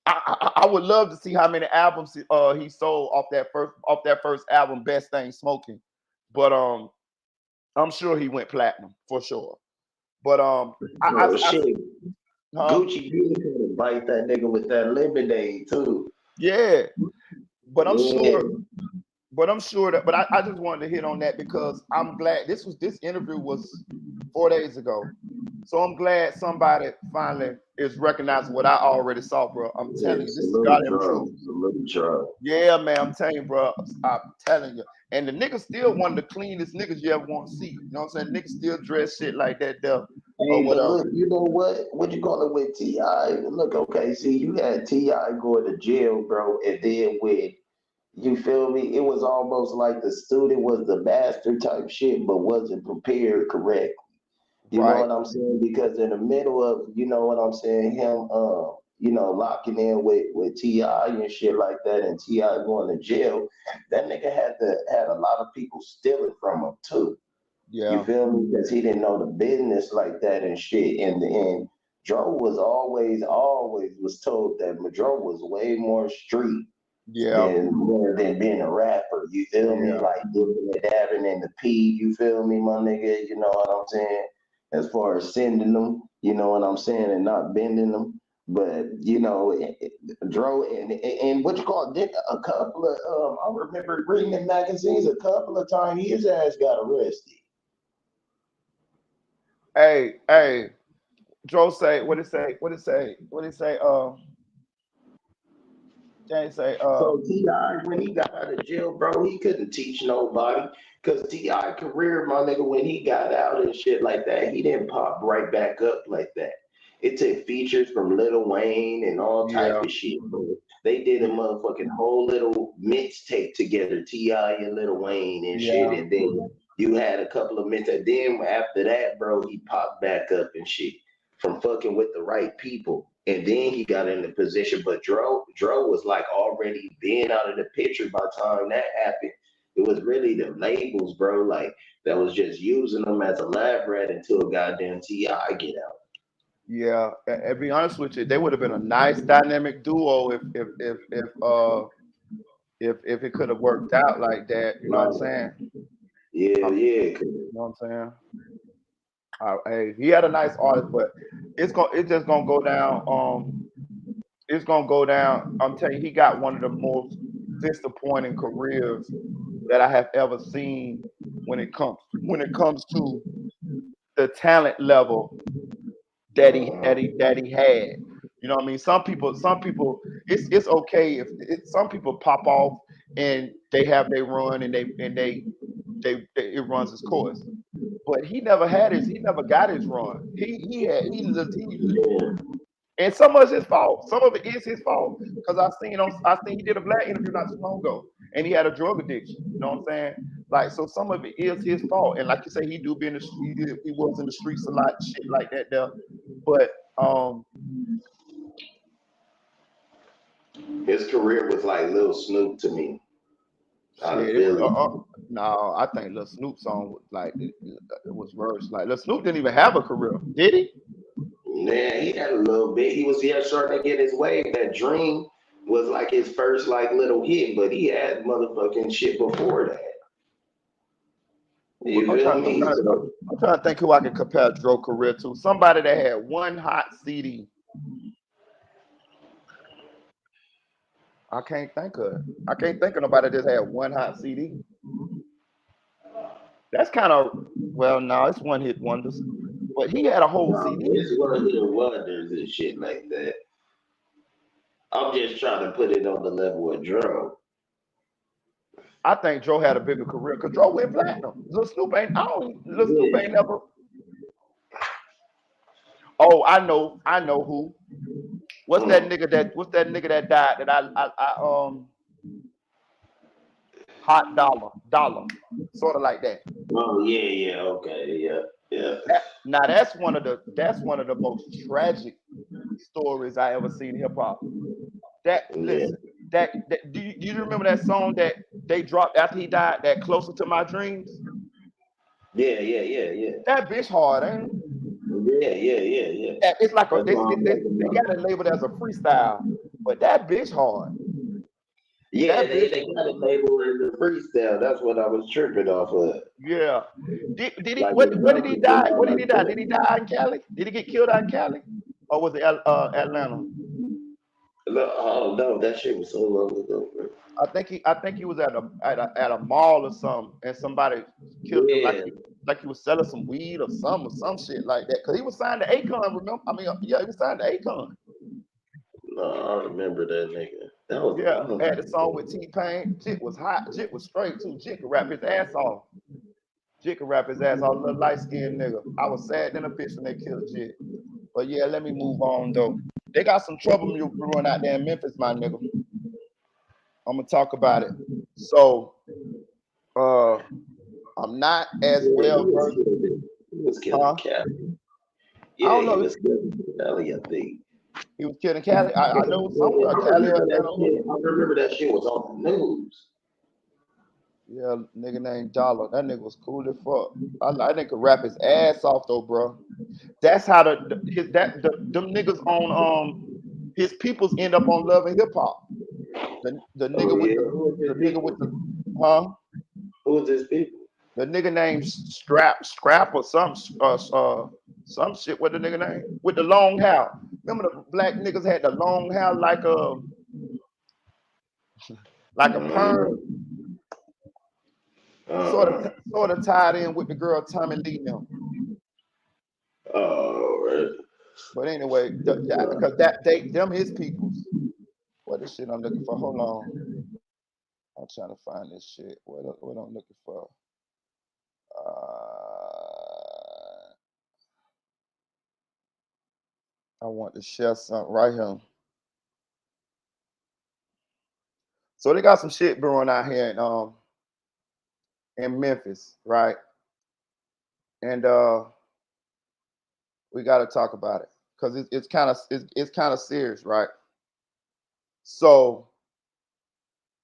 I would love to see how many albums he sold off that first album, Best Thing Smoking. But I'm sure he went platinum for sure. But Gucci could have bite that nigga with that lemonade too. Yeah, but I'm sure. But I'm sure that. But I just wanted to hit on that because I'm glad this interview was 4 days ago. So I'm glad somebody finally is recognizing what I already saw, bro. I'm telling you, this is goddamn true. Yeah, man, I'm telling you, bro. I'm telling you. And the nigga still one of the cleanest niggas you ever want to see. You know what I'm saying? Niggas still dress shit like that, though. Hey, but look, you know what? What you call it with T.I.? Look, okay, see, you had T.I. going to jail, bro, and then with, you feel me? It was almost like the student was the master type shit, but wasn't prepared correctly. You know what I'm saying? Because in the middle of, you know what I'm saying, him, locking in with T.I. and shit like that, and T.I. going to jail, that nigga had a lot of people stealing from him too. Yeah. You feel me? Because he didn't know the business like that and shit. And Dro was always was told that Dro was way more street than being a rapper. You feel me? Like dipping and dabbing in the P. You feel me, my nigga? You know what I'm saying? As far as sending them, you know what I'm saying, and not bending them. But you know, Dro and what you call it, did a couple of I remember reading in magazines a couple of times his ass got arrested. Hey, Dro say what it say? Jay say, So T.I., when he got out of jail, bro, he couldn't teach nobody. Because T.I. career, my nigga, when he got out and shit like that, he didn't pop right back up like that. It took features from Lil Wayne and all type of shit, bro. They did a motherfucking whole little mixtape together, T.I. and Lil Wayne and shit. And then you had a couple of minutes. And then after that, bro, he popped back up and shit from fucking with the right people. And then he got in the position, but Dro was like already being out of the picture by the time that happened. It was really the labels, bro, like that was just using them as a lab rat until goddamn T.I. get out. Yeah, and be honest with you, they would have been a nice dynamic duo if it could have worked out like that. You know what I'm saying? Yeah. You know what I'm saying? Hey, he had a nice artist, but it's just gonna go down. It's gonna go down. I'm telling you, he got one of the most disappointing careers that I have ever seen when it comes to the talent level that he had. You know what I mean? Some people, it's okay if some people pop off and they have their run and it runs its course. But he never got his run. And some of it's his fault. Some of it is his fault. Because I seen he did a Black interview not too long ago, and he had a drug addiction. You know what I'm saying? Like, so some of it is his fault. And like you say, he was in the streets a lot, shit like that there. But his career was like Lil Snoop to me. No, I think Lil Snoop's song it was worse. Like Lil Snoop didn't even have a career, did he? Man, he had a little bit. He was starting to get his wave. That Dream was like his first like little hit, but he had motherfucking shit before that. You feel me? I'm trying to think who I can compare Dro's career to. Somebody that had one hot CD. I can't think of nobody that had one hot CD. That's kind of it's one hit wonders. But he had a whole CD. It's one hit wonders and shit like that. I'm just trying to put it on the level of Dro. I think Dro had a bigger career because Dro went platinum. Lil Snoop ain't never. Oh, I know who. What's that nigga that died that I Hot Dollar, sort of like that. Oh yeah, okay, yeah. Now that's one of the most tragic stories I ever seen in hip hop. Do you remember that song that they dropped after he died? That Closer to My Dreams. Yeah. That bitch hard, ain't it? Yeah. It's like they got it labeled as a freestyle, but that bitch hard. Yeah, they got it labeled as a freestyle. That's what I was tripping off of. Yeah. Did he? What did he die? What did he die? Did he die in Cali? Did he get killed out in Cali, or was it Atlanta? Oh no, that shit was so long ago, bro. I think he was at a mall or something, and somebody killed him like he was selling some weed or some shit like that. Cause he was signed to Akon. Remember? I mean, he was signed to Akon. No, I remember that nigga. That was had the song with T-Pain. Jit was hot. Jit was straight too. Jit could rap his ass off. Little light skinned nigga. I was sad than a bitch when they killed Jit. But yeah, let me move on though. They got some trouble brewing out there in Memphis, my nigga. I'm gonna talk about it. So, I'm not as well versed. He was killing Cali. Yeah, I don't know. He was killing Cali, I think. He was killing Cali. I know somewhere Cali. I remember that shit was on the news. Yeah, nigga named Dollar. That nigga was cool as fuck. That nigga rap his ass off though, bro. That's how them niggas on his peoples end up on Love and Hip Hop. The nigga with the nigga with the Who's this people? The nigga named Scrap or some shit. What the nigga name? With the long hair. Remember the black niggas had the long hair like a perm, sort of tied in with the girl Tommy Lee now. Oh, right. But anyway, because them his peoples. What is shit I'm looking for? Hold on, I'm trying to find this shit. What I'm looking for? I want to share something right here. So they got some shit brewing out here in Memphis, right? And we got to talk about it because it's kind of serious, right? So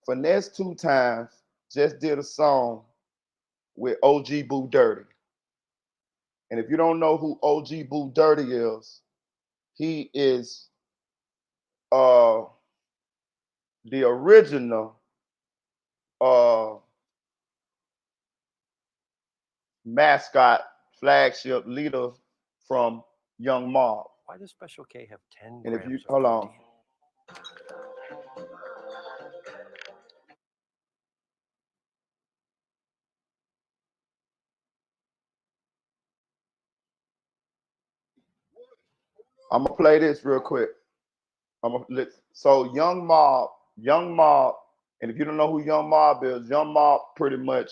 Finesse 2TYMES just did a song with OG Boo Dirty, and if you don't know who OG Boo Dirty is, he is the original mascot flagship leader from Young Mob. Why does Special K have 10 And if you grams of hold on. I'm gonna play this real quick. So Young Mob, and if you don't know who Young Mob is, Young Mob pretty much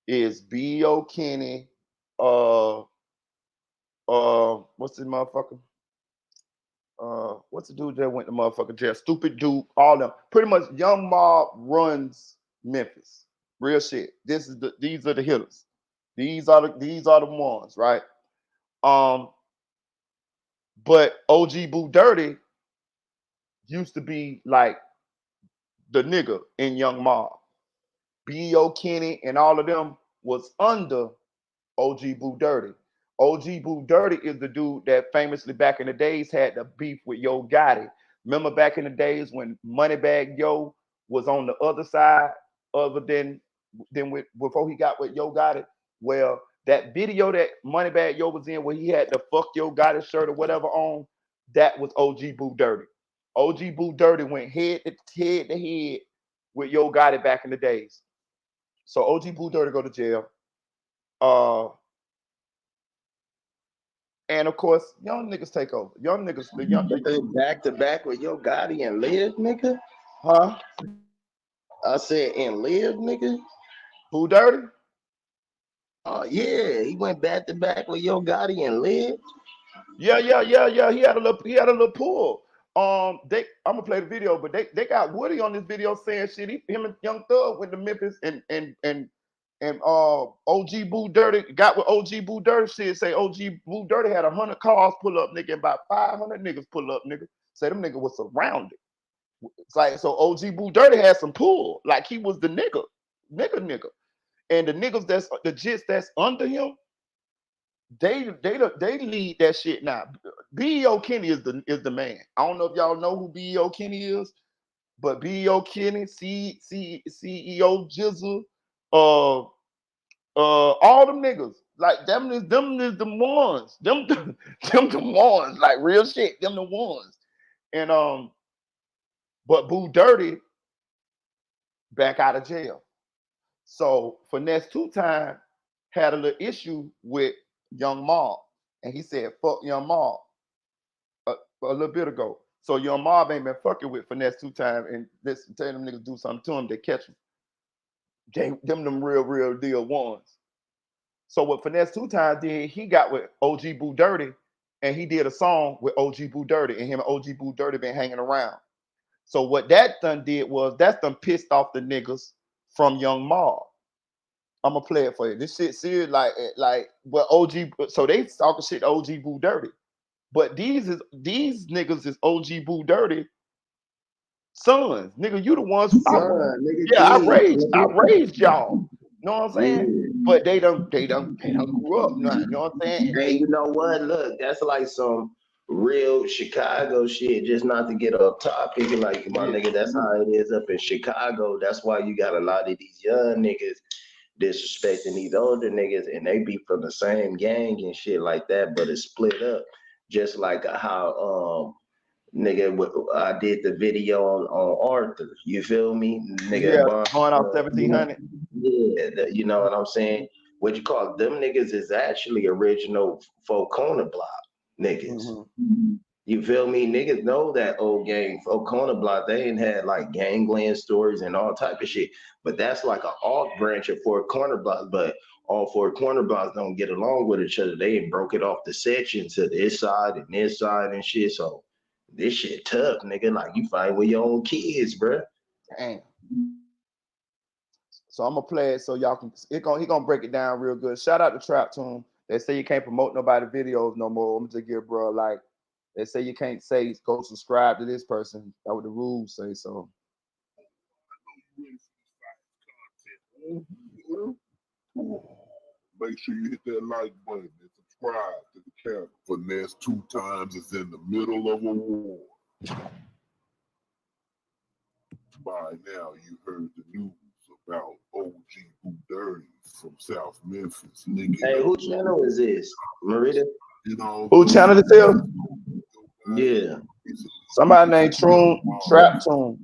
is B.O. Kenny, what's this motherfucker? What's the dude that went to motherfucking jail? Stupid Duke, all them. Pretty much Young Mob runs Memphis. Real shit. These are the hitters. These are the ones, right? But OG Boo Dirty used to be like the nigga in Young Mob. B.O. Kenny and all of them was under OG Boo Dirty. OG Boo Dirty is the dude that famously back in the days had the beef with Yo Gotti. Remember back in the days when Moneybag Yo was on the other side, other than before he got with Yo Gotti? Well, that video that Moneybag Yo was in where he had the fuck Yo Gotti shirt or whatever on, that was OG Boo Dirty. OG Boo Dirty went head to head with Yo Gotti back in the days. So OG Boo Dirty go to jail. And of course, young niggas take over. Young niggas, Back to back with Yo Gotti and Live, nigga. Huh? I said and Live, nigga. Boo Dirty? Oh yeah, he went back to back with Yo Gotti and Live. Yeah. He had a little pull. I'm gonna play the video, but they got Woody on this video saying shit. Him and Young Thug went to Memphis and OG Boo Dirty got with OG Boo Dirty shit. Say OG Boo Dirty had 100 cars pull up, nigga, and about 500 niggas pull up, nigga. Say them niggas was surrounded. It's like so OG Boo Dirty had some pull, like he was the nigga. And the niggas that's the jits that's under him, they lead that shit now. B.O. Kenny is the man. I don't know if y'all know who B.O. Kenny is, but B.O. Kenny, CEO Jizzle, all them niggas, like them is the ones. Them the ones, like real shit. Them the ones. And but Boo Dirty back out of jail. So Finesse 2TYMES had a little issue with Young Mob, and he said fuck Young Mob a little bit ago. So Young Mob ain't been fucking with Finesse 2TYMES, and listen, tell them niggas do something to him, they catch him. Them real deal ones. So what Finesse 2TYMES did, he got with OG Boo Dirty, and he did a song with OG Boo Dirty, and him and OG Boo Dirty been hanging around. So what that done did was that's done pissed off the niggas from Young Mob. I'm gonna play it for you. This shit serious, like but OG. So they talking shit to OG Boo Dirty, but these niggas is OG Boo Dirty sons. Nigga, you the ones. I raised y'all. You know what I'm saying? Yeah. But they done grew up now. You know what I'm saying? Hey, you know what? Look, that's like some real Chicago shit, just not to get off topic, like my nigga, that's how it is up in Chicago. That's why you got a lot of these young niggas disrespecting these older niggas, and they be from the same gang and shit like that, but it's split up. Just like how nigga, I did the video on Arthur. You feel me, nigga? Going off 1700. Yeah, you know what I'm saying. What you call it? Them niggas is actually original Four Corner Block niggas. Mm-hmm. You feel me? Niggas know that old gang, Four Corner Block. They ain't had like gangland stories and all type of shit. But that's like an off branch of Four Corner Blocks. But all Four Corner Blocks don't get along with each other. They ain't broke it off the section to this side and shit. So this shit tough, nigga. Like you fight with your own kids, bro. Damn. So I'm gonna play it so y'all can. He gonna break it down real good. Shout out to Trap Tune. They say you can't promote nobody videos no more. I'm just give bro like. They say you can't say go subscribe to this person. That's what the rules say. So. Make sure you hit that like button and subscribe to the channel. Finesse 2TYMES is in the middle of a war. By now, you heard the news about OG Boo Dirty from South Memphis. Hey, who channel is this? Marita? You know, who channel is this? Yeah. Somebody named Trap Tune.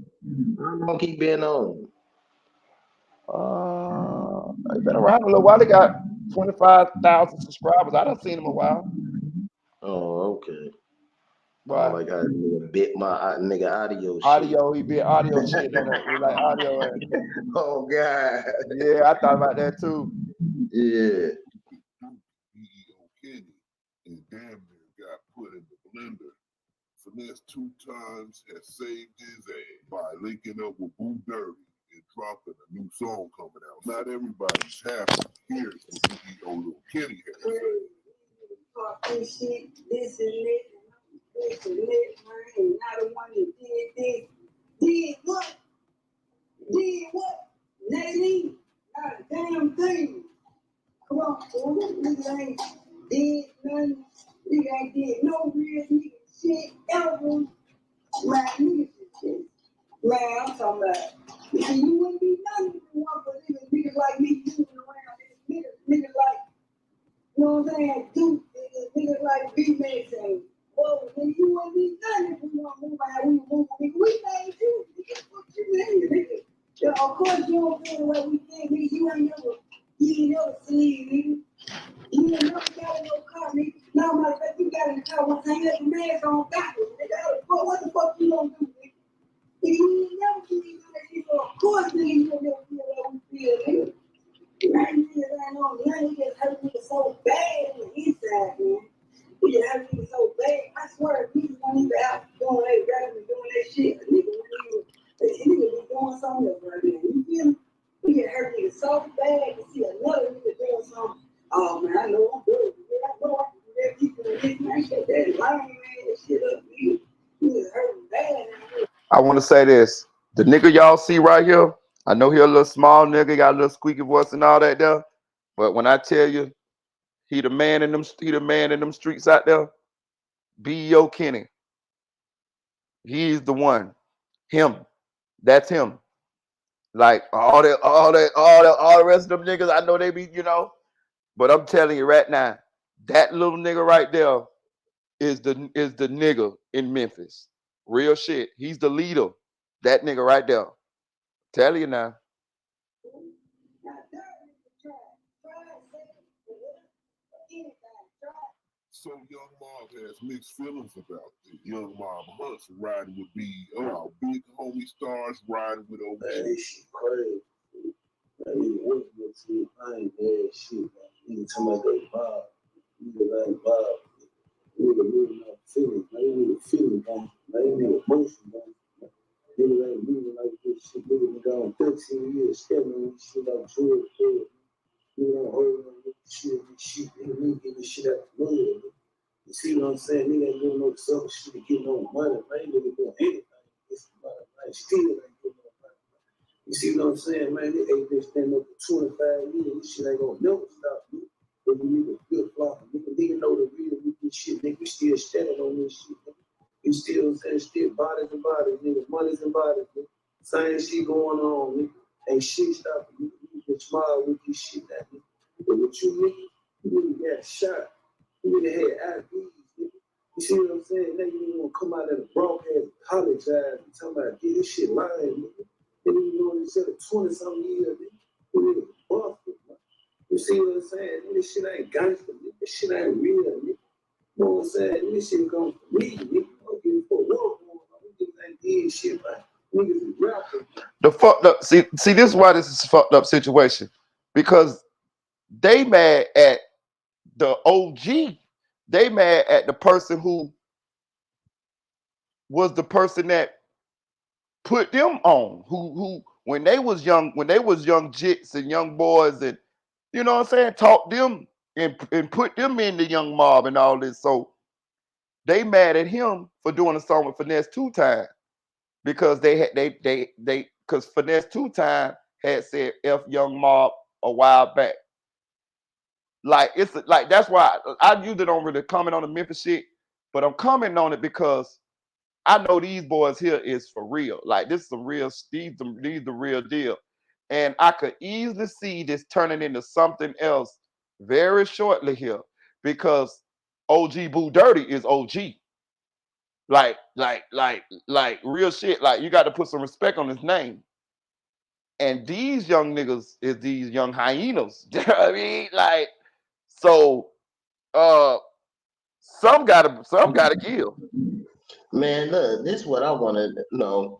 How long he been on? They been around a little while. They got 25,000 subscribers. I done seen them a while. Oh, okay. Right. Like I bit my nigga audio shit. Audio, he bit audio shit. He like audio. Oh God. Yeah, I thought about that too. Yeah. And damn near got put in the blender. Finesse 2TYMES has saved his ass by linking up with Boo Dirty and dropping a new song coming out. Not everybody's happy. Here's what CEO Lil Kenny has to say. This shit, this and it, this and it, man. Not the one that did this. Did what? Did what? Nadine, not a damn thing. Come on, fool. Nigga ain't did nothing. Nigga ain't did no real nigga shit ever. Man, nigga shit. Man, I'm talking about. You wouldn't be nothing if you want for niggas like me moving around. Niggas like, you know what I'm saying? Duke, niggas like B-Max and whoa, nigga, you wouldn't be nothing if we want to move out. We move, nigga. We made you. Nigga, what you mean, nigga? Yeah, of course you don't feel like we can't, nigga. You ain't never seen, nigga. You ain't never got in no car, nigga. Now, matter of fact, you got in the car one time, you had your mask on backwards, nigga. What the fuck you gonna do, nigga? You ain't never seen that shit, so of course, nigga, you don't never feel like we feel, nigga. Man, niggas ain't on the line, he just hurt me so bad on the inside, man. He just hurt me so bad. I swear, niggas won't even out doing that, rapping and doing that shit. Nigga be doing something else right now. You feel me? He just hurt me so bad to see another nigga doing something. Oh man, I know I'm good. I know I can do that. People in this man, shit, that lying, man, that shit up, nigga. He just hurt me bad. I want to say this. The nigga y'all see right here, I know he a little small nigga, got a little squeaky voice and all that there. But when I tell you, he the man in them streets out there, B.O. Kenny. He's the one. Him. That's him. Like all the rest of them niggas, I know they be, you know. But I'm telling you right now, that little nigga right there is the nigga in Memphis. Real shit. He's the leader. That nigga right there. Tell you now. So Young Mob has mixed feelings about this. Young Mob Hunts riding with B.O. Big homie stars riding with OG. Man, this shit crazy. Man, nigga working with me, I ain't bad shit, man. Nigga talking about that Bob. Nigga like Bob. Nigga moving out feelings, man. Nigga feeling, man. Nigga emotion, man. Nigga ain't moving like this shit. Nigga been gone 13 years, scamming this shit like George Floyd. Nigga don't hold on with this shit. Nigga getting this shit out the mud. You see what I'm saying? Nigga ain't doing no self shit to get no money, man. Nigga doing anything. It's money, man. Still ain't getting no money. You see what I'm saying, man? They ain't been standing up for 25 years. This shit ain't gonna never stop, dude. If you need a good flop, nigga know the real with this shit, nigga. You still standing on this shit, nigga. You still saying shit, bodies and bodies, nigga. Money's and bodies, nigga. Same shit going on, nigga. Ain't shit stopping you. You can smile with this shit, that nigga. But what you nigga got shot. You nigga had IVs, nigga. You see what I'm saying? Now you didn't want to come out of the broadcast, apologize, and talking about get this shit lying, nigga. And you know you said it 20-something years, nigga. You nigga busted, man. You see what I'm saying? This shit ain't gangster, nigga. This shit ain't real, nigga. You know what I'm saying? This shit comes from me, nigga. I'm getting for war going on. Niggas ain't did shit, man. Niggas is rapping. The fucked up. See, this is why this is a fucked up situation. Because they mad at the OG. They mad at the person who was the person that put them on. Who when they was young jits and young boys, and you know what I'm saying, taught them and put them in the young mob and all this. So they mad at him for doing a song with Finesse 2TYMES because because Finesse 2TYMES had said F Young Mob a while back. Like it's like that's why I usually don't really comment on the Memphis shit, but I'm commenting on it because I know these boys here is for real. Like this is some real, these the real deal. And I could easily see this turning into something else very shortly here because OG Boo Dirty is OG. Like real shit. Like you got to put some respect on his name. And these young niggas is these young hyenas. You know what I mean? Like, so some gotta give. Man, look, this is what I want to know.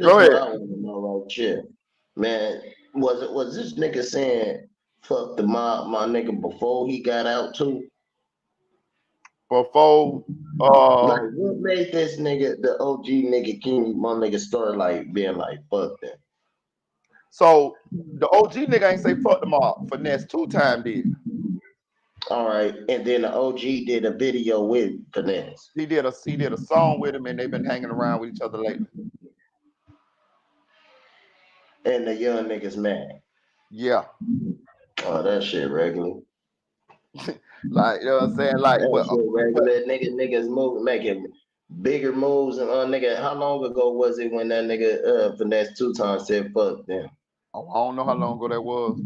Go ahead. What I want to know right here. Man, was this nigga saying fuck my nigga before he got out too? Before like what made this nigga, the OG nigga King, my nigga start like being like fuck them? So the OG nigga ain't say fuck them all. Finesse 2TYMES did. All right, and then the OG did a video with Finesse. He did a song with him, and they've been hanging around with each other lately. And the young niggas mad. Yeah. Oh, that shit regular. Like, you know what I'm saying? Like, that shit regular. Niggas move, making bigger moves. And nigga, how long ago was it when that nigga Finesse 2TYMES said fuck them? Oh, I don't know how long ago that was.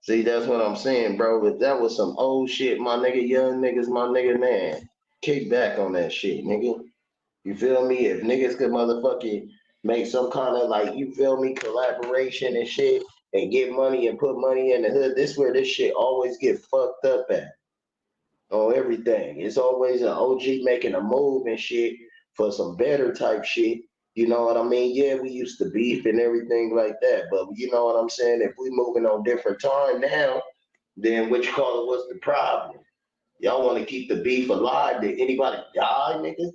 See, that's what I'm saying, bro. But that was some old shit, my nigga. Young niggas, my nigga, man. Kick back on that shit, nigga. You feel me? If niggas could motherfucking make some kind of like, you feel me, collaboration and shit, and get money and put money in the hood, this where this shit always get fucked up at. On everything. It's always an OG making a move and shit for some better type shit. You know what I mean? Yeah, we used to beef and everything like that, but you know what I'm saying? If we moving on different time now, then what you call it, what's the problem? Y'all want to keep the beef alive? Did anybody die, nigga?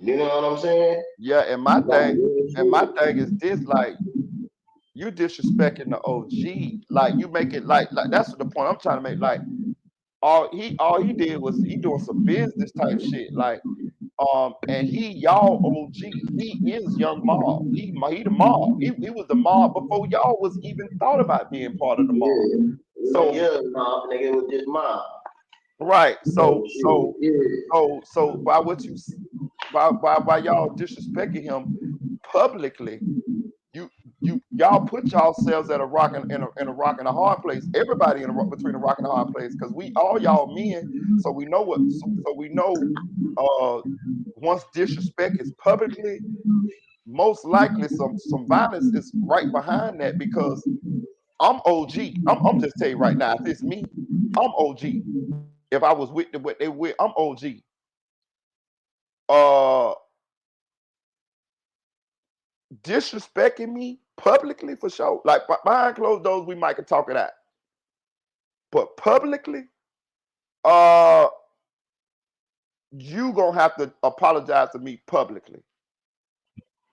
You know what I'm saying? Yeah, and my thing is this, like, you disrespecting the OG. Like, you make it like that's the point I'm trying to make. Like, all he did was he doing some business type shit. Like, and y'all OG, he is young mob. He the mob. He was the mob before y'all was even thought about being part of the mob. Yeah. So yeah, mob, nigga, was just mob. Right. So by what you by y'all disrespecting him publicly, y'all put yourselves at a rock and a rock and a hard place. Everybody between a rock and a hard place, because we all y'all men. So we know once disrespect is publicly, most likely some violence is right behind that, because I'm OG. I'm just tell you right now, if it's me, I'm OG. If I was with what they with, I'm OG. Disrespecting me publicly for sure. Like behind closed doors, we might could talk it out. But publicly, you gonna have to apologize to me publicly.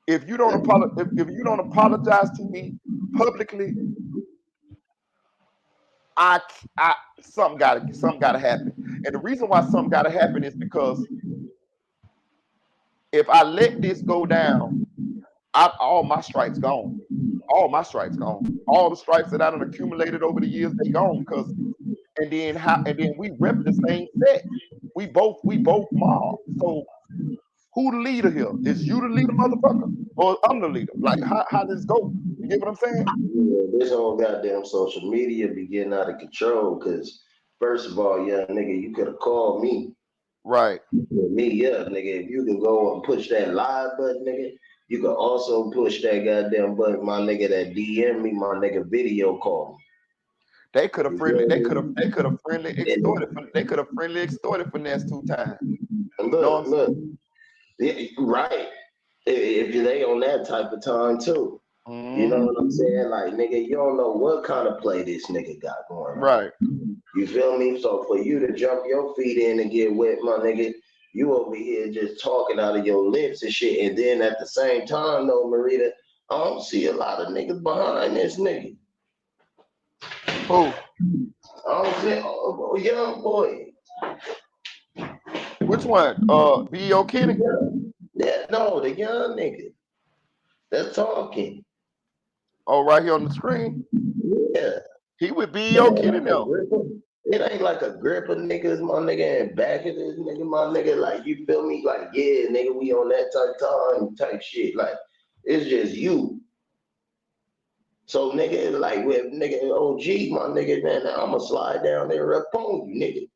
If you don't apologize to me publicly, something gotta happen. And the reason why something gotta happen is because if I let this go down, all my stripes gone. all my stripes gone. All the stripes that I done accumulated over the years, they gone. And then we rep the same set. We both mob. So who the leader here? Is you the leader, motherfucker? Or I'm the leader? Like, how does this go? You get what I'm saying? Yeah, this whole goddamn social media be getting out of control because, first of all, yeah, nigga, you could have called me. Right. Me up, nigga. If you can go and push that live button, nigga, you can also push that goddamn button, my nigga, that DM me, my nigga, video call me. They could have friendly extorted Finesse 2 times. Look, yeah, right. If they on that type of time too. You know what I'm saying? Like, nigga, you don't know what kind of play this nigga got going on. Right. You feel me? So for you to jump your feet in and get wet, my nigga, you over here just talking out of your lips and shit. And then at the same time, though, Marita, I don't see a lot of niggas behind this nigga. Who? I don't see young boy. Which one? B.O. Kenny? Yeah, no, the young nigga that's talking. Oh, right here on the screen? Yeah. He with B.O. Kenny now. It ain't like a grip of niggas, my nigga, and back of this nigga, my nigga. Like, you feel me? Like, yeah, nigga, we on that type shit. Like, it's just you. So, nigga, like, with nigga OG, my nigga, man, I'ma slide down there up on you, nigga.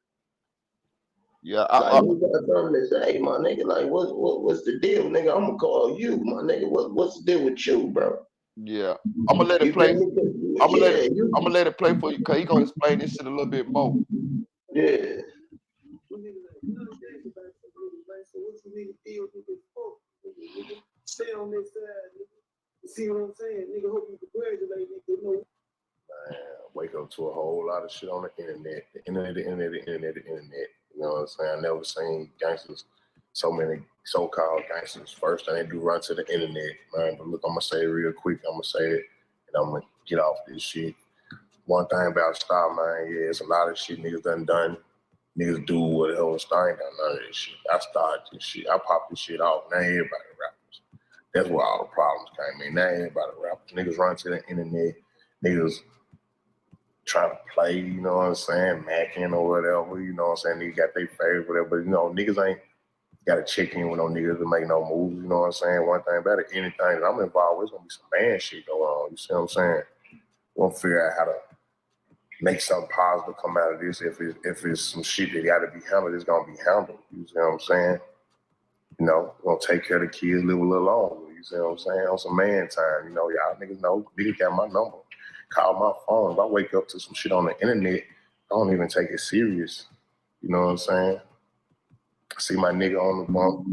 Yeah, you got something to say, my nigga. Like, what's the deal, nigga? I'ma call you, my nigga. What's the deal with you, bro? Yeah, I'm gonna let it play. I'm gonna let it play for you because he gonna explain this shit a little bit more. Yeah. Stay on this side, nigga. See what I'm saying? Nigga, hope you congratulate nigga. Man, wake up to a whole lot of shit on the internet. The internet. You know what I'm saying? I never seen gangsters, so many so-called gangsters. First thing they do, run to the internet, man. But look, I'm gonna say it real quick. I'm gonna say it, and I'm gonna get off this shit. One thing about style, man, yeah, it's a lot of shit niggas done. Niggas do what the hell style ain't done none of this shit. I started this shit. I popped this shit off. Now everybody rappers. That's where all the problems came in. Now everybody rappers. Niggas run to the internet. Niggas trying to play, you know what I'm saying, macking or whatever, you know what I'm saying, niggas got their favorite, whatever, but you know, niggas ain't got to check in with no niggas to make no moves, you know what I'm saying. One thing about it, anything that I'm involved with, it's gonna be some man shit going on, you see what I'm saying. We'll figure out how to make something positive come out of this. If it's some shit that gotta be handled, it's gonna be handled, you see what I'm saying. You know, we're gonna take care of the kids, live a little longer, you see what I'm saying, on some man time, you know, y'all niggas know, niggas got my number. Call my phone. If I wake up to some shit on the internet, I don't even take it serious. You know what I'm saying? I see my nigga on the bump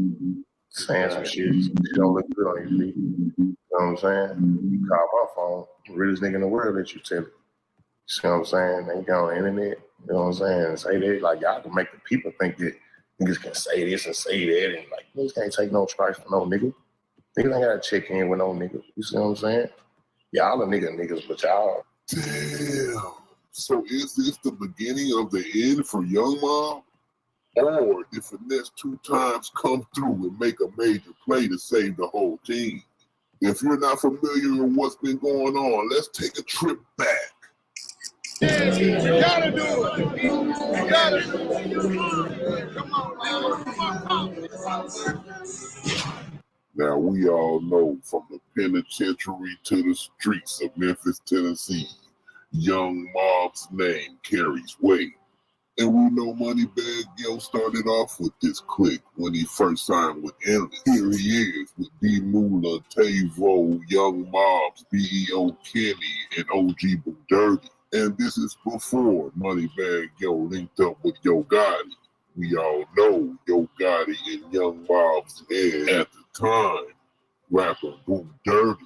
saying some shit. She don't look good on your feet. You know what I'm saying? You call my phone, the realest nigga in the world that you tell it. You see what I'm saying? They get on the internet, you know what I'm saying? And say that, like, y'all can make the people think that niggas can say this and say that. And like, niggas can't take no strikes for no nigga. Niggas ain't gotta check in with no nigga. You see what I'm saying? Y'all are niggas, but y'all. Damn. So is this the beginning of the end for Young Mob? Or did Finesse 2 times come through and make a major play to save the whole team? If you're not familiar with what's been going on, let's take a trip back. Yeah, you gotta do it. You gotta do it. Come on, man. Come on. Now, we all know from the penitentiary to the streets of Memphis, Tennessee, Young Mob's name carries weight. And we know Moneybag Yo started off with this clique when he first signed with Endless. Here he is with D Moolah, Tavo, Young Mobs, B.E.O. Kenny, and OG Boo Dirty. And this is before Moneybag Yo linked up with Yo Gotti. We all know Yo Gotti and Young Mob's head at the time. Rapper Boo Dirty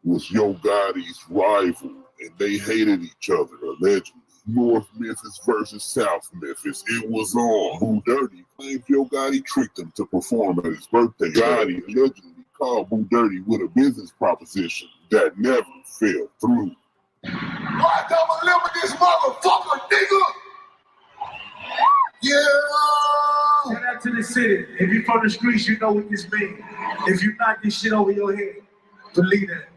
was Yo Gotti's rival, and they hated each other, allegedly. North Memphis versus South Memphis, it was on. Boo Dirty claimed Yo Gotti tricked him to perform at his birthday. Gotti allegedly called Boo Dirty with a business proposition that never fell through. I don't remember this motherfucker, nigga! Yeah! Shout out to the city. If you're from the streets, you know what this means. If you knock this shit over your head, believe that.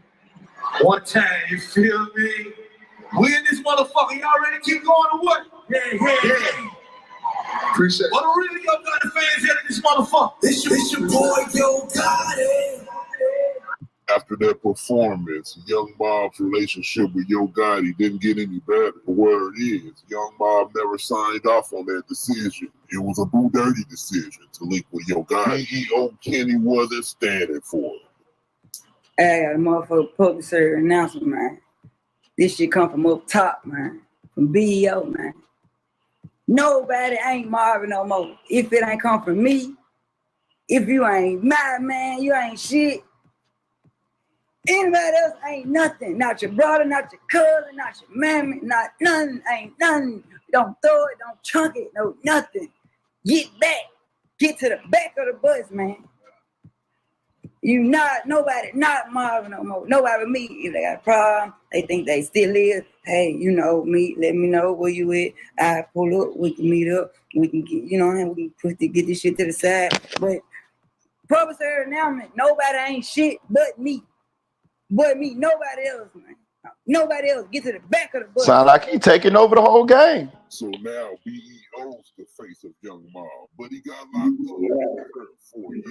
One time, you feel me? We in this motherfucker, y'all ready to keep going or what? Yeah. Appreciate it. What are really Yo Gotti fans here in this motherfucker? It's your boy Yo Gotti. After that performance, Young Mob's relationship with Yo Gotti didn't get any better. The word is, Young Mob never signed off on that decision. It was a Boo Dirty decision to link with Yo Gotti. CEO Kenny wasn't standing for it. Hey, I got a motherfucker publisher announcement, man. This shit come from up top, man. From BEO, man. Nobody ain't Marvin no more. If it ain't come from me, if you ain't my man, you ain't shit. Anybody else ain't nothing. Not your brother, not your cousin, not your mammy, not nothing, ain't nothing. Don't throw it, don't chunk it, no nothing. Get back. Get to the back of the bus, man. You not, nobody, not Marvin no more. Nobody but me. If they got a problem, they think they still live. Hey, you know me, let me know where you at. I pull up, we can meet up. We can get, you know what I mean? We can get this shit to the side. But publisher announcement, nobody ain't shit but me. But me, nobody else, man. Nobody else. Get to the back of the bus. Sound like he taking over the whole game. So now BEO's the face of Young Mob, but he got locked up for 4 years.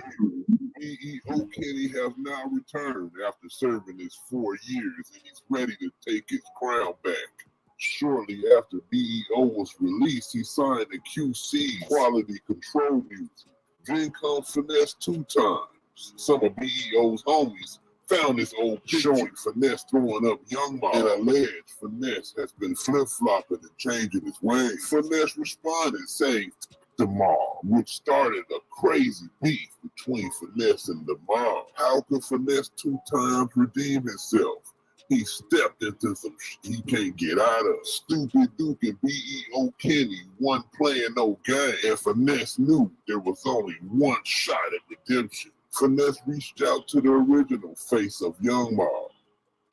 BEO Kenny has now returned after serving his 4 years, and he's ready to take his crown back. Shortly after BEO was released, he signed a QC, Quality Control Music. Then comes Finesse 2TYMES. Some of BEO's homies found this old showing Finesse throwing up Young Mob and alleged Finesse has been flip-flopping and changing his ways. Finesse responded saying the mob, which started a crazy beef between Finesse and the mob. How could Finesse 2TYMES redeem himself? He stepped into some shit he can't get out of. Stupid Duke and BEO Kenny wasn't playing no game, and Finesse knew there was only one shot at redemption. Finesse reached out to the original face of Young Mob,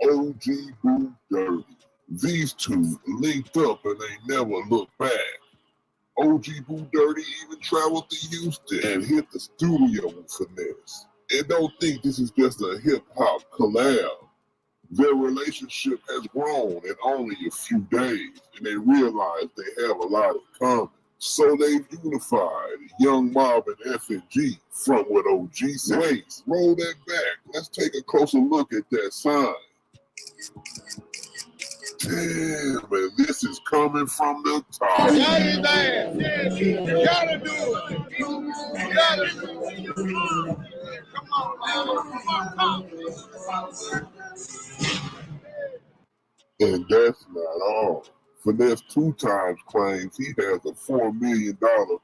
OG Boo Dirty. These two linked up and they never looked back. OG Boo Dirty even traveled to Houston and hit the studio with Finesse. And don't think this is just a hip-hop collab. Their relationship has grown in only a few days, and they realize they have a lot in common. So they've unified Young Mob and FNG from what OG said. Wait, roll that back. Let's take a closer look at that sign. Damn, man, this is coming from the top. Yeah, you gotta do it. You gotta do it. Come on, man. And that's not all. Finesse 2TYMES claims he has a $4 million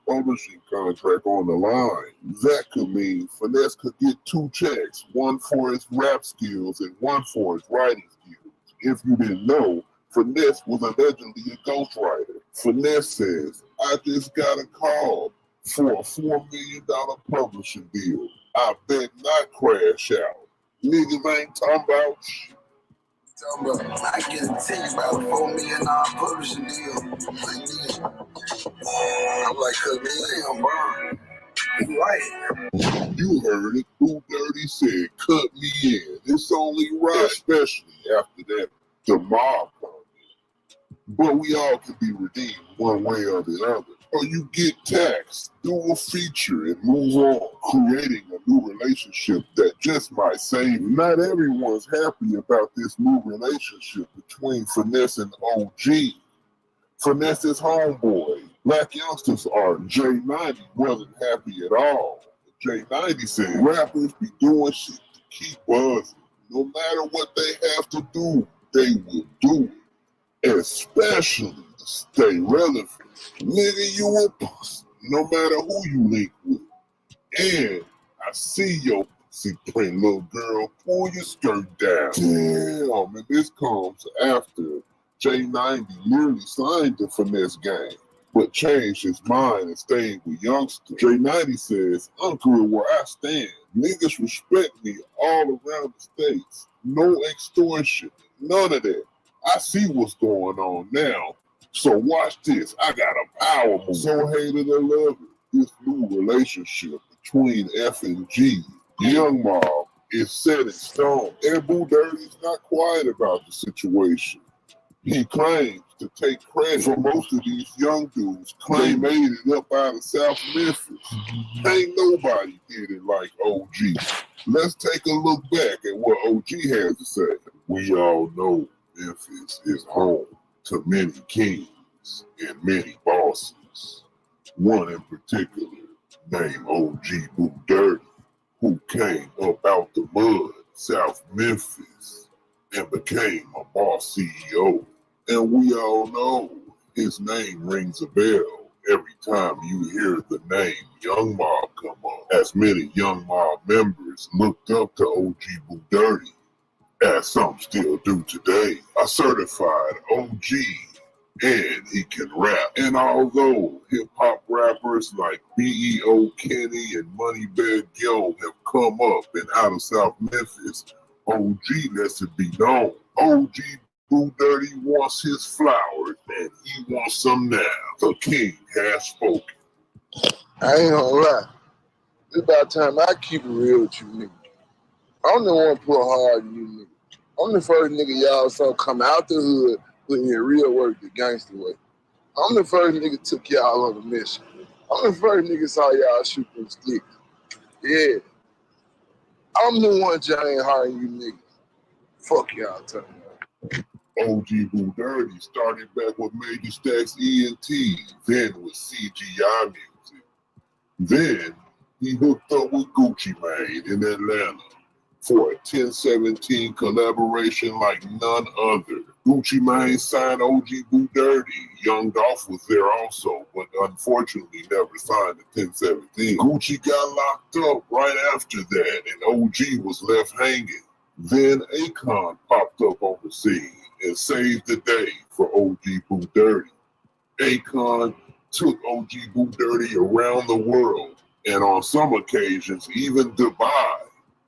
publishing contract on the line. That could mean Finesse could get 2 checks, one for his rap skills and one for his writing skills. If you didn't know, Finesse was allegedly a ghostwriter. Finesse says, I just got a call for a $4 million publishing deal. I bet not crash out. Niggas ain't talking about shit. I can tell you about a $4 million publishing deal. I'm like, damn, bro. You right. You heard it. Boo Dirty said, cut me in. It's only right, especially after that, the mob comment. But we all can be redeemed one way or the other. Or you get taxed, do a feature, and move on, creating a new relationship that just might save you. Not everyone's happy about this new relationship between Finesse and OG. Finesse's homeboy, Black Youngsters art, J90 wasn't happy at all. J90 said, rappers be doing shit to keep buzzing. No matter what they have to do, they will do it. Especially to stay relevant. Nigga, you a pussy, no matter who you link with. And I see your pussy print, little girl. Pull your skirt down. Damn, and this comes after J90 nearly signed the Finesse gang, but changed his mind and stayed with Youngster. J90 says, Uncle, where I stand, niggas respect me all around the states. No extortion, none of that. I see what's going on now. So watch this. I got a power move. So hated or love it. This new relationship between F and G, Young Mob, is set in stone. And Boo Dirty's not quiet about the situation. He claims to take credit for most of these young dudes claim they made it up out of South Memphis. Ain't nobody did it like OG. Let's take a look back at what OG has to say. We all know Memphis is home to many kings and many bosses. One in particular, named OG Boo Dirty, who came up out the mud, South Memphis, and became a boss CEO. And we all know his name rings a bell every time you hear the name Young Mob come up, as many Young Mob members looked up to OG Boo Dirty, as some still do today. A certified OG, and he can rap. And although hip-hop rappers like B.E.O. Kenny and Moneybag Yo have come up and out of South Memphis, OG lets it be known. OG Boo Dirty wants his flowers, and he wants some now. The king has spoken. I ain't gonna lie. It's about time I keep it real with you niggas. I'm the one pull hard on you niggas. I'm the first nigga y'all saw come out the hood putting in real work the gangster way. I'm the first nigga took y'all on a mission. I'm the first nigga saw y'all shoot them sticks. Yeah. I'm the one Johnny hiring you niggas. Fuck y'all talking about. OG Boo Dirty started back with Major Stacks ENT, then with CGI Music. Then he hooked up with Gucci Mane in Atlanta for a 1017 collaboration like none other. Gucci Mane signed OG Boo Dirty. Young Dolph was there also, but unfortunately never signed the 1017. Gucci got locked up right after that, and OG was left hanging. Then Akon popped up on the scene and saved the day for OG Boo Dirty. Akon took OG Boo Dirty around the world, and on some occasions, even Dubai.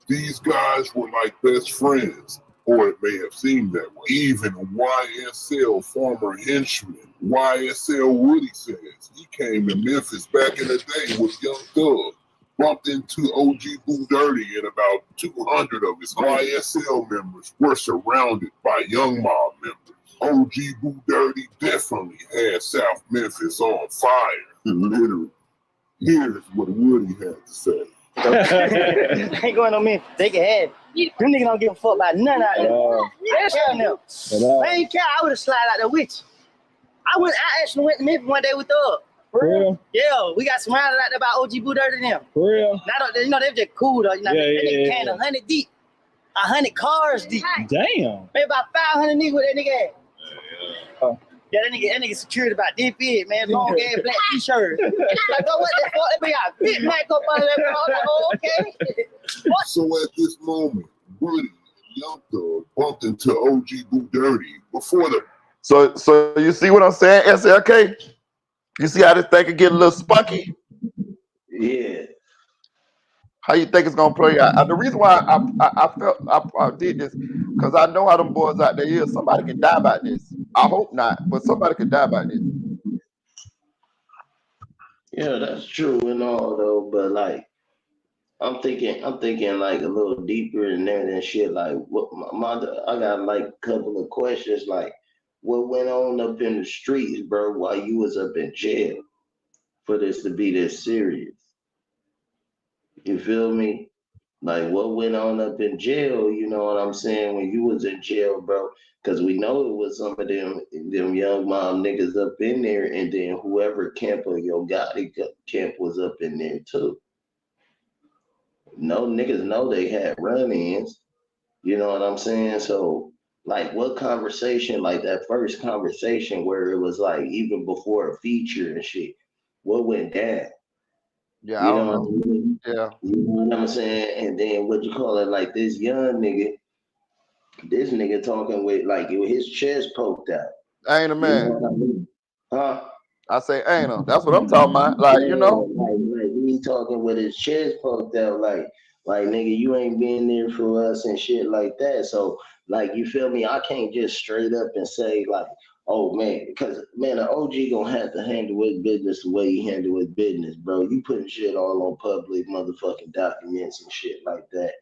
These guys were like best friends, or it may have seemed that way. Even YSL former henchman, YSL Woody says he came to Memphis back in the day with Young Thug, bumped into OG Boo Dirty, and about 200 of his YSL members were surrounded by Young Mob members. OG Boo Dirty definitely had South Memphis on fire, literally. Here's what Woody had to say. Ain't going no Memphis. They can have it. Them niggas don't give a fuck about none out there. That's how them. They ain't care. I would have slid out there with you. I actually went to Memphis one day with Thug. For real? Yeah, we got surrounded out there by OG Boo Dirty them. For real? Now, you know, they just cool though. You know, they came 100 deep. 100 cars deep. Damn. Maybe about 500 niggas with that nigga at. Yeah, that nigga secured about this big, man. Long ass black t-shirt. Like, oh, what the fuck? They got big Mac up under that. I was like, oh, okay. So at this moment, Woody and Young Thug bumped into OG Boo Dirty before the. So you see what I'm saying, SLK? You see how this thing could get a little spunky? Yeah. How you think it's gonna play out? The reason why I felt I did this because I know how them boys out there is. Somebody can die about this. I hope not, but somebody could die about this. Yeah, that's true and all though, but like I'm thinking like a little deeper in there than shit. Like what I got like a couple of questions like what went on up in the streets, bro, while you was up in jail for this to be this serious? You feel me? Like what went on up in jail, you know what I'm saying, when you was in jail, bro? Because we know it was some of them Young Mob niggas up in there, and then whoever camp or Yo Gotti camp was up in there too. No niggas know they had run-ins, you know what I'm saying? So like what conversation, like that first conversation where it was like even before a feature and shit, what went down? Yeah, I don't know. Yeah. You know what I'm saying? And then what you call it, like this young nigga, this nigga talking with like his chest poked out. Ain't a man. You know what I mean? Huh? I say ain't a. That's what I'm talking about. Like, you know. Like he talking with his chest poked out, like nigga, you ain't been there for us and shit like that. So like you feel me? I can't just straight up and say like, oh man, because man, an OG gonna have to handle his business the way he handle his business, bro. You putting shit all on public motherfucking documents and shit like that.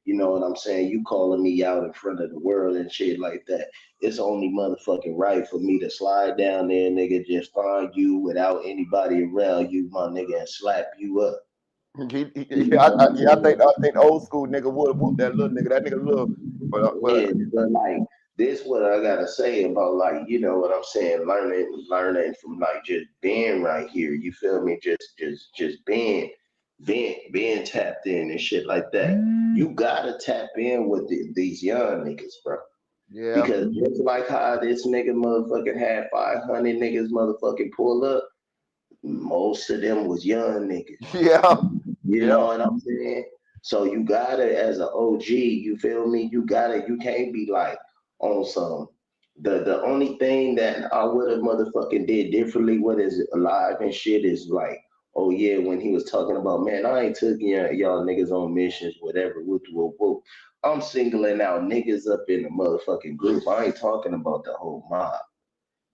You know what I'm saying? You calling me out in front of the world and shit like that. It's only motherfucking right for me to slide down there, nigga, just find you without anybody around you, my nigga, and slap you up. I think old school nigga would have whooped that little nigga. That nigga little, but like this what I gotta say about like, you know what I'm saying, learning from like just being right here. You feel me? Just being tapped in and shit like that. You gotta tap in with these young niggas, bro. Yeah. Because just like how this nigga motherfucking had 500 niggas motherfucking pull up, most of them was young niggas. Yeah. You know what I'm saying? So you gotta, as an OG, you feel me? You can't be like on some. The only thing that I would have motherfucking did differently with his alive and shit is like, oh yeah, when he was talking about, man, I ain't took y'all niggas on missions, whatever, whoop, whoop, whoop. I'm singling out niggas up in the motherfucking group. I ain't talking about the whole mob.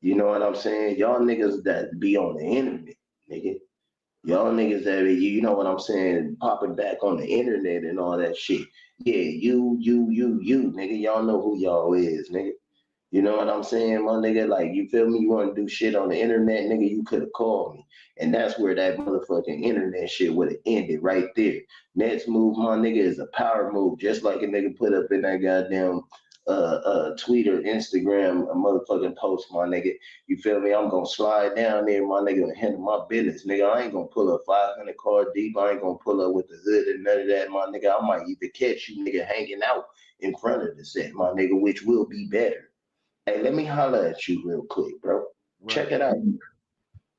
You know what I'm saying? Y'all niggas that be on the internet, nigga. Y'all niggas that you know what I'm saying, popping back on the internet and all that shit. Yeah, you, nigga. Y'all know who y'all is, nigga. You know what I'm saying, my nigga? Like, you feel me? You want to do shit on the internet, nigga, you could have called me. And that's where that motherfucking internet shit would have ended right there. Next move, my nigga, is a power move. Just like a nigga put up in that goddamn tweet or Instagram, a motherfucking post, my nigga. You feel me? I'm gonna slide down there, my nigga, and handle my business. Nigga, I ain't gonna pull up 500 car deep. I ain't gonna pull up with the hood and none of that, my nigga. I might even catch you, nigga, hanging out in front of the set, my nigga, which will be better. Hey, let me holler at you real quick, bro. Right. Check it out.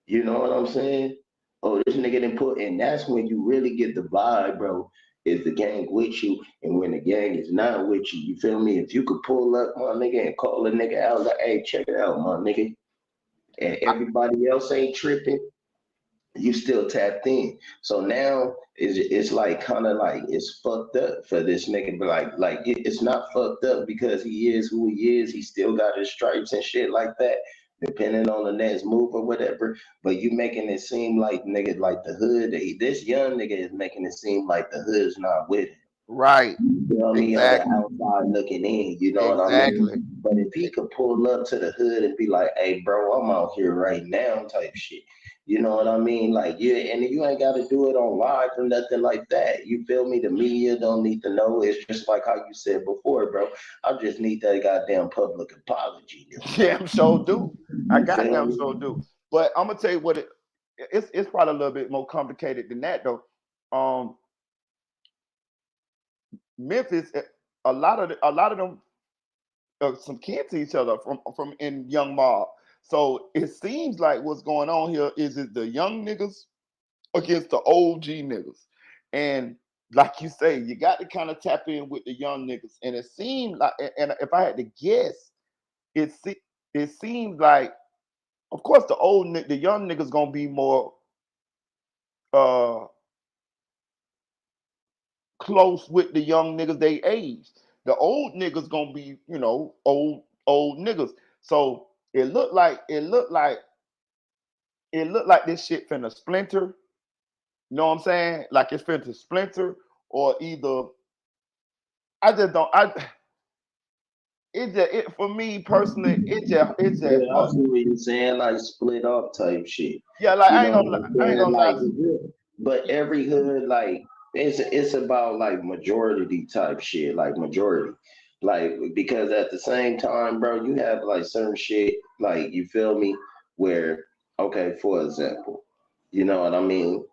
You know what I'm saying? Oh, this nigga didn't put, and that's when you really get the vibe, bro. Is the gang with you, and when the gang is not with you, you feel me? If you could pull up, my nigga, and call a nigga out, like, hey, check it out, my nigga, and everybody else ain't tripping, you still tapped in. So now it's like kind of like it's fucked up for this nigga, but it's not fucked up because he is who he is. He still got his stripes and shit like that, depending on the next move or whatever. But you making it seem like nigga, like the hood, this young nigga is making it seem like the hood's not with him. Right. You know what I mean? On the outside looking in, you know what I mean? But if he could pull up to the hood and be like, hey, bro, I'm out here right now type shit. You know what I mean? Like, yeah, and you ain't got to do it on live or nothing like that. You feel me? The media don't need to know. It's just like how you said before, bro. I just need that goddamn public apology. Yeah, I'm sure do. I goddamn sure do. But I'm gonna tell you what it's probably a little bit more complicated than that though. Memphis, a lot of them some kin to each other from in Young Mob. So it seems like what's going on here is the young niggas against the OG niggas. And like you say, you got to kind of tap in with the young niggas. And it seemed like, and if I had to guess, it seemed like, of course, the young niggas gonna be more close with the young niggas they age. The old niggas gonna be, old niggas. So it looked like this shit finna splinter. You know what I'm saying? Like it's finna splinter, or either I just don't. For me personally, it just. I see what you're saying, like split up type shit. Yeah, like I ain't gonna lie. But every hood, like it's about like majority type shit, like majority, like because at the same time, bro, you have like certain shit, like you feel me, where okay, for example, you know what I mean?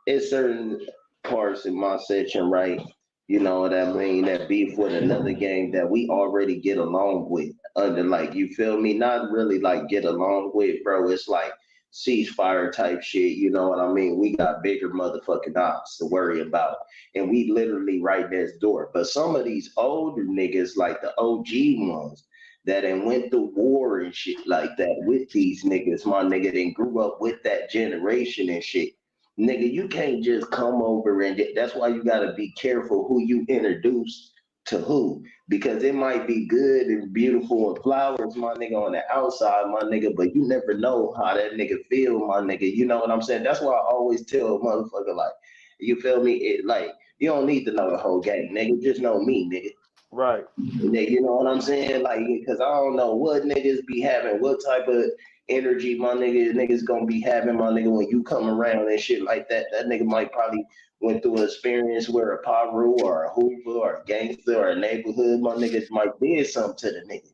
It's certain parts in my section, right? You know what I mean? That beef with another gang that we already get along with. Under like, you feel me? Not really like get along with, bro. It's like ceasefire type shit. You know what I mean? We got bigger motherfucking ops to worry about, and we literally right next door. But some of these older niggas, like the OG ones, that and went through war and shit like that with these niggas, my nigga, and grew up with that generation and shit. Nigga, you can't just come over and that's why you gotta be careful who you introduce to who, because it might be good and beautiful and flowers, my nigga, on the outside, my nigga, but you never know how that nigga feel, my nigga. You know what I'm saying? That's why I always tell a motherfucker, like, you feel me? It like You don't need to know the whole game, nigga. Just know me, nigga. Right. Nigga, you know what I'm saying? Like, because I don't know what niggas be having, what type of energy my niggas gonna be having, my nigga, when you come around and shit like that. That nigga might probably went through an experience where a Paru or a Hoover or a gangster or a neighborhood, my niggas might did something to the nigga.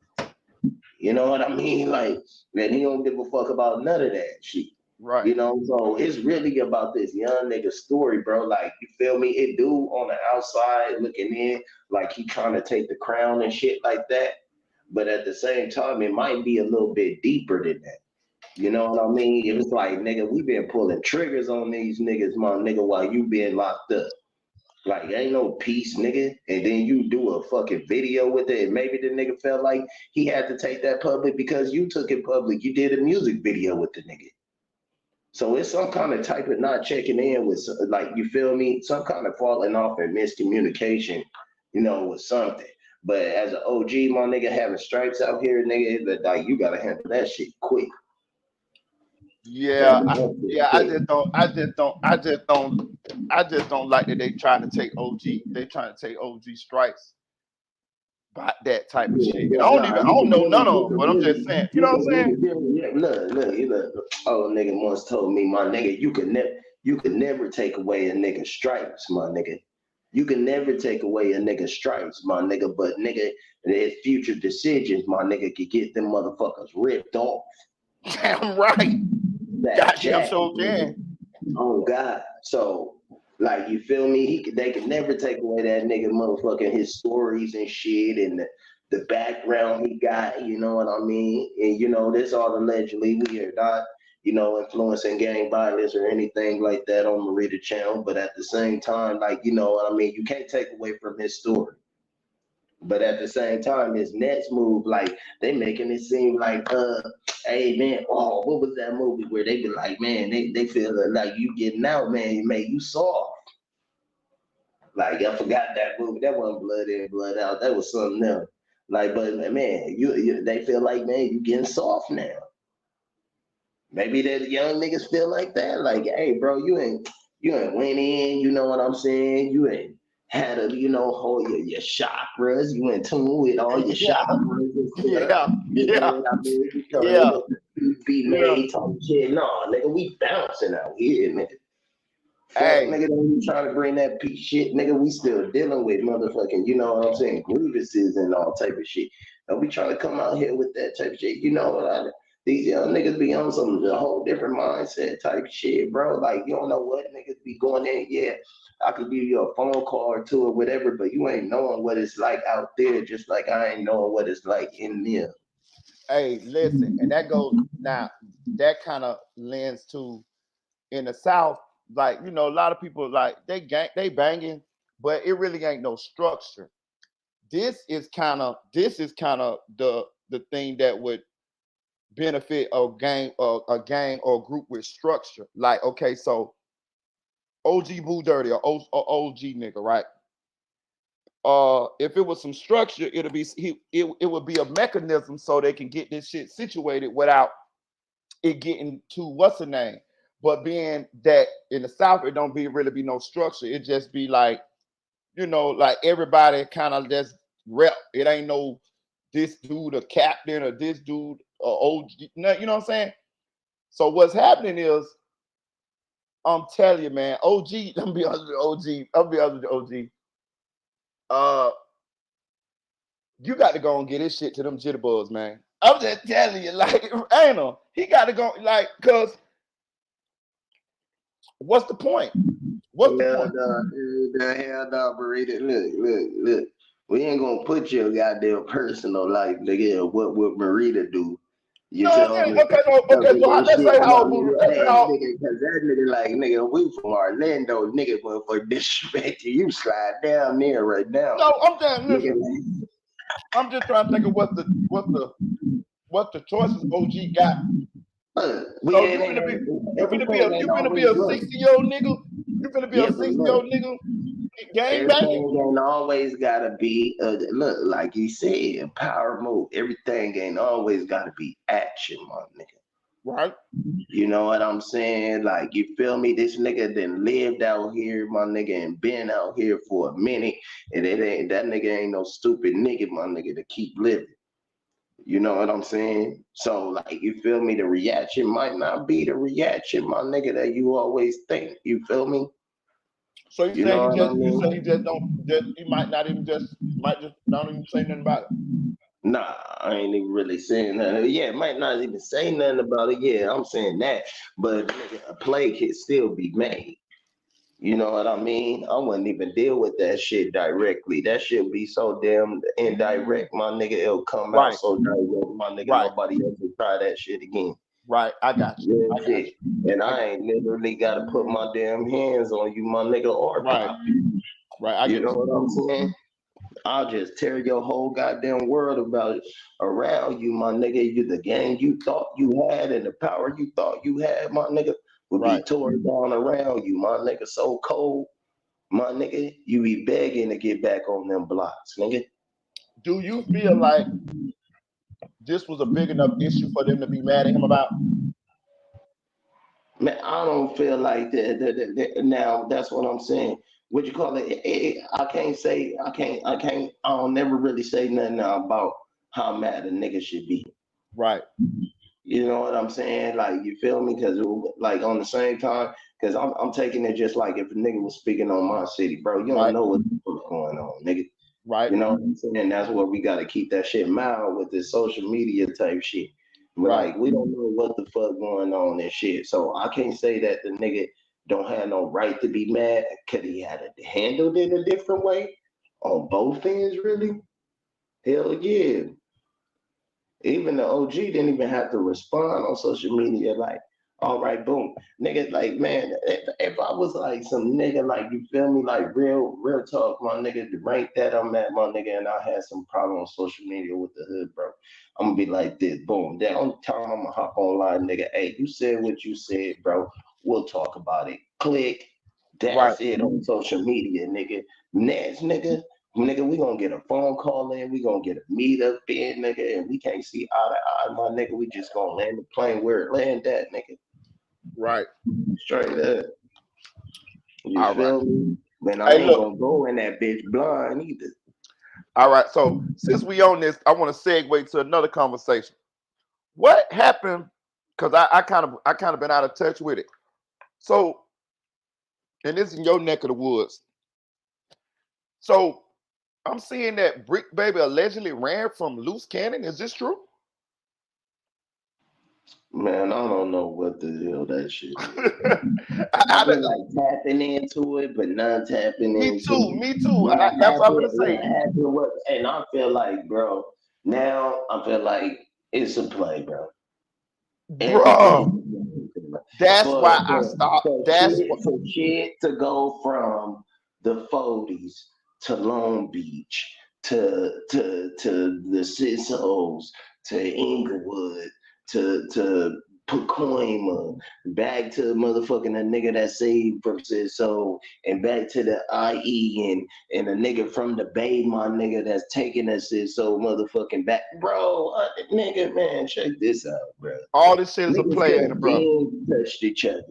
You know what I mean? Like, man, he don't give a fuck about none of that shit. Right. You know, so it's really about this young nigga story, bro. Like, you feel me? It do on the outside looking in, like he trying to take the crown and shit like that. But at the same time, it might be a little bit deeper than that. You know what I mean? It was like, nigga, we been pulling triggers on these niggas, my nigga, while you been locked up. Like, ain't no peace, nigga. And then you do a fucking video with it. And maybe the nigga felt like he had to take that public because you took it public. You did a music video with the nigga. So it's some kind of type of not checking in with, like, you feel me? Some kind of falling off and miscommunication, you know, with something. But as an OG, my nigga, having stripes out here, nigga, like, you gotta handle that shit quick. Yeah, I just don't like that they trying to take OG. They trying to take OG stripes by that type of shit. I don't know none of them, but I'm just saying. You know what I'm saying? Look. Oh, nigga once told me, my nigga, you can never take away a nigga's stripes, my nigga. You can never take away a nigga's stripes, my nigga. But nigga, his future decisions, my nigga, could get them motherfuckers ripped off. Damn right. Gotcha, I'm so can. Oh God. So, like, you feel me? They can never take away that nigga motherfucking his stories and shit and the background he got, you know what I mean? And you know, this all allegedly, we are not, you know, influencing gang violence or anything like that on Marita channel, but at the same time, like, you know what I mean, you can't take away from his story. But at the same time, his next move, like, they making it seem like, hey man, oh, what was that movie where they be like, man, they feel like you getting out, man, you soft. Like, I forgot that movie. That wasn't Blood In, Blood Out. That was something else. Like, but man, they feel like, man, you getting soft now. Maybe that young niggas feel like that. Like, hey, bro, you ain't went in. You know what I'm saying? You ain't had a, you know, hold your chakras. You in tune with all your chakras. Be made talking shit. Nah, nigga, we bouncing out here, nigga. Hey, nigga, don't be trying to bring that piece shit, nigga. We still dealing with motherfucking, you know what I'm saying, grievances and all type of shit. Don't be trying to come out here with that type of shit. You know what these young niggas be on a whole different mindset type shit, bro. Like, you don't know what niggas be going in. Yeah, I could give you a phone call or two or whatever, but you ain't knowing what it's like out there, just like I ain't knowing what it's like in there. Hey, listen, and that goes now. That kind of lends to in the South. Like, you know, a lot of people, like, they banging, but it really ain't no structure. This is kind of the thing that would benefit a gang or group with structure. Like, okay, so OG Boo Dirty or OG nigga, right? If it was some structure, it would be a mechanism so they can get this shit situated without it getting to what's the name. But being that in the South, it don't really be no structure. It just be like, you know, like everybody kind of just rep. It ain't no this dude a captain or this dude or OG. You know what I'm saying? So what's happening is, I'm telling you, man, OG, let me be honest with OG. You got to go and get his shit to them jitterbugs, man. I'm just telling you, like, ain't no, he got to go, like, cause what's the point? What's the point? The hell no, Burrito. Look. We ain't gonna put your goddamn personal life, nigga. What would Marita do? You feel me? Okay, so let's say how nigga, cause that nigga, like, nigga, we from Orlando, nigga, but for disrespect you slide down there right now. No, I'm just listen. I'm just trying to think of what the choices OG got. So you finna be a 60-year-old nigga. You finna be a 60-year-old nigga. Gang banging. Ain't always gotta be look, like you said, power move. Everything ain't always gotta be action, my nigga. Right. You know what I'm saying? Like, you feel me? This nigga done lived out here, my nigga, and been out here for a minute. And that nigga ain't no stupid nigga, my nigga, to keep living. You know what I'm saying? So, like, you feel me? The reaction might not be the reaction, my nigga, that you always think. You feel me? So you say he just don't, he might not even might just don't even say nothing about it. Nah, I ain't even really saying that. Yeah, might not even say nothing about it. Yeah, I'm saying that. But nigga, a play can still be made. You know what I mean? I wouldn't even deal with that shit directly. That shit be so damn indirect, my nigga. It'll come out so direct, my nigga. Nobody else will try that shit again. Right, I got you. Yeah, shit. And I ain't literally got to put my damn hands on you, my nigga, or pop you. Right, you know what I'm saying? I'll just tear your whole goddamn world about it around you, my nigga. You the game you thought you had and the power you thought you had, my nigga, would be torn down around you, my nigga. So cold, my nigga, you be begging to get back on them blocks, nigga. Do you feel like this was a big enough issue for them to be mad at him about? Man, I don't feel like that. Now, that's what I'm saying. What you call it? I'll never really say nothing about how mad a nigga should be. Right. You know what I'm saying? Like, you feel me? Because, like, on the same time, because I'm taking it just like if a nigga was speaking on my city, bro, you don't know what's going on, nigga. Right. You know what I'm saying? That's where we got to keep that shit mild with this social media type shit. But like, we don't know what the fuck going on and shit. So I can't say that the nigga don't have no right to be mad. Could he have handled it a different way on both ends, really? Hell yeah. Even the OG didn't even have to respond on social media like, all right, boom. Nigga, like, man, if I was like some nigga, like, you feel me, like real talk, my nigga, the rank that I'm at, my nigga, and I had some problem on social media with the hood, bro. I'm gonna be like this, boom. The only time I'm gonna hop online, nigga, hey, you said what you said, bro. We'll talk about it. Click. That's it on social media, nigga. Next, nigga, we gonna get a phone call in, we gonna get a meetup in, nigga, and we can't see eye to eye, my nigga. We just gonna land the plane where it land at, nigga. Right. Straight up. You feel me? Man, I ain't gonna go in that bitch blind either. All right. So since we on this, I want to segue to another conversation. What happened? Because I kind of been out of touch with it. So, and this is in your neck of the woods. So I'm seeing that Brick Baby allegedly ran from Loose Cannon. Is this true? Man, I don't know what the hell that shit is. I've been like tapping into it, but not tapping into it. Me too. That's what I'm gonna say. And I feel like, bro, now I feel like it's a play, bro. Bro, that's why I stopped. For shit to go from the 40s to Long Beach to the Sissos to Inglewood to Pacoima, back to motherfucking a nigga that saved from Sisso, and back to the IE and a nigga from the Bay, my nigga that's taking us Sisso motherfucking back. Bro, nigga, man, check this out, bro. All this shit is Niggas a play, ain't it, bro? touched each other.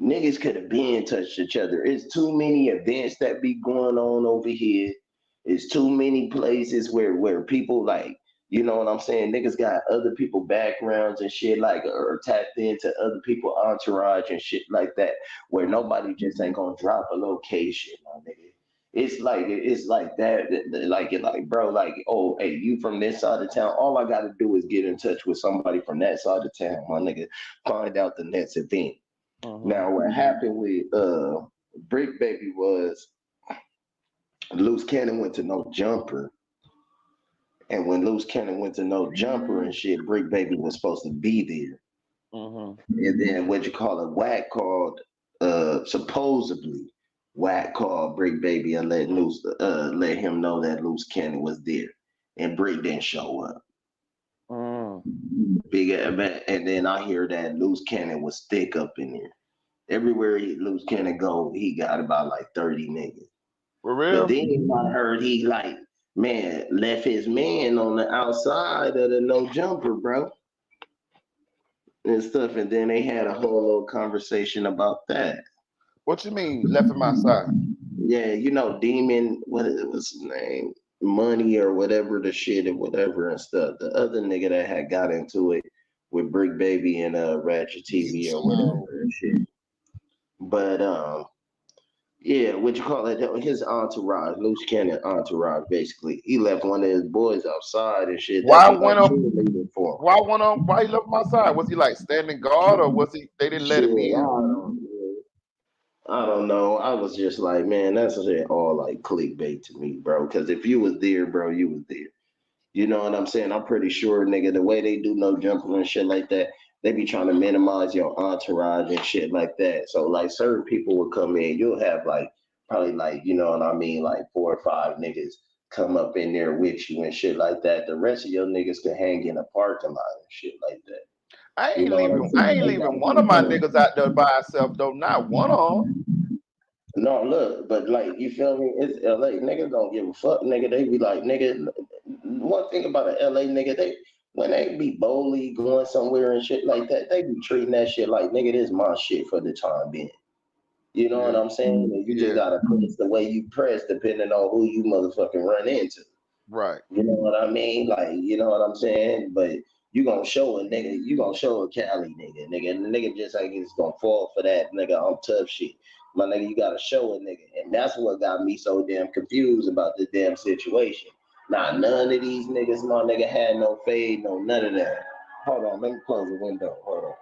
Niggas could have been touched each other. It's too many events that be going on over here. It's too many places where people like, you know what I'm saying? Niggas got other people backgrounds and shit like, or tapped into other people entourage and shit like that, where nobody just ain't gonna drop a location, my nigga. It's like that, like, bro, like, oh, hey, you from this side of town? All I gotta do is get in touch with somebody from that side of town, my nigga. Find out the next event. Now, what happened with Brick Baby was Loose Cannon went to No Jumper. And when Loose Cannon went to No Jumper and shit, Brick Baby was supposed to be there. And then Wack called, supposedly, Wack called Brick Baby and let him know that Loose Cannon was there. And Brick didn't show up. Big event. And then I hear that Loose Cannon was thick up in there. Everywhere Loose Cannon go, he got about like 30 niggas. For real? But then I heard he like, man, left his man on the outside of the No Jumper, bro. and stuff, and then they had a whole little conversation about that. What you mean left in my side? Yeah, you know, Demon, what was his name? Money or whatever the shit and whatever and stuff. The other nigga that had got into it with Brick Baby and Ratchet TV or whatever and shit. But yeah, what you call it? His entourage, loose cannon entourage, basically. He left one of his boys outside and shit. Why That's went like up? Why he left my side? Was he like standing guard or was he? They didn't let him in. I don't know. I was just like, man, that's all like clickbait to me, bro. Because if you was there, bro, you was there. You know what I'm saying? I'm pretty sure, nigga, the way they do no jumper and shit like that, they be trying to minimize your entourage and shit like that. So like certain people will come in, you'll have like probably like, you know what I mean, like 4 or 5 niggas come up in there with you and shit like that. The rest of your niggas can hang in a parking lot and shit like that. I ain't leaving one of my niggas out there by himself though. Not one of them. No, look, but like you feel me? It's LA. Niggas don't give a fuck, nigga. They be like, nigga. One thing about an LA nigga, when they be boldly going somewhere and shit like that, they be treating that shit like, nigga, this is my shit for the time being. You know what I'm saying? And you just gotta press the way you press, depending on who you motherfucking run into. Right. You know what I mean? Like, you know what I'm saying? But you gonna show a nigga, you gonna show a Cali nigga, and the nigga just like it's gonna fall for that nigga on tough shit. My nigga, you gotta show a nigga. And that's what got me so damn confused about the damn situation. Nah, none of these niggas, my nigga, had no fade, no none of that. Hold on, let me close the window. Hold on.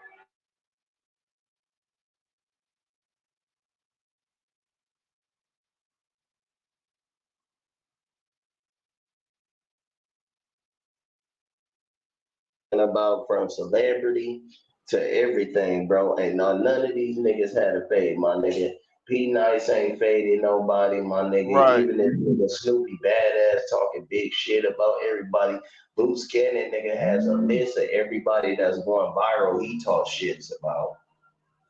About from celebrity to everything, bro. Ain't none of these niggas had a fade, my nigga. P Nice ain't faded nobody, my nigga. Right. Even if nigga Snoopy badass talking big shit about everybody, Loose Cannon nigga has a list of everybody that's going viral. He talk shits about.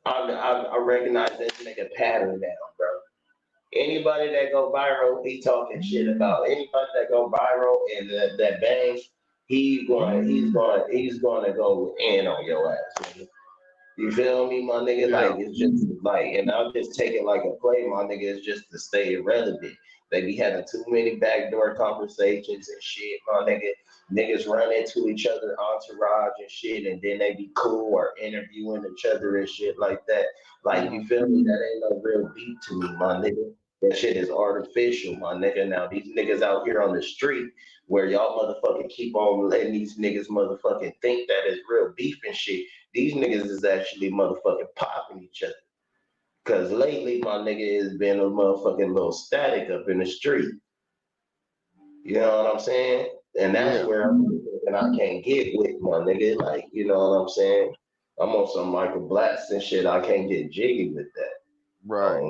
I recognize this nigga pattern now, bro. Anybody that go viral, he talking shit about. Anybody that go viral and that bangs, he's going to go in on your ass, nigga. You feel me, my nigga? Yeah. Like it's just like, and I'm just taking like a play, my nigga. It's just to stay irrelevant. They be having too many backdoor conversations and shit, my nigga. Niggas run into each other, entourage and shit, and then they be cool or interviewing each other and shit like that. Like, you feel me? That ain't no real beat to me, my nigga. That shit is artificial, my nigga. Now, these niggas out here on the street where y'all motherfucking keep on letting these niggas motherfucking think that it's real beef and shit. These niggas is actually motherfucking popping each other. Cause lately, my nigga has been a motherfucking little static up in the street. You know what I'm saying? And that's where and I can't get with my nigga. Like, you know what I'm saying? I'm on some Michael Blatz and shit. I can't get jiggy with that. Right.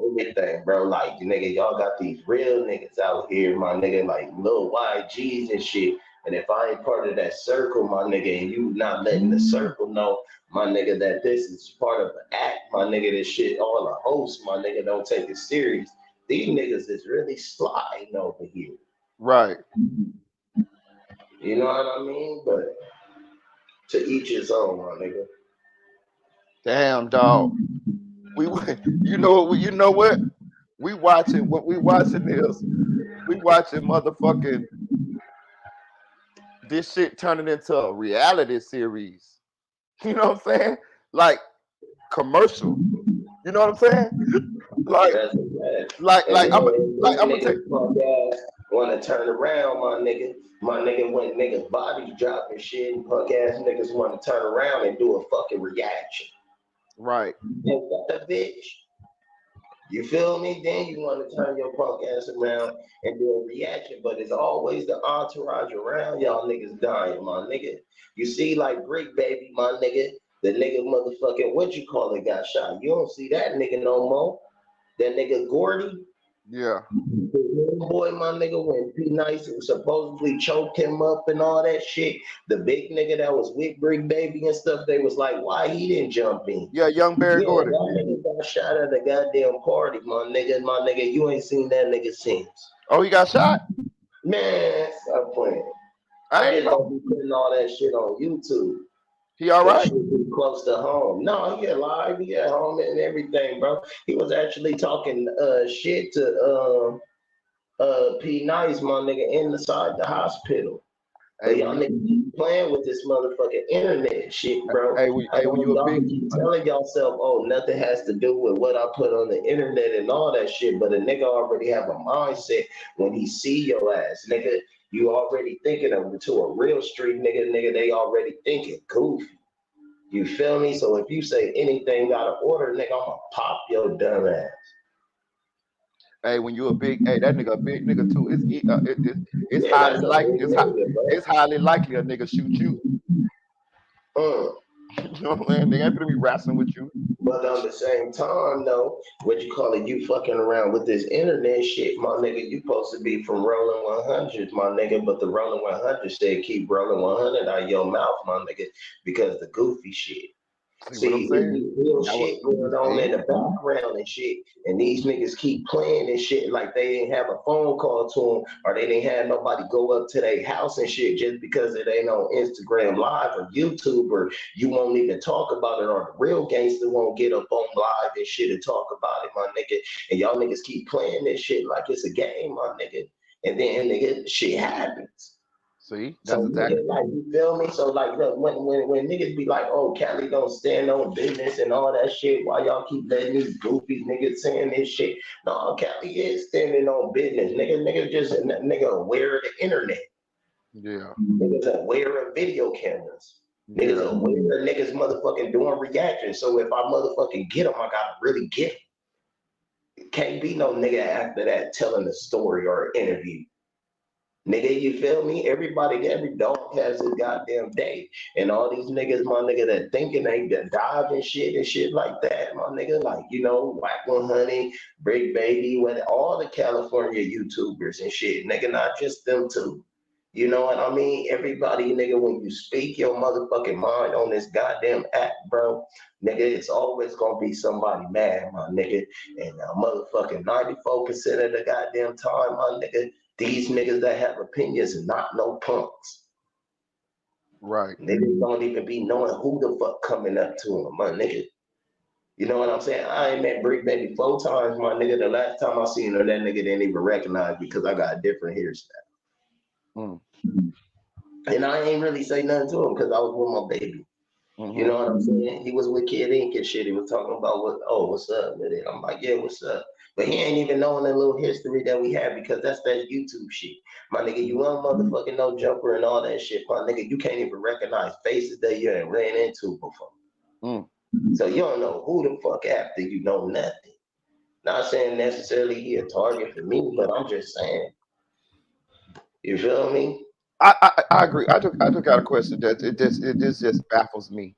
Everything, bro. Like, nigga, y'all got these real niggas out here, my nigga, like little YGs and shit. And if I ain't part of that circle, my nigga, and you not letting the circle know, my nigga, that this is part of the act, my nigga, this shit, all the hosts, my nigga, don't take it serious. These niggas is really sliding over here. Right. You know what I mean? But to each his own, my nigga. Damn, dog. You know what? What we watching is we watching motherfucking this shit turning into a reality series. You know what I'm saying? Like commercial. You know what I'm saying? Like I'm gonna take. Want to turn around, my nigga. My nigga, when niggas body dropping shit, and punk ass niggas want to turn around and do a fucking reaction. Right. And what the bitch? You feel me? Then you want to turn your punk ass around and do a reaction, but it's always the entourage around y'all niggas dying, my nigga. You see, like Brick Baby, my nigga, the nigga motherfucking, what you call it, got shot. You don't see that nigga no more. That nigga Gordy. Yeah. Boy, my nigga, when P Nice supposedly choked him up and all that shit, the big nigga that was with Brick Baby and stuff, they was like, why he didn't jump in? Yeah, young Barry Gordy. That nigga got shot at a goddamn party, my nigga, you ain't seen that nigga since. Oh, he got shot? Man, stop playing. I just don't be putting all that shit on YouTube. He all right? Should be close to home. No, he alive. He at home and everything, bro. He was actually talking shit to P Nice, my nigga, inside the hospital. But y'all niggas keep playing with this motherfucking internet shit, bro. When you a big, keep telling yourself, oh, nothing has to do with what I put on the internet and all that shit. But a nigga already have a mindset when he see your ass, nigga. You already thinking of to a real street nigga, they already thinking goofy. You feel me? So if you say anything out of order, nigga, I'ma pop your dumb ass. Hey, when you a big, that nigga a big nigga too. It's highly likely. It's highly likely a nigga shoot you. You know what I'm saying? They ain't gonna be wrestling with you. But on the same time, though, what you call it, you fucking around with this internet shit, my nigga. You supposed to be from rolling 100s, my nigga. But the rolling 100 said keep rolling 100 out your mouth, my nigga, because the goofy shit. See, real shit going on in the background and shit, and these niggas keep playing and shit like they didn't have a phone call to them, or they didn't have nobody go up to their house and shit just because it ain't on Instagram Live or YouTube, or you won't even talk about it, or the real gangster won't get up on live and shit and talk about it, my nigga. And y'all niggas keep playing this shit like it's a game, my nigga. And then nigga, shit happens. See, that's exactly like, you feel me. So like, look, when niggas be like, "Oh, Cali don't stand on business" and all that shit, why y'all keep letting these goofy niggas saying this shit? No, Cali is standing on business. Niggas just aware of the internet. Yeah. Niggas aware of video cameras. Niggas aware of niggas motherfucking doing reactions. So if I motherfucking get them, I gotta really get them. Can't be no nigga after that telling a story or an interview. Nigga, you feel me? Every dog has his goddamn day. And all these niggas, my nigga, that thinking they dive and shit like that, my nigga, like, you know, Whack 100, Brick Baby, with all the California YouTubers and shit, nigga, not just them two. You know what I mean? Everybody, nigga, when you speak your motherfucking mind on this goddamn app, bro, nigga, it's always gonna be somebody mad, my nigga. And motherfucking 94% of the goddamn time, my nigga, these niggas that have opinions are not no punks. Right. Niggas don't even be knowing who the fuck coming up to them, my nigga. You know what I'm saying? I ain't met Brick Baby 4 times, my nigga. The last time I seen her, that nigga didn't even recognize me because I got a different hairstyle. And I ain't really say nothing to him because I was with my baby. You know what I'm saying? He was with Kid Ink and shit. He was talking about what's up with it. I'm like, yeah, what's up? But he ain't even knowing the little history that we have because that's that YouTube shit. My nigga, you ain't motherfucking no jumper and all that shit. My nigga, you can't even recognize faces that you ain't ran into before. So you don't know who the fuck after you know nothing. Not saying necessarily he a target for me, but I'm just saying. You feel me? I agree. I just got a question that it just baffles me.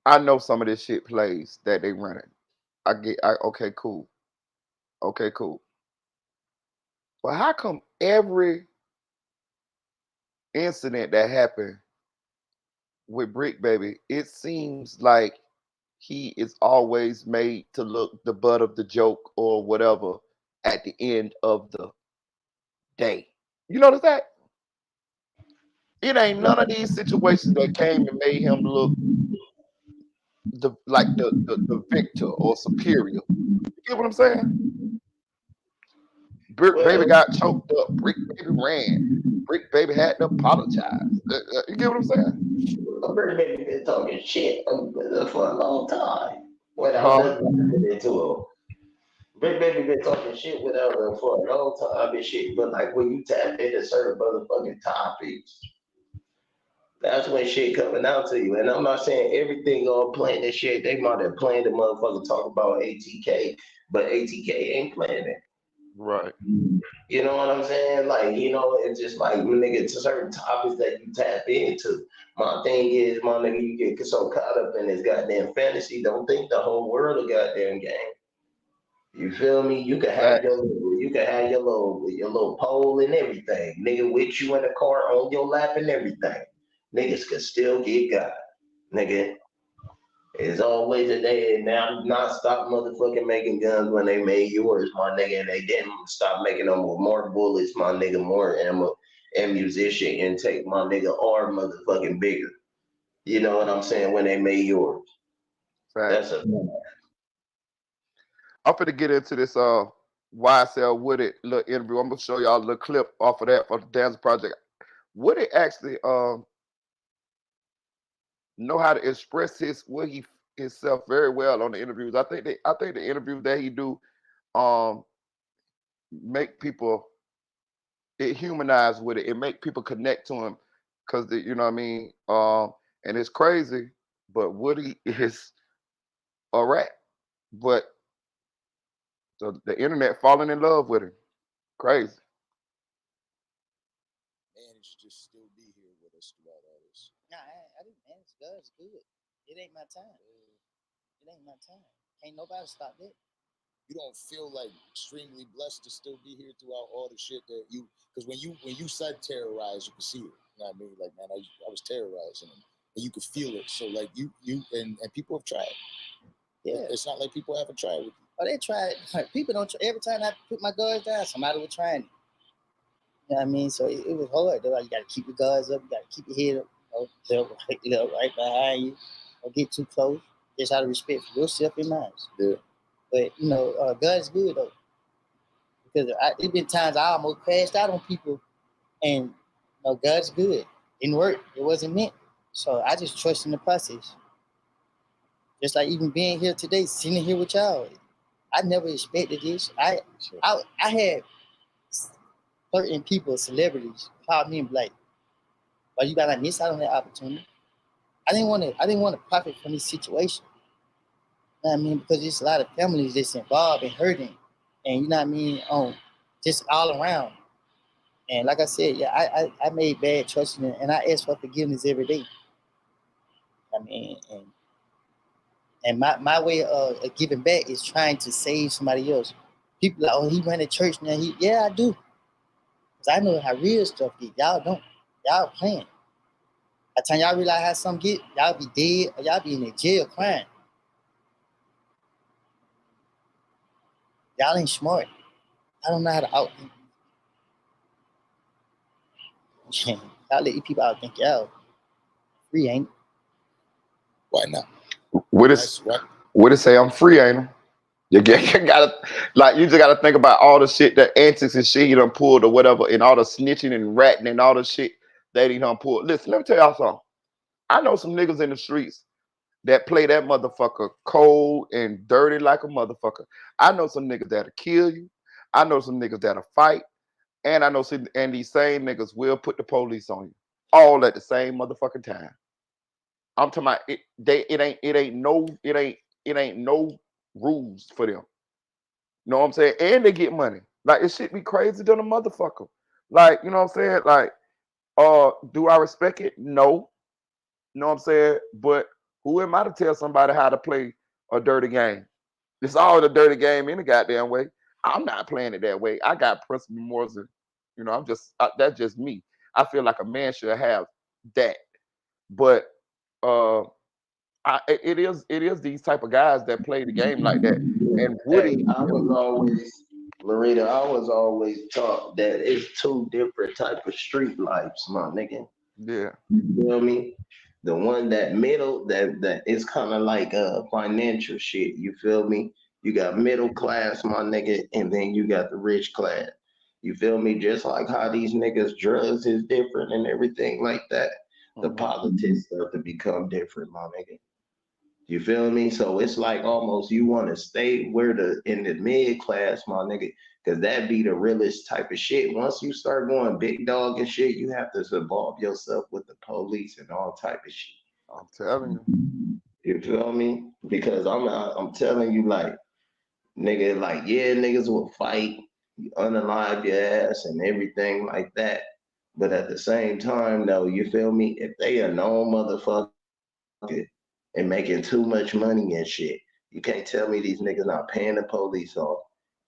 I know some of this shit plays that they running. Okay, cool. Okay, cool. But how come every incident that happened with Brick Baby, it seems like he is always made to look the butt of the joke or whatever at the end of the day? You notice that? It ain't none of these situations that came and made him look the victor or superior. You get what I'm saying? Brick Baby got choked up. Brick Baby ran. Brick Baby had to apologize. You get what I'm saying? Brick Baby been talking shit for a long time without nothing into him. Brick Baby been talking shit without her for a long time and shit. But like when you tap into certain motherfucking topics, that's when shit coming out to you. And I'm not saying everything all playing this shit. They might have planned the motherfucker talk about ATK, but ATK ain't playing it. Right. You know what I'm saying? Like, you know, it's just like, nigga, to certain topics that you tap into. My thing is, my nigga, you get so caught up in this goddamn fantasy, don't think the whole world a goddamn game. You feel me? You can have your little pole and everything. Nigga with you in the car on your lap and everything. Niggas could still get got. Nigga. It's always a day, and now not stop motherfucking making guns when they made yours, my nigga, and they didn't stop making them with more bullets, my nigga, more ammo. and musician intake, my nigga, are motherfucking bigger. You know what I'm saying? When they made yours. That's a I'm finna get into this YSL Wooded little interview. I'm gonna show y'all a little clip off of that for the Dance Project. Wooded actually know how to express himself very well on the interviews. I think the interviews that he do make people it humanize with it. It make people connect to him because you know what I mean. And it's crazy, but Woody is a rat. But the internet falling in love with him. Crazy. Man, he should just still be here with us throughout all this. Nah, I didn't man, it's good. It ain't my time. It ain't my time. Ain't nobody stop that. You don't feel like extremely blessed to still be here throughout all the shit that you, because when you said terrorize, you could see it. You know what I mean? Like, man, I was terrorizing him, and you could feel it. So like you and people have tried. Yeah, it's not like people haven't tried with you. Oh, they tried. People don't. Every time I put my guards down, somebody was trying it. You know what I mean? So it was hard. Though. You got to keep your guards up. You got to keep your head up. Left, right behind you. Don't get too close. Just out of respect for yourself and mine. Yeah. But you know, God's good though, because it been times I almost crashed out on people, and you know, God's good. It didn't work. It wasn't meant. So I just trust in the process. Just like even being here today, sitting here with y'all, I never expected this. I had certain people, celebrities, call me and be like, "Well, you gotta miss out on that opportunity." I didn't want to profit from this situation. You know what I mean? Because there's a lot of families that's involved and hurting. And you know what I mean? Just all around. And like I said, yeah, I made bad choices and I ask for forgiveness every day. I mean, and my way of giving back is trying to save somebody else. People like, oh, he ran a church now. Yeah, I do. Because I know how real stuff get. Y'all don't. Y'all playing. By the time y'all realize how some get, y'all be dead or y'all be in the jail crying. Y'all ain't smart. I don't know how to outthink. Y'all let you people outthink y'all. Free ain't. Why not? What it say? I'm free, ain't I? You gotta you just gotta think about all the shit, the antics and shit he done pulled or whatever, and all the snitching and ratting and all the shit that he done pulled. Listen, let me tell y'all something. I know some niggas in the streets that play that motherfucker cold and dirty like a motherfucker. I know some niggas that'll kill you. I know some niggas that'll fight. And I know and these same niggas will put the police on you. All at the same motherfucking time. I'm talking about it ain't no rules for them. Know what I'm saying? And they get money. Like it should be crazy than a motherfucker. Like, you know what I'm saying? Like, do I respect it? No. You know what I'm saying? But who am I to tell somebody how to play a dirty game? It's all a dirty game in a goddamn way. I'm not playing it that way. I got principle morals, and you know, that's just me. I feel like a man should have that. But it is these type of guys that play the game like that. And Woody, I was always taught that it's two different type of street lives, my nigga. Yeah. You feel me? The one that middle that is kind of like financial shit. You feel me? You got middle class, my nigga, and then you got the rich class. You feel me? Just like how these niggas drugs is different and everything like that. The politics start to become different, my nigga. You feel me? So it's like almost you want to stay in the mid class, my nigga, because that be the realest type of shit. Once you start going big dog and shit, you have to involve yourself with the police and all type of shit. I'm telling you. You feel me? Because I'm telling you, like, nigga, like, yeah, niggas will fight, unalive your ass and everything like that. But at the same time, though, you feel me? If they a known motherfucker and making too much money and shit, you can't tell me these niggas not paying the police off,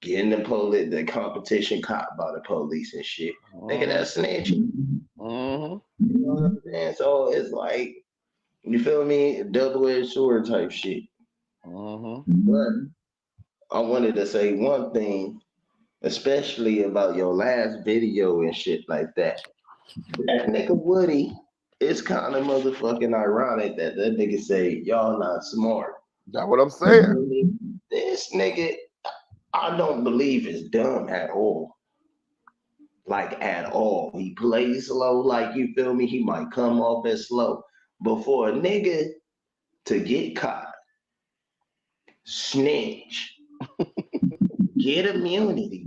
getting the competition caught by the police and shit. Nigga, that's snitching. You know what I'm saying? So it's like, you feel me? Double-edged sword type shit. But I wanted to say one thing, especially about your last video and shit like that. That nigga Woody, it's kind of motherfucking ironic that nigga say y'all not smart. That's what I'm saying. This nigga, I don't believe is dumb at all. Like at all. He plays slow, like you feel me? He might come off as slow. But for a nigga to get caught, snitch, get immunity,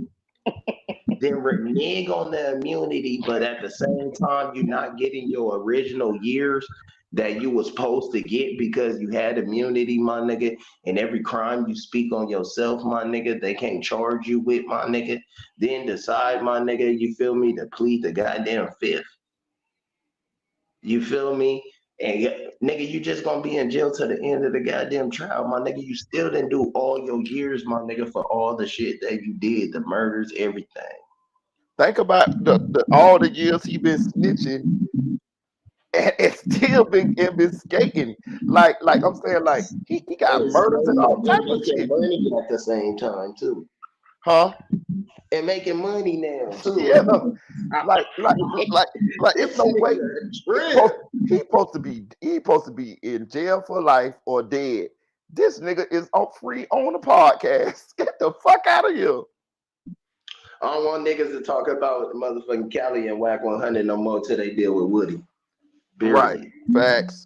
then renege on the immunity, but at the same time, you're not getting your original years that you was supposed to get because you had immunity, my nigga. And every crime you speak on yourself, my nigga, they can't charge you with, my nigga. Then decide, my nigga, you feel me, to plead the goddamn fifth. You feel me? And nigga, you just gonna be in jail to the end of the goddamn trial, my nigga. You still didn't do all your years, my nigga, for all the shit that you did, the murders, everything. Think about the all the years he been snitching and still been skating. Like I'm saying, like he got murders and all type of shit. Money at the same time too. Huh? And making money now too. Yeah. like it's no way he supposed to be in jail for life or dead. This nigga is free on the podcast. Get the fuck out of here. I don't want niggas to talk about motherfucking Cali and Whack 100 no more till they deal with Woody. Period. Right. Facts.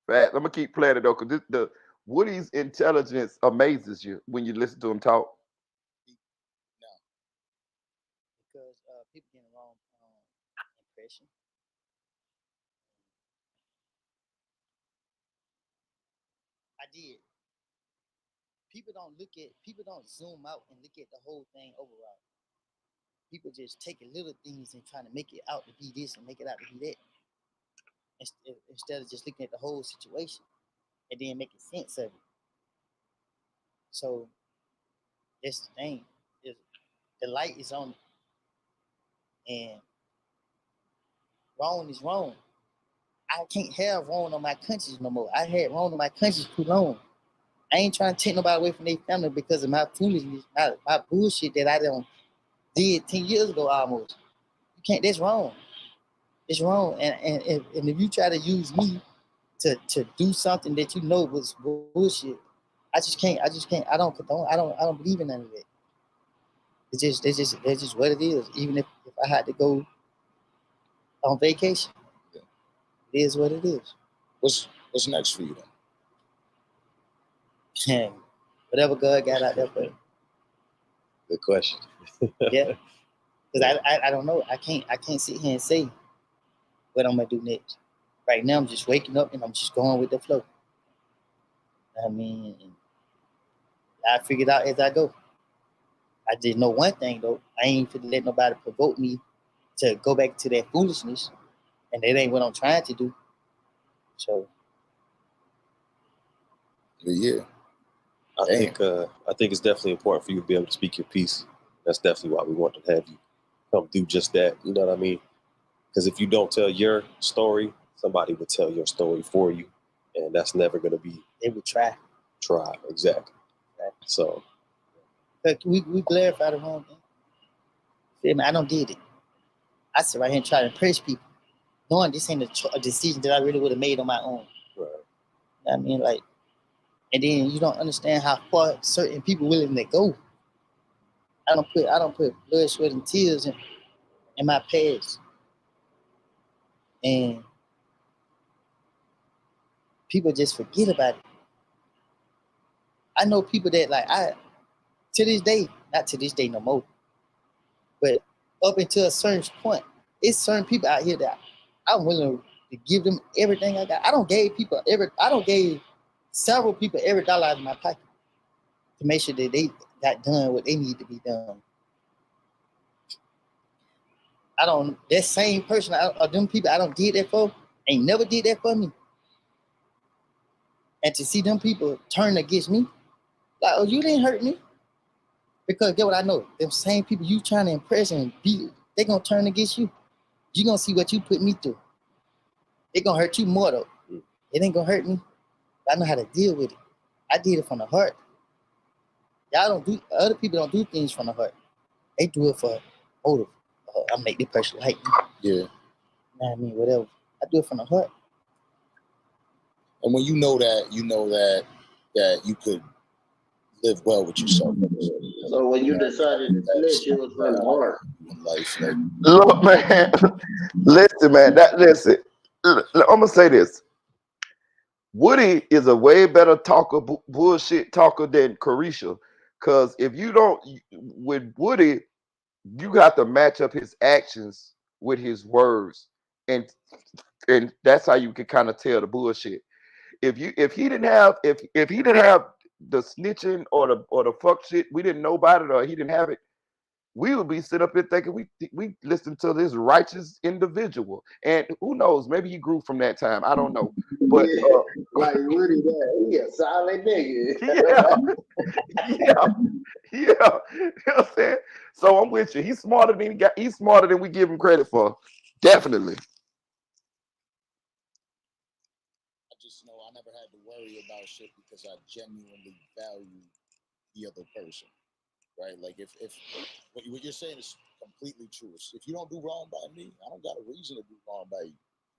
I'm gonna keep playing it though, because the Woody's intelligence amazes you when you listen to him talk. No, because people get the wrong impression. I did. People don't zoom out and look at the whole thing overall. People just taking little things and trying to make it out to be this and make it out to be that, instead of just looking at the whole situation and then making sense of it. So that's the thing. The light is on, and wrong is wrong. I can't have wrong on my conscience no more. I had wrong on my conscience too long. I ain't trying to take nobody away from their family because of my foolishness, my bullshit that I did 10 years ago almost. You can't. That's wrong. It's wrong. And if you try to use me to do something that you know was bullshit, I just can't. I don't believe in none of that. It's just what it is. Even if I had to go on vacation, it is what it is. What's next for you then? Whatever God got out there for you. Good question. Yeah, because I don't know. I can't sit here and say what I'm gonna do next. Right now, I'm just waking up and I'm just going with the flow. I mean, I figure it out as I go. I did know one thing though. I ain't finna let nobody provoke me to go back to that foolishness, and that ain't what I'm trying to do. So, yeah. I think it's definitely important for you to be able to speak your piece. That's definitely why we want to have you come do just that. You know what I mean? Because if you don't tell your story, somebody will tell your story for you, and that's never going to be. They would try. Try, exactly. Right. So, we clarify the wrong thing. I don't did it. I sit right here and try to impress people, knowing this ain't a decision that I really would have made on my own. Right. I mean, like, and then you don't understand how far certain people willing to go. I don't put blood, sweat, and tears in my past, and people just forget about it. I know people that to this day, not to this day no more, but up until a certain point, it's certain people out here that I'm willing to give them everything I got. I don't gave several people every dollar out of my pocket to make sure that they got done what they need to be done. That same person, or them people I don't did that for, ain't never did that for me. And to see them people turn against me, like, oh, you didn't hurt me. Because get what I know, them same people you trying to impress and beat, they gonna turn against you. You gonna see what you put me through. It gonna hurt you more though. It ain't gonna hurt me. I know how to deal with it. I did it from the heart. Other people don't do things from the heart. They do it for motive. I make this person like me. Yeah. I mean, whatever. I do it from the heart. And when you know that you could live well with yourself. So when you decided to snitch, it was from the heart. Life, like, Look, man. Listen, man. Listen. I'm gonna say this. Woody is a way better talker, bullshit talker than Carisha. Cause if you don't, with Woody, you got to match up his actions with his words, and that's how you can kind of tell the bullshit. If he didn't have the snitching or the fuck shit, we didn't know about it, or he didn't have it, we would be sitting up here thinking we listened to this righteous individual. And who knows, maybe he grew from that time. I don't know. But like Woody, he a solid nigga. yeah. You know what I'm saying? So I'm with you. He's smarter than we give him credit for. Definitely. I just know I never had to worry about shit because I genuinely value the other person. Right? Like if what you're saying is completely true. If you don't do wrong by me, I don't got a reason to do wrong by you.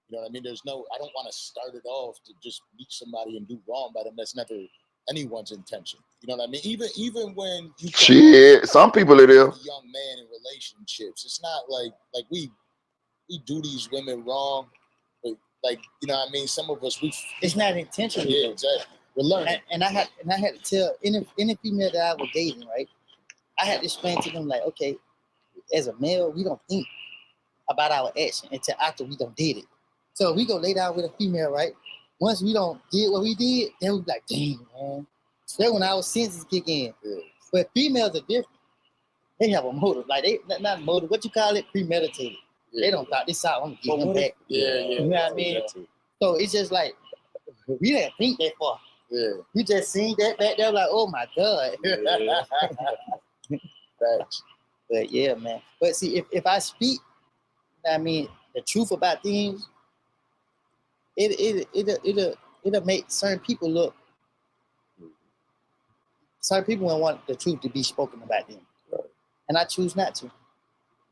You know what I mean? I don't want to start it off to just meet somebody and do wrong by them. That's never anyone's intention. You know what I mean? Even when you shit, some people it is. A young man in relationships, it's not like we do these women wrong, but like, you know what I mean? Some of us it's not intentional. Yeah, exactly. We're learning. And I had to tell any female that I was dating, right? I had to explain to them, like, okay, as a male, we don't think about our action until after we done did it. So we go lay down with a female, right? Once we don't did what we did, then we be like, dang, man. That's when our senses kick in. Yeah. But females are different. They have a motive. Like, they not a motive. What you call it? Premeditated. Yeah. They don't thought this out. I'm going to get him back. Yeah. You know what I mean? So it's just like, we didn't think that far. Yeah. We just seen that back there, like, oh my God. Yeah. But yeah, man. But see, if I speak, I mean, the truth about things, it'll make certain people look. Certain people don't want the truth to be spoken about them, and I choose not to,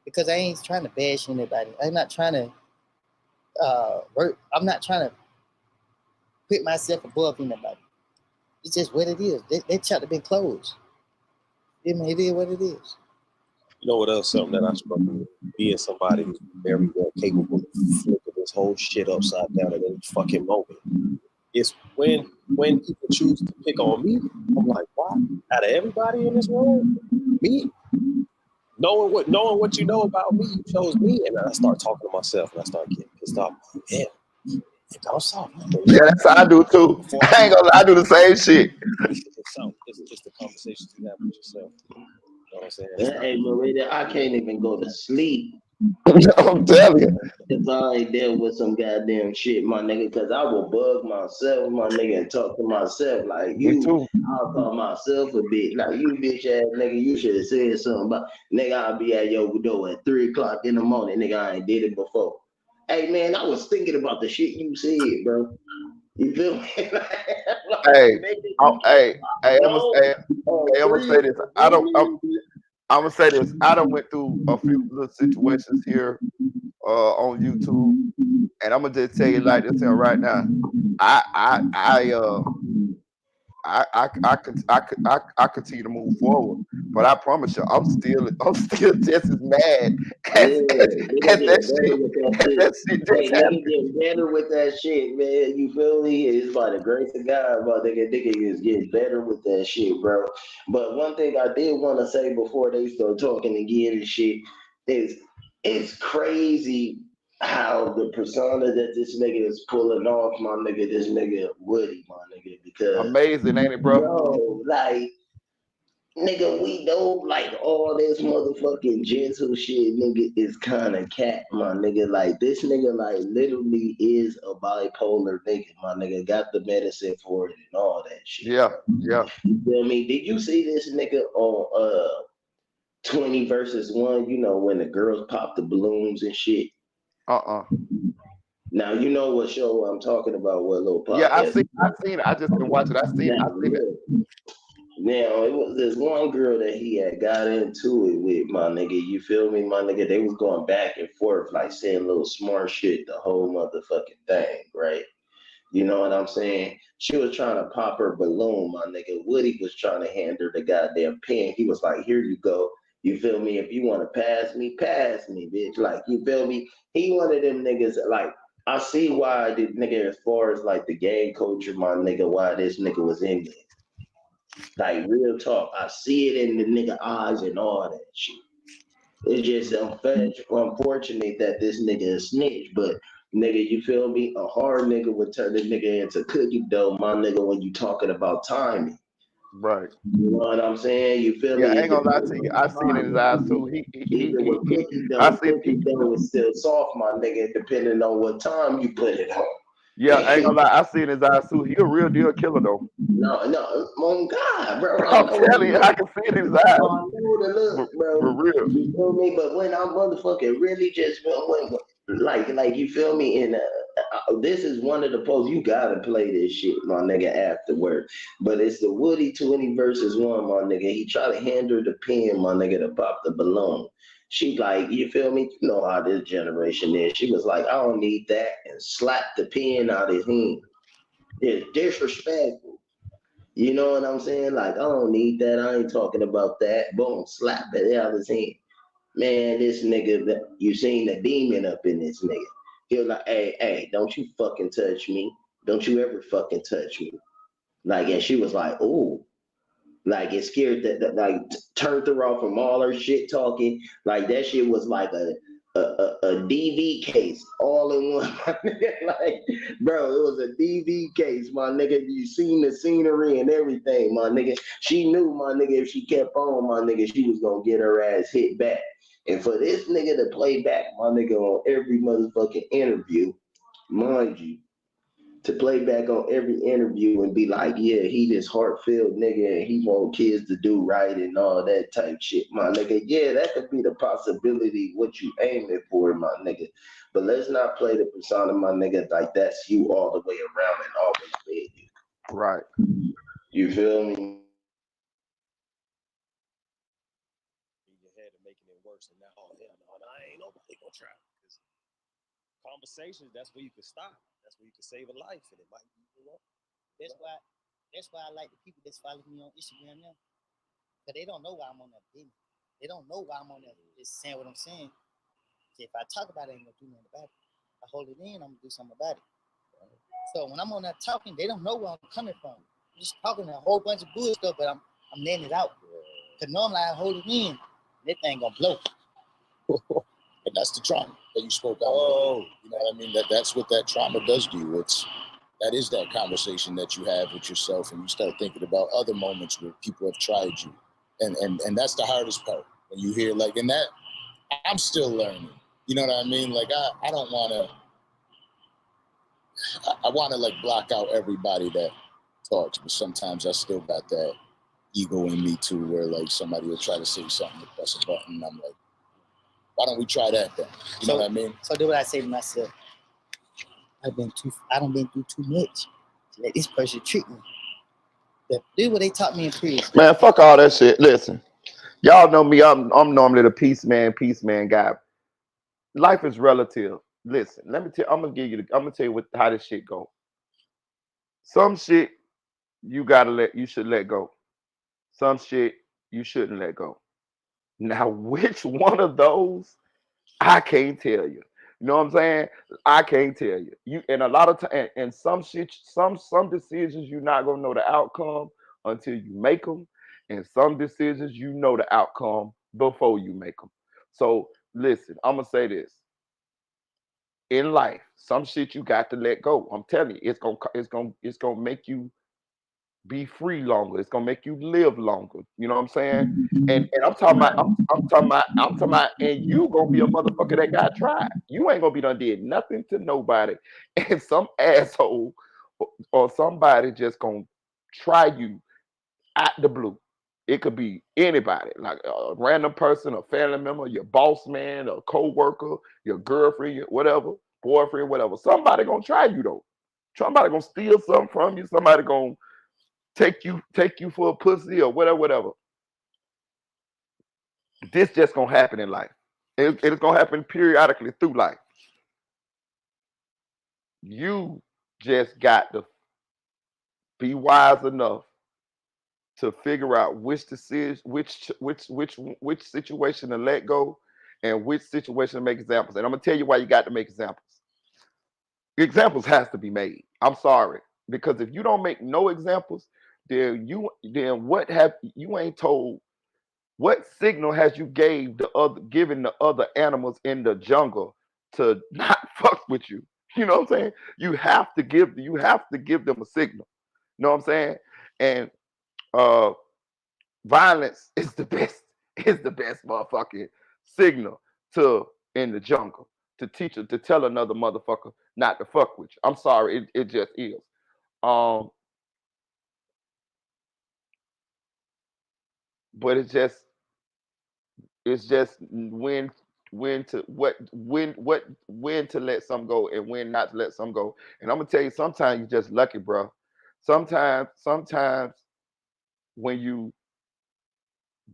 because I ain't trying to bash anybody. I'm not trying to I'm not trying to put myself above anybody. It's just what it is. That chapter been closed. It is what it is. You know what else? Something that I struggle with, being somebody who's very well capable of flipping this whole shit upside down at any fucking moment. It's when people choose to pick on me, I'm like, why? Out of everybody in this world, me? Knowing what you know about me, you chose me, and then I start talking to myself, and I start getting pissed off. Damn. Yeah, that's how I do too. I ain't gonna lie, I do the same shit. It's just the conversations you have with yourself. You know what I'm saying? Hey, Marita, I can't even go to sleep. I'm telling you. If I ain't dealt with some goddamn shit, my nigga, because I will bug myself, my nigga, and talk to myself like you. I'll call myself a bitch. Like, you bitch ass nigga, you should have said something about, nigga, I'll be at your door at 3 o'clock in the morning. Nigga, I ain't did it before. Hey, man, I was thinking about the shit you said, bro. You feel me? I'm gonna say this. I'm gonna say this. I done went through a few little situations here on YouTube, and I'm gonna just tell you like this here right now. I continue to move forward, but I promise you, I'm still just as mad as that shit. Hey, nigga, get better with that shit, man. You feel me? It's by the grace of God, but nigga is getting better with that shit, bro. But one thing I did want to say before they start talking again and shit is, it's crazy how the persona that this nigga is pulling off, my nigga, this nigga Woody, my nigga, because amazing, ain't it, bro? Yo, like, nigga, we know like all this motherfucking gentle shit, nigga, is kind of cat, my nigga. Like, this nigga, like, literally is a bipolar nigga, my nigga. Got the medicine for it and all that shit. Yeah, yeah. You feel me? Did you see this nigga on 20 versus 1? You know, when the girls pop the balloons and shit. Now you know what show I'm talking about. What little podcast? Yeah, I seen it. I just didn't watch it. I seen it. Now, it was this one girl that he had got into it with, my nigga. You feel me, my nigga? They was going back and forth, like saying little smart shit the whole motherfucking thing, right? You know what I'm saying? She was trying to pop her balloon, my nigga. Woody was trying to hand her the goddamn pen. He was like, here you go. You feel me? If you want to pass me, bitch. Like, you feel me? He one of them niggas, like, I see why the nigga, as far as like the game culture, my nigga, why this nigga was in there. Like, real talk. I see it in the nigga eyes and all that shit. It's just unfortunate that this nigga is snitch, but nigga, you feel me? A hard nigga would turn the nigga into cookie dough, my nigga, when you talking about timing. Right. You know what I'm saying? You feel me? I ain't gonna lie to you. I seen it in his eyes too. Even with cookie dough is still soft, my nigga, depending on what time you put it on. Yeah, I ain't gonna lie. I see it in his eyes too. He a real deal killer though. No, on God, bro. I'm telling you, I can see it in his eyes. Look, bro. For real. You feel me? But when I'm motherfucking really just like you feel me? And this is one of the posts. You gotta play this shit, my nigga, afterward. But it's the Woody 20 versus 1, my nigga. He tried to hand her the pen, my nigga, to pop the balloon. She like, you feel me? You know how this generation is. She was like, I don't need that, and slapped the pen out of his hand. It's disrespectful. You know what I'm saying? Like, I don't need that. I ain't talking about that. Boom, slap it out of his hand. Man, this nigga, you seen the demon up in this nigga. He was like, hey, don't you fucking touch me. Don't you ever fucking touch me. Like, and she was like, ooh. Like, it scared that like, turned her off from all her shit talking. Like, that shit was like a DV case all in one. Like, bro, it was a DV case, my nigga. You seen the scenery and everything, my nigga. She knew, my nigga, if she kept on, my nigga, she was gonna get her ass hit back. And for this nigga to play back, my nigga, on every motherfucking interview, mind you, to play back on every interview and be like, yeah, he this heart-filled nigga and he want kids to do right and all that type shit, my nigga. Yeah, that could be the possibility what you aiming for, my nigga. But let's not play the persona, my nigga, like that's you all the way around and always been you. Right. You feel me? Your head and making it worse, and now, oh hell no, I ain't nobody gonna try. Conversations, that's where you can stop. That's where you can save a life, and it might be, you know. That's why I like the people that's following me on Instagram now. Because they don't know why I'm on that business. They don't know why I'm on that just saying what I'm saying. So if I talk about it, I ain't gonna do nothing about it. If I hold it in, I'm gonna do something about it. So when I'm on that talking, they don't know where I'm coming from. I'm just talking a whole bunch of bullshit stuff, but I'm letting it out. Because normally I hold it in, that thing gonna blow. And that's the trauma that you spoke about. Oh, you know what I mean? That's what that trauma does to you. That is that conversation that you have with yourself, and you start thinking about other moments where people have tried you, and that's the hardest part when you hear like, and that I'm still learning. You know what I mean? Like I don't want to. I want to like block out everybody that talks, but sometimes I still got that ego in me too, where like somebody will try to say something to press a button, and I'm like, why don't we try that then? You know what I mean? So do what I say to myself. I don't been through too much to let this person treat me. But do what they taught me in prison. Man, fuck all that shit. Listen, y'all know me. I'm normally the peace man guy. Life is relative. Listen, let me tell. I'm gonna tell you how this shit go. Some shit you should let go. Some shit you shouldn't let go. Now, which one of those? I can't tell you. You know what I'm saying? I can't tell you. You and a lot of time and some shit, some decisions you're not gonna know the outcome until you make them, and some decisions you know the outcome before you make them. So listen, I'm gonna say this. In life, some shit you got to let go. I'm telling you, it's gonna make you be free longer. It's gonna make you live longer. You know what I'm saying? And I'm talking about, and you gonna be a motherfucker that got tried. You ain't gonna be done did nothing to nobody, and some asshole or somebody just gonna try you out the blue. It could be anybody, like a random person, a family member, your boss man, a co-worker, your girlfriend, whatever, boyfriend, whatever. Somebody gonna try you though. Somebody gonna steal something from you. Somebody gonna take you for a pussy or whatever. This just gonna happen in life. It's gonna happen periodically through life. You just got to be wise enough to figure out which decision, which situation to let go, and which situation to make examples. And I'm gonna tell you why you got to make examples. Examples has to be made. I'm sorry, because if you don't make no examples, then what have you ain't told? What signal has you given the other animals in the jungle to not fuck with you? You know what I'm saying? You have to give them a signal. You know what I'm saying? And violence is the best motherfucking signal in the jungle to tell another motherfucker not to fuck with you. I'm sorry, it just is. But it's just when to let some go and when not to let some go. And I'm gonna tell you, sometimes you're just lucky, bro. Sometimes when you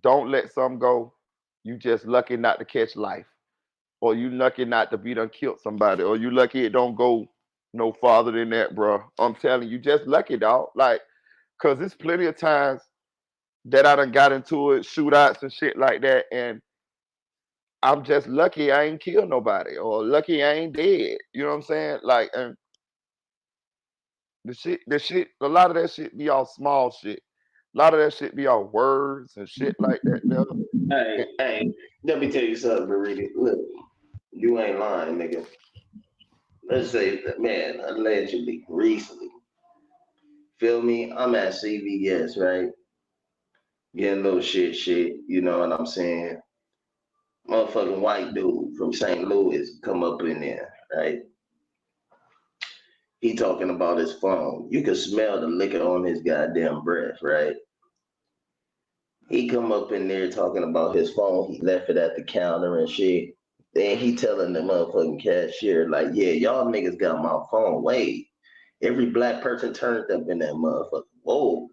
don't let some go, you just lucky not to catch life, or you lucky not to be done killed somebody, or you lucky it don't go no farther than that, bro. I'm telling you, just lucky, dog. Like, cause there's plenty of times that I done got into it, shootouts and shit like that, and I'm just lucky I ain't killed nobody, or lucky I ain't dead. You know what I'm saying? Like, and the shit, a lot of that shit be all small shit. A lot of that shit be all words and shit like that. Hey, let me tell you something, Marita. Look, you ain't lying, nigga. Let's say, man, allegedly, recently. Feel me? I'm at CVS, right? Getting a little shit, you know what I'm saying? Motherfucking white dude from St. Louis come up in there, right? He talking about his phone. You can smell the liquor on his goddamn breath, right? He come up in there talking about his phone. He left it at the counter and shit. Then he telling the motherfucking cashier, like, yeah, y'all niggas got my phone. Wait, every black person turned up in that motherfucker. Whoa,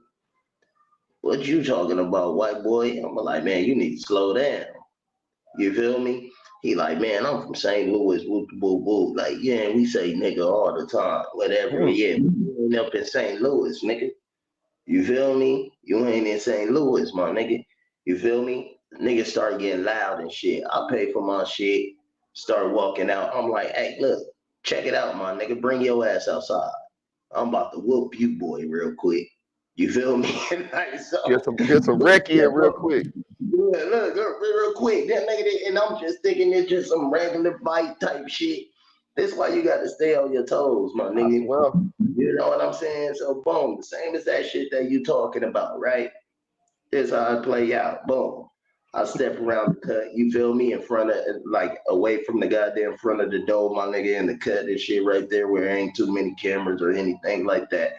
what you talking about, white boy? I'm like, man, you need to slow down. You feel me? He like, man, I'm from St. Louis, whoop, whoop, whoop. Like, yeah, we say nigga all the time, whatever. Yeah, we ain't up in St. Louis, nigga. You feel me? You ain't in St. Louis, my nigga. You feel me? Niggas start getting loud and shit. I pay for my shit, start walking out. I'm like, hey, look, check it out, my nigga. Bring your ass outside. I'm about to whoop you, boy, real quick. You feel me? Like, so, get some recce in real quick. Yeah, look, real quick. That nigga, and I'm just thinking it's just some regular fight type shit. That's why you got to stay on your toes, my nigga. Well, you know what I'm saying? So, boom, the same as that shit that you talking about, right? This how it play out. Boom. I step around the cut, you feel me, in front of, like, away from the goddamn front of the door, my nigga, in the cut and shit right there where there ain't too many cameras or anything like that.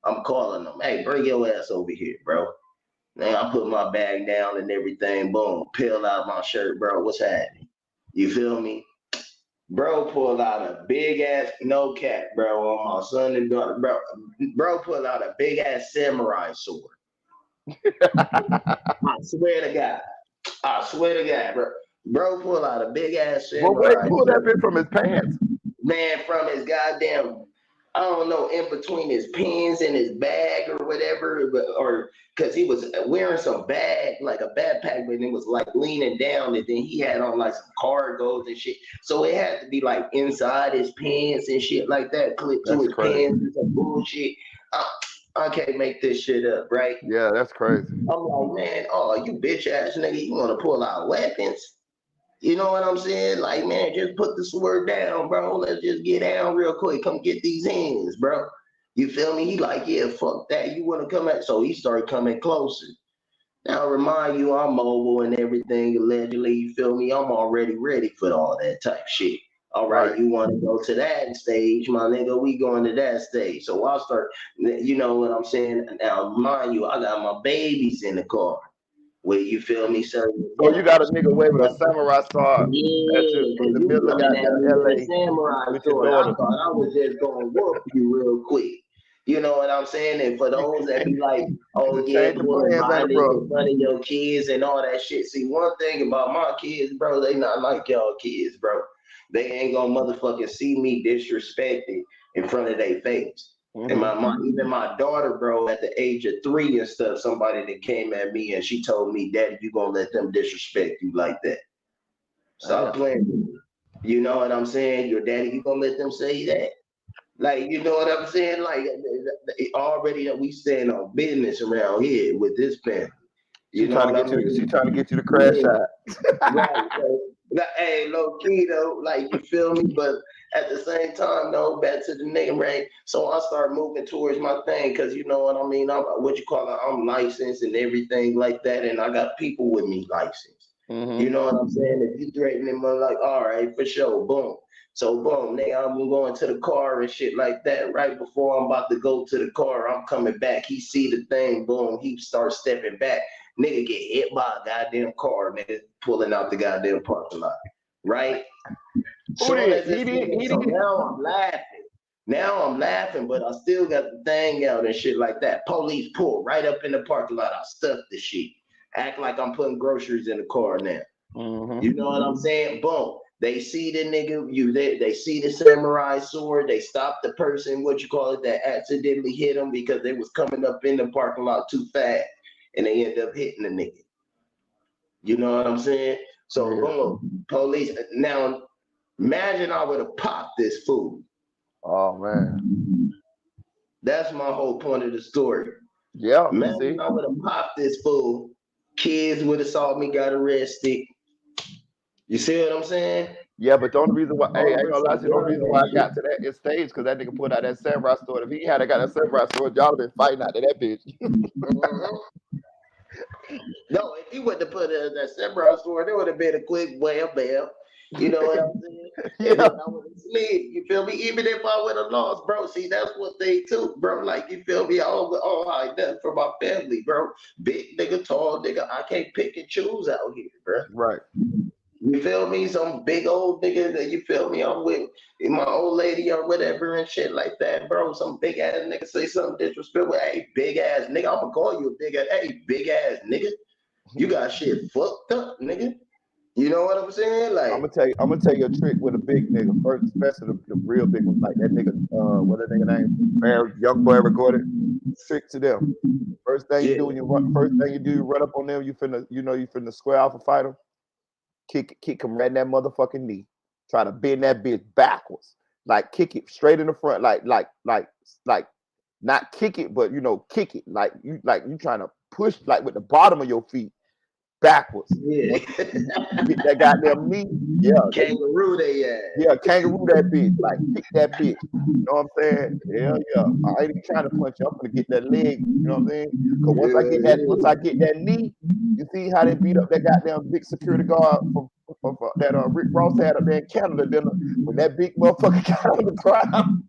I'm calling them, hey, bring your ass over here, bro. Now I put my bag down and everything, boom, peel out my shirt, bro. What's happening? You feel me? Bro pulled out a big ass, no cap, bro, on my son and daughter. Bro pulled out a big ass samurai sword. I swear to God, bro. Bro pulled out a big ass samurai sword. Well, where he pulled that bit from his pants? Man, from his goddamn, I don't know, in between his pants and his bag or whatever, or because he was wearing some bag, like a backpack, but it was like leaning down, and then he had on like some cargos and shit. So it had to be like inside his pants and shit like that, clipped to his pants and some bullshit. I can't make this shit up, right? Yeah, that's crazy. I'm like, man, oh, you bitch ass nigga, you want to pull out weapons? You know what I'm saying? Like, man, just put the sword down, bro. Let's just get down real quick. Come get these hands, bro. You feel me? He like, yeah, fuck that. You want to come at? So he started coming closer. Now, remind you, I'm mobile and everything, allegedly. You feel me? I'm already ready for all that type shit. All right, you want to go to that stage, my nigga? We going to that stage. So I'll start, you know what I'm saying? Now, mind you, I got my babies in the car. Where you feel me, sir? So you got a nigga waving a samurai sword in the middle of goddamn LA samurai with sword. your daughter. I thought I was just gonna whoop you real quick. You know what I'm saying? And for those that be like, oh yeah, change the doing plans, violence bro. in front of your kids and all that shit. See, one thing about my kids, bro, they not like y'all kids, bro. They ain't gonna motherfucking see me disrespected in front of their face. And even my daughter, bro, at the age of 3 and stuff, somebody that came at me and she told me, Daddy, you gonna let them disrespect you like that. Stop playing with me. You know what I'm saying? Your daddy, you gonna let them say that? Like, you know what I'm saying? Like, already we stand on business around here with this family. She trying to get you to crash out. Right. So, hey, low key though, like, you feel me? But at the same time, though, back to the nigga, right? So I start moving towards my thing, because you know what I mean? I'm licensed and everything like that, and I got people with me licensed. You know what I'm saying? If you threaten him, I'm like, all right, for sure, boom. So boom, nigga, I'm going to the car and shit like that. Right before I'm about to go to the car, I'm coming back. He see the thing, boom, he starts stepping back. Nigga get hit by a goddamn car, nigga, pulling out the goddamn parking lot. Right? So now I'm laughing. Now I'm laughing, but I still got the thing out and shit like that. Police pull right up in the parking lot. I stuffed the shit. Act like I'm putting groceries in the car now. You know what I'm saying? Boom. They see the nigga, they see the samurai sword, they stop the person, that accidentally hit him because they was coming up in the parking lot too fast, and they end up hitting the nigga. You know what I'm saying? So boom, police. Now, imagine I would have popped this fool. Oh man. That's my whole point of the story. Yeah. Imagine I would have popped this fool. Kids would have saw me, got arrested. You see what I'm saying? Yeah, but the only reason why, hey, I ain't gonna lie to you, the only reason why I got to that stage, because that nigga put out that samurai sword. If he had got that samurai sword, y'all have been fighting out to that bitch. No, if he wouldn't have put that samurai sword, it would have been a quick bam. You know what I'm saying? And then I would have slid. You feel me? Even if I would have lost, bro. See, that's what they took, bro. Like, you feel me? All like that for my family, bro. Big nigga, tall nigga. I can't pick and choose out here, bro. Right. You feel me? Some big old nigga that, you feel me? I'm with my old lady or whatever and shit like that, bro. Some big ass nigga say something disrespectful. Hey, big ass nigga. I'm gonna call you a big ass. Hey, big ass nigga. You got shit fucked up, nigga. You know what I'm saying? Like, I'm gonna tell you a trick with a big nigga first, especially the real big ones, like that nigga. What that nigga name? Young boy recorded. Trick to them. First thing you do when you run up on them. You finna square off and fight them. Kick him right in that motherfucking knee. Try to bend that bitch backwards. Like, kick it straight in the front. Like not kick it, but kick it. Like you trying to push like with the bottom of your feet backwards. Yeah. Get that goddamn knee. Yeah. Kangaroo they ass. Yeah, kangaroo that bitch. Like, kick that bitch. You know what I'm saying? Hell yeah. I ain't even trying to punch you. I'm gonna get that leg. You know what I'm saying? Because once I get that knee, you see how they beat up that goddamn big security guard that Rick Ross had up there in Canada. Then when that big motherfucker got on the ground,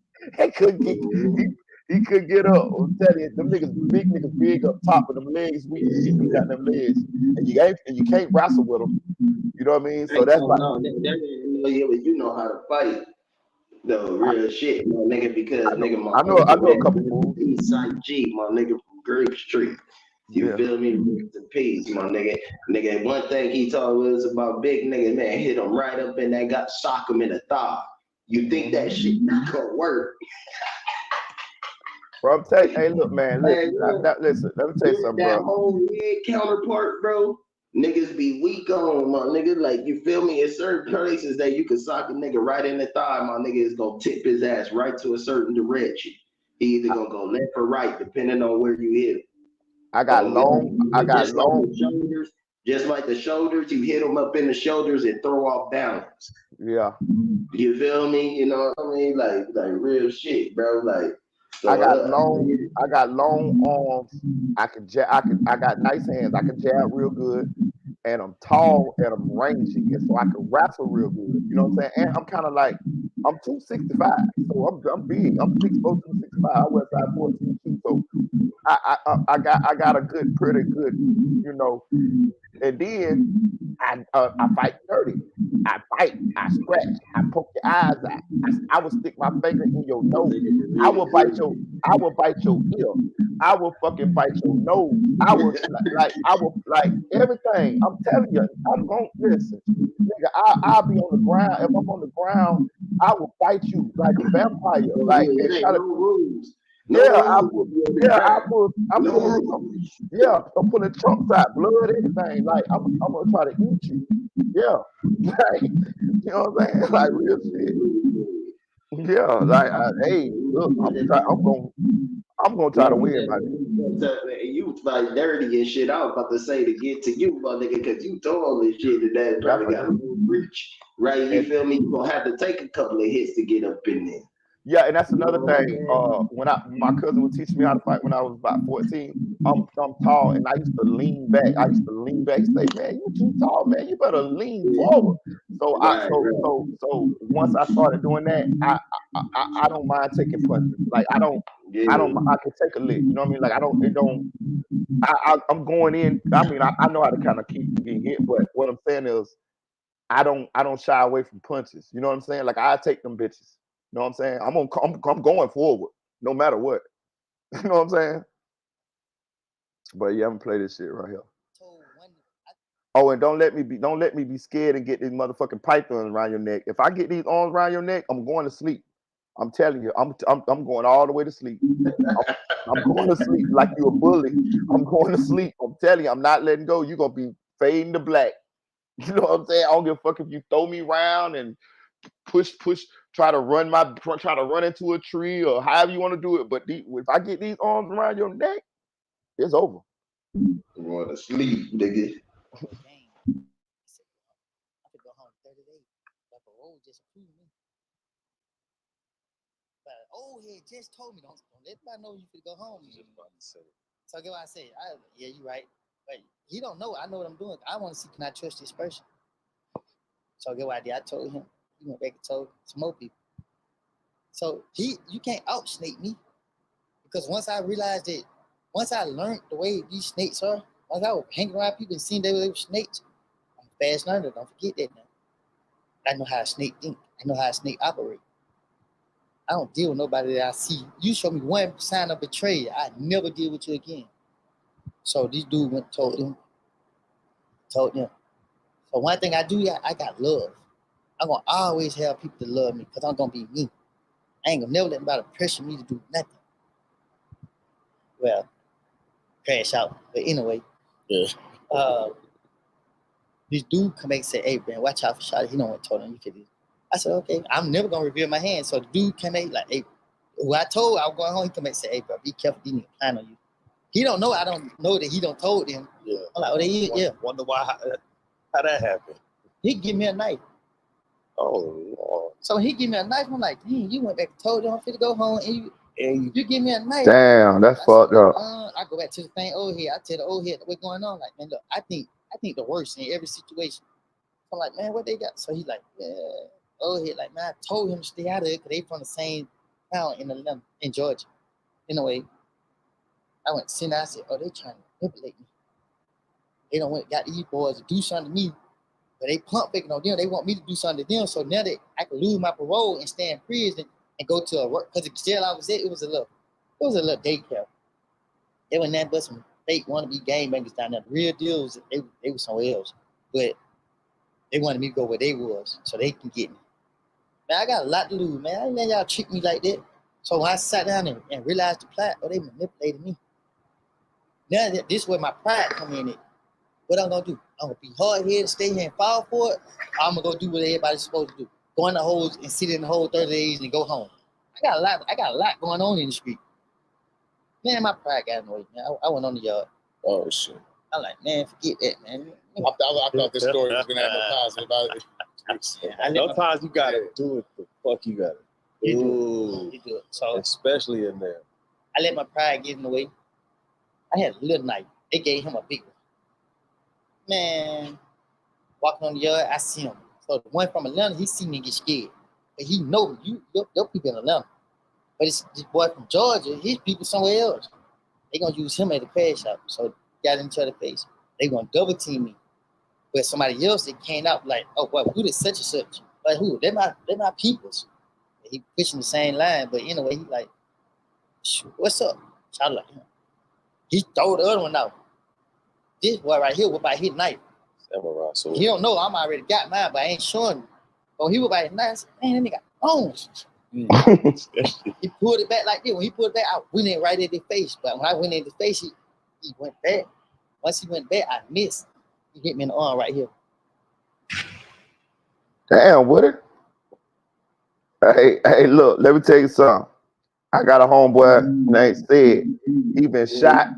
he couldn't get up. I'm telling you, them big niggas big up top, of them legs weak. You got them legs, and you can't wrestle with them. You know what I mean? So that's like, you know how to fight. The real shit, my nigga, because I know a couple moves. Eastside G, my nigga from Grape Street. You feel me? Rest in peace, my nigga. Nigga, one thing he told us about big nigga, man, hit him right up in that, sock him in the thigh. You think that shit not gonna work? Bro, I'm telling you, hey, look, man, listen, listen, let me tell you something, bro. That whole head counterpart, bro, niggas be weak on, my nigga. Like, you feel me? In certain places that you can sock a nigga right in the thigh, my nigga is gonna tip his ass right to a certain direction. He either gonna go left or right, depending on where you hit him. I got long. Shoulders, just like the shoulders, you hit them up in the shoulders and throw off balance. Yeah. You feel me? You know what I mean? Like real shit, bro. Like, I got long arms. I got nice hands. I can jab real good, and I'm tall and I'm rangy, and so I can wrestle real good. You know what I'm saying? And I'm kind of like, I'm 265, so I'm big. I'm 6'4", 265. I wear size 14 too, so I got a pretty good, And then I fight dirty. I bite, I scratch, I poke your eyes out. I will stick my finger in your nose. I will bite your ear. I will fucking bite your nose. I will like everything. I'm telling you, I'm gonna listen. Nigga, I'll be on the ground. If I'm on the ground, I will bite you like a vampire. Like and try to I'm pulling chunks out, blood, everything. Like I'm gonna try to eat you. Yeah. Like, you know what I'm saying? Like real shit. Yeah, like hey, look, I'm gonna try to win, my nigga. You like dirty and shit. I was about to say to get to you, my nigga, because you tall and shit, and that brother got a little reach, right? You feel me? You gonna have to take a couple of hits to get up in there. Yeah, and that's another thing. When my cousin would teach me how to fight when I was about 14. I'm tall, and I used to lean back. He say, "Man, you too tall, man. You better lean forward." So so once I started doing that, I don't mind taking punches. Like I can take a lick. You know what I mean? Like I'm going in. I mean, I know how to kind of keep getting hit, but what I'm saying is, I don't shy away from punches. You know what I'm saying? Like I take them bitches. You know what I'm saying? I'm going forward no matter what. You know what I'm saying? But yeah, I'm gonna play this shit right here. Oh, and don't let me be scared and get these motherfucking pythons around your neck. If I get these arms around your neck, I'm going to sleep. I'm telling you, I'm going all the way to sleep. I'm going to sleep like you're a bully. I'm going to sleep. I'm telling you, I'm not letting go. You're gonna be fading to black. You know what I'm saying? I don't give a fuck if you throw me around and push, try to run into a tree or however you want to do it. But if I get these arms around your neck, it's over. I'm going to sleep, nigga. Old head just told me don't let anybody know you could go home. So get what I said. Yeah, you right. But he don't know. I know what I'm doing. I want to see, can I trust this person? So get what I did. I told him. He went back and told some more people. So you can't outsnake me, because once I realized that, once I learned the way these snakes are, once I was hanging around people and seeing they were snakes, I'm a fast learner. Don't forget that now. I know how a snake think. I know how a snake operate. I don't deal with nobody that I see. You show me one sign of betrayal, I never deal with you again. So this dude went and told them. So one thing I do, I got love. I'm gonna always have people to love me because I'm gonna be me. I ain't gonna never let anybody pressure me to do nothing. Well, crash out. But anyway, this dude come back and say, "Hey man, watch out for Shotty. He don't want to tell him you could do." I said, "Okay, I'm never gonna reveal my hand." So the dude came back like, "Hey," who I told I was going home, he come back and say, "Hey bro, be careful, these niggas plan on you." He don't know. I don't know that he don't told him. Yeah. I'm like, Wonder why how that happened. He give me a knife. Oh Lord. So he give me a knife. I'm like, dang, you went back and told him I'm fit to go home, and you give me a knife. Damn, that's fucked up. I go back to the thing old head. I tell the old head what's going on. Like, man, look, I think the worst in every situation. I'm like, man, what they got? So he like, yeah, old head, like, man, I told him to stay out of it because they from the same town in Georgia. Anyway, I went to Sinai. I said, oh, they trying to manipulate me. They don't want got these boys to do something to me, but they pump faking on them. They want me to do something to them, so now that I can lose my parole and stay in prison and go to a work, because the jail I was at, it was a little daycare. They were nothing but some fake wannabe gangbangers down there. The real deal was they were somewhere else, but they wanted me to go where they was so they can get me. Man, I got a lot to lose, man. I didn't let y'all trick me like that. So when I sat down and realized the plot, they manipulated me. Now this is where my pride come in. What I'm gonna do? I'm gonna be hard-headed, stay here and fall for it. Or I'm gonna go do what everybody's supposed to do. Go in the holes and sit in the hole 30 days and go home. I got a lot going on in the street. Man, my pride got in the way, man. I went on the yard. Oh shit. I'm like, man, forget that, man. I thought this story was gonna have no positive about it. Sometimes you gotta do it the fuck you gotta do. You do it. So especially in there. I let my pride get in the way. I had a little knife. They gave him a big one. Man, walking on the yard, I see him. So the one from Atlanta, he see me get scared. But he know your people in Atlanta. But it's this boy from Georgia, his people somewhere else. They gonna use him at the crash shop. So got into the face. They gonna double team me. But somebody else that came out like, oh, well, who did such and such? Like who? They're my peoples. He pushing the same line, but anyway, he like, what's up? So I was like, he throw the other one out. This boy right here, what about his knife? So He don't know I'm already got mine, but I ain't showing him. Oh, he was about his knife. I said, man, that nigga bones. He pulled it back like this. When he pulled it back, I went in right in the face. But when I went in the face, he went back. Once he went back, I missed. He hit me in the arm right here. Damn, Woody. Hey, look, let me tell you something. I got a homeboy named Sid. He been shot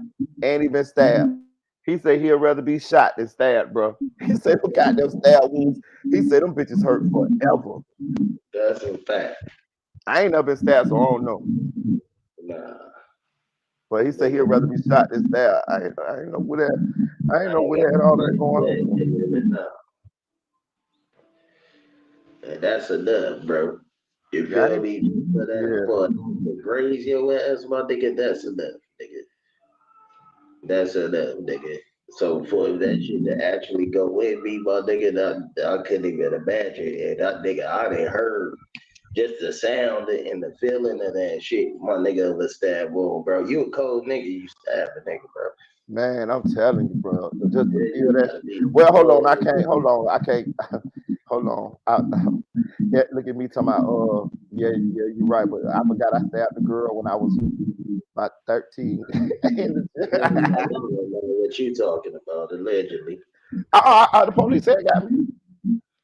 and he been stabbed. He said he'd rather be shot than stabbed, bro. He said them goddamn stab wounds. He said them bitches hurt forever. That's a fact. I ain't never been stabbed, so I don't know. Nah. But he said he'd rather be shot than stabbed. I ain't know where that. I ain't know where that all that going on. And that's enough, bro. You feel me? For that, for to graze your ass, my nigga, that's enough, nigga. That's enough, nigga. So for that shit to actually go with me, my nigga, I couldn't even imagine. And that nigga, I done heard just the sound and the feeling of that shit, my nigga, of a stab wound, bro. You a cold nigga, you stab a nigga, bro. Man, I'm telling you, bro. Just to feel that. Well, hold on. I can't. Hold on. I can't. Hold on. Yeah, look at me talking about. Yeah, you're right. But I forgot I stabbed the girl when I was about 13. What you talking about? Allegedly. The police said got me.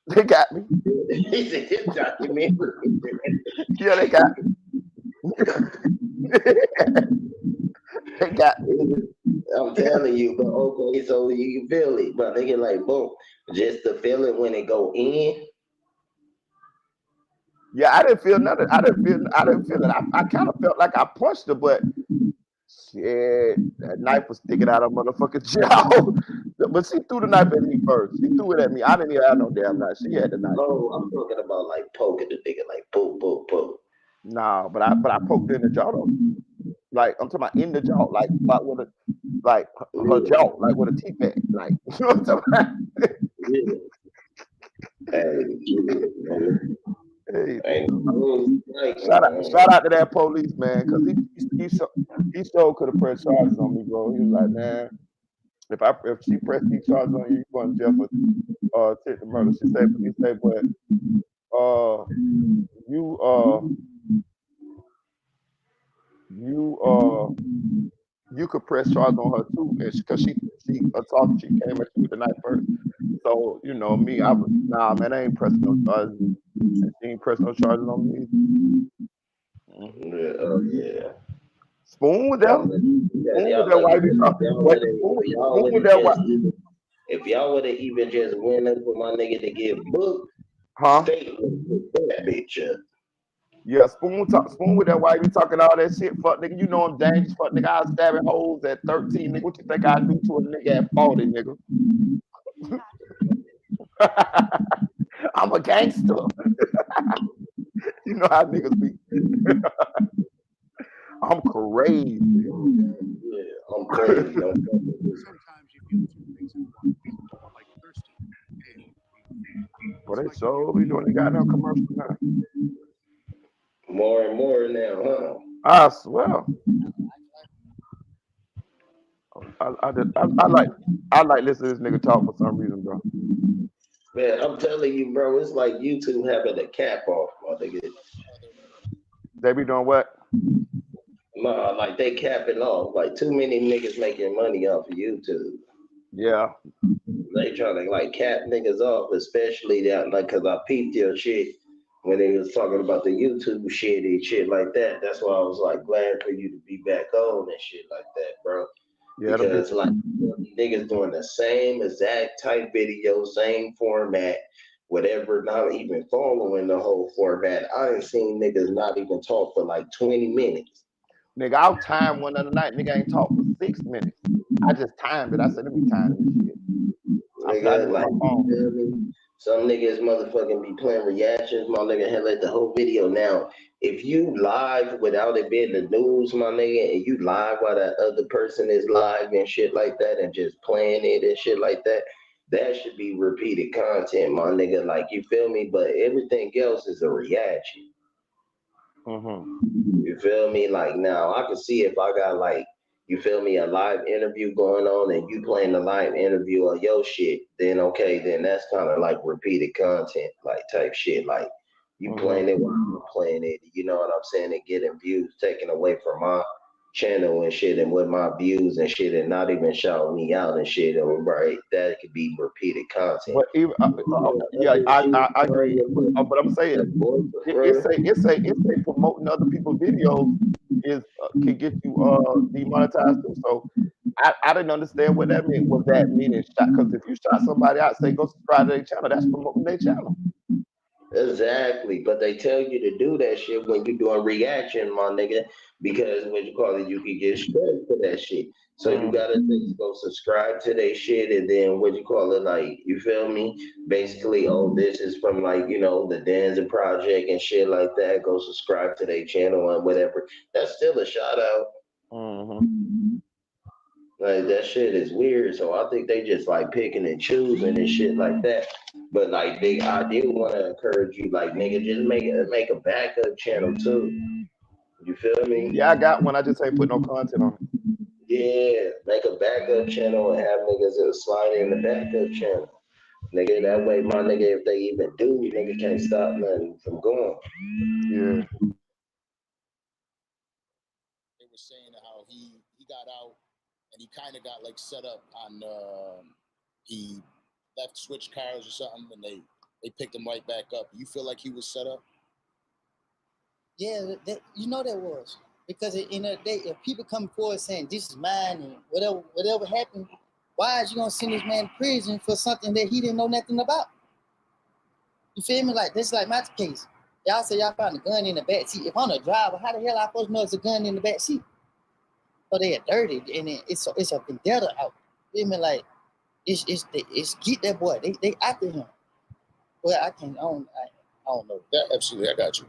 They got me. He said his documentary. Yeah, they got me. They got me. I'm telling you, but okay, so you feel it, but nigga, like boom, just to feel it when it go in. Yeah, I didn't feel nothing. I didn't feel it. I kind of felt like I punched her, but shit, that knife was sticking out of motherfucking jaw. But she threw the knife at me first. She threw it at me. I didn't even have no damn knife. She had the knife. Oh, I'm talking about like poking the nigga, like boom, boom, boom. Nah, but I poked her in the jaw though. Like I'm talking about in the jaw, like with a, like her jaw, like with a teeth at, like you know what I'm talking about? Hey, shout out to that police man, cause he sure could have pressed charges on me, bro. He was like, man, if she pressed these charges on you, you going to jail for attempted murder. He said, but you could press charges on her too, because she assaulted. She came at you with the knife first. So you know me, I was man, I ain't pressing no charges. She ain't pressing no charges on me. Yeah, oh yeah. Spoon with that. Spoon with that white. If y'all would have even just went up with my nigga to get booked, state would put that bitch up. Yeah, Spoon with that white. You talking all that shit, fuck nigga. You know I'm dangerous, fuck nigga. I was stabbing holes at 13, nigga. What you think I do to a nigga at 40, nigga? I'm a gangster. You know how niggas be. I'm crazy. Yeah, I'm crazy. Sometimes you feel two things at once, like thirsty and Well, they so be doing the goddamn commercial now. More and more now, huh? I swear. I like listening to this nigga talk for some reason, bro. Man, I'm telling you, bro, it's like YouTube having a cap off, my nigga. They be doing what? Nah, like they capping off. Like too many niggas making money off of YouTube. Yeah. They trying to like cap niggas off, especially that like cause I peeped your shit when they was talking about the YouTube shit and shit like that. That's why I was like glad for you to be back on and shit like that, bro. Yeah, because like niggas doing the same exact type video, same format, whatever, not even following the whole format. I done seen niggas not even talk for like 20 minutes. Nigga, I'll time one other night. Nigga ain't talk for 6 minutes. I just timed it. I said, let me time this shit. Nigga, like, some niggas motherfucking be playing reactions, my nigga, hell, like the whole video. Now, if you live without it being the news, my nigga, and you live while that other person is live and shit like that and just playing it and shit like that, that should be repeated content, my nigga. Like, you feel me? But everything else is a reaction. You feel me? Like, now I can see if I got, like, you feel me, a live interview going on and you playing the live interview of your shit, then okay, then that's kind of like repeated content, like type shit. Like, you playing it while I'm playing it, you know what I'm saying? And getting views taken away from my channel and shit, and with my views and shit, and not even shouting me out and shit. And right, that could be repeated content. But even yeah, I agree. But I'm saying it's a promoting other people's videos is can get you demonetized too. So I didn't understand what that meant. Was that meaning shot? Because if you shot somebody out, say go subscribe to their channel, that's promoting their channel. Exactly, but they tell you to do that shit when you're doing reaction, my nigga, because what you call it, you can get straight for that shit. So you gotta go subscribe to their shit, and then what you call it, like, you feel me? Basically, oh, this is from, like, you know, the Danza Project and shit like that. Go subscribe to their channel and whatever. That's still a shout out. Like, that shit is weird. So I think they just like picking and choosing and shit like that. But like, I do want to encourage you, like, nigga, just make a backup channel too. You feel me? Yeah, I got one. I just ain't put no content on it. Yeah, make a backup channel and have niggas that slide in the backup channel. Nigga, that way, my nigga, if they even do, nigga can't stop nothing from going. Yeah. They were saying how he got out and he kind of got like set up on he left switch cars or something, and they picked him right back up. You feel like he was set up? Yeah, you know that was. Because in the day, if people come forward saying this is mine and whatever happened, why is you gonna send this man to prison for something that he didn't know nothing about? You feel me? Like, this like my case. Y'all say y'all found a gun in the back seat. If I'm a driver, how the hell I supposed to know it's a gun in the back seat? So they are dirty, and it's a vendetta out. You feel me? Like, it's get that boy. They after him. Well, I don't know. Yeah, absolutely, I got you.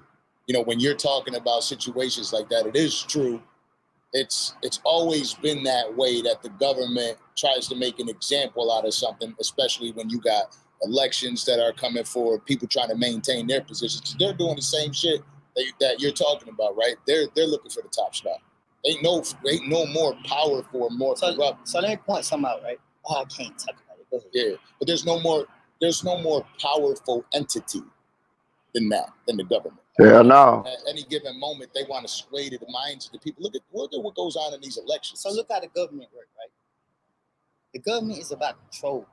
You know, when you're talking about situations like that, it is true. It's always been that way, that the government tries to make an example out of something, especially when you got elections that are coming forward, people trying to maintain their positions. They're doing the same shit that you're talking about, right? They're looking for the top spot. Ain't no more powerful or more corrupt. So let me point something out, right? Oh, I can't talk about it. Go ahead. Yeah, but there's no more powerful entity than the government. Yeah, no. At any given moment, they want to sway to the minds of the people. Look at what goes on in these elections. So look how the government works, right? The government is about control.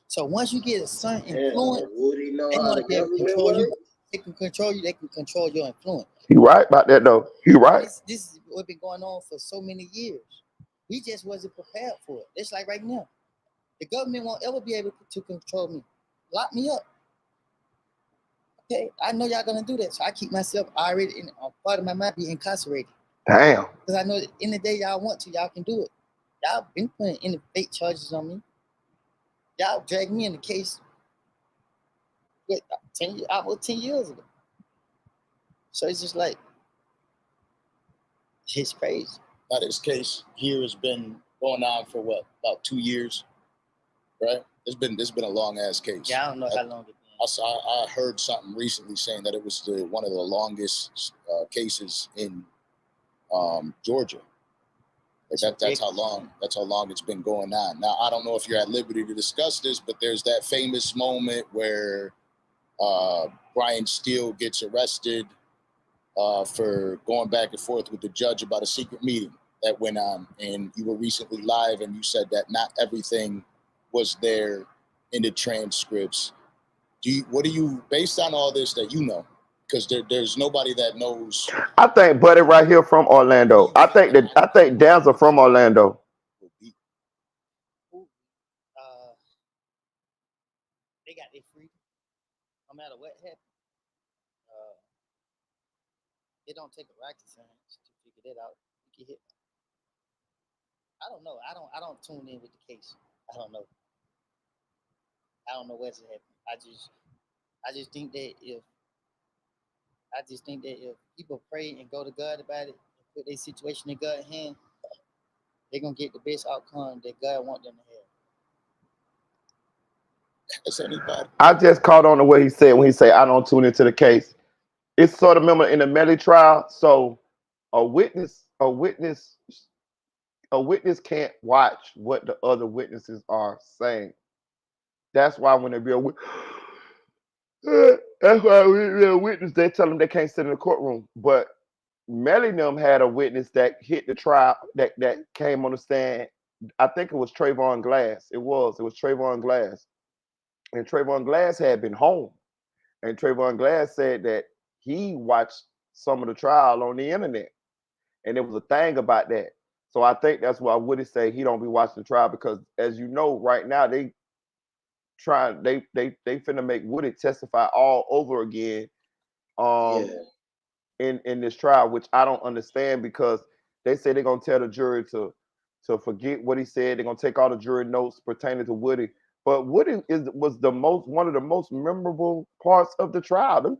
So once you get a certain influence, they want to be able to control you. They can control you. They can control your influence. He right about that though. He right. This is what's been going on for so many years. We just wasn't prepared for it. It's like right now, the government won't ever be able to control me. Lock me up. Okay, I know y'all gonna do that, so I keep myself already in part of my mind be incarcerated. Damn. Because I know that in the day y'all want to, y'all can do it. Y'all been putting in the fake charges on me. Y'all dragged me in the case with almost 10 years ago. So it's just like, it's crazy. Now this case here has been going on for what, about 2 years, right? It's been a long ass case. Yeah, I don't know how long it's been. I heard something recently saying that it was one of the longest cases in Georgia. That's how long it's been going on. Now I don't know if you're at liberty to discuss this, but there's that famous moment where Brian Steele gets arrested for going back and forth with the judge about a secret meeting that went on, and you were recently live and you said that not everything was there in the transcripts. What do you, based on all this that you know, because there's nobody that knows. I think Buddy right here from Orlando. I think Danza from Orlando. They got their freedom, no matter what happens. It don't take a rocket science to figure that out. You can hit. I don't know. I don't tune in with the case. I don't know. I don't know what's happening. I just think that if people pray and go to God about it and put their situation in God's hand, they're gonna get the best outcome that God wants them to have. That's anybody. I just caught on to what he said when he said, I don't tune into the case. It's sort of remember in the Melly trial. So a witness can't watch what the other witnesses are saying. That's why when they be that's why when a witness, they tell them they can't sit in the courtroom. But Melly and them had a witness that hit the trial that came on the stand. I think it was Trayvon Glass. It was Trayvon Glass. And Trayvon Glass had been home. And Trayvon Glass said that he watched some of the trial on the internet. And there was a thing about that. So I think that's why Woody say he don't be watching the trial, because as you know, right now they finna make Woody testify all over again in this trial, which I don't understand, because they say they're gonna tell the jury to forget what he said. They're gonna take all the jury notes pertaining to Woody. But Woody was one of the most memorable parts of the trial.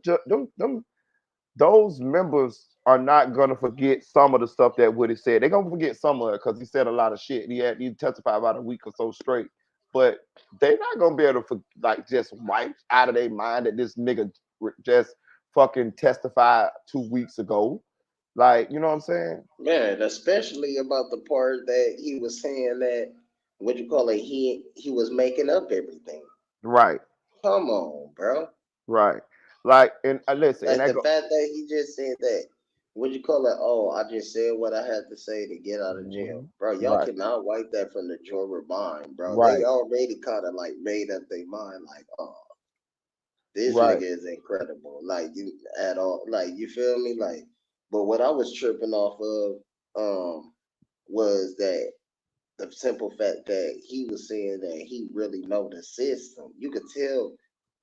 Those members are not gonna forget some of the stuff that Woody said. They're gonna forget some of it because he said a lot of shit. He testified about a week or so straight. But they're not gonna be able to just wipe out of their mind that this nigga just fucking testified 2 weeks ago. Like, you know what I'm saying? Man, especially about the part that he was saying that he was making up everything. Right. Come on, bro. Right. Like, and listen, like and the fact that he just said that. Oh, I just said what I had to say to get out of jail. Bro, y'all cannot wipe that from the juror mind, bro. Right. They already kind of like made up their mind, like, oh, this Right. nigga is incredible. Like, you at all, like, you feel me? Like, but what I was tripping off of was that the simple fact that he was saying that he really know the system. You could tell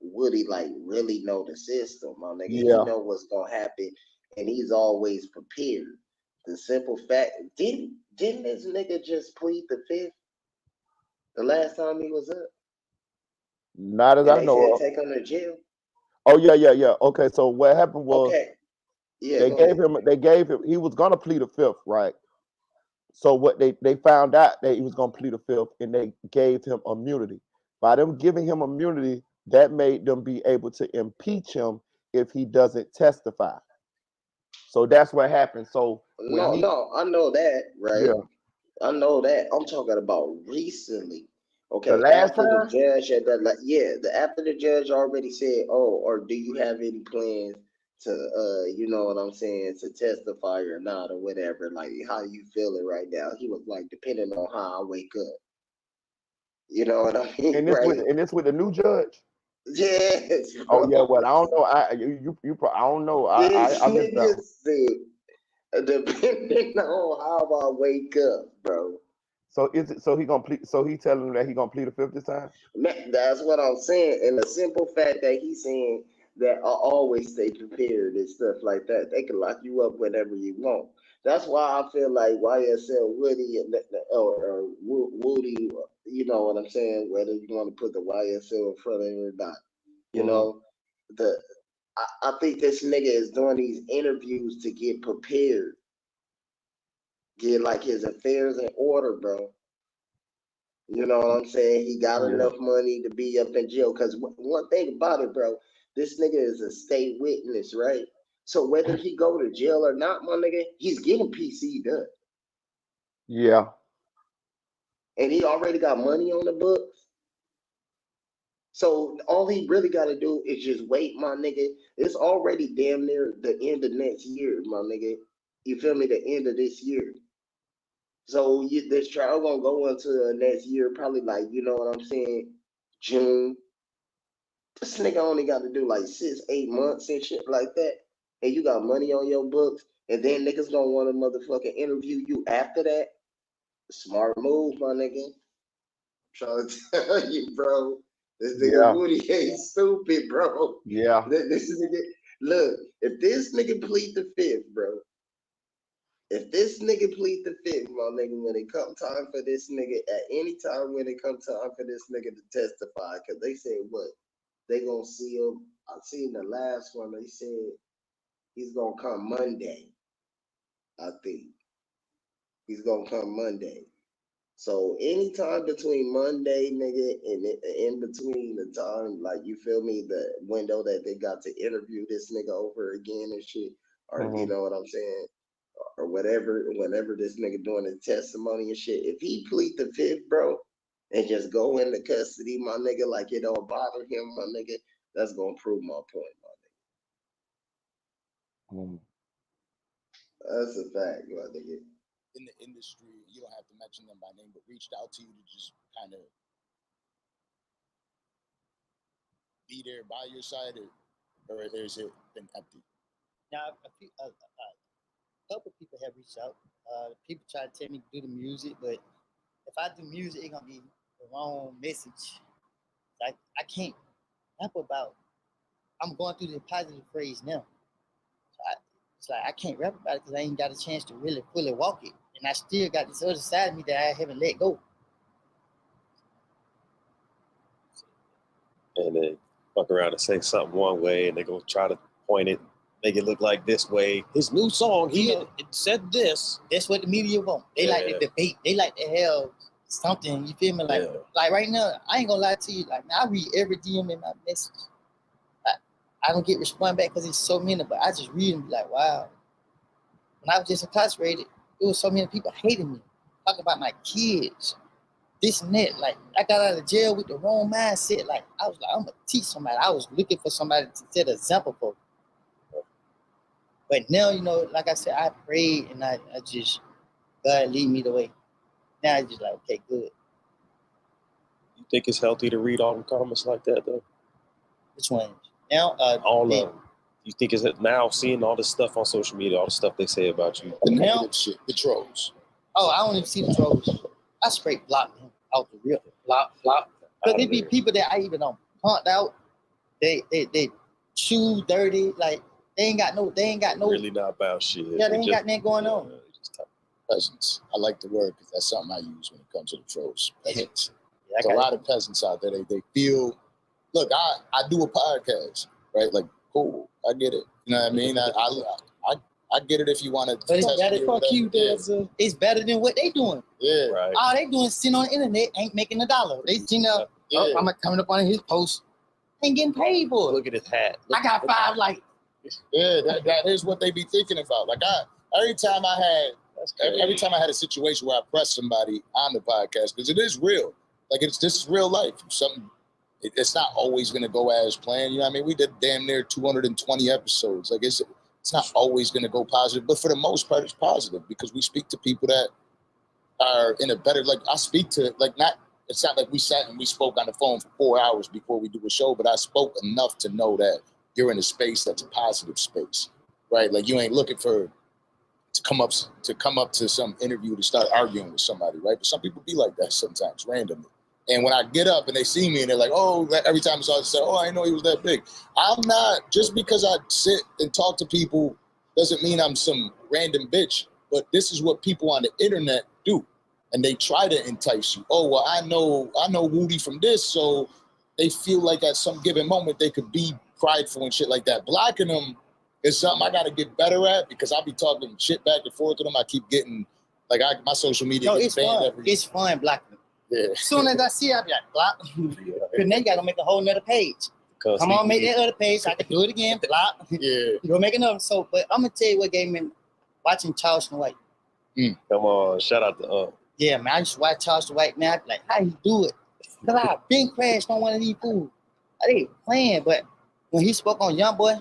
Woody like really know the system, my nigga. Yeah. He know what's gonna happen, and he's always prepared. The simple fact, didn't this nigga just plead the fifth the last time he was up? Not as And I they know said of. take him to jail. Oh yeah. Okay, so what happened was they gave him he was gonna plead the fifth, right? So what they found out that he was gonna plead the fifth, and they gave him immunity. By them giving him immunity, that made them be able to impeach him if he doesn't testify. So that's what happened. So No, I know that, right? Yeah. I know that. I'm talking about recently. Okay, The last after the time? judge had that, after the judge already said, "Oh, or do you have any plans to, you know what I'm saying, to testify or not, or whatever? Like, how you feeling right now?" He was like, "Depending on how I wake up." You know what I mean, And this right? with the new judge? Yes, bro. Oh yeah, well I don't know. I don't know. This I missed that nigga one. said, "Depending on how I wake up, bro." So he gonna plead? So he telling him that he gonna plead the fifth this time? That's what I'm saying. And the simple fact that he's saying that I always stay prepared and stuff like that, they can lock you up whenever you want. That's why I feel like YSL Woody or Woody, you know what I'm saying, whether you want to put the YSL in front of it or not. You know, I think this nigga is doing these interviews to get prepared, get like his affairs in order, bro. You know what I'm saying? He got enough money to be up in jail. Because one thing about it, bro, this nigga is a state witness, right? So whether he go to jail or not, my nigga, he's getting PC'd up. Yeah. And he already got money on the books. So all he really got to do is just wait, my nigga. It's already damn near the end of next year, my nigga. You feel me? The end of this year. So this trial gonna go into next year, probably like, you know what I'm saying, June. This nigga only got to do like 6-8 months and shit like that, and you got money on your books, and then niggas gonna want to motherfucking interview you after that. Smart move, my nigga. I'm trying to tell you, bro. This nigga Woody ain't stupid, bro. Yeah. This nigga, look, if this nigga plead the fifth, bro. If this nigga plead the fifth, my nigga, when it come time for this nigga, at any time when it come time for this nigga to testify, because they said what? They gonna see him. I seen the last one. They said he's gonna come Monday. I think he's gonna come Monday. So anytime between Monday, nigga, and in between the time, like, you feel me, the window that they got to interview this nigga over again and shit, or you know what I'm saying, or whatever, whenever this nigga doing his testimony and shit, if he plead the fifth, bro, and just go into custody, my nigga, like it don't bother him, my nigga, that's gonna prove my point, my nigga. That's a fact, my nigga. In the industry, you don't have to mention them by name, but reached out to you to just kind of be there by your side, or has it been empty? Now, a couple people have reached out. People try to tell me to do the music, but if I do music, it's gonna be the wrong message. Like, I can't rap about. I'm going through the positive phrase now. So it's like I can't rap about it because I ain't got a chance to really fully walk it, and I still got this other side of me that I haven't let go. And then fuck around and say something one way, and they're gonna try to point it, make it look like this way. His new song, it said this. That's what the media want. They like to debate. They like to have something. You feel me? Like right now, I ain't gonna lie to you. Like, I read every DM in my message. I don't get respond back because it's so many, but I just read and be like, wow. When I was just incarcerated, it was so many people hating me, talking about my kids, this and that. Like, I got out of jail with the wrong mindset. Like, I was like, I'm gonna teach somebody. I was looking for somebody to set an example for. But now, you know, like I said, I prayed and I just, God lead me the way. Now I just like, okay, good. You think it's healthy to read all the comments like that, though? Which ones? Now, all of them. You think it's now seeing all this stuff on social media, all the stuff they say about you? The negative shit, the trolls. Oh, I don't even see the trolls. I straight block them out the real block. Because they be people that I even don't punked out. They shoes dirty, like they ain't got no. Really not about shit. Yeah, they ain't got nothing going on. Peasants. I like the word because that's something I use when it comes to the trolls. Peasants. Yeah, There's a lot of peasants out there. They feel. Look, I do a podcast, right? Like, cool, I get it. You know what I mean? I get it if you want to. But it's better fuck you. It's better than what they doing. Yeah, right. All they doing is sitting on the internet, ain't making $1. They sitting up. Oh, I'm coming up on his post, ain't getting paid for it. Look at his hat. I got 5 likes. Yeah, that is what they be thinking about. Like every time I had a situation where I pressed somebody on the podcast, because it is real. Like this is real life. It's not always gonna go as planned. You know what I mean? We did damn near 220 episodes. Like it's not always gonna go positive, but for the most part, it's positive because we speak to people that are in a better. Like I speak to not. It's not like we sat and we spoke on the phone for 4 hours before we do a show, but I spoke enough to know that you're in a space that's a positive space, right? Like you ain't looking to come up to some interview to start arguing with somebody, right? But some people be like that sometimes, randomly. And when I get up and they see me and they're like, oh, every time I say, oh, I didn't know he was that big. I'm not, just because I sit and talk to people doesn't mean I'm some random bitch, but this is what people on the internet do. And they try to entice you. Oh, well, I know Woody from this, so they feel like at some given moment they could be prideful and shit like that. Blocking them is something I got to get better at because I be talking shit back and forth to them. I keep getting, my social media gets banned It's fun blocking them. Yeah. As soon as I see it, I be like, block. Because then you got to make a whole nother page. Come on, make that other page so I can do it again, block. Yeah. Go make another. So, but I'm going to tell you what gave me watching Charleston White. Come on, shout out to Yeah, man, I used to watch Charleston White, man. I be like, how he do it? Because I've been crashed on one of these fools. I ain't playing, but when he spoke on Youngboy,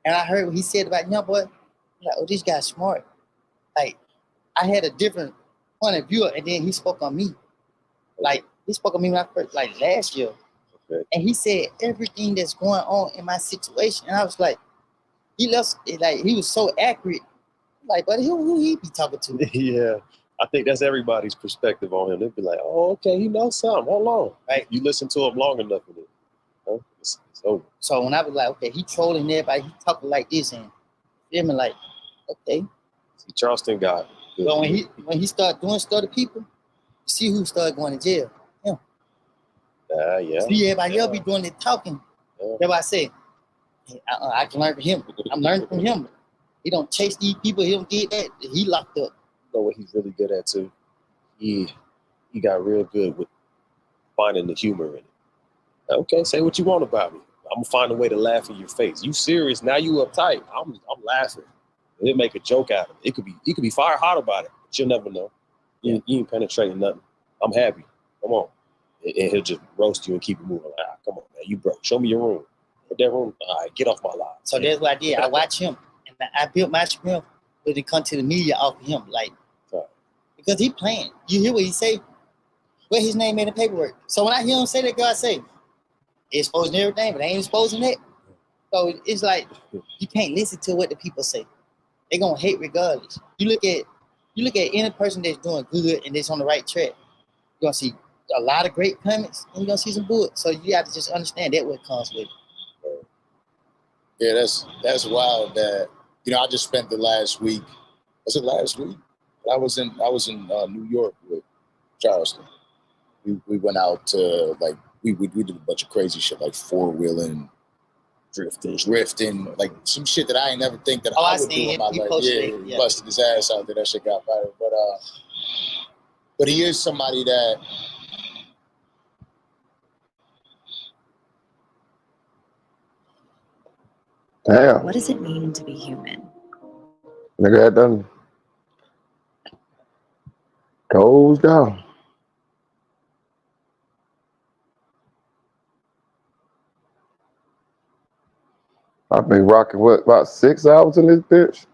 and I heard what he said about Youngboy, I'm like, oh, this guy's smart. Like, I had a different point of view, and then he spoke on me. Like, he spoke on me when I first, last year. Okay. And he said everything that's going on in my situation. And I was like, he was so accurate. Like, but who he be talking to? Yeah. I think that's everybody's perspective on him. They'd be like, oh, okay, he knows something. Hold on. Right. You listen to him long enough with it. Huh? It's over. So when I was like, okay, he trolling everybody, he talking like this, and feel me like, okay. See, Charleston got it. But when he started doing stuff to people, you see who started going to jail. Him. Yeah. See everybody else be doing the talking. Yeah. That's why I say, hey, I can learn from him. I'm learning from him. He don't chase these people. He don't get that. He locked up. Know what he's really good at too. he got real good with finding the humor in it. Okay, say what you want about me. I'm gonna find a way to laugh in your face. You serious? Now you uptight. I'm laughing. He'll make a joke out of it. He could be fire hot about it, but you'll never know. You ain't penetrating nothing. I'm happy. Come on. And he'll just roast you and keep it moving. Like, come on, man. You broke. Show me your room. Hit that room. All right, get off my line. So that's what I did. I watch him, and I built my script with the come to the media off of him, like because he playing. You hear what he say? Where his name in the paperwork. So when I hear him say that, girl, I say it's exposing everything, but they ain't exposing it. So it's like you can't listen to what the people say. They gonna hate regardless. You look at any person that's doing good and that's on the right track. You're gonna see a lot of great comments, and you're gonna see some bull. So you have to just understand that what comes with it. Yeah, that's wild. That I just spent the last week. Was it last week? I was in New York with Charleston. We went out to we did a bunch of crazy shit like 4-wheeling, drifting, like some shit that I ain't never think that I would do in my life. Yeah, busted his ass out there. That shit got viral. But he is somebody that. Damn. What does it mean to be human? Nigga, that done goes down. I've been rocking about 6 hours in this bitch.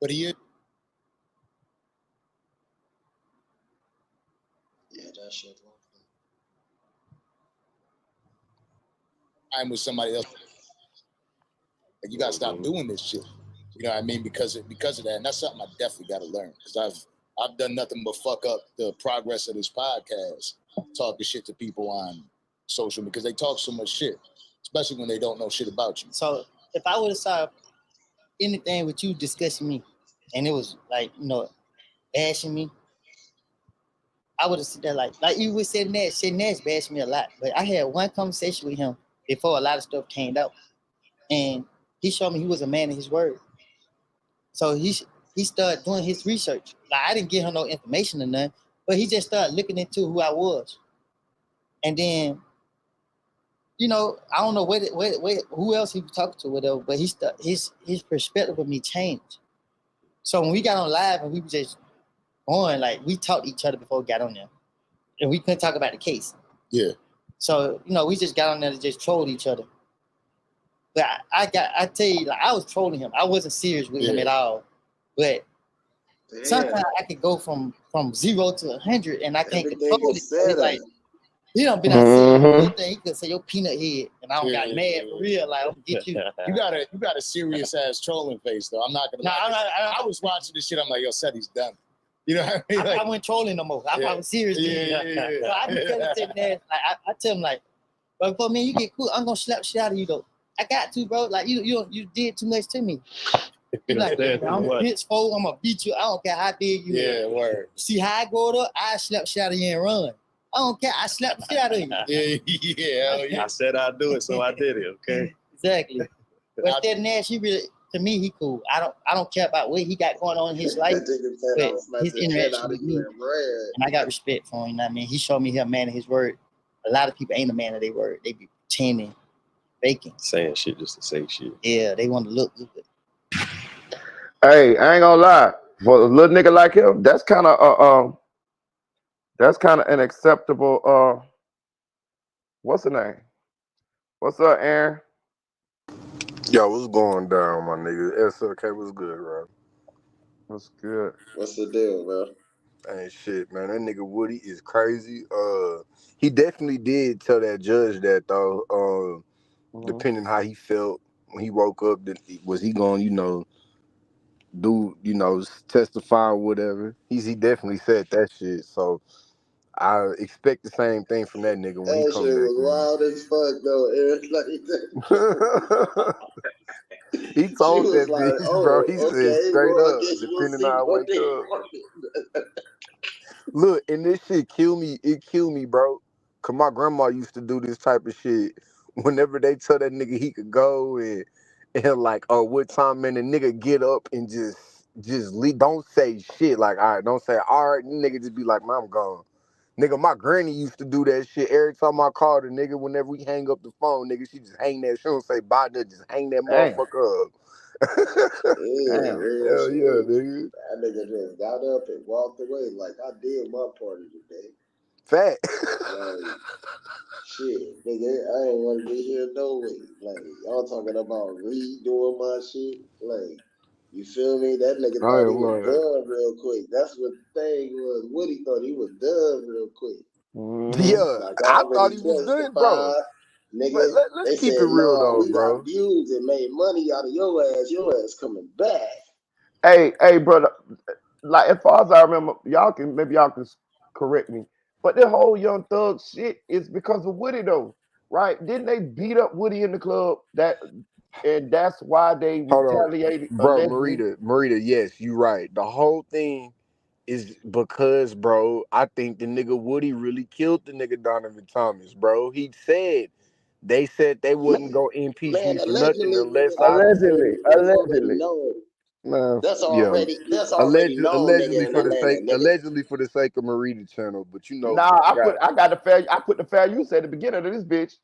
But he is. Yeah, that shit. I'm with somebody else. Like, you gotta stop doing this shit. You know what I mean? Because of that, and that's something I definitely got to learn. Because I've done nothing but fuck up the progress of this podcast, talking shit to people on social media because they talk so much shit, especially when they don't know shit about you. So if I would have saw anything with you discussing me, and it was like bashing me, I would have said that like you would say Nash. Say Nash bashed me a lot, but I had one conversation with him before a lot of stuff came out, and he showed me he was a man of his word. So he started doing his research. Like I didn't give him no information or nothing, but he just started looking into who I was. And then, I don't know who else he was talking to, whatever, but his perspective of me changed. So when we got on live and we were just going, like we talked to each other before we got on there. And we couldn't talk about the case. Yeah. So, we just got on there to just troll each other. But I tell you, like I was trolling him. I wasn't serious with him at all. But sometimes I could go from 0 to 100 and I can't control it. So it's like, he done been out saying he could say your peanut head and I don't got mad for real. Like, I'm gonna get you. You got a serious ass trolling face though. I'm not gonna lie. I was watching this shit. I'm like, yo, Seti's done. You know what I mean? I wasn't trolling no more. I was serious. Yeah. So I be telling him, like I tell him like, but for me, you get cool. I'm gonna slap shit out of you though. I got to, bro. Like you did too much to me. You like, I'm pitchfork. I'm gonna beat you. I don't care how big you are. Yeah, word. See how I go up? I slap shit out of you and run. I don't care. I slap the shit out of you. Yeah. I said I'd do it, so I did it. Okay. Exactly. But that Nash, he really, to me, he cool. I don't care about what he got going on in his life, but his interaction with me, and I got respect for him. You know what I mean? He showed me he's a man of his word. A lot of people ain't a man of their word. They be pretending, faking, saying shit just to say shit. Yeah, they want to look good. Hey, I ain't gonna lie. For a little nigga like him, that's kind of an acceptable. What's the name? What's up, Aaron? Yo, what's going down, my nigga? SLK, what's good, bro? What's good? What's the deal, bro? Ain't shit, man. That nigga Woody is crazy. He definitely did tell that judge that though. Depending how he felt when he woke up, was he gonna, do, testify or whatever? He definitely said that shit. So I expect the same thing from that nigga when he That comes shit back. was wild as fuck though, Eric. He told that like, bitch, bro. He said straight well, up, depending on how I wake up. Look, and this shit kill me. It kill me, bro. Cause my grandma used to do this type of shit. Whenever they tell that nigga he could go and like, oh, what time, man, the nigga get up and just just don't say shit. Like, all right, don't say, all right, nigga, just be like, man, I'm gone. Nigga, my granny used to do that shit every time I called her, nigga. Whenever we hang up the phone, nigga, she just hang that. She don't say bye, nigga, just hang that motherfucker up. Yeah, real Hell yeah, shit. nigga. That nigga just got up and walked away like I did my part of the day. Fact. Like, shit, nigga, I ain't want to be here no way. Like, y'all talking about redoing my shit. Like, you feel me? That nigga I thought ain't he was lying. done real quick. That's what the thing was. Woody thought he was done real quick. Yeah, Like, I thought already he was done, bro. testified. But Nigga, let's they keep it said, real no, though, we bro. got views and made money out of your ass coming back. Hey, brother. Like as far as I remember, y'all can correct me, but the whole Young Thug shit is because of Woody though, right? Didn't they beat up Woody in the club? And that's why they Hold on, retaliated bro, allegedly. Marita, yes, you right. The whole thing is because, bro, I think the nigga Woody really killed the nigga Donovan Thomas, bro. They said they wouldn't go impeach Man, me for nothing allegedly, unless I, that's already known. man, That's yeah, already known, nigga, in Atlanta, nigga. allegedly for the sake of Marita channel, but you know, Nah, I put the fair use at the beginning of this bitch.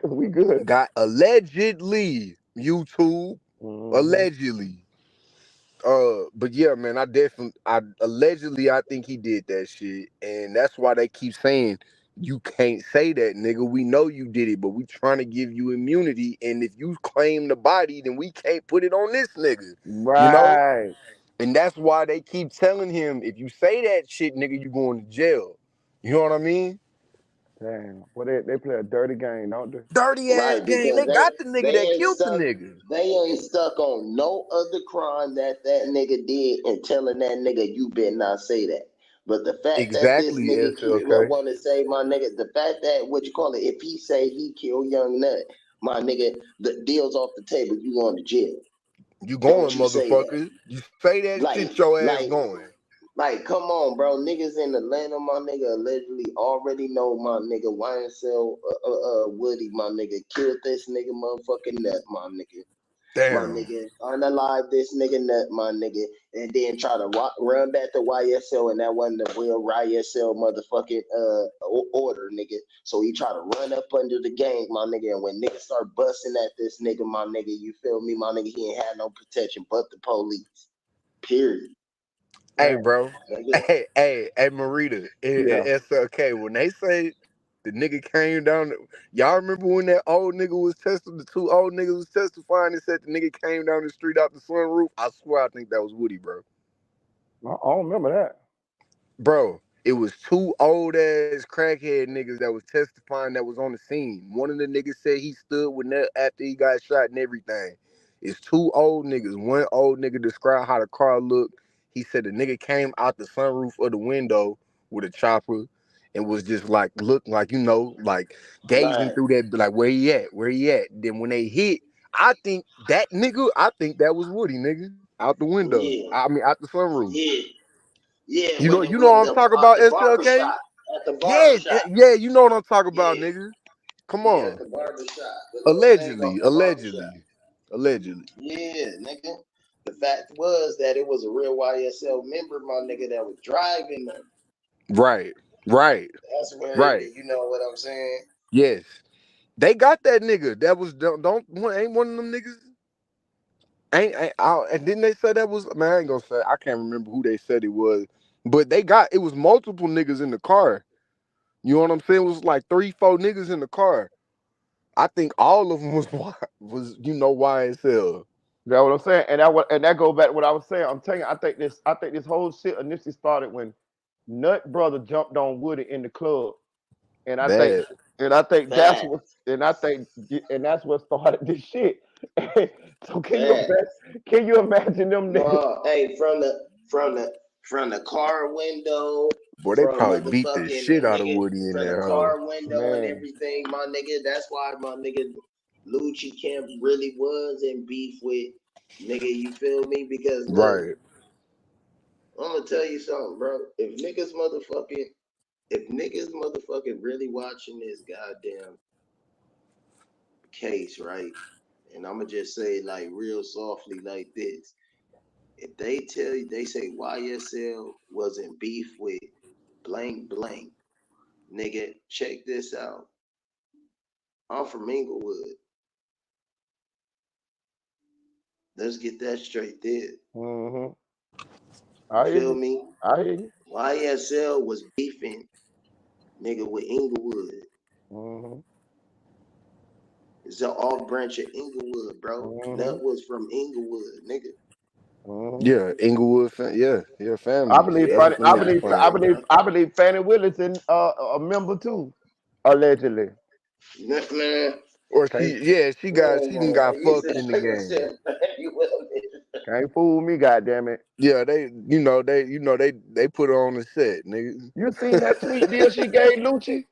We good. got allegedly YouTube, Mhm. allegedly. But yeah, man, I allegedly I think he did that shit, and that's why they keep saying you can't say that, nigga. We know you did it, but we trying to give you immunity, and if you claim the body, then we can't put it on this nigga, you know. Right. And that's why they keep telling him, if you say that shit, nigga, you going to jail. You know what I mean? Damn. Well, they play a dirty game, don't they? Dirty ass Right, game. because They got the nigga they that ain't killed the stuck. nigga. They ain't stuck on no other crime that nigga did and telling that nigga you better not say that. But the fact that this Exactly, nigga SLK. want to say, my nigga, the fact that if he say he killed Young Nut, my nigga, the deal's off the table. You going to jail? You Don't going, you say that? motherfucker? You say that Like, shit, your ass like, going. like, come on, bro. Niggas in Atlanta, my nigga, allegedly already know my nigga YSL Woody, my nigga, killed this nigga motherfucking Nut, my nigga. My Damn. nigga, unalive this nigga Nut, my nigga, and then try to run back to YSL, and that wasn't the real YSL motherfucking order, nigga. So he try to run up under the gang, my nigga, and when niggas start busting at this nigga, my nigga, you feel me, my nigga, he ain't had no protection but the police. Period. Hey, bro. Nigga. Hey, Marita, Yeah. SLK, when they say the nigga came down, y'all remember when that old nigga was the two old niggas was testifying and said the nigga came down the street out the sunroof? I swear I think that was Woody, bro. I don't remember that. Bro, it was two old ass crackhead niggas that was testifying that was on the scene. One of the niggas said he stood with Nut after he got shot and everything. It's two old niggas. One old nigga described how the car looked. He said the nigga came out the sunroof of the window with a chopper and was just like looking like, you know, like gazing Right. through that, like where he at? Where he at? Then when they hit, I think that was Woody, nigga. Out the window. Yeah. I mean out the sunroof. Yeah. Yeah, You know, when what I'm the talking at about, the SLK? barbershop. At the Yes, barbershop. yeah, you know what I'm talking about, Yeah. nigga. Come Yeah, at on. the barbershop. The little thing off Allegedly, the barbershop. allegedly. Yeah, nigga. The fact was that it was a real YSL member, my nigga, that was driving them. Right. That's where you know what I'm saying? Yes. They got that nigga. That was ain't one of them niggas. And didn't they say that was, man, I ain't gonna say, I can't remember who they said it was, but it was multiple niggas in the car. You know what I'm saying? It was like 3-4 niggas in the car. I think all of them was YSL. That's what I'm saying, and that goes back to what I was saying. I'm telling you, I think this whole shit initially started when Nut Brother jumped on Woody in the club, and I think Bad. that's what started this shit. So can you imagine them niggas? No, hey, from the car window, Boy, they from probably beat the motherfucking shit out of nigga, Woody in from the there, huh? car window and everything, my nigga. That's why my nigga Lucci Camp really was in beef with nigga. You feel me? Because look, Right. I'm gonna tell you something, bro. If niggas motherfucking really watching this goddamn case, right? And I'm gonna just say like real softly like this. If they tell you, they say YSL was in beef with blank blank, nigga, check this out. I'm from Inglewood. Let's get that straight there. Mm-hmm. You feel me? I hear you. YSL was beefing, nigga, with Inglewood. Mm-hmm. It's an off branch of Inglewood, bro. Mm-hmm. Nut was from Inglewood, nigga. Mm-hmm. Yeah, Inglewood, yeah, family. I believe Yeah, Fanny, I yeah, believe I believe I believe Fannie Willis is a member too, allegedly. man. Or Can't she done got You fucked said, in the game. you will. can't fool me, goddamn it. Yeah, they put her on the set, nigga. You seen that sweet deal she gave Lucci?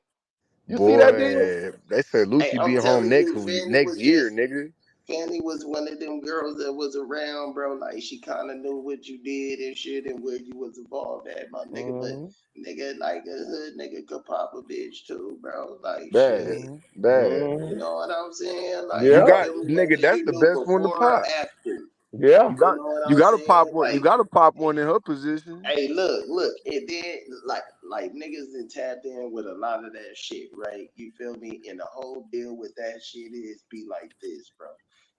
You see that deal? Boy, they said Hey, Lucci I'm being home telling you, next year, nigga. Fanny was one of them girls that was around, bro. Like she kind of knew what you did and shit and where you was involved at, my nigga. Mm-hmm. But nigga, like a hood nigga could pop a bitch too, bro. Like Bad, shit. bad. You know what I'm saying? Like You Yeah, you got feel me? nigga, Whether that's you the knew best one to before or pop. after. yeah. You got You know what you I'm gotta saying? pop one. You Like, gotta pop one in her position. hey, look, and then like niggas done tapped in with a lot of that shit, right? You feel me? And the whole deal with that shit is be like this, bro.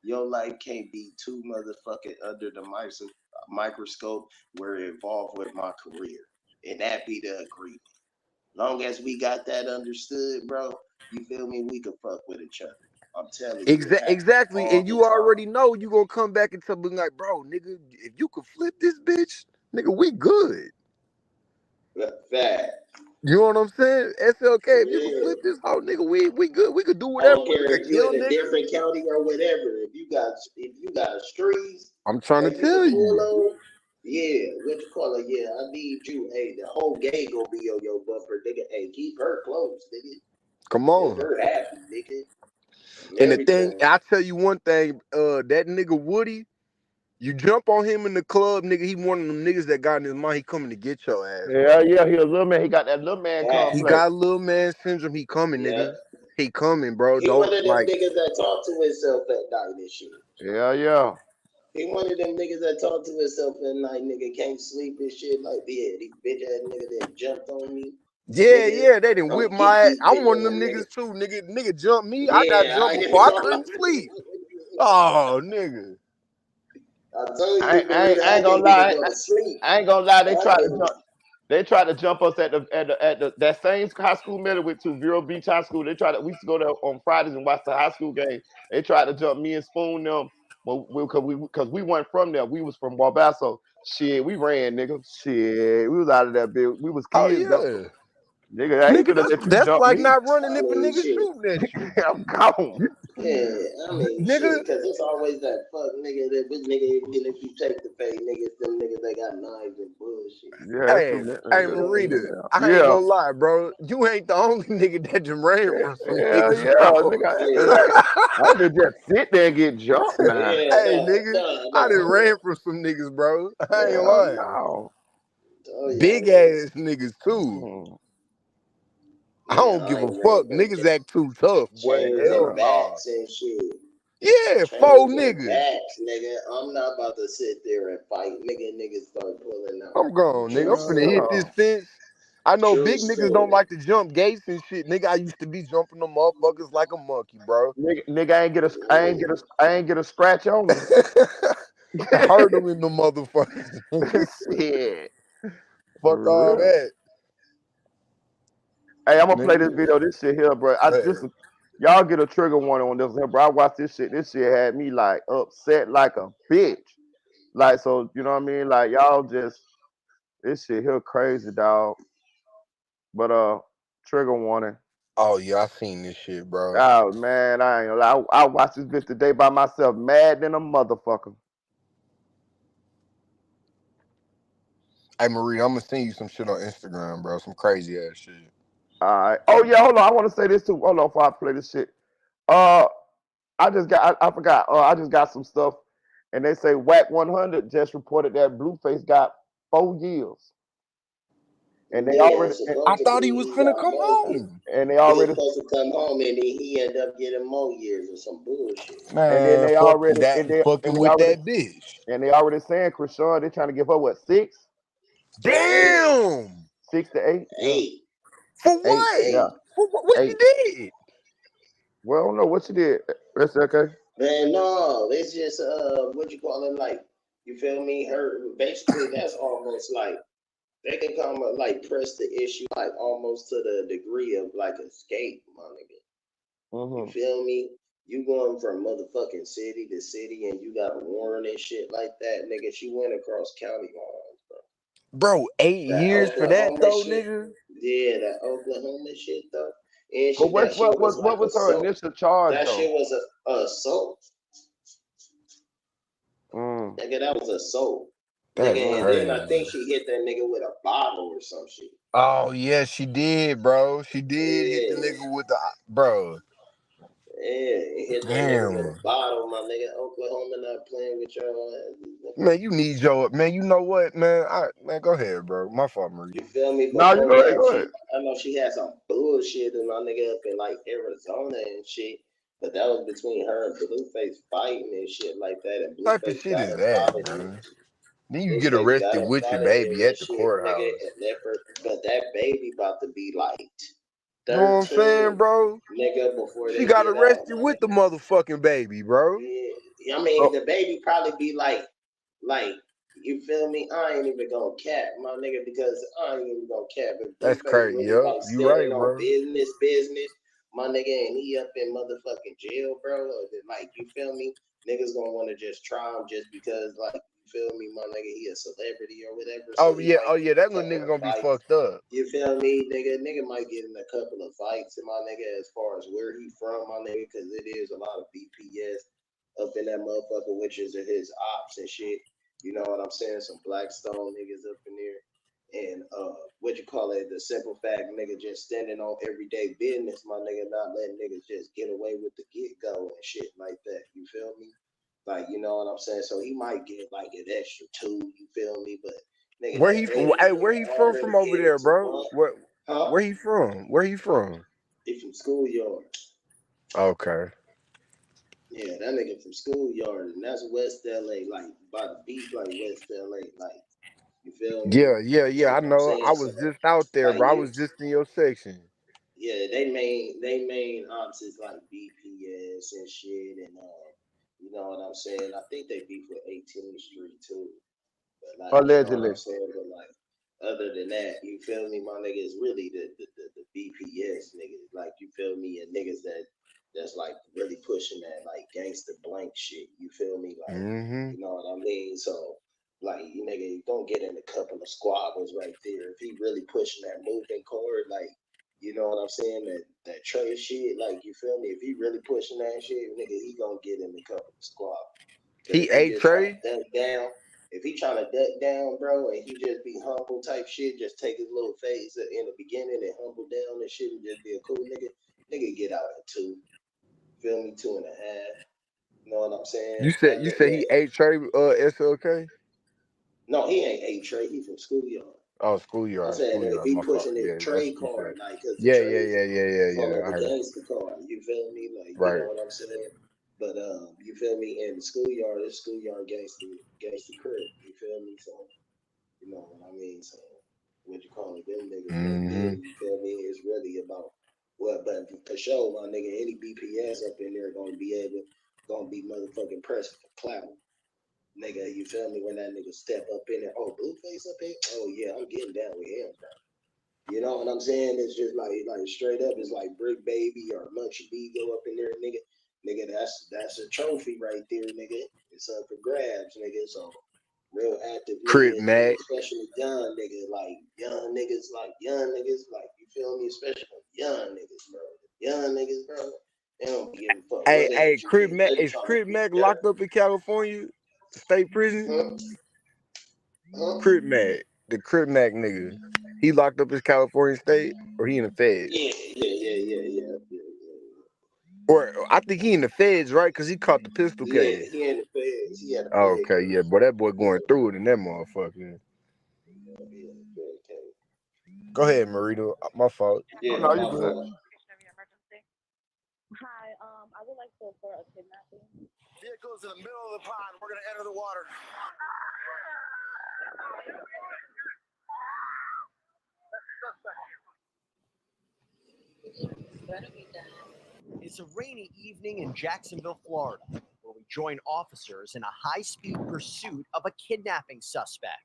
Your life can't be too motherfucking under the microscope where it involved with my career. And that be the agreement. Long as we got that understood, bro, you feel me? We can fuck with each other. I'm telling you, it happens Exactly, all and the you time. already know you gonna come back and tell me like, bro, nigga, if you could flip this bitch, nigga, we good. Fact. You know what I'm saying? SLK, if you could Yeah. flip this whole nigga, we good. We could do I whatever. don't We care could if you kill in a niggas. different county or whatever. If you got streets I'm trying to that you can tell pull you. on, yeah, what you call it? Yeah, I need you. Hey, the whole gang gonna be on your bumper, nigga. Hey, keep her close, nigga. Come Make on. her happy, nigga. And the thing, Everything. I tell you one thing, that nigga Woody, you jump on him in the club, nigga, he one of them niggas that got in his mind, he coming to get your ass, Yeah, bro. yeah, he a little man. He got that little man Fact. He complex. got little man syndrome, he coming, Yeah. nigga. He coming, bro. He one Don't of them like niggas that talk to himself at night and shit. Yeah, yeah. He one of them niggas that talk to himself at night, nigga, can't sleep and shit. Like, yeah, these bitch ass nigga that jumped on me. Nigga, yeah, they didn't whip come my get ass. these I'm bitch one of ass them niggas. niggas too, nigga. Nigga jumped me. I got Yeah, jumped I before I couldn't sleep. Oh, nigga. told I, you, I, Marita, I I ain't gonna can't even lie. go to sleep. I ain't gonna lie. They I tried to can't. jump. They tried to jump us at the that same high school middle with to Vero Beach High School. They tried to. We used to go there on Fridays and watch the high school game. They tried to jump me and Spoon them, but because we weren't from there. We was from Barbasso. Shit, we ran, nigga. Shit, we was out of that bitch. We was Oh kids though. yeah. Nigga, I ain't Nigga, finna let you that's jump like me. not running I if a mean, nigga shit. shooting at you. I'm gone. Yeah, I mean, Nigga, shit, because it's always that fuck nigga that this nigga, even if you take the pay, niggas, them niggas that got knives and bullshit. Yeah, that's hey, true. Man. hey, You feel me? Marita, I ain't Yeah, gonna lie, bro. You ain't the only nigga that just ran from some yeah, niggas, yeah. bro. Nigga, Yeah, I did just sit there and get jumped now. yeah, Hey, nigga, I done no. ran from some niggas, bro. I ain't Hell lying. no. Oh, yeah, Big niggas. ass niggas too. Mm, I Yeah, don't give I a ain't ran fuck. from Niggas act too tough, boy. chains Hell and yeah. nah. bats and shit. Yeah, 4 Chains and niggas. bats, nigga. I'm not about to sit there and fight, nigga. Niggas start pulling out. I'm gone, nigga. True I'm finna hit this story. Yeah. fence. I know True big niggas don't story. like to jump gates and shit. Nigga, I used to be jumping them motherfuckers like a monkey, bro. Nigga, I ain't get a scratch on me. Hurt them in the motherfuckers. Shit. Fuck For all real. that. Hey, I'm gonna play this Nigga, video. This shit here, bro. man. Y'all get a trigger warning on this here, bro. I watched this shit. This shit had me like upset like a bitch. Like, so you know what I mean? Like y'all just this shit here crazy, dog. But trigger warning. Oh yeah, I seen this shit, bro. Oh man, I ain't gonna lie. I watched this bitch today by myself, mad than a motherfucker. Hey Marie, I'm gonna send you some shit on Instagram, bro. Some crazy ass shit. All right. Oh yeah, hold on. I want to say this too. Hold on before I play this shit. Uh, I forgot. I just got some stuff, and they say Whack 100 just reported that Blueface got 4 years. And they Yeah, already I thought supposedly he was he finna got come more. home. and they He was already supposed to come home, and then he ended up getting more years or some bullshit. and then Man, they fucking already that, and they fucking with that bitch. and they already saying Krishan, they trying to give her what 6? Damn. 6 to 8? Yeah. 8. For 8, what? yeah. What 8. she did? Well, I don't know what she did. That's okay. Man, no, it's just what you call it, like, you feel me? Her basically that's almost like they can come like press the issue like almost to the degree of like escape, my nigga. You feel me? You going from motherfucking city to city and you got a warrant and shit like that, nigga. She went across county lines, bro. Bro, 8 That years for that Oklahoma though, shit, nigga? yeah, that Oklahoma shit though. And But that shit was what like was her assault. initial charge That though? shit was a assault. Nigga, that was assault. That's Nigga, and then I crazy. think she hit that nigga with a bottle or some shit. Oh yeah, she did, bro. She did hit the nigga with the bro. Yeah, hit that nigga with a bottle, my nigga. Oklahoma not playing with your ass. Man, you need your man. You know what, man? Man, go ahead, bro. My fault, Marie. You feel me? No, you Before go ahead. that, Go ahead. I know she had some bullshit and my nigga up in like Arizona and shit. But that was between her and Blueface fighting and shit like that. And What type of Blueface shit got is up that, out of there. man? Then you get Blueface got arrested up with out your of baby there and at the shit, courthouse. nigga. And but that baby about to be like You know what I'm 13, saying, bro? nigga, before She they got get out. arrested with the motherfucking baby, bro. Yeah, I mean, the baby probably be like, you feel me? I ain't even gonna cap, my nigga, because I ain't even gonna cap. If That's Blueface crazy. really Yep, like you standing right, on bro. business, my nigga, and he up in motherfucking jail, bro. Or like, you feel me? Niggas gonna want to just try him just because, like, you feel me, my nigga, he a celebrity or whatever. So Oh yeah, that little nigga gonna be fucked up. You feel me, nigga? Nigga might get in a couple of fights, my nigga, as far as where he from, my nigga, because it is a lot of BPS up in that motherfucker, which is his ops and shit. You know what I'm saying? Some Blackstone niggas up in there. And what you call it, the simple fact, nigga, just standing on everyday business, my nigga, not letting niggas just get away with the get-go and shit like that. You feel me? Like, you know what I'm saying? So he might get like an extra 2, you feel me? But nigga, Where he from over there, bro? Where he from? Where he from? He from Schoolyard. Okay. Yeah, that nigga from Schoolyard, and that's West LA, like by the beach, like West LA, like, you feel me? Yeah. I You know what I'm know. saying? I was So, just out there, like, bro. I was just in your section. yeah, they main ops is like BPS and shit, and you know what I'm saying? I think they beef with 18th Street too. But like, you know what Allegedly. I'm saying? But like, other than that, you feel me? My nigga is really the BPS niggas. Like, you feel me? And niggas that's like really pushing that like gangster blank shit. You feel me? Like, you know what I mean? So like, you nigga, don't get in a couple of squabbles right there. If he really pushing that moving cord, like, you know what I'm saying? That Trey shit, like, you feel me? If he really pushing that shit, nigga, he gonna get in a couple of squabbles. But He if he ate just trying Trey? to duck down, if he trying to duck down, bro, and he just be humble type shit, just take his little phase in the beginning and humble down and shit and just be a cool nigga, nigga get out at 2. Feel me? 2.5. You know what I'm saying? You said he ate Trey SLK? No, he ain't ate Trey. He from Schoolyard. Oh, I'm schoolyard, saying if he my fault. pushing his Yeah, that's trade what you said. card, like, cause the Yeah. trade full of I the heard. gangster card, you feel me? Like, you Right. know what I'm saying? But you feel me? In the schoolyard, it's schoolyard gangster crib. You feel me? So, you know what I mean? So, what you call it? Them niggas right there. You feel me? It's really about what, but for sure, my nigga, any BPS up in there gonna be motherfucking pressing for clout. Nigga, you feel me? When that nigga step up in there, oh, Blueface up here? Oh yeah, I'm getting down with him, bro. You know what I'm saying? It's just like straight up, it's like Brick Baby or Munchie B go up in there, nigga. Nigga, that's a trophy right there, nigga. It's up for grabs, nigga. So real active Crip niggas, Mac. especially young niggas, like young niggas, like, you feel me? Especially young niggas, bro. Young niggas, bro. They don't be giving a fuck what age you Crip get. Mac, They is trying to Crip be Mac dirt. locked up in California state prison? Crip Mac, the Crip Mac nigga. He locked up in California state, or he in the feds? Yeah. Or I think he in the feds, right? Cause he caught the pistol Yeah, case. he in the feds. He had a Oh, fed okay, case. yeah, boy, that boy going through it in that motherfucker. Go ahead, Marita. My fault. Yeah, No, you my good. bad. Hi, I would like to report a kidnapping. Vehicles in the middle of the pond. We're gonna enter the water. It's a rainy evening in Jacksonville, Florida, where we join officers in a high-speed pursuit of a kidnapping suspect.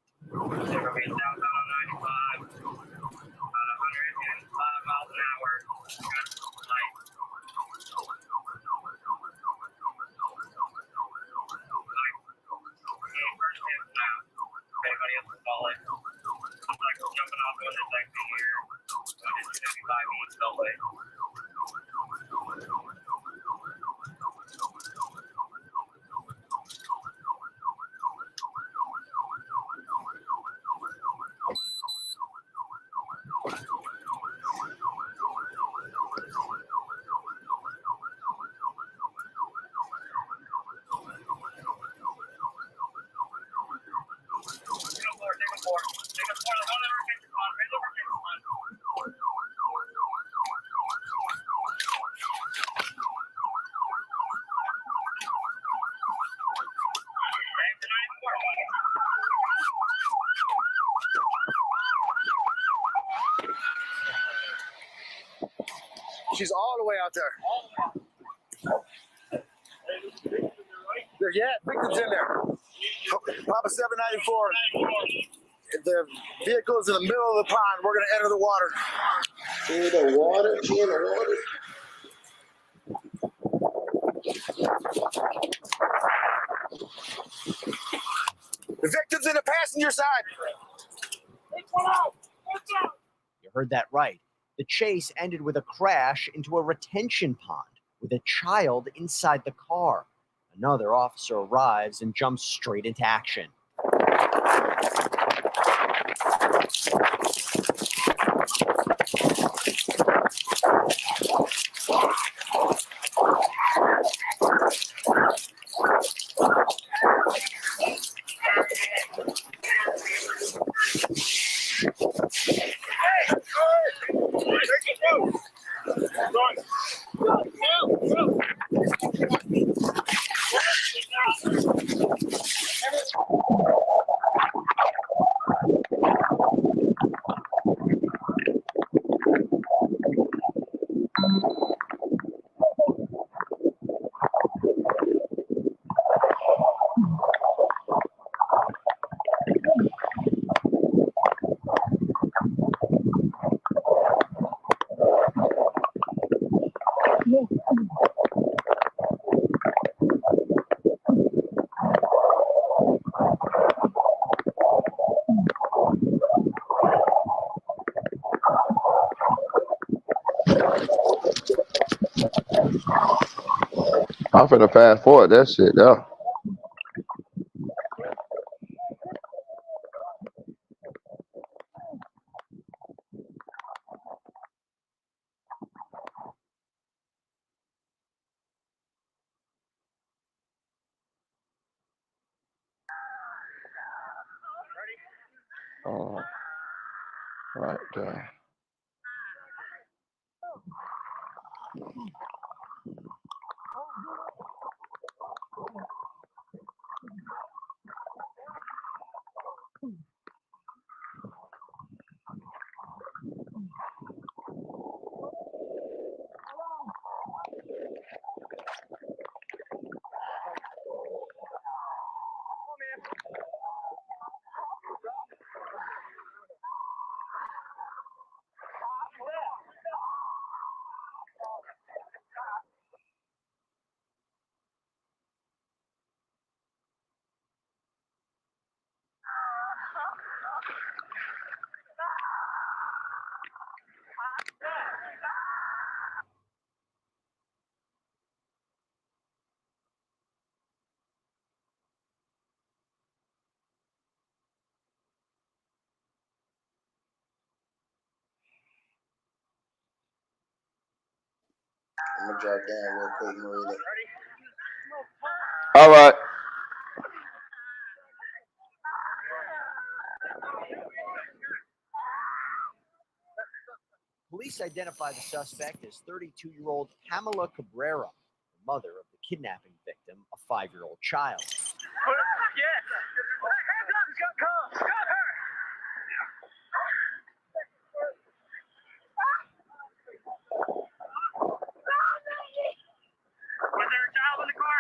She's all the way out there. Yeah, victims in there. Papa 794. The vehicle's in the middle of the pond. We're gonna enter the water. In the water? She in the water? The victim's in the passenger side. You heard that right. The chase ended with a crash into a retention pond with a child inside the car. Another officer arrives and jumps straight into action. I'm finna fast forward that shit, yeah. Right there. I'm gonna drop down real quick, Marita. All right. Police identify the suspect as 32-year-old Pamela Cabrera, the mother of the kidnapping victim, a 5-year-old child. Was there a child in the car?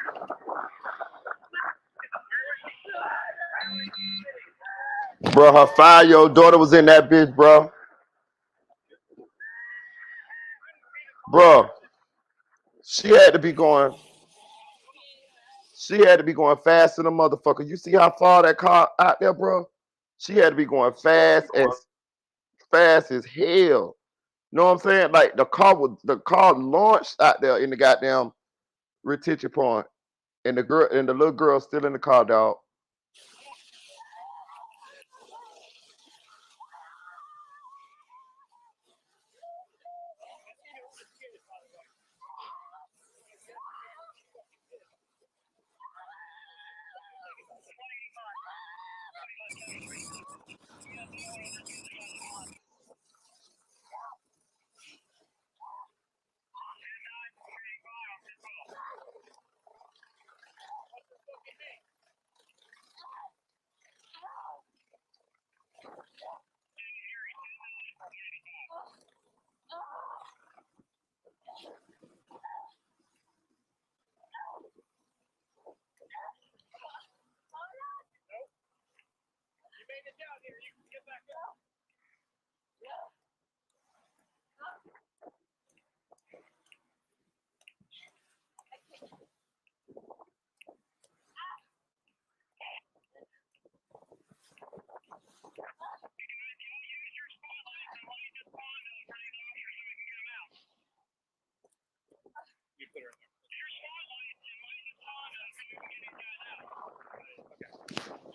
Bro, her 5-year-old daughter was in that bitch, bro. Bro, she had to be going fast in the motherfucker. You see how far that car out there, bro? She had to be going fast as hell. Know what I'm saying? Like the car launched out there in the goddamn retention point, and the little girl still in the car, dog.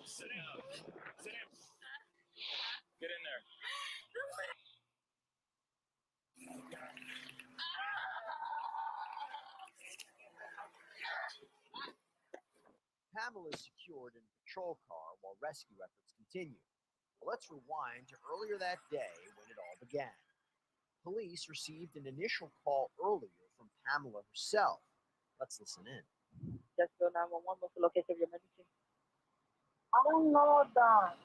Sit down. Sit down. Get in there. Pamela is secured in a patrol car while rescue efforts continue. Well, let's rewind to earlier that day when it all began. Police received an initial call earlier from Pamela herself. Let's listen in. Just go 911. What's the location of your emergency? I don't know the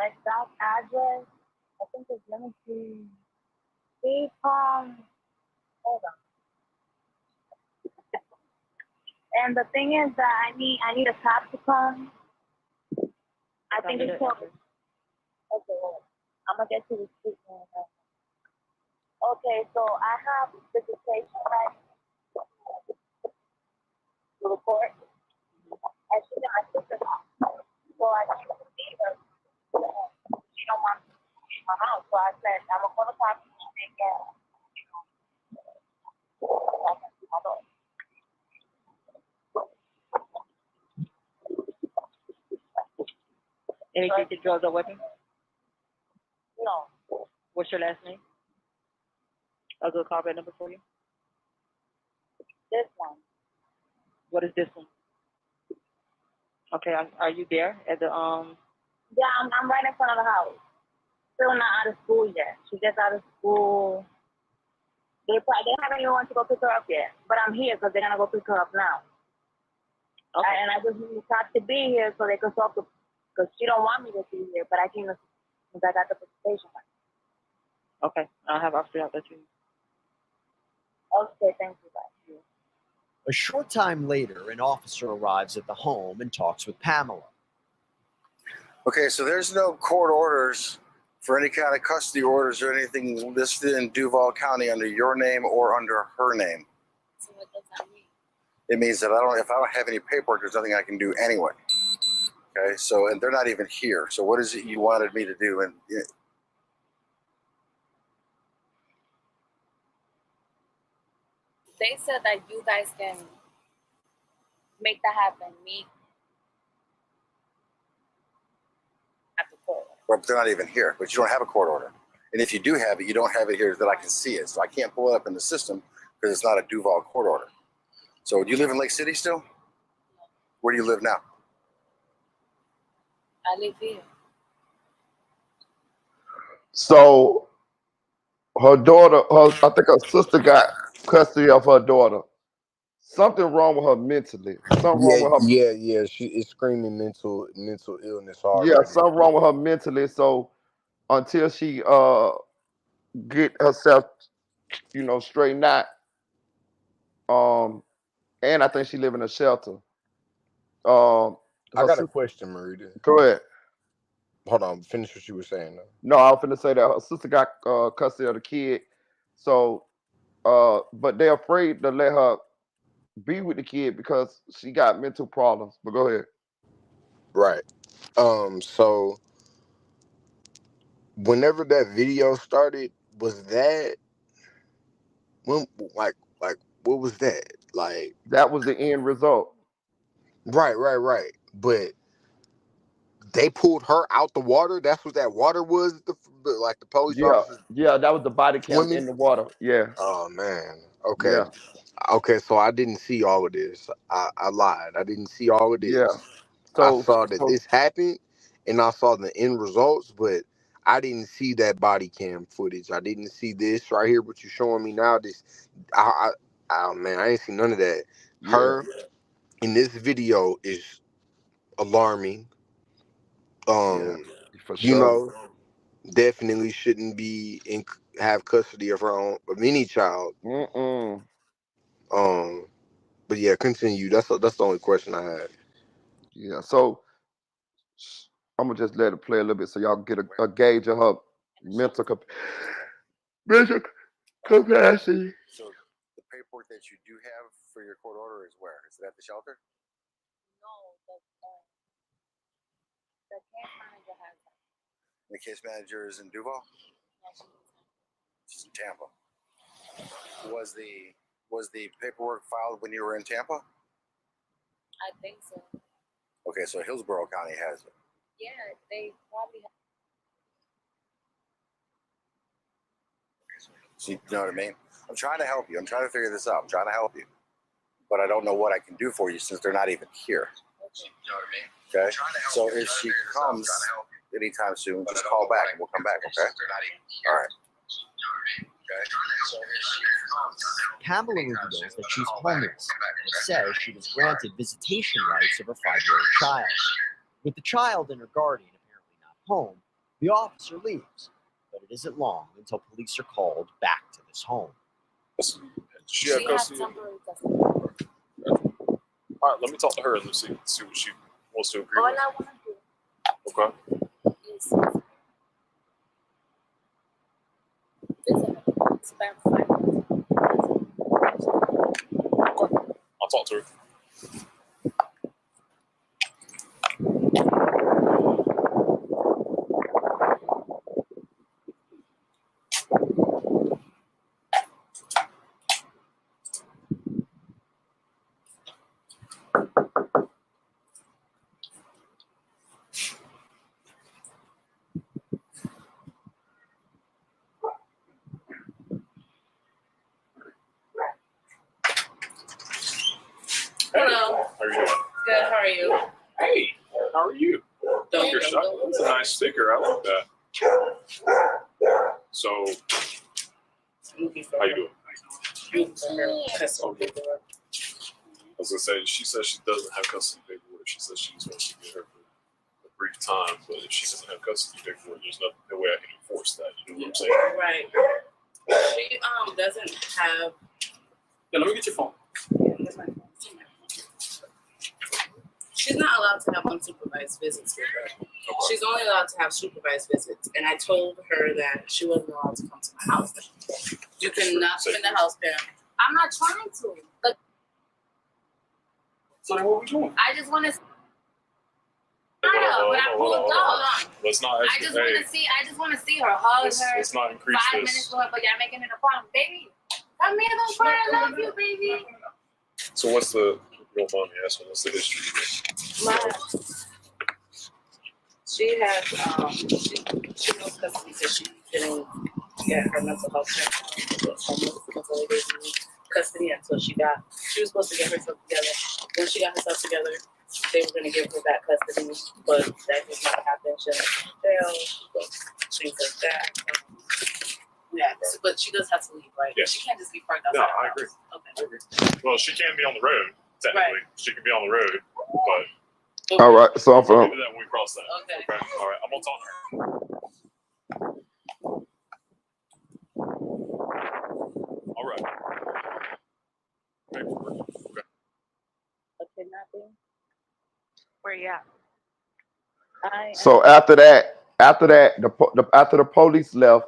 exact address. I think it's, let me see. Hold on. And the thing is that I need a cop to come. I think it's called. Okay, hold on. I'm gonna get to the street now. Okay, so I have the citation right to the court. And she's in my sister's house. So I need to see her. She don't want to leave my house. So I said, I'm gonna call the cops and they can, I can see my daughter. Any ticket drugs or weapons? No. What's your last name? A good callback number for you? This one. What is this one? Okay, are you there at the Yeah, I'm right in front of the house. Still not out of school yet. She gets out of school. They haven't even want to go pick her up yet. But I'm here because they're gonna go pick her up now. Okay. And I just need the cops to be here so they can talk to, because she don't want me to be here, but I can because I got the presentation. Okay, I'll have Officer out there too. Okay, thank you, bye. A short time later, an officer arrives at the home and talks with Pamela. Okay, so there's no court orders for any kind of custody orders or anything listed in Duval County under your name or under her name. So what does that mean? It means that if I don't have any paperwork, there's nothing I can do anyway. Okay, so, and they're not even here. So what is it you wanted me to do? And They said that you guys can make that happen. Me at the court. But they're not even here. But you don't have a court order. And if you do have it, you don't have it here that I can see it. So I can't pull it up in the system because it's not a Duval court order. So do you live in Lake City still? Where do you live now? I live here. So her daughter, I think her sister got custody of her daughter. Something wrong with her mentally. Something wrong with her. Yeah. She is screaming mental illness Yeah, already. something wrong with her mentally. So until she get herself, straightened out, and I think she live in a shelter. I Her got a sister. question, Marita. Go ahead. Hold on, finish what you were saying though. No, I was finna say that her sister got custody of the kid. So, but they're afraid to let her be with the kid because she got mental problems. But go ahead. Right. So whenever that video started, was that when like what was that? Like That was the end result. right. But they pulled her out the water. That's what that water was. Like the police Yeah, officers yeah, that was the body cam swimming. in the water. Yeah, Oh man. Okay. yeah, Okay. So I didn't see all of this. I lied. I didn't see all of yeah. this. I So, saw that this happened, and I saw the end results, but I didn't see that body cam footage. I didn't see this right here. What you're showing me now. Oh man, I ain't seen none of that. yeah, Her in this video is alarming. yeah, for You sure. know, definitely shouldn't have custody of her own of any child. Mm-mm. But yeah, continue. That's the only question I had. Yeah. So I'm gonna just let it play a little bit so y'all get a gauge of her mental mental capacity. So the paperwork that you do have for your court order is where? Is it at the shelter? The case manager is in Duval? She's in Tampa. Was the paperwork filed when you were in Tampa? I think so. Okay, so Hillsborough County has it. Yeah, they probably have. So you know what I mean? I'm trying to help you. I'm trying to figure this out. I'm trying to help you. But I don't know what I can do for you since they're not even here. Okay? So if she comes anytime soon, just call back and we'll come back, okay? All right. Pamela reveals that she's homeless and says she was granted visitation rights of her 5-year-old child. With the child and her guardian apparently not home, the officer leaves, but it isn't long until police are called back to this home. She has temporary custody. All right, let me talk to her and see what she wants to agree All with. I want to do Okay. is visit her. It's about 5 minutes. I'll talk to her. Hello. How are you doing? Good. How are you? Hey, how are you? Your shot. That's a nice sticker. I like that. So, how you doing? Okay. I was gonna say, she says she doesn't have custody paperwork. She says she just wants to get her for a brief time, but if she doesn't have custody paperwork, there's no way I can enforce that. You know what I'm saying? Right. She doesn't have. Yeah, let me get your phone. She's not allowed to have unsupervised visits with her. She's only allowed to have supervised visits. And I told her that she wasn't allowed to come to my house. You cannot come in the house, Pam. I'm not trying to. Look, so then what are we doing? I just want to. Hold on. Let's not. I just want to see her. Hug her. Let's not increase 5 this. minutes with her, but y'all making it a problem, baby. Come here, don't cry. I love you, baby. So what's the? You don't mind me asking, what's the history? She has she knows custody, so she didn't get her mental health check. Custody until she was supposed to get herself together. When she got herself together, they were going to give her back custody, but that did not happen. She went to jail, things like that. Yeah, but she does have to leave, right? Yes. She can't just be parked No, outside. I agree. Okay. I agree. Well, she can be on the road, technically. Right. She can be on the road, but All right, so I'm we'll from. do that when we cross that. Okay. All right, I'm gonna talk to her. All right. Okay. A kidnapping? Where you at? So after that, after the police left,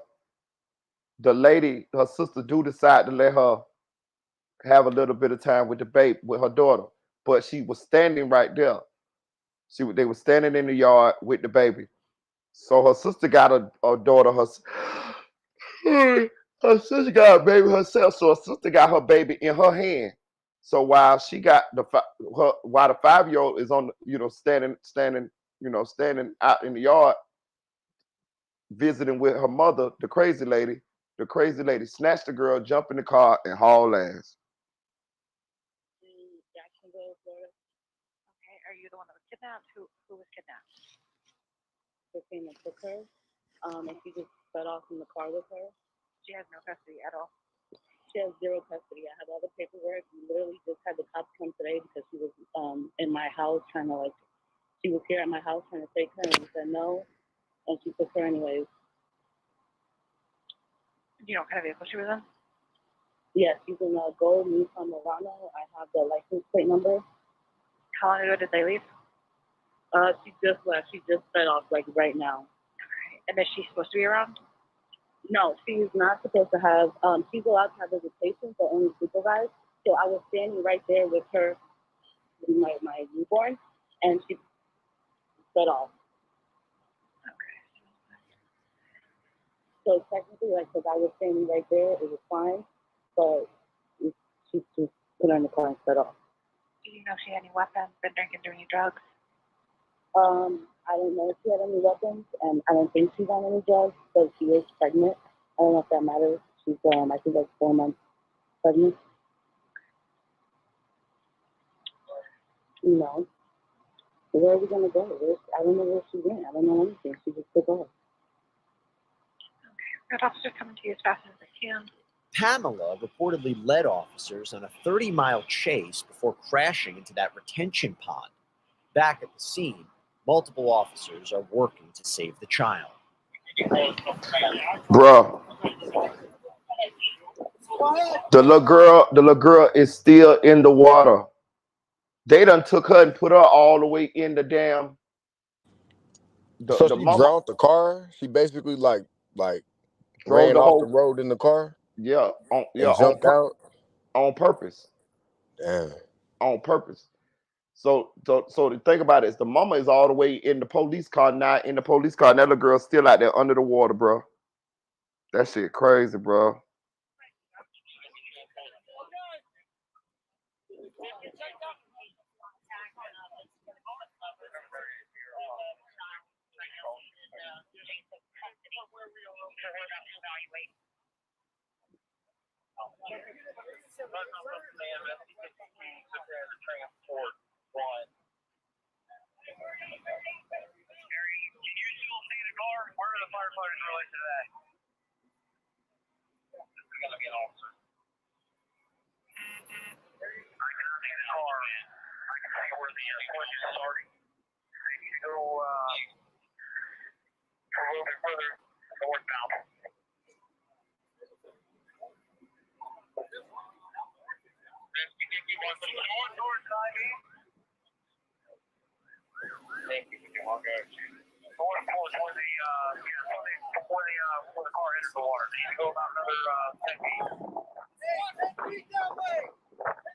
the lady, her sister, do decide to let her have a little bit of time with the babe, with her daughter. But she was standing right there. They were standing in the yard with the baby. So her sister got a daughter. Her sister got a baby herself. So her sister got her baby in her hand. So while she got while the 5-year-old is on, standing out in the yard, visiting with her mother, the crazy lady snatched the girl, jumped in the car, and hauled ass. Jacksonville, Florida. Okay, are you the one that was kidnapped? Who was kidnapped? They came and took her. And she just got off in the car with her. She has no custody at all. She has zero custody. I have all the paperwork. We literally just had the cops come today because she was in my house trying to she was here at my house trying to take her, and we said no, and she took her anyways. Do you know what kind of vehicle she was in? Yes, she's in a gold Nissan Murano. I have the license plate number. How long ago did they leave? She just left. She just sped off right now. And is she supposed to be around? No, she's not supposed to have. She's allowed to have visitation, but only supervised. So I was standing right there with her, my newborn, and she sped off. Okay. So technically, because I was standing right there, it was fine, but she just put her in the car and sped off. Do you know if she had any weapons, been drinking, doing any drugs? I don't know if she had any weapons, and I don't think she's on any drugs, but she is pregnant. I don't know if that matters. She's, I think, 4 months pregnant. Where are we going to go? I don't know where she went. I don't know anything. She just took off. Okay, got officers coming to you as fast as they can. Pamela reportedly led officers on a 30-mile chase before crashing into that retention pond. Back at the scene, multiple officers are working to save the child. Bruh. The little girl is still in the water. They done took her and put her all the way in the damn. So The she mama drowned the car. She basically like drove ran the off the whole. road in the car Yeah, and jumped out. On purpose. Damn. On purpose. So to think about it, is the mama is all the way in the police car, not in the police car. And that little girl's still out there under the water, bro. That shit crazy, bro.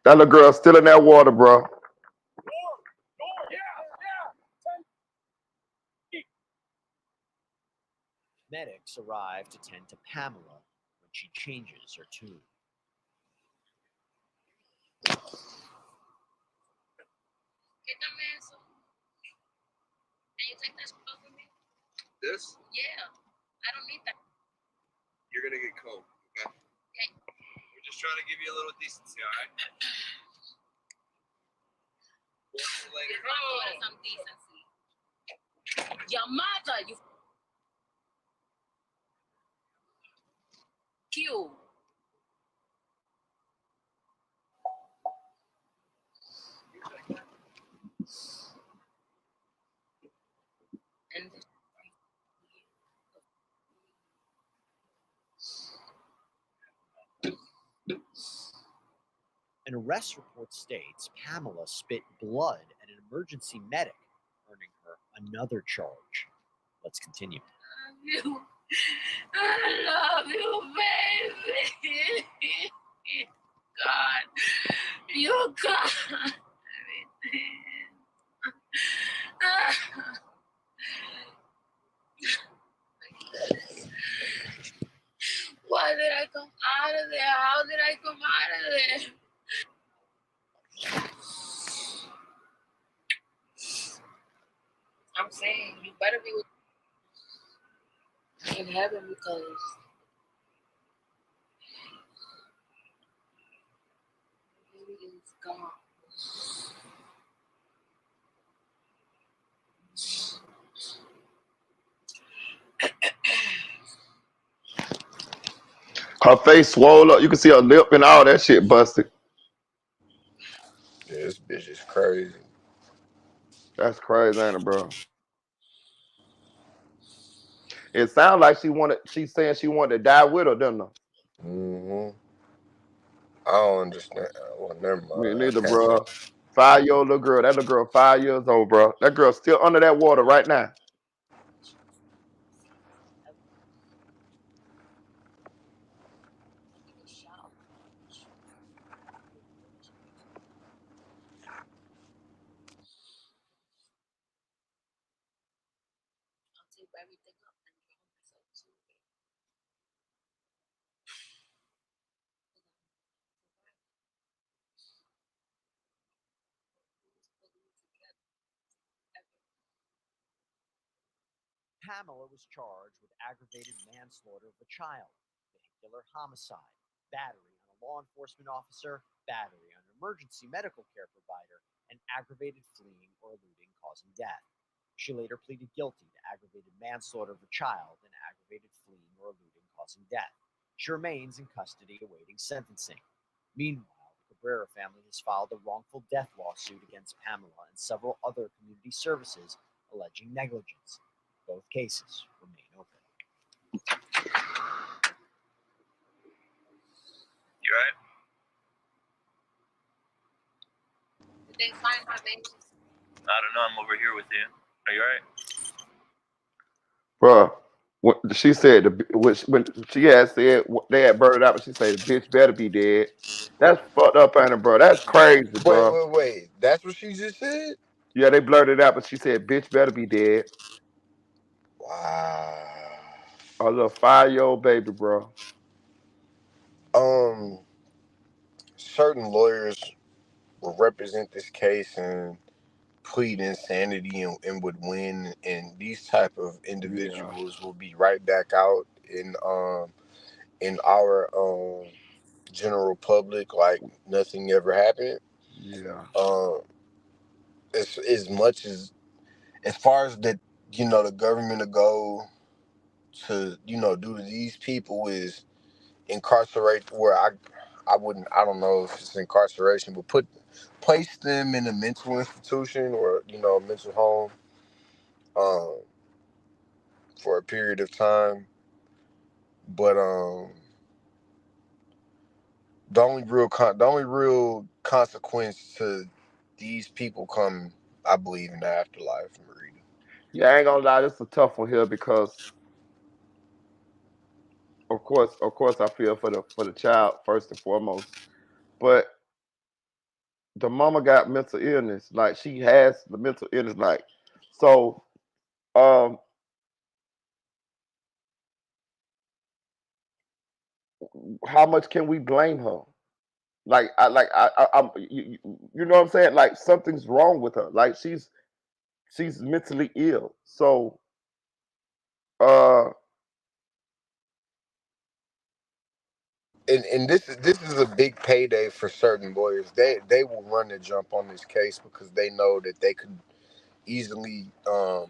That little girl's still in that water, bro. Medics arrive to tend to Pamela when she changes her tune. This? Yeah. I don't need that. You're gonna get cold, okay? Okay. We're just trying to give you a little decency, alright? Some decency. Your mother, you. cute. And An arrest report states Pamela spit blood at an emergency medic, earning her another charge. Let's continue. I love you, baby. God, you got everything. Why did I come out of there? How did I come out of there? I'm saying you better be in heaven because baby is gone. Her face swole up. You can see her lip and all that shit busted. Yeah, this bitch is crazy. That's crazy, ain't it, bro? It sounds like she's saying she wanted to die with her, doesn't it? Mm-hmm. I don't understand. Well, never Me mind. neither, I can't. bro. 5-year-old little girl. That little girl 5 years old, bro. That girl's still under that water right now. Pamela was charged with aggravated manslaughter of a child, vehicular homicide, battery on a law enforcement officer, battery on an emergency medical care provider, and aggravated fleeing or eluding causing death. She later pleaded guilty to aggravated manslaughter of a child and aggravated fleeing or eluding causing death. She remains in custody awaiting sentencing. Meanwhile, the Cabrera family has filed a wrongful death lawsuit against Pamela and several other community services alleging negligence. Both cases remain open. You right? Did they find my baby? I don't know. I'm over here with you. Are you alright? Bro, when she said, when she had said they had burned it out, but she said, the bitch better be dead. That's fucked up, ain't it, bro? That's crazy, bro. Wait. That's what she just said? Yeah, they blurted it out, but she said, bitch better be dead. Wow. A little 5-year-old baby, bro. Certain lawyers will represent this case and plead insanity and would win, and these type of individuals will be right back out in our general public like nothing ever happened. Yeah. As far as the the government to go to do to these people is incarcerate, where I don't know if it's incarceration, but place them in a mental institution or a mental home for a period of time. But the only real consequence to these people come, I believe, in the afterlife, Marita. Yeah, I ain't gonna lie, this is a tough one here because of course I feel for the child first and foremost. But the mama got mental illness. Like she has the mental illness, like so how much can we blame her? I'm you know what I'm saying? Like something's wrong with her. Like she's mentally ill. So uh And this is a big payday for certain lawyers. They will run the jump on this case because they know that they could easily uh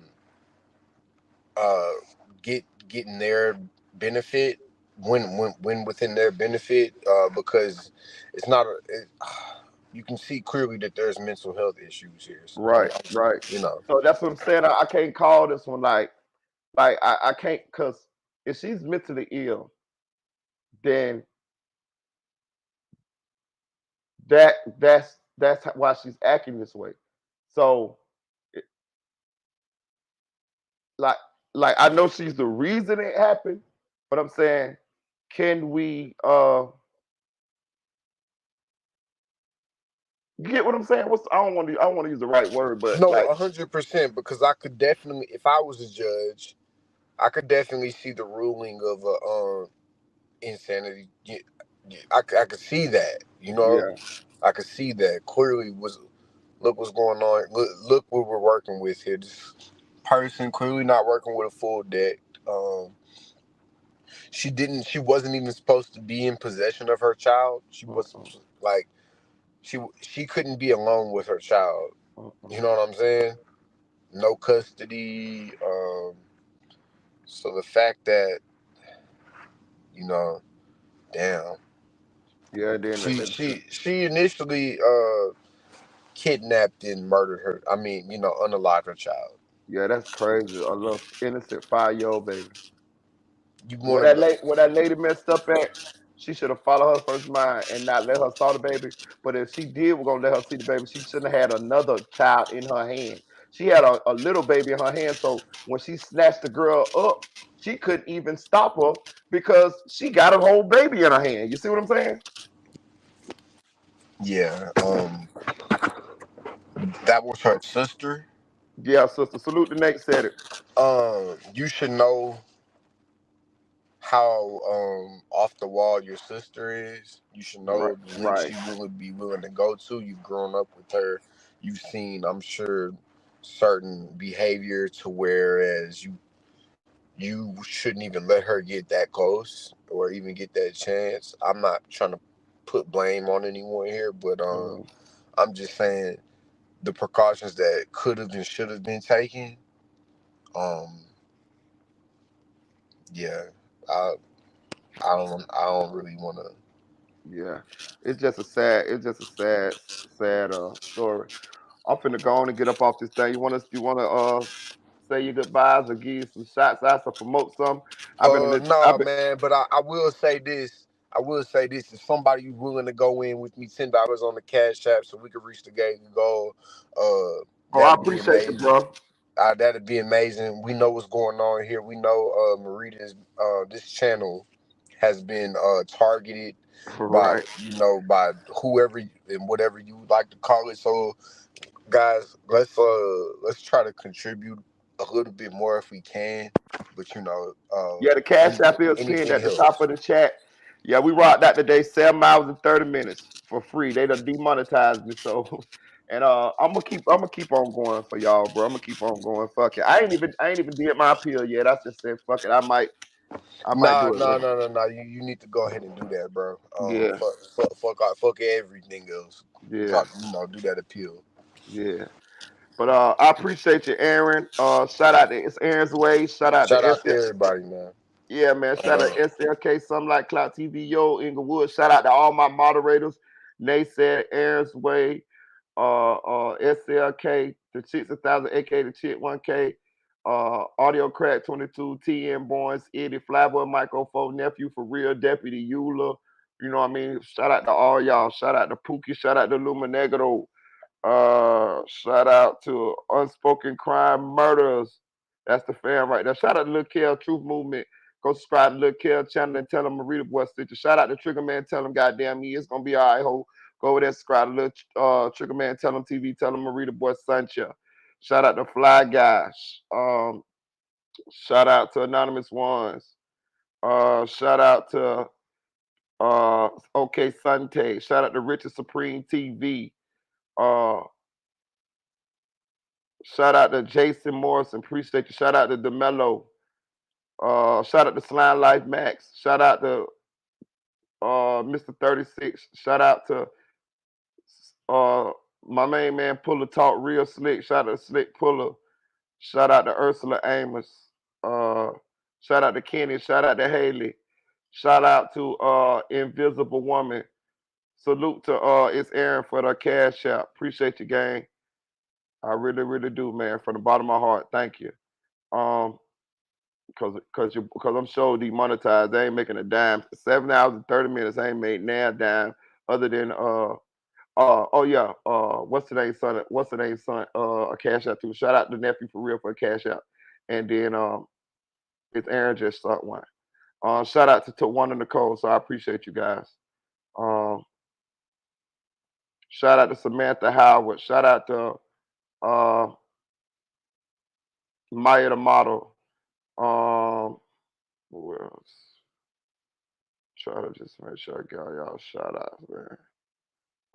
get in their benefit when within their benefit, because it's not you can see clearly that there's mental health issues here. So, Right, right. you know. So that's what I'm saying. I can't call this one like I can't, because if she's mentally ill, then that's why she's acting this way. So it- like I know she's the reason it happened, but I'm saying, can we you get what I'm saying? I don't want to use the right word, but No, like 100%, because I could definitely, if I was a judge, I could definitely see the ruling of insanity. I could see that, you know. yeah. I could see that clearly. Look what's going on. Look what we're working with here. This person clearly not working with a full deck. She wasn't even supposed to be in possession of her child. She was like, she couldn't be alone with her child. You know what I'm saying? No custody. So the fact that, you know, damn. Yeah, then She initially kidnapped and murdered her. I mean, you know, unalived her child. yeah, that's crazy. A little innocent 5-year-old baby. You Where want to that lady messed up at, she should have followed her first mind and not let her saw the baby. But if she did, we're gonna let her see the baby. She shouldn't have had another child in her hand. She had a little baby in her hand. So when she snatched the girl up, she couldn't even stop her because she got a whole baby in her hand. You see what I'm saying? Yeah. That was her sister. Yeah, sister. Salute the Nate said it. You should know how off the wall your sister is. You should Right, know the lengths right. she would be willing to go to. You've grown up with her. You've seen, I'm sure, certain behavior to whereas you shouldn't even let her get that close or even get that chance. I'm not trying to put blame on anyone here, but I'm just saying the precautions that could have and should have been taken. Um, yeah, I I don't really want to. Yeah, it's just a sad story. I'm finna go on and get up off this thing. You wanna say your goodbyes or give you some shots out to promote some? No, man, but I will say this. I will say this: if somebody willing to go in with me, $10 on the cash app, so we can reach the game goal, Oh, I that'd be appreciate you, amazing. bro. That'd be amazing. We know what's going on here. We know Marita's this channel has been targeted by Right. by whoever and whatever you would like to call it. So guys, let's try to contribute a little bit more if we can. But Yeah, the cash app is pinned anything at the top helps. of the chat. Yeah, we rocked that today, 7 hours and 30 minutes for free. They done demonetized me, so and I'm gonna keep on going for y'all, bro. I'm gonna keep on going. Fuck it. I ain't even did my appeal yet. I just said fuck it. I might Nah, do it nah, later. nah, nah, nah. You need to go ahead and do that, bro. Yeah, Fuck everything else. yeah, Do that appeal. yeah. But I appreciate you, Aaron. Shout out to it's Aaron's Way. Shout out to Shout out to SL. everybody, man. Yeah, man. Shout out to SLK, something like Clout TV, Yo, Inglewood. Shout out to all my moderators. Nate said Aaron's Way, SLK, the Chicks 1000, AK, the Chick 1K, Audio Crack 22, TM Boys, Eddie, Flyboy, Michael 4, Nephew for Real, Deputy Eula. You know what I mean? Shout out to all y'all. Shout out to Pookie. Shout out to Luminegro. Shout out to Unspoken Crime Murders. That's the fam right there. Shout out to Lil Kel Truth Movement. Go subscribe to Lil Kel channel and tell them Marita Boy Stitcher. Shout out to Trigger Man. Tell them goddamn me. It's gonna be all right, ho. Go over there, subscribe to Lil Trigger Man. Tell them TV. Tell them Marita Boy Sancha. Shout out to Fly Guys. Shout out to Anonymous Ones. Shout out to OK Sante. Shout out to Richard Supreme TV. Uh, Shout out to Jason Morrison. Appreciate you. Shout out to DeMello. Shout out to Slime Life Max. Shout out to Mr. 36. Shout out to my main man Puller Talk Real Slick. Shout out to Slick Puller. Shout out to Ursula Amos. Shout out to Kenny. Shout out to Haley. Shout out to Invisible Woman. Salute to it's Aaron for the cash app. Appreciate you, gang. I really, really do, man. From the bottom of my heart, thank you. Cause I'm sure demonetized. They ain't making a dime. 7 hours and 30 minutes. I ain't made now a dime other than oh yeah, what's the name, son? What's the name, son? A cash out too. Shout out to nephew for real for a cash out. And then it's Aaron just start one. Shout out to one and Nicole. So I appreciate you guys. Shout out to Samantha Howard. Shout out to Maya the model. Who else? Try to just make sure I got y'all shout outs, man.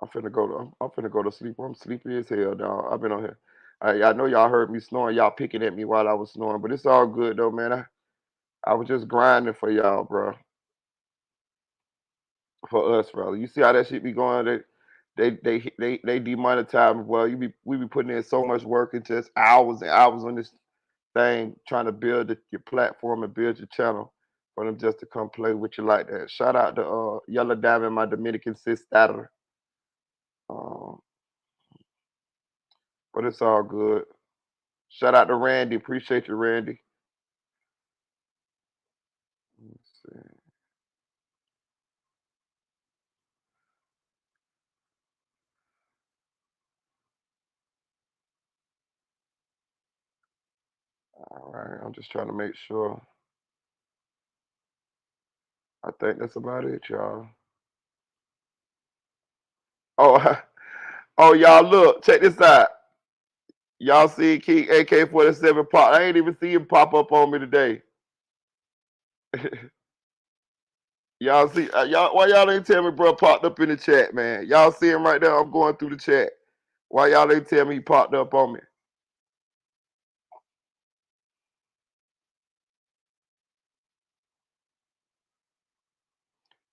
I'm finna go to sleep. I'm sleepy as hell, dog. I've been on here. I know y'all heard me snoring. Y'all picking at me while I was snoring, but it's all good though, man. I was just grinding for y'all, bro. For us, bro. You see how that shit be going? They demonetize. Well, we be putting in so much work into just hours and hours on this thing, trying to build your platform and build your channel for them just to come play with you like that. Shout out to Yellow Diamond, my Dominican sister. But it's all good. Shout out to Randy. Appreciate you, Randy. Let's see. All right. I'm just trying to make sure. I think that's about it, y'all. Oh, oh, y'all look. Check this out. Y'all see King AK-47 pop. I ain't even see him pop up on me today. Y'all see, why y'all ain't tell me bro popped up in the chat, man? Y'all see him right there? I'm going through the chat. Why y'all ain't tell me he popped up on me?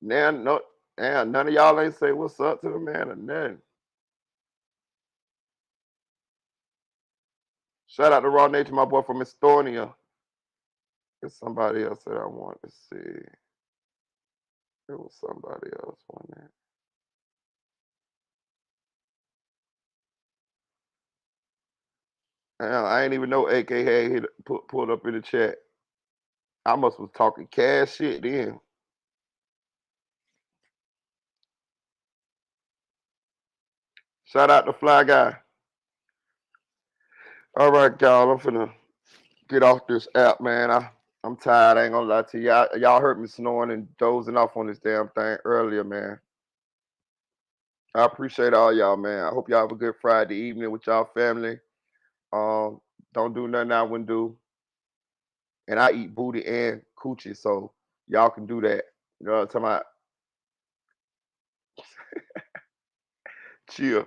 Now, no, and none of y'all ain't say what's up to the man or nothing. Shout out to Raw Nature, my boy from Estonia. There's somebody else that I want to see. There was somebody else on there. I ain't even know AK had pulled up in the chat. I must was talking cash shit then. Shout out to Fly Guy. All right, y'all. I'm finna get off this app, man. I'm tired. I ain't gonna lie to y'all. Y'all heard me snoring and dozing off on this damn thing earlier, man. I appreciate all y'all, man. I hope y'all have a good Friday evening with y'all family. Don't do nothing I wouldn't do. And I eat booty and coochie, so y'all can do that. You know what I'm talking about? Chill.